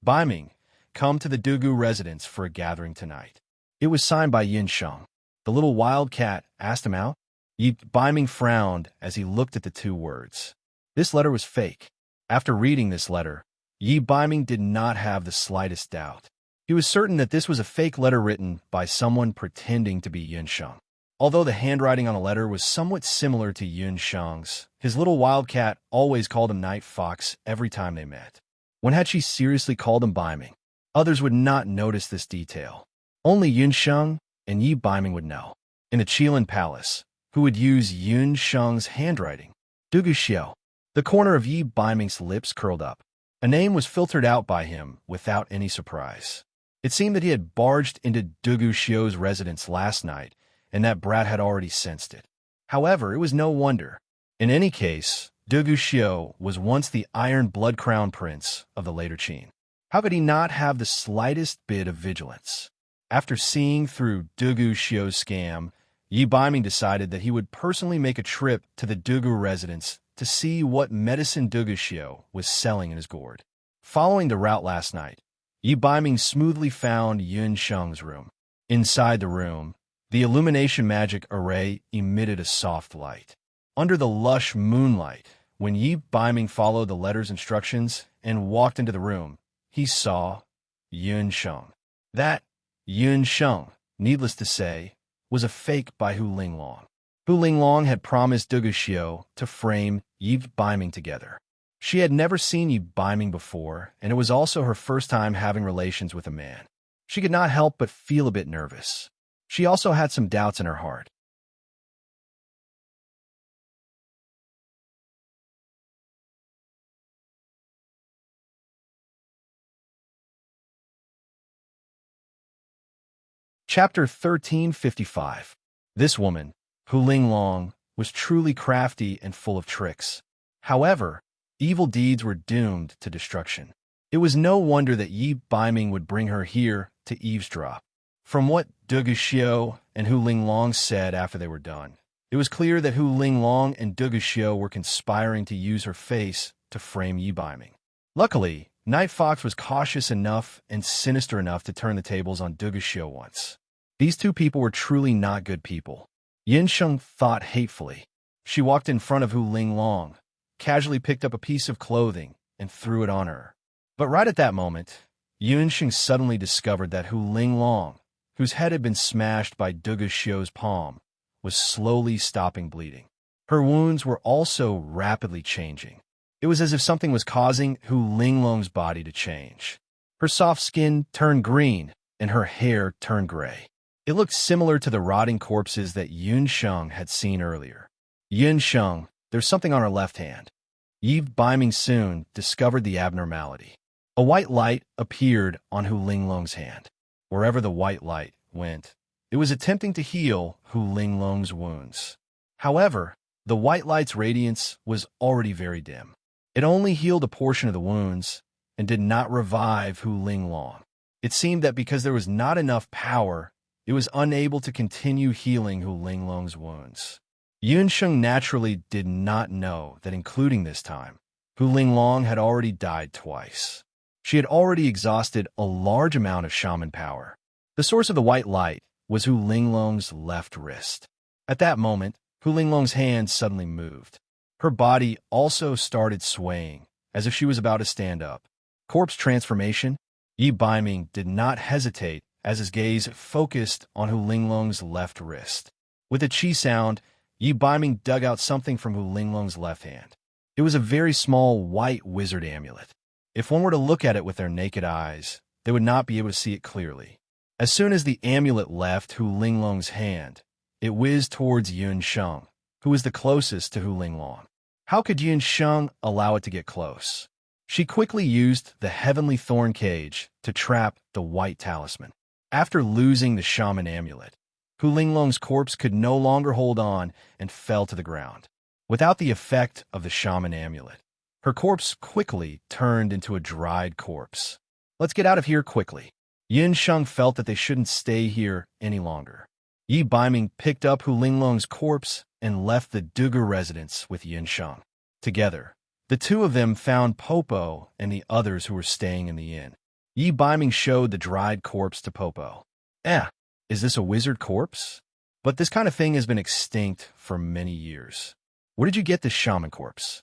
Biming, come to the Dugu residence for a gathering tonight. It was signed by Yun Sheng. The little wild cat asked him out. Yi Biming frowned as he looked at the 2 words. This letter was fake. After reading this letter, Yi Biming did not have the slightest doubt. He was certain that this was a fake letter written by someone pretending to be Yun Sheng. Although the handwriting on the letter was somewhat similar to Yun Sheng's, his little wildcat always called him Night Fox every time they met. When had she seriously called him Biming? Others would not notice this detail. Only Yun Sheng and Yi Biming would know. In the Qilin Palace, who would use Yun Sheng's handwriting? Dugu Xiao. The corner of Yi Biming's lips curled up. A name was filtered out by him without any surprise. It seemed that he had barged into Dugu Xiao's residence last night, and that brat had already sensed it. However, it was no wonder. In any case, Dugu Xiao was once the Iron Blood Crown Prince of the later Qin. How could he not have the slightest bit of vigilance? After seeing through Dugu Xiao's scam, Yi Biming decided that he would personally make a trip to the Dugu residence to see what medicine Dugu Xiao was selling in his gourd. Following the route last night, Yi Biming smoothly found Yun Sheng's room. Inside the room, the illumination magic array emitted a soft light. Under the lush moonlight, when Yi Biming followed the letter's instructions and walked into the room, he saw Yun Sheng. That Yun Sheng, needless to say, was a fake by Hu Linglong. Hu Linglong had promised Dugu Xiao to frame Yi Biming together. She had never seen Yi Biming before, and it was also her first time having relations with a man. She could not help but feel a bit nervous. She also had some doubts in her heart. Chapter 1355. This woman, Hu Linglong, was truly crafty and full of tricks. However, evil deeds were doomed to destruction. It was no wonder that Yi Biming would bring her here to eavesdrop. From what Dugu Xiao and Hu Linglong said after they were done, It was clear that Hu Linglong and Duga Xiu were conspiring to use her face to frame Yi Biming. Luckily, Night Fox was cautious enough and sinister enough to turn the tables on Duga Xiu once. These two people were truly not good people. Yin Sheng thought hatefully. She walked in front of Hu Linglong, casually picked up a piece of clothing, and threw it on her. But right at that moment, Yin Sheng suddenly discovered that Hu Linglong, whose head had been smashed by Duga Xiu's palm, was slowly stopping bleeding. Her wounds were also rapidly changing. It was as if something was causing Hu Linglong's body to change. Her soft skin turned green, and her hair turned gray. It looked similar to the rotting corpses that Yun Sheng had seen earlier. Yun Sheng, there's something on her left hand. Yi Biming soon discovered the abnormality. A white light appeared on Hu Linglong's hand. Wherever the white light went, it was attempting to heal Hu Linglong's wounds. However, the white light's radiance was already very dim. It only healed a portion of the wounds and did not revive Hu Linglong. It seemed that because there was not enough power, it was unable to continue healing Hu Linglong's wounds. Yun Sheng naturally did not know that including this time, Hu Linglong had already died twice. She had already exhausted a large amount of shaman power. The source of the white light was Hu Linglong's left wrist. At that moment, Hu Linglong's hand suddenly moved. Her body also started swaying, as if she was about to stand up. Corpse transformation? Yi Biming did not hesitate as his gaze focused on Hu Linglong's left wrist. With a chi sound, Yi Biming dug out something from Hu Linglong's left hand. It was a very small white wizard amulet. If one were to look at it with their naked eyes, they would not be able to see it clearly. As soon as the amulet left Hu Linglong's hand, it whizzed towards Yun Sheng, who was the closest to Hu Linglong. How could Yun Sheng allow it to get close? She quickly used the heavenly thorn cage to trap the white talisman. After losing the shaman amulet, Hu Linglong's corpse could no longer hold on and fell to the ground. Without the effect of the shaman amulet, her corpse quickly turned into a dried corpse. Let's get out of here quickly. Yin Sheng felt that they shouldn't stay here any longer. Yi Biming picked up Hu Linglong's corpse and left the Duga residence with Yin Sheng. Together, the two of them found Popo and the others who were staying in the inn. Yi Biming showed the dried corpse to Popo. Is this a wizard corpse? But this kind of thing has been extinct for many years. Where did you get this shaman corpse?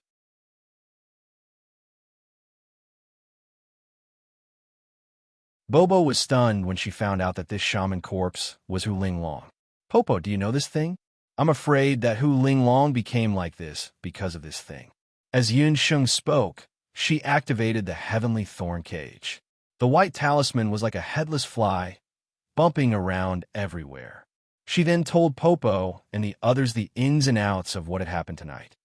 Bobo was stunned when she found out that this shaman corpse was Hu Linglong. Popo, do you know this thing? I'm afraid that Hu Linglong became like this because of this thing. As Yun Sheng spoke, she activated the heavenly thorn cage. The white talisman was like a headless fly, bumping around everywhere. She then told Popo and the others the ins and outs of what had happened tonight.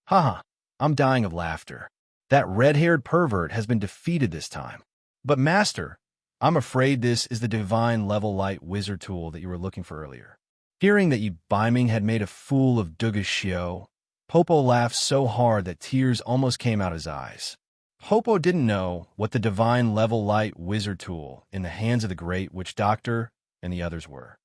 Haha, I'm dying of laughter. That red-haired pervert has been defeated this time. But Master, I'm afraid this is the divine level light wizard tool that you were looking for earlier. Hearing that Yi Biming had made a fool of Duga Xiu, Popo laughed so hard that tears almost came out his eyes. Popo didn't know what the divine level light wizard tool in the hands of the great witch doctor and the others were.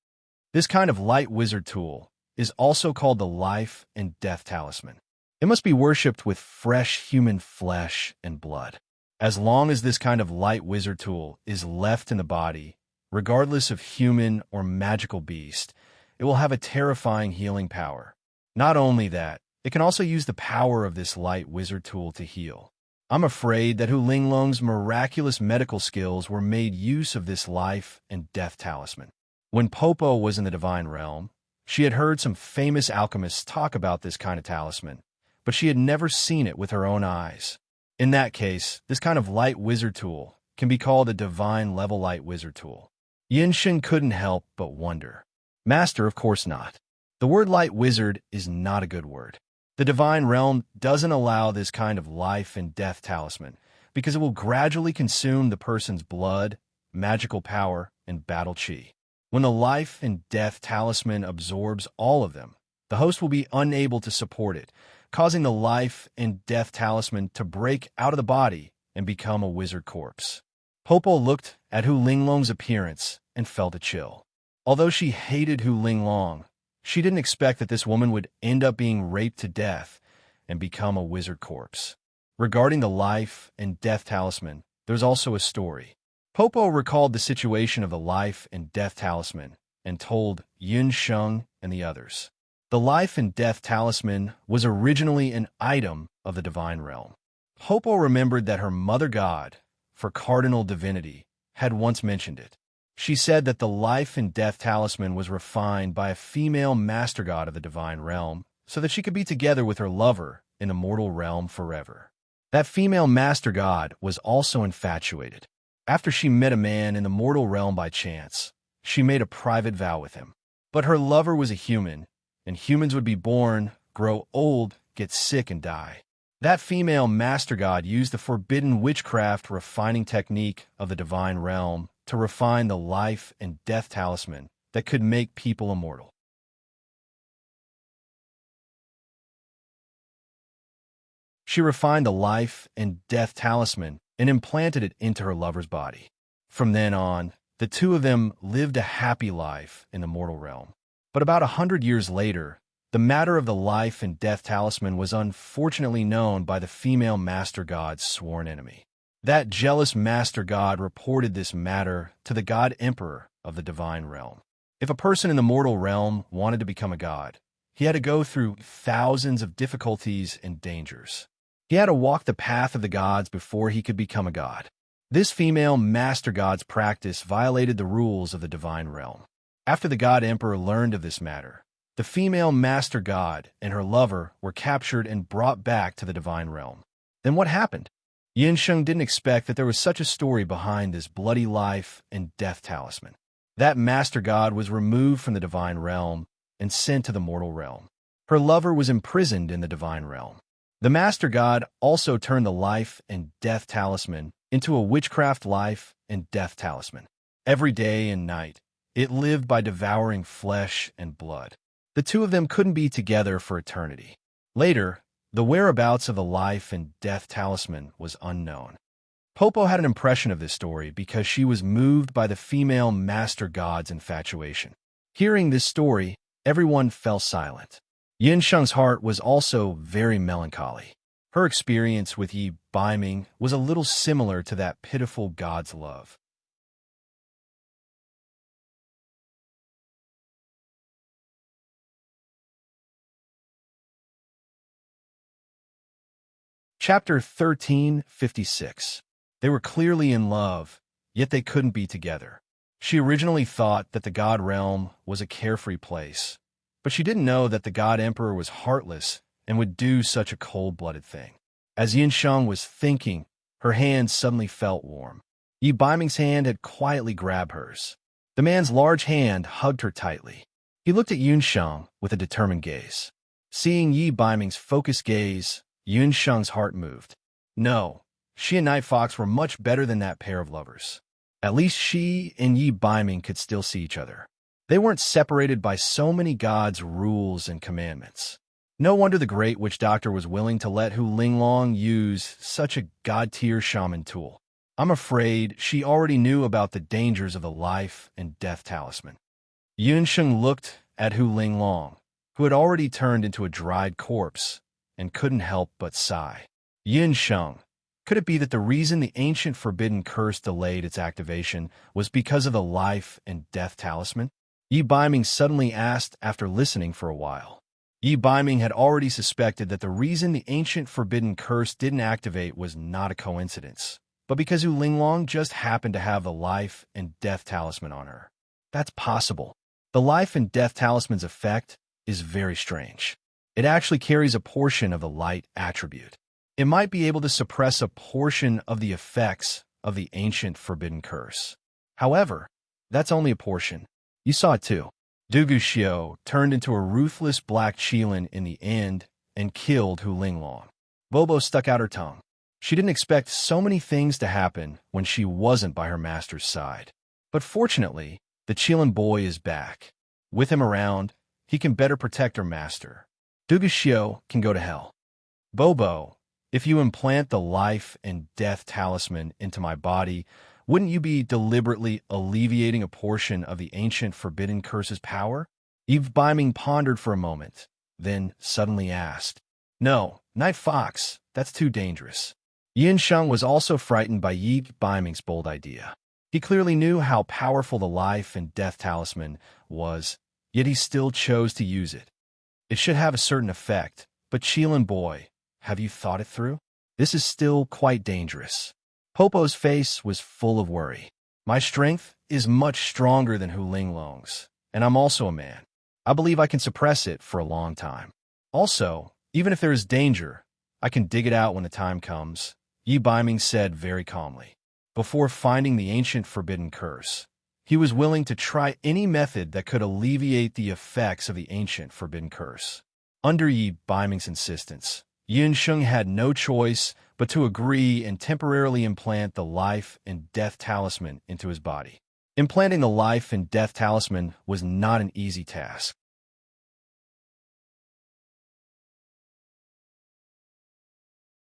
This kind of light wizard tool is also called the life and death talisman. It must be worshipped with fresh human flesh and blood. As long as this kind of light wizard tool is left in the body, regardless of human or magical beast, it will have a terrifying healing power. Not only that, it can also use the power of this light wizard tool to heal. I'm afraid that Hu Linglong's miraculous medical skills were made use of this life and death talisman. When Popo was in the divine realm, she had heard some famous alchemists talk about this kind of talisman, but she had never seen it with her own eyes. In that case, this kind of light wizard tool can be called a divine level light wizard tool. Yin Sheng couldn't help but wonder. Master, of course not. The word light wizard is not a good word. The divine realm doesn't allow this kind of life and death talisman because it will gradually consume the person's blood, magical power, and battle chi. When the life and death talisman absorbs all of them, the host will be unable to support it, causing the life and death talisman to break out of the body and become a wizard corpse. Popo looked at Hu Linglong's appearance and felt a chill. Although she hated Hu Linglong, She didn't expect that this woman would end up being raped to death and become a wizard corpse. Regarding the life and death talisman, there's also a story. Popo recalled the situation of the life and death talisman and told Yun Sheng and the others. The life and death talisman was originally an item of the divine realm. Popo remembered that her mother god, for cardinal divinity, had once mentioned it. She said that the life and death talisman was refined by a female master god of the divine realm so that she could be together with her lover in the mortal realm forever. That female master god was also infatuated. After she met a man in the mortal realm by chance, she made a private vow with him. But her lover was a human, and humans would be born, grow old, get sick, and die. That female master god used the forbidden witchcraft refining technique of the divine realm to refine the life and death talisman that could make people immortal. She refined the life and death talisman and implanted it into her lover's body. From then on, the two of them lived a happy life in the mortal realm. But about 100 years later, the matter of the life and death talisman was unfortunately known by the female master god's sworn enemy. That jealous master god reported this matter to the god emperor of the divine realm. If a person in the mortal realm wanted to become a god, he had to go through thousands of difficulties and dangers. He had to walk the path of the gods before he could become a god. This female master god's practice violated the rules of the divine realm. After the god emperor learned of this matter, the female master god and her lover were captured and brought back to the divine realm. Then what happened? Yin Sheng didn't expect that there was such a story behind this bloody life and death talisman. That master god was removed from the divine realm and sent to the mortal realm. Her lover was imprisoned in the divine realm. The master god also turned the life and death talisman into a witchcraft life and death talisman. Every day and night, it lived by devouring flesh and blood. The two of them couldn't be together for eternity. Later, the whereabouts of the life and death talisman was unknown. Popo had an impression of this story because she was moved by the female master god's infatuation. Hearing this story, everyone fell silent. Yin Sheng's heart was also very melancholy. Her experience with Yi Baiming was a little similar to that pitiful god's love. Chapter 1356. They were clearly in love, yet they couldn't be together. She originally thought that the god realm was a carefree place, but she didn't know that the god emperor was heartless and would do such a cold-blooded thing. As Yin Sheng was thinking, her hand suddenly felt warm. Yi Baiming's hand had quietly grabbed hers. The man's large hand hugged her tightly. He looked at Yun Sheng with a determined gaze. Seeing Yi Baiming's focused gaze, Yun Sheng's heart moved. No, she and Night Fox were much better than that pair of lovers. At least she and Yi Baiming could still see each other. They weren't separated by so many gods' rules and commandments. No wonder the great witch doctor was willing to let Hu Linglong use such a god-tier shaman tool. I'm afraid she already knew about the dangers of the life and death talisman. Yun Sheng looked at Hu Linglong, who had already turned into a dried corpse, and couldn't help but sigh. Yin Sheng, could it be that the reason the ancient forbidden curse delayed its activation was because of the life and death talisman? Yi Baiming suddenly asked after listening for a while. Yi Baiming had already suspected that the reason the ancient forbidden curse didn't activate was not a coincidence, but because Hu Linglong just happened to have the life and death talisman on her. That's possible. The life and death talisman's effect is very strange. It actually carries a portion of the light attribute. It might be able to suppress a portion of the effects of the ancient forbidden curse. However, that's only a portion. You saw it too. Dugu Xiao turned into a ruthless black Qilin in the end and killed Hu Linglong. Bobo stuck out her tongue. She didn't expect so many things to happen when she wasn't by her master's side. But fortunately, the Qilin boy is back. With him around, he can better protect her master. Dugu Xiao can go to hell. Bobo, if you implant the life and death talisman into my body, wouldn't you be deliberately alleviating a portion of the ancient forbidden curse's power? Yi Biming pondered for a moment, then suddenly asked, "No, Night Fox, that's too dangerous." Yin Sheng was also frightened by Yi Biming's bold idea. He clearly knew how powerful the life and death talisman was, yet he still chose to use it. It should have a certain effect, but Qilin boy, have you thought it through? This is still quite dangerous. Popo's face was full of worry. My strength is much stronger than Hu Linglong's, and I'm also a man. I believe I can suppress it for a long time. Also, even if there is danger, I can dig it out when the time comes, Yi Biming said very calmly. Before finding the ancient forbidden curse, he was willing to try any method that could alleviate the effects of the ancient forbidden curse. Under Yi Biming's insistence, Yin Sheng had no choice but to agree and temporarily implant the life and death talisman into his body. Implanting the life and death talisman was not an easy task.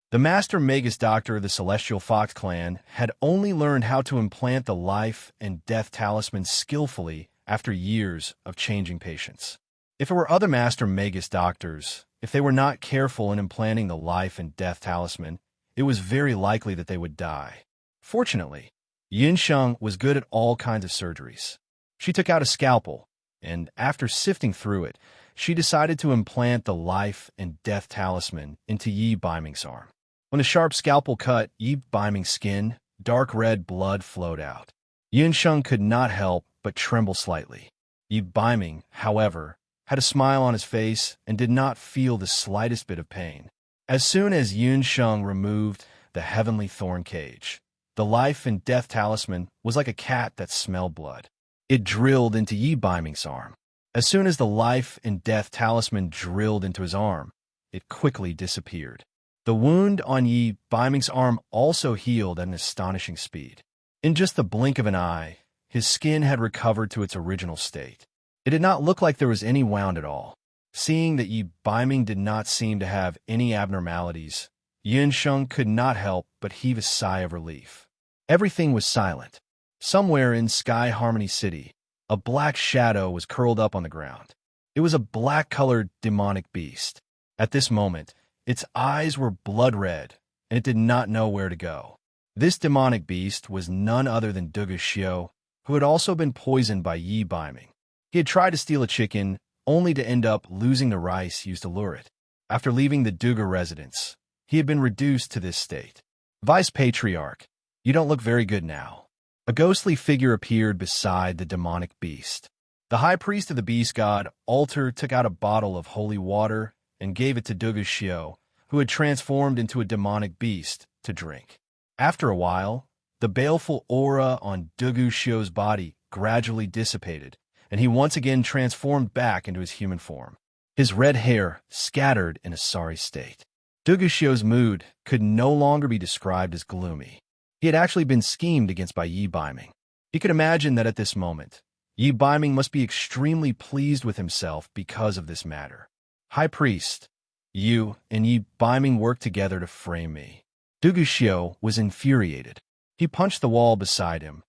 The Master Magus Doctor of the Celestial Fox clan had only learned how to implant the life and death talisman skillfully after years of changing patients. If it were other Master Magus Doctors, if they were not careful in implanting the life and death talisman, it was very likely that they would die. Fortunately, Yin Sheng was good at all kinds of surgeries. She took out a scalpel, and after sifting through it, she decided to implant the life and death talisman into Yi Biming's arm. When the sharp scalpel cut Yi Biming's skin, dark red blood flowed out. Yin Sheng could not help but tremble slightly. Yi Biming, however, had a smile on his face and did not feel the slightest bit of pain. As soon as Yin Sheng removed the heavenly thorn cage, the life and death talisman was like a cat that smelled blood. It drilled into Yi Biming's arm. As soon as the life and death talisman drilled into his arm, it quickly disappeared. The wound on Yi Biming's arm also healed at an astonishing speed. In just the blink of an eye, his skin had recovered to its original state. It did not look like there was any wound at all. Seeing that Yi Biming did not seem to have any abnormalities, Yin Sheng could not help but heave a sigh of relief. Everything was silent. Somewhere in Sky Harmony City, a black shadow was curled up on the ground. It was a black-colored demonic beast. At this moment, its eyes were blood red, and it did not know where to go. This demonic beast was none other than Dugu Xiu, who had also been poisoned by Yi Biming. He had tried to steal a chicken, only to end up losing the rice used to lure it. After leaving the Dugu residence, he had been reduced to this state. Vice Patriarch, you don't look very good now. A ghostly figure appeared beside the demonic beast. The high priest of the beast god, Alter, took out a bottle of holy water and gave it to Dugu Xiu, who had transformed into a demonic beast, to drink. After a while, the baleful aura on Dugu Xiu's body gradually dissipated, and he once again transformed back into his human form. His red hair scattered in a sorry state. Dugu Xiu's mood could no longer be described as gloomy. He had actually been schemed against by Yi Biming. He could imagine that at this moment, Yi Biming must be extremely pleased with himself because of this matter. High Priest, you and Yi Biming worked together to frame me. Dugu Xiu was infuriated. He punched the wall beside him,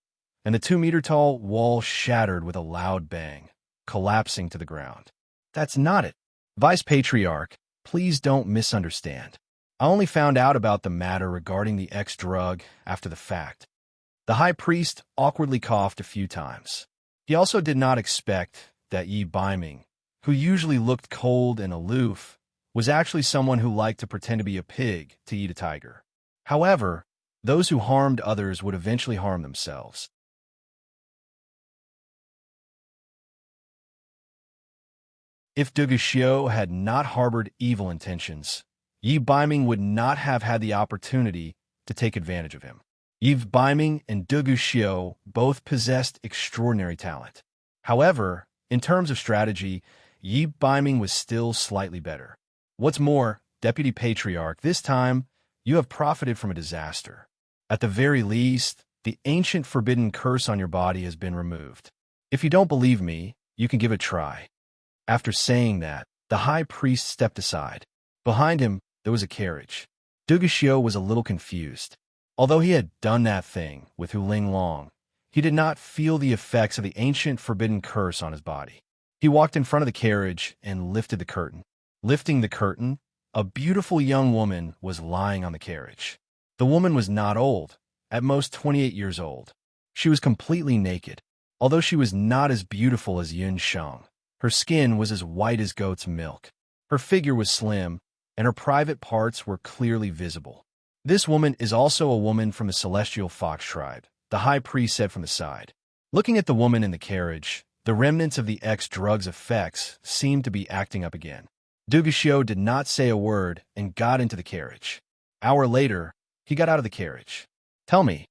and the 2-meter-tall wall shattered with a loud bang, collapsing to the ground. That's not it. Vice Patriarch, please don't misunderstand. I only found out about the matter regarding the X-drug after the fact. The High Priest awkwardly coughed a few times. He also did not expect that Yi Biming, who usually looked cold and aloof, was actually someone who liked to pretend to be a pig to eat a tiger. However, those who harmed others would eventually harm themselves. If Dugu Xiu had not harbored evil intentions, Yi Biming would not have had the opportunity to take advantage of him. Yi Biming and Dugu Xiu both possessed extraordinary talent. However, in terms of strategy, Yi Biming was still slightly better. What's more, Deputy Patriarch, this time, you have profited from a disaster. At the very least, the ancient forbidden curse on your body has been removed. If you don't believe me, you can give it a try. After saying that, the high priest stepped aside. Behind him, there was a carriage. Dugu Xiu was a little confused. Although he had done that thing with Hu Linglong, he did not feel the effects of the ancient forbidden curse on his body. He walked in front of the carriage and lifted the curtain. Lifting the curtain, a beautiful young woman was lying on the carriage. The woman was not old, at most 28 years old. She was completely naked. Although she was not as beautiful as Yun Sheng, her skin was as white as goat's milk. Her figure was slim, and her private parts were clearly visible. This woman is also a woman from the Celestial Fox tribe, the high priest said from the side. Looking at the woman in the carriage, the remnants of the ex-drug's effects seemed to be acting up again. Duguxiu did not say a word and got into the carriage. An hour later, he got out of the carriage. Tell me,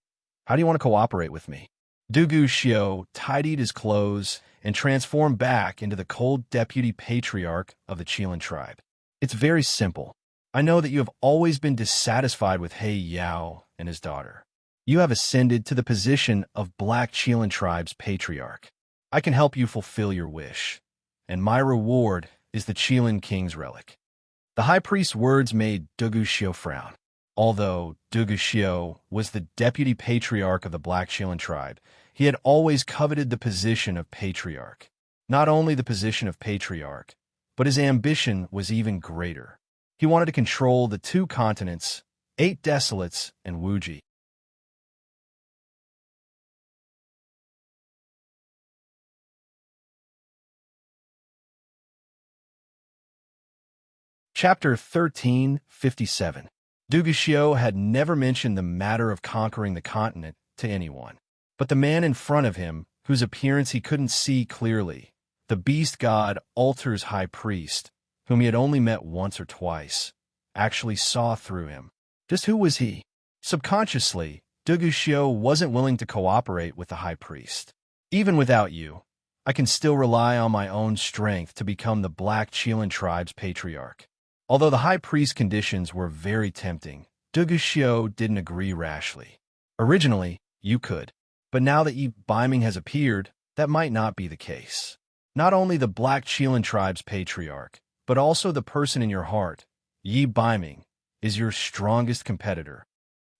how do you want to cooperate with me? Duguxiu tidied his clothes and transformed back into the cold deputy patriarch of the Qilin tribe. It's very simple. I know that you have always been dissatisfied with He Yao and his daughter. You have ascended to the position of Black Qilin tribe's patriarch. I can help you fulfill your wish, and my reward is the Qilin king's relic. The high priest's words made Duguxiu frown. Although Duguxiu was the deputy patriarch of the Black Qilin tribe, he had always coveted the position of patriarch. Not only the position of patriarch, but his ambition was even greater. He wanted to control the 2 continents, 8 desolates, and Wuji. Chapter 1357. Duguxiu had never mentioned the matter of conquering the continent to anyone. But the man in front of him, whose appearance he couldn't see clearly, the beast god Alter's high priest, whom he had only met once or twice, actually saw through him. Just who was he? Subconsciously, Duguxiu wasn't willing to cooperate with the high priest. Even without you, I can still rely on my own strength to become the Black Qilin tribe's patriarch. Although the high priest's conditions were very tempting, Duguxiu didn't agree rashly. Originally, you could. But now that Yi Biming has appeared, that might not be the case. Not only the Black Qilin tribe's patriarch, but also the person in your heart, Yi Biming, is your strongest competitor.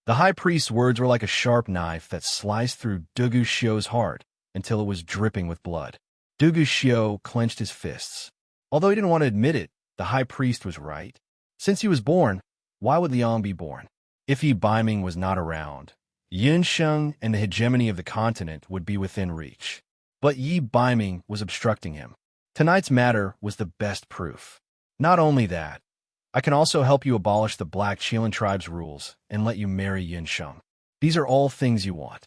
The high priest's words were like a sharp knife that sliced through Duguxiu's heart until it was dripping with blood. Duguxiu clenched his fists. Although he didn't want to admit it, the high priest was right. Since he was born, why would Liang be born? If Yi Biming was not around, Yun Sheng and the hegemony of the continent would be within reach. But Yi Biming was obstructing him. Tonight's matter was the best proof. Not only that, I can also help you abolish the Black Qilin tribe's rules and let you marry Yun Sheng. These are all things you want.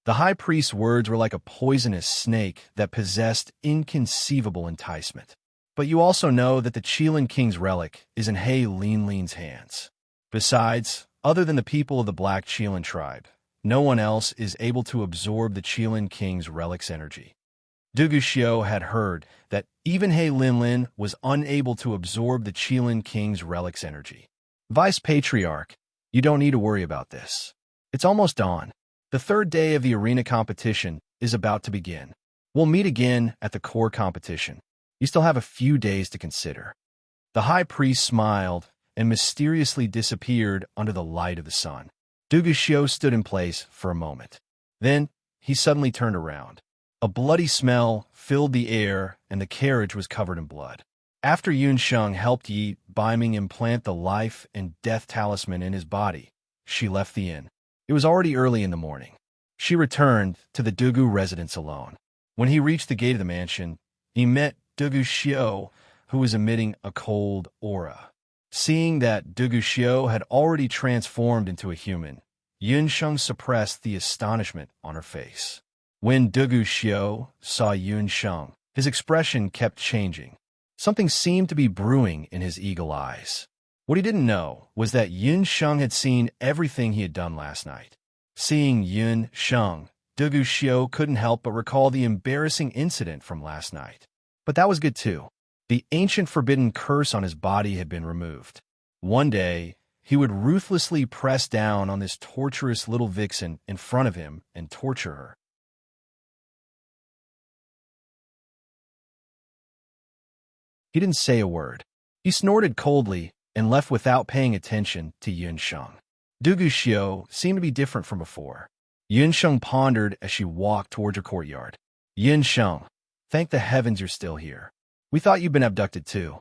The high priest's words were like a poisonous snake that possessed inconceivable enticement. But you also know that the Qilin king's relic is in He Linlin's hands. Besides, other than the people of the Black Qilin tribe, no one else is able to absorb the Qilin king's relic's energy. Duguxiu had heard that even He Linlin was unable to absorb the Qilin king's relic's energy. Vice Patriarch, you don't need to worry about this. It's almost dawn. The 3rd day of the arena competition is about to begin. We'll meet again at the core competition. You still have a few days to consider. The high priest smiled and mysteriously disappeared under the light of the sun. Duguxiu stood in place for a moment. Then, he suddenly turned around. A bloody smell filled the air, and the carriage was covered in blood. After Yun Sheng helped Yi Biming implant the life and death talisman in his body, she left the inn. It was already early in the morning. She returned to the Dugu residence alone. When he reached the gate of the mansion, he met Duguxiu, who was emitting a cold aura. Seeing that Duguxiu had already transformed into a human, Yun Sheng suppressed the astonishment on her face. When Duguxiu saw Yun Sheng, his expression kept changing. Something seemed to be brewing in his eagle eyes. What he didn't know was that Yun Sheng had seen everything he had done last night. Seeing Yun Sheng, Duguxiu couldn't help but recall the embarrassing incident from last night. But that was good too. The ancient forbidden curse on his body had been removed. One day, he would ruthlessly press down on this torturous little vixen in front of him and torture her. He didn't say a word. He snorted coldly and left without paying attention to Yun Sheng. Duguxiu seemed to be different from before. Yun Sheng pondered as she walked towards her courtyard. Yun Sheng, Thank the heavens you're still here. We thought you'd been abducted too.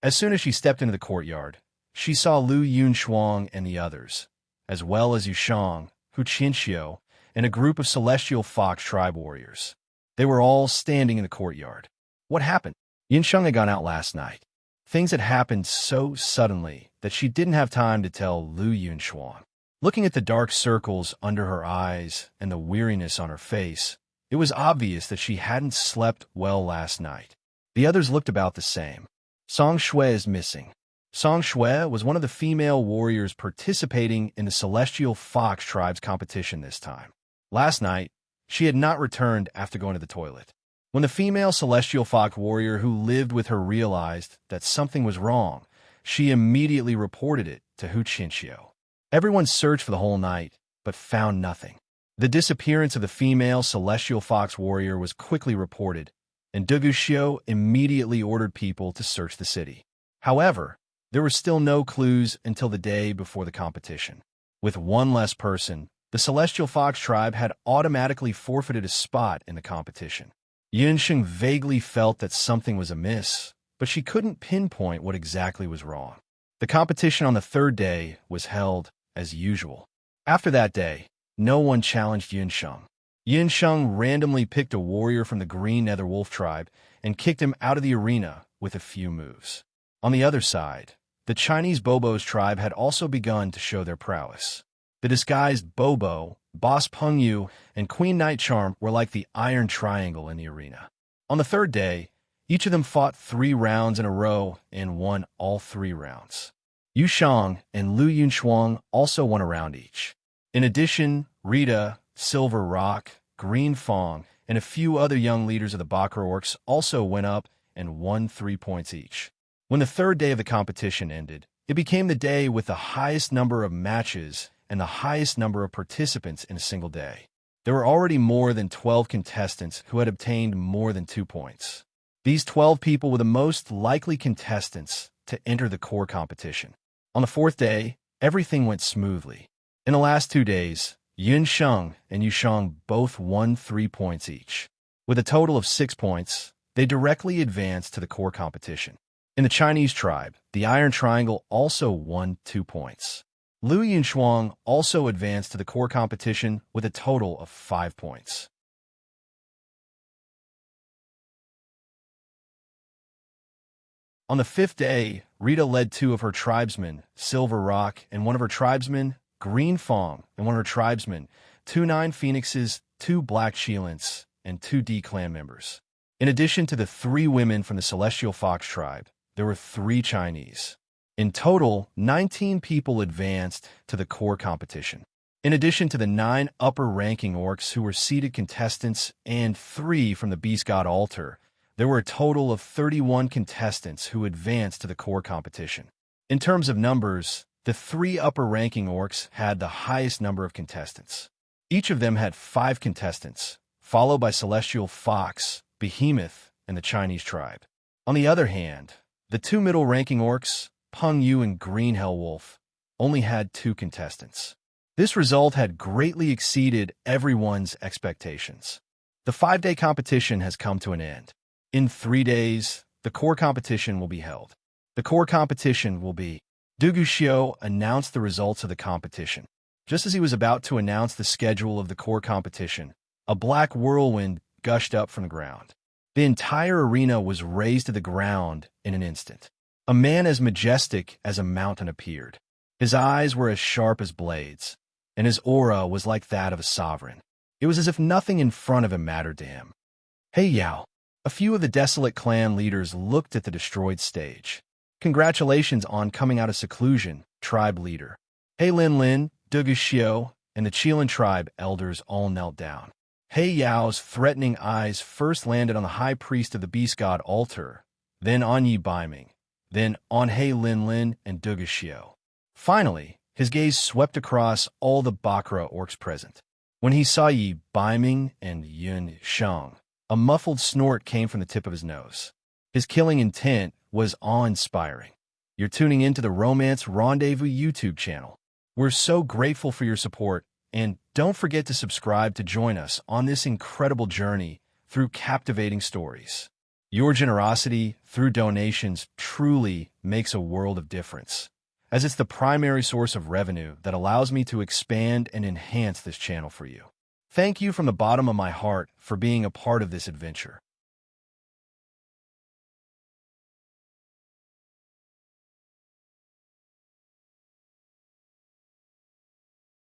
As soon as she stepped into the courtyard, she saw Lu Yunshuang and the others, as well as Yushang, Hu Qinxiu, and a group of Celestial Fox tribe warriors. They were all standing in the courtyard. What happened? Yunsheng had gone out last night. Things had happened so suddenly that she didn't have time to tell Lu Yunshuang. Looking at the dark circles under her eyes and the weariness on her face, it was obvious that she hadn't slept well last night. The others looked about the same. Song Shui is missing. Song Shui was one of the female warriors participating in the Celestial Fox tribe's competition this time. Last night, she had not returned after going to the toilet. When the female Celestial Fox warrior who lived with her realized that something was wrong, she immediately reported it to Hu Qinxiu. Everyone searched for the whole night, but found nothing. The disappearance of the female Celestial Fox warrior was quickly reported, and Du Guxiu immediately ordered people to search the city. However, there were still no clues until the day before the competition. With one less person, the Celestial Fox tribe had automatically forfeited a spot in the competition. Yunsheng vaguely felt that something was amiss, but she couldn't pinpoint what exactly was wrong. The competition on the third day was held as usual. After that day, no one challenged Yunsheng. Yunsheng randomly picked a warrior from the Green Nether Wolf tribe and kicked him out of the arena with a few moves. On the other side, the Chinese Bobo's tribe had also begun to show their prowess. The disguised Bobo, Boss Pengyu, and Queen Night Charm were like the iron triangle in the arena. On the third day, each of them fought 3 rounds in a row and won all 3 rounds. Yu Shang and Lu Yunshuang also won a round each. In addition, Rita, Silver Rock, Green Fong, and a few other young leaders of the Bakra Orcs also went up and won 3 points each. When the third day of the competition ended, it became the day with the highest number of matches and the highest number of participants in a single day. There were already more than 12 contestants who had obtained more than 2 points. These 12 people were the most likely contestants to enter the core competition. On the fourth day, everything went smoothly. In the last 2 days, Yun Sheng and Yu Shang both won 3 points each. With a total of 6 points, they directly advanced to the core competition. In the Chinese tribe, the Iron Triangle also won 2 points. Lu Yunshuang also advanced to the core competition with a total of 5 points. On the 5th day, Rita led 2 of her tribesmen, Silver Rock, and one of her tribesmen, Green Fong, and one of her tribesmen, 2 Nine Phoenixes, 2 Black Shilants, and 2 D clan members. In addition to the 3 women from the Celestial Fox tribe, there were 3 Chinese. In total, 19 people advanced to the core competition. In addition to the 9 upper-ranking orcs who were seeded contestants and 3 from the Beast God Altar, there were a total of 31 contestants who advanced to the core competition. In terms of numbers, the 3 upper-ranking orcs had the highest number of contestants. Each of them had 5 contestants, followed by Celestial Fox, Behemoth, and the Chinese tribe. On the other hand, the 2 middle-ranking orcs, Peng Yu and Green Hellwolf, only had 2 contestants. This result had greatly exceeded everyone's expectations. The 5-day competition has come to an end. In 3 days, the core competition will be held. The core competition will be. Du Guxiu announced the results of the competition. Just as he was about to announce the schedule of the core competition, a black whirlwind gushed up from the ground. The entire arena was razed to the ground in an instant. A man as majestic as a mountain appeared. His eyes were as sharp as blades, and his aura was like that of a sovereign. It was as if nothing in front of him mattered to him. Hey Yao! A few of the desolate clan leaders looked at the destroyed stage. Congratulations on coming out of seclusion, tribe leader. Hey Lin Lin, Du Guxiu, and the Qilin tribe elders all knelt down. Hey Yao's threatening eyes first landed on the high priest of the Beast God Altar, then on Yi Baiming, then on He Lin Lin and Du Guxiu. Finally, his gaze swept across all the Bakra orcs present. When he saw Yi Baiming and Yun Shang, a muffled snort came from the tip of his nose. His killing intent was awe-inspiring. You're tuning into the Romance Rendezvous YouTube channel. We're so grateful for your support, and don't forget to subscribe to join us on this incredible journey through captivating stories. Your generosity through donations truly makes a world of difference, as it's the primary source of revenue that allows me to expand and enhance this channel for you. Thank you from the bottom of my heart for being a part of this adventure.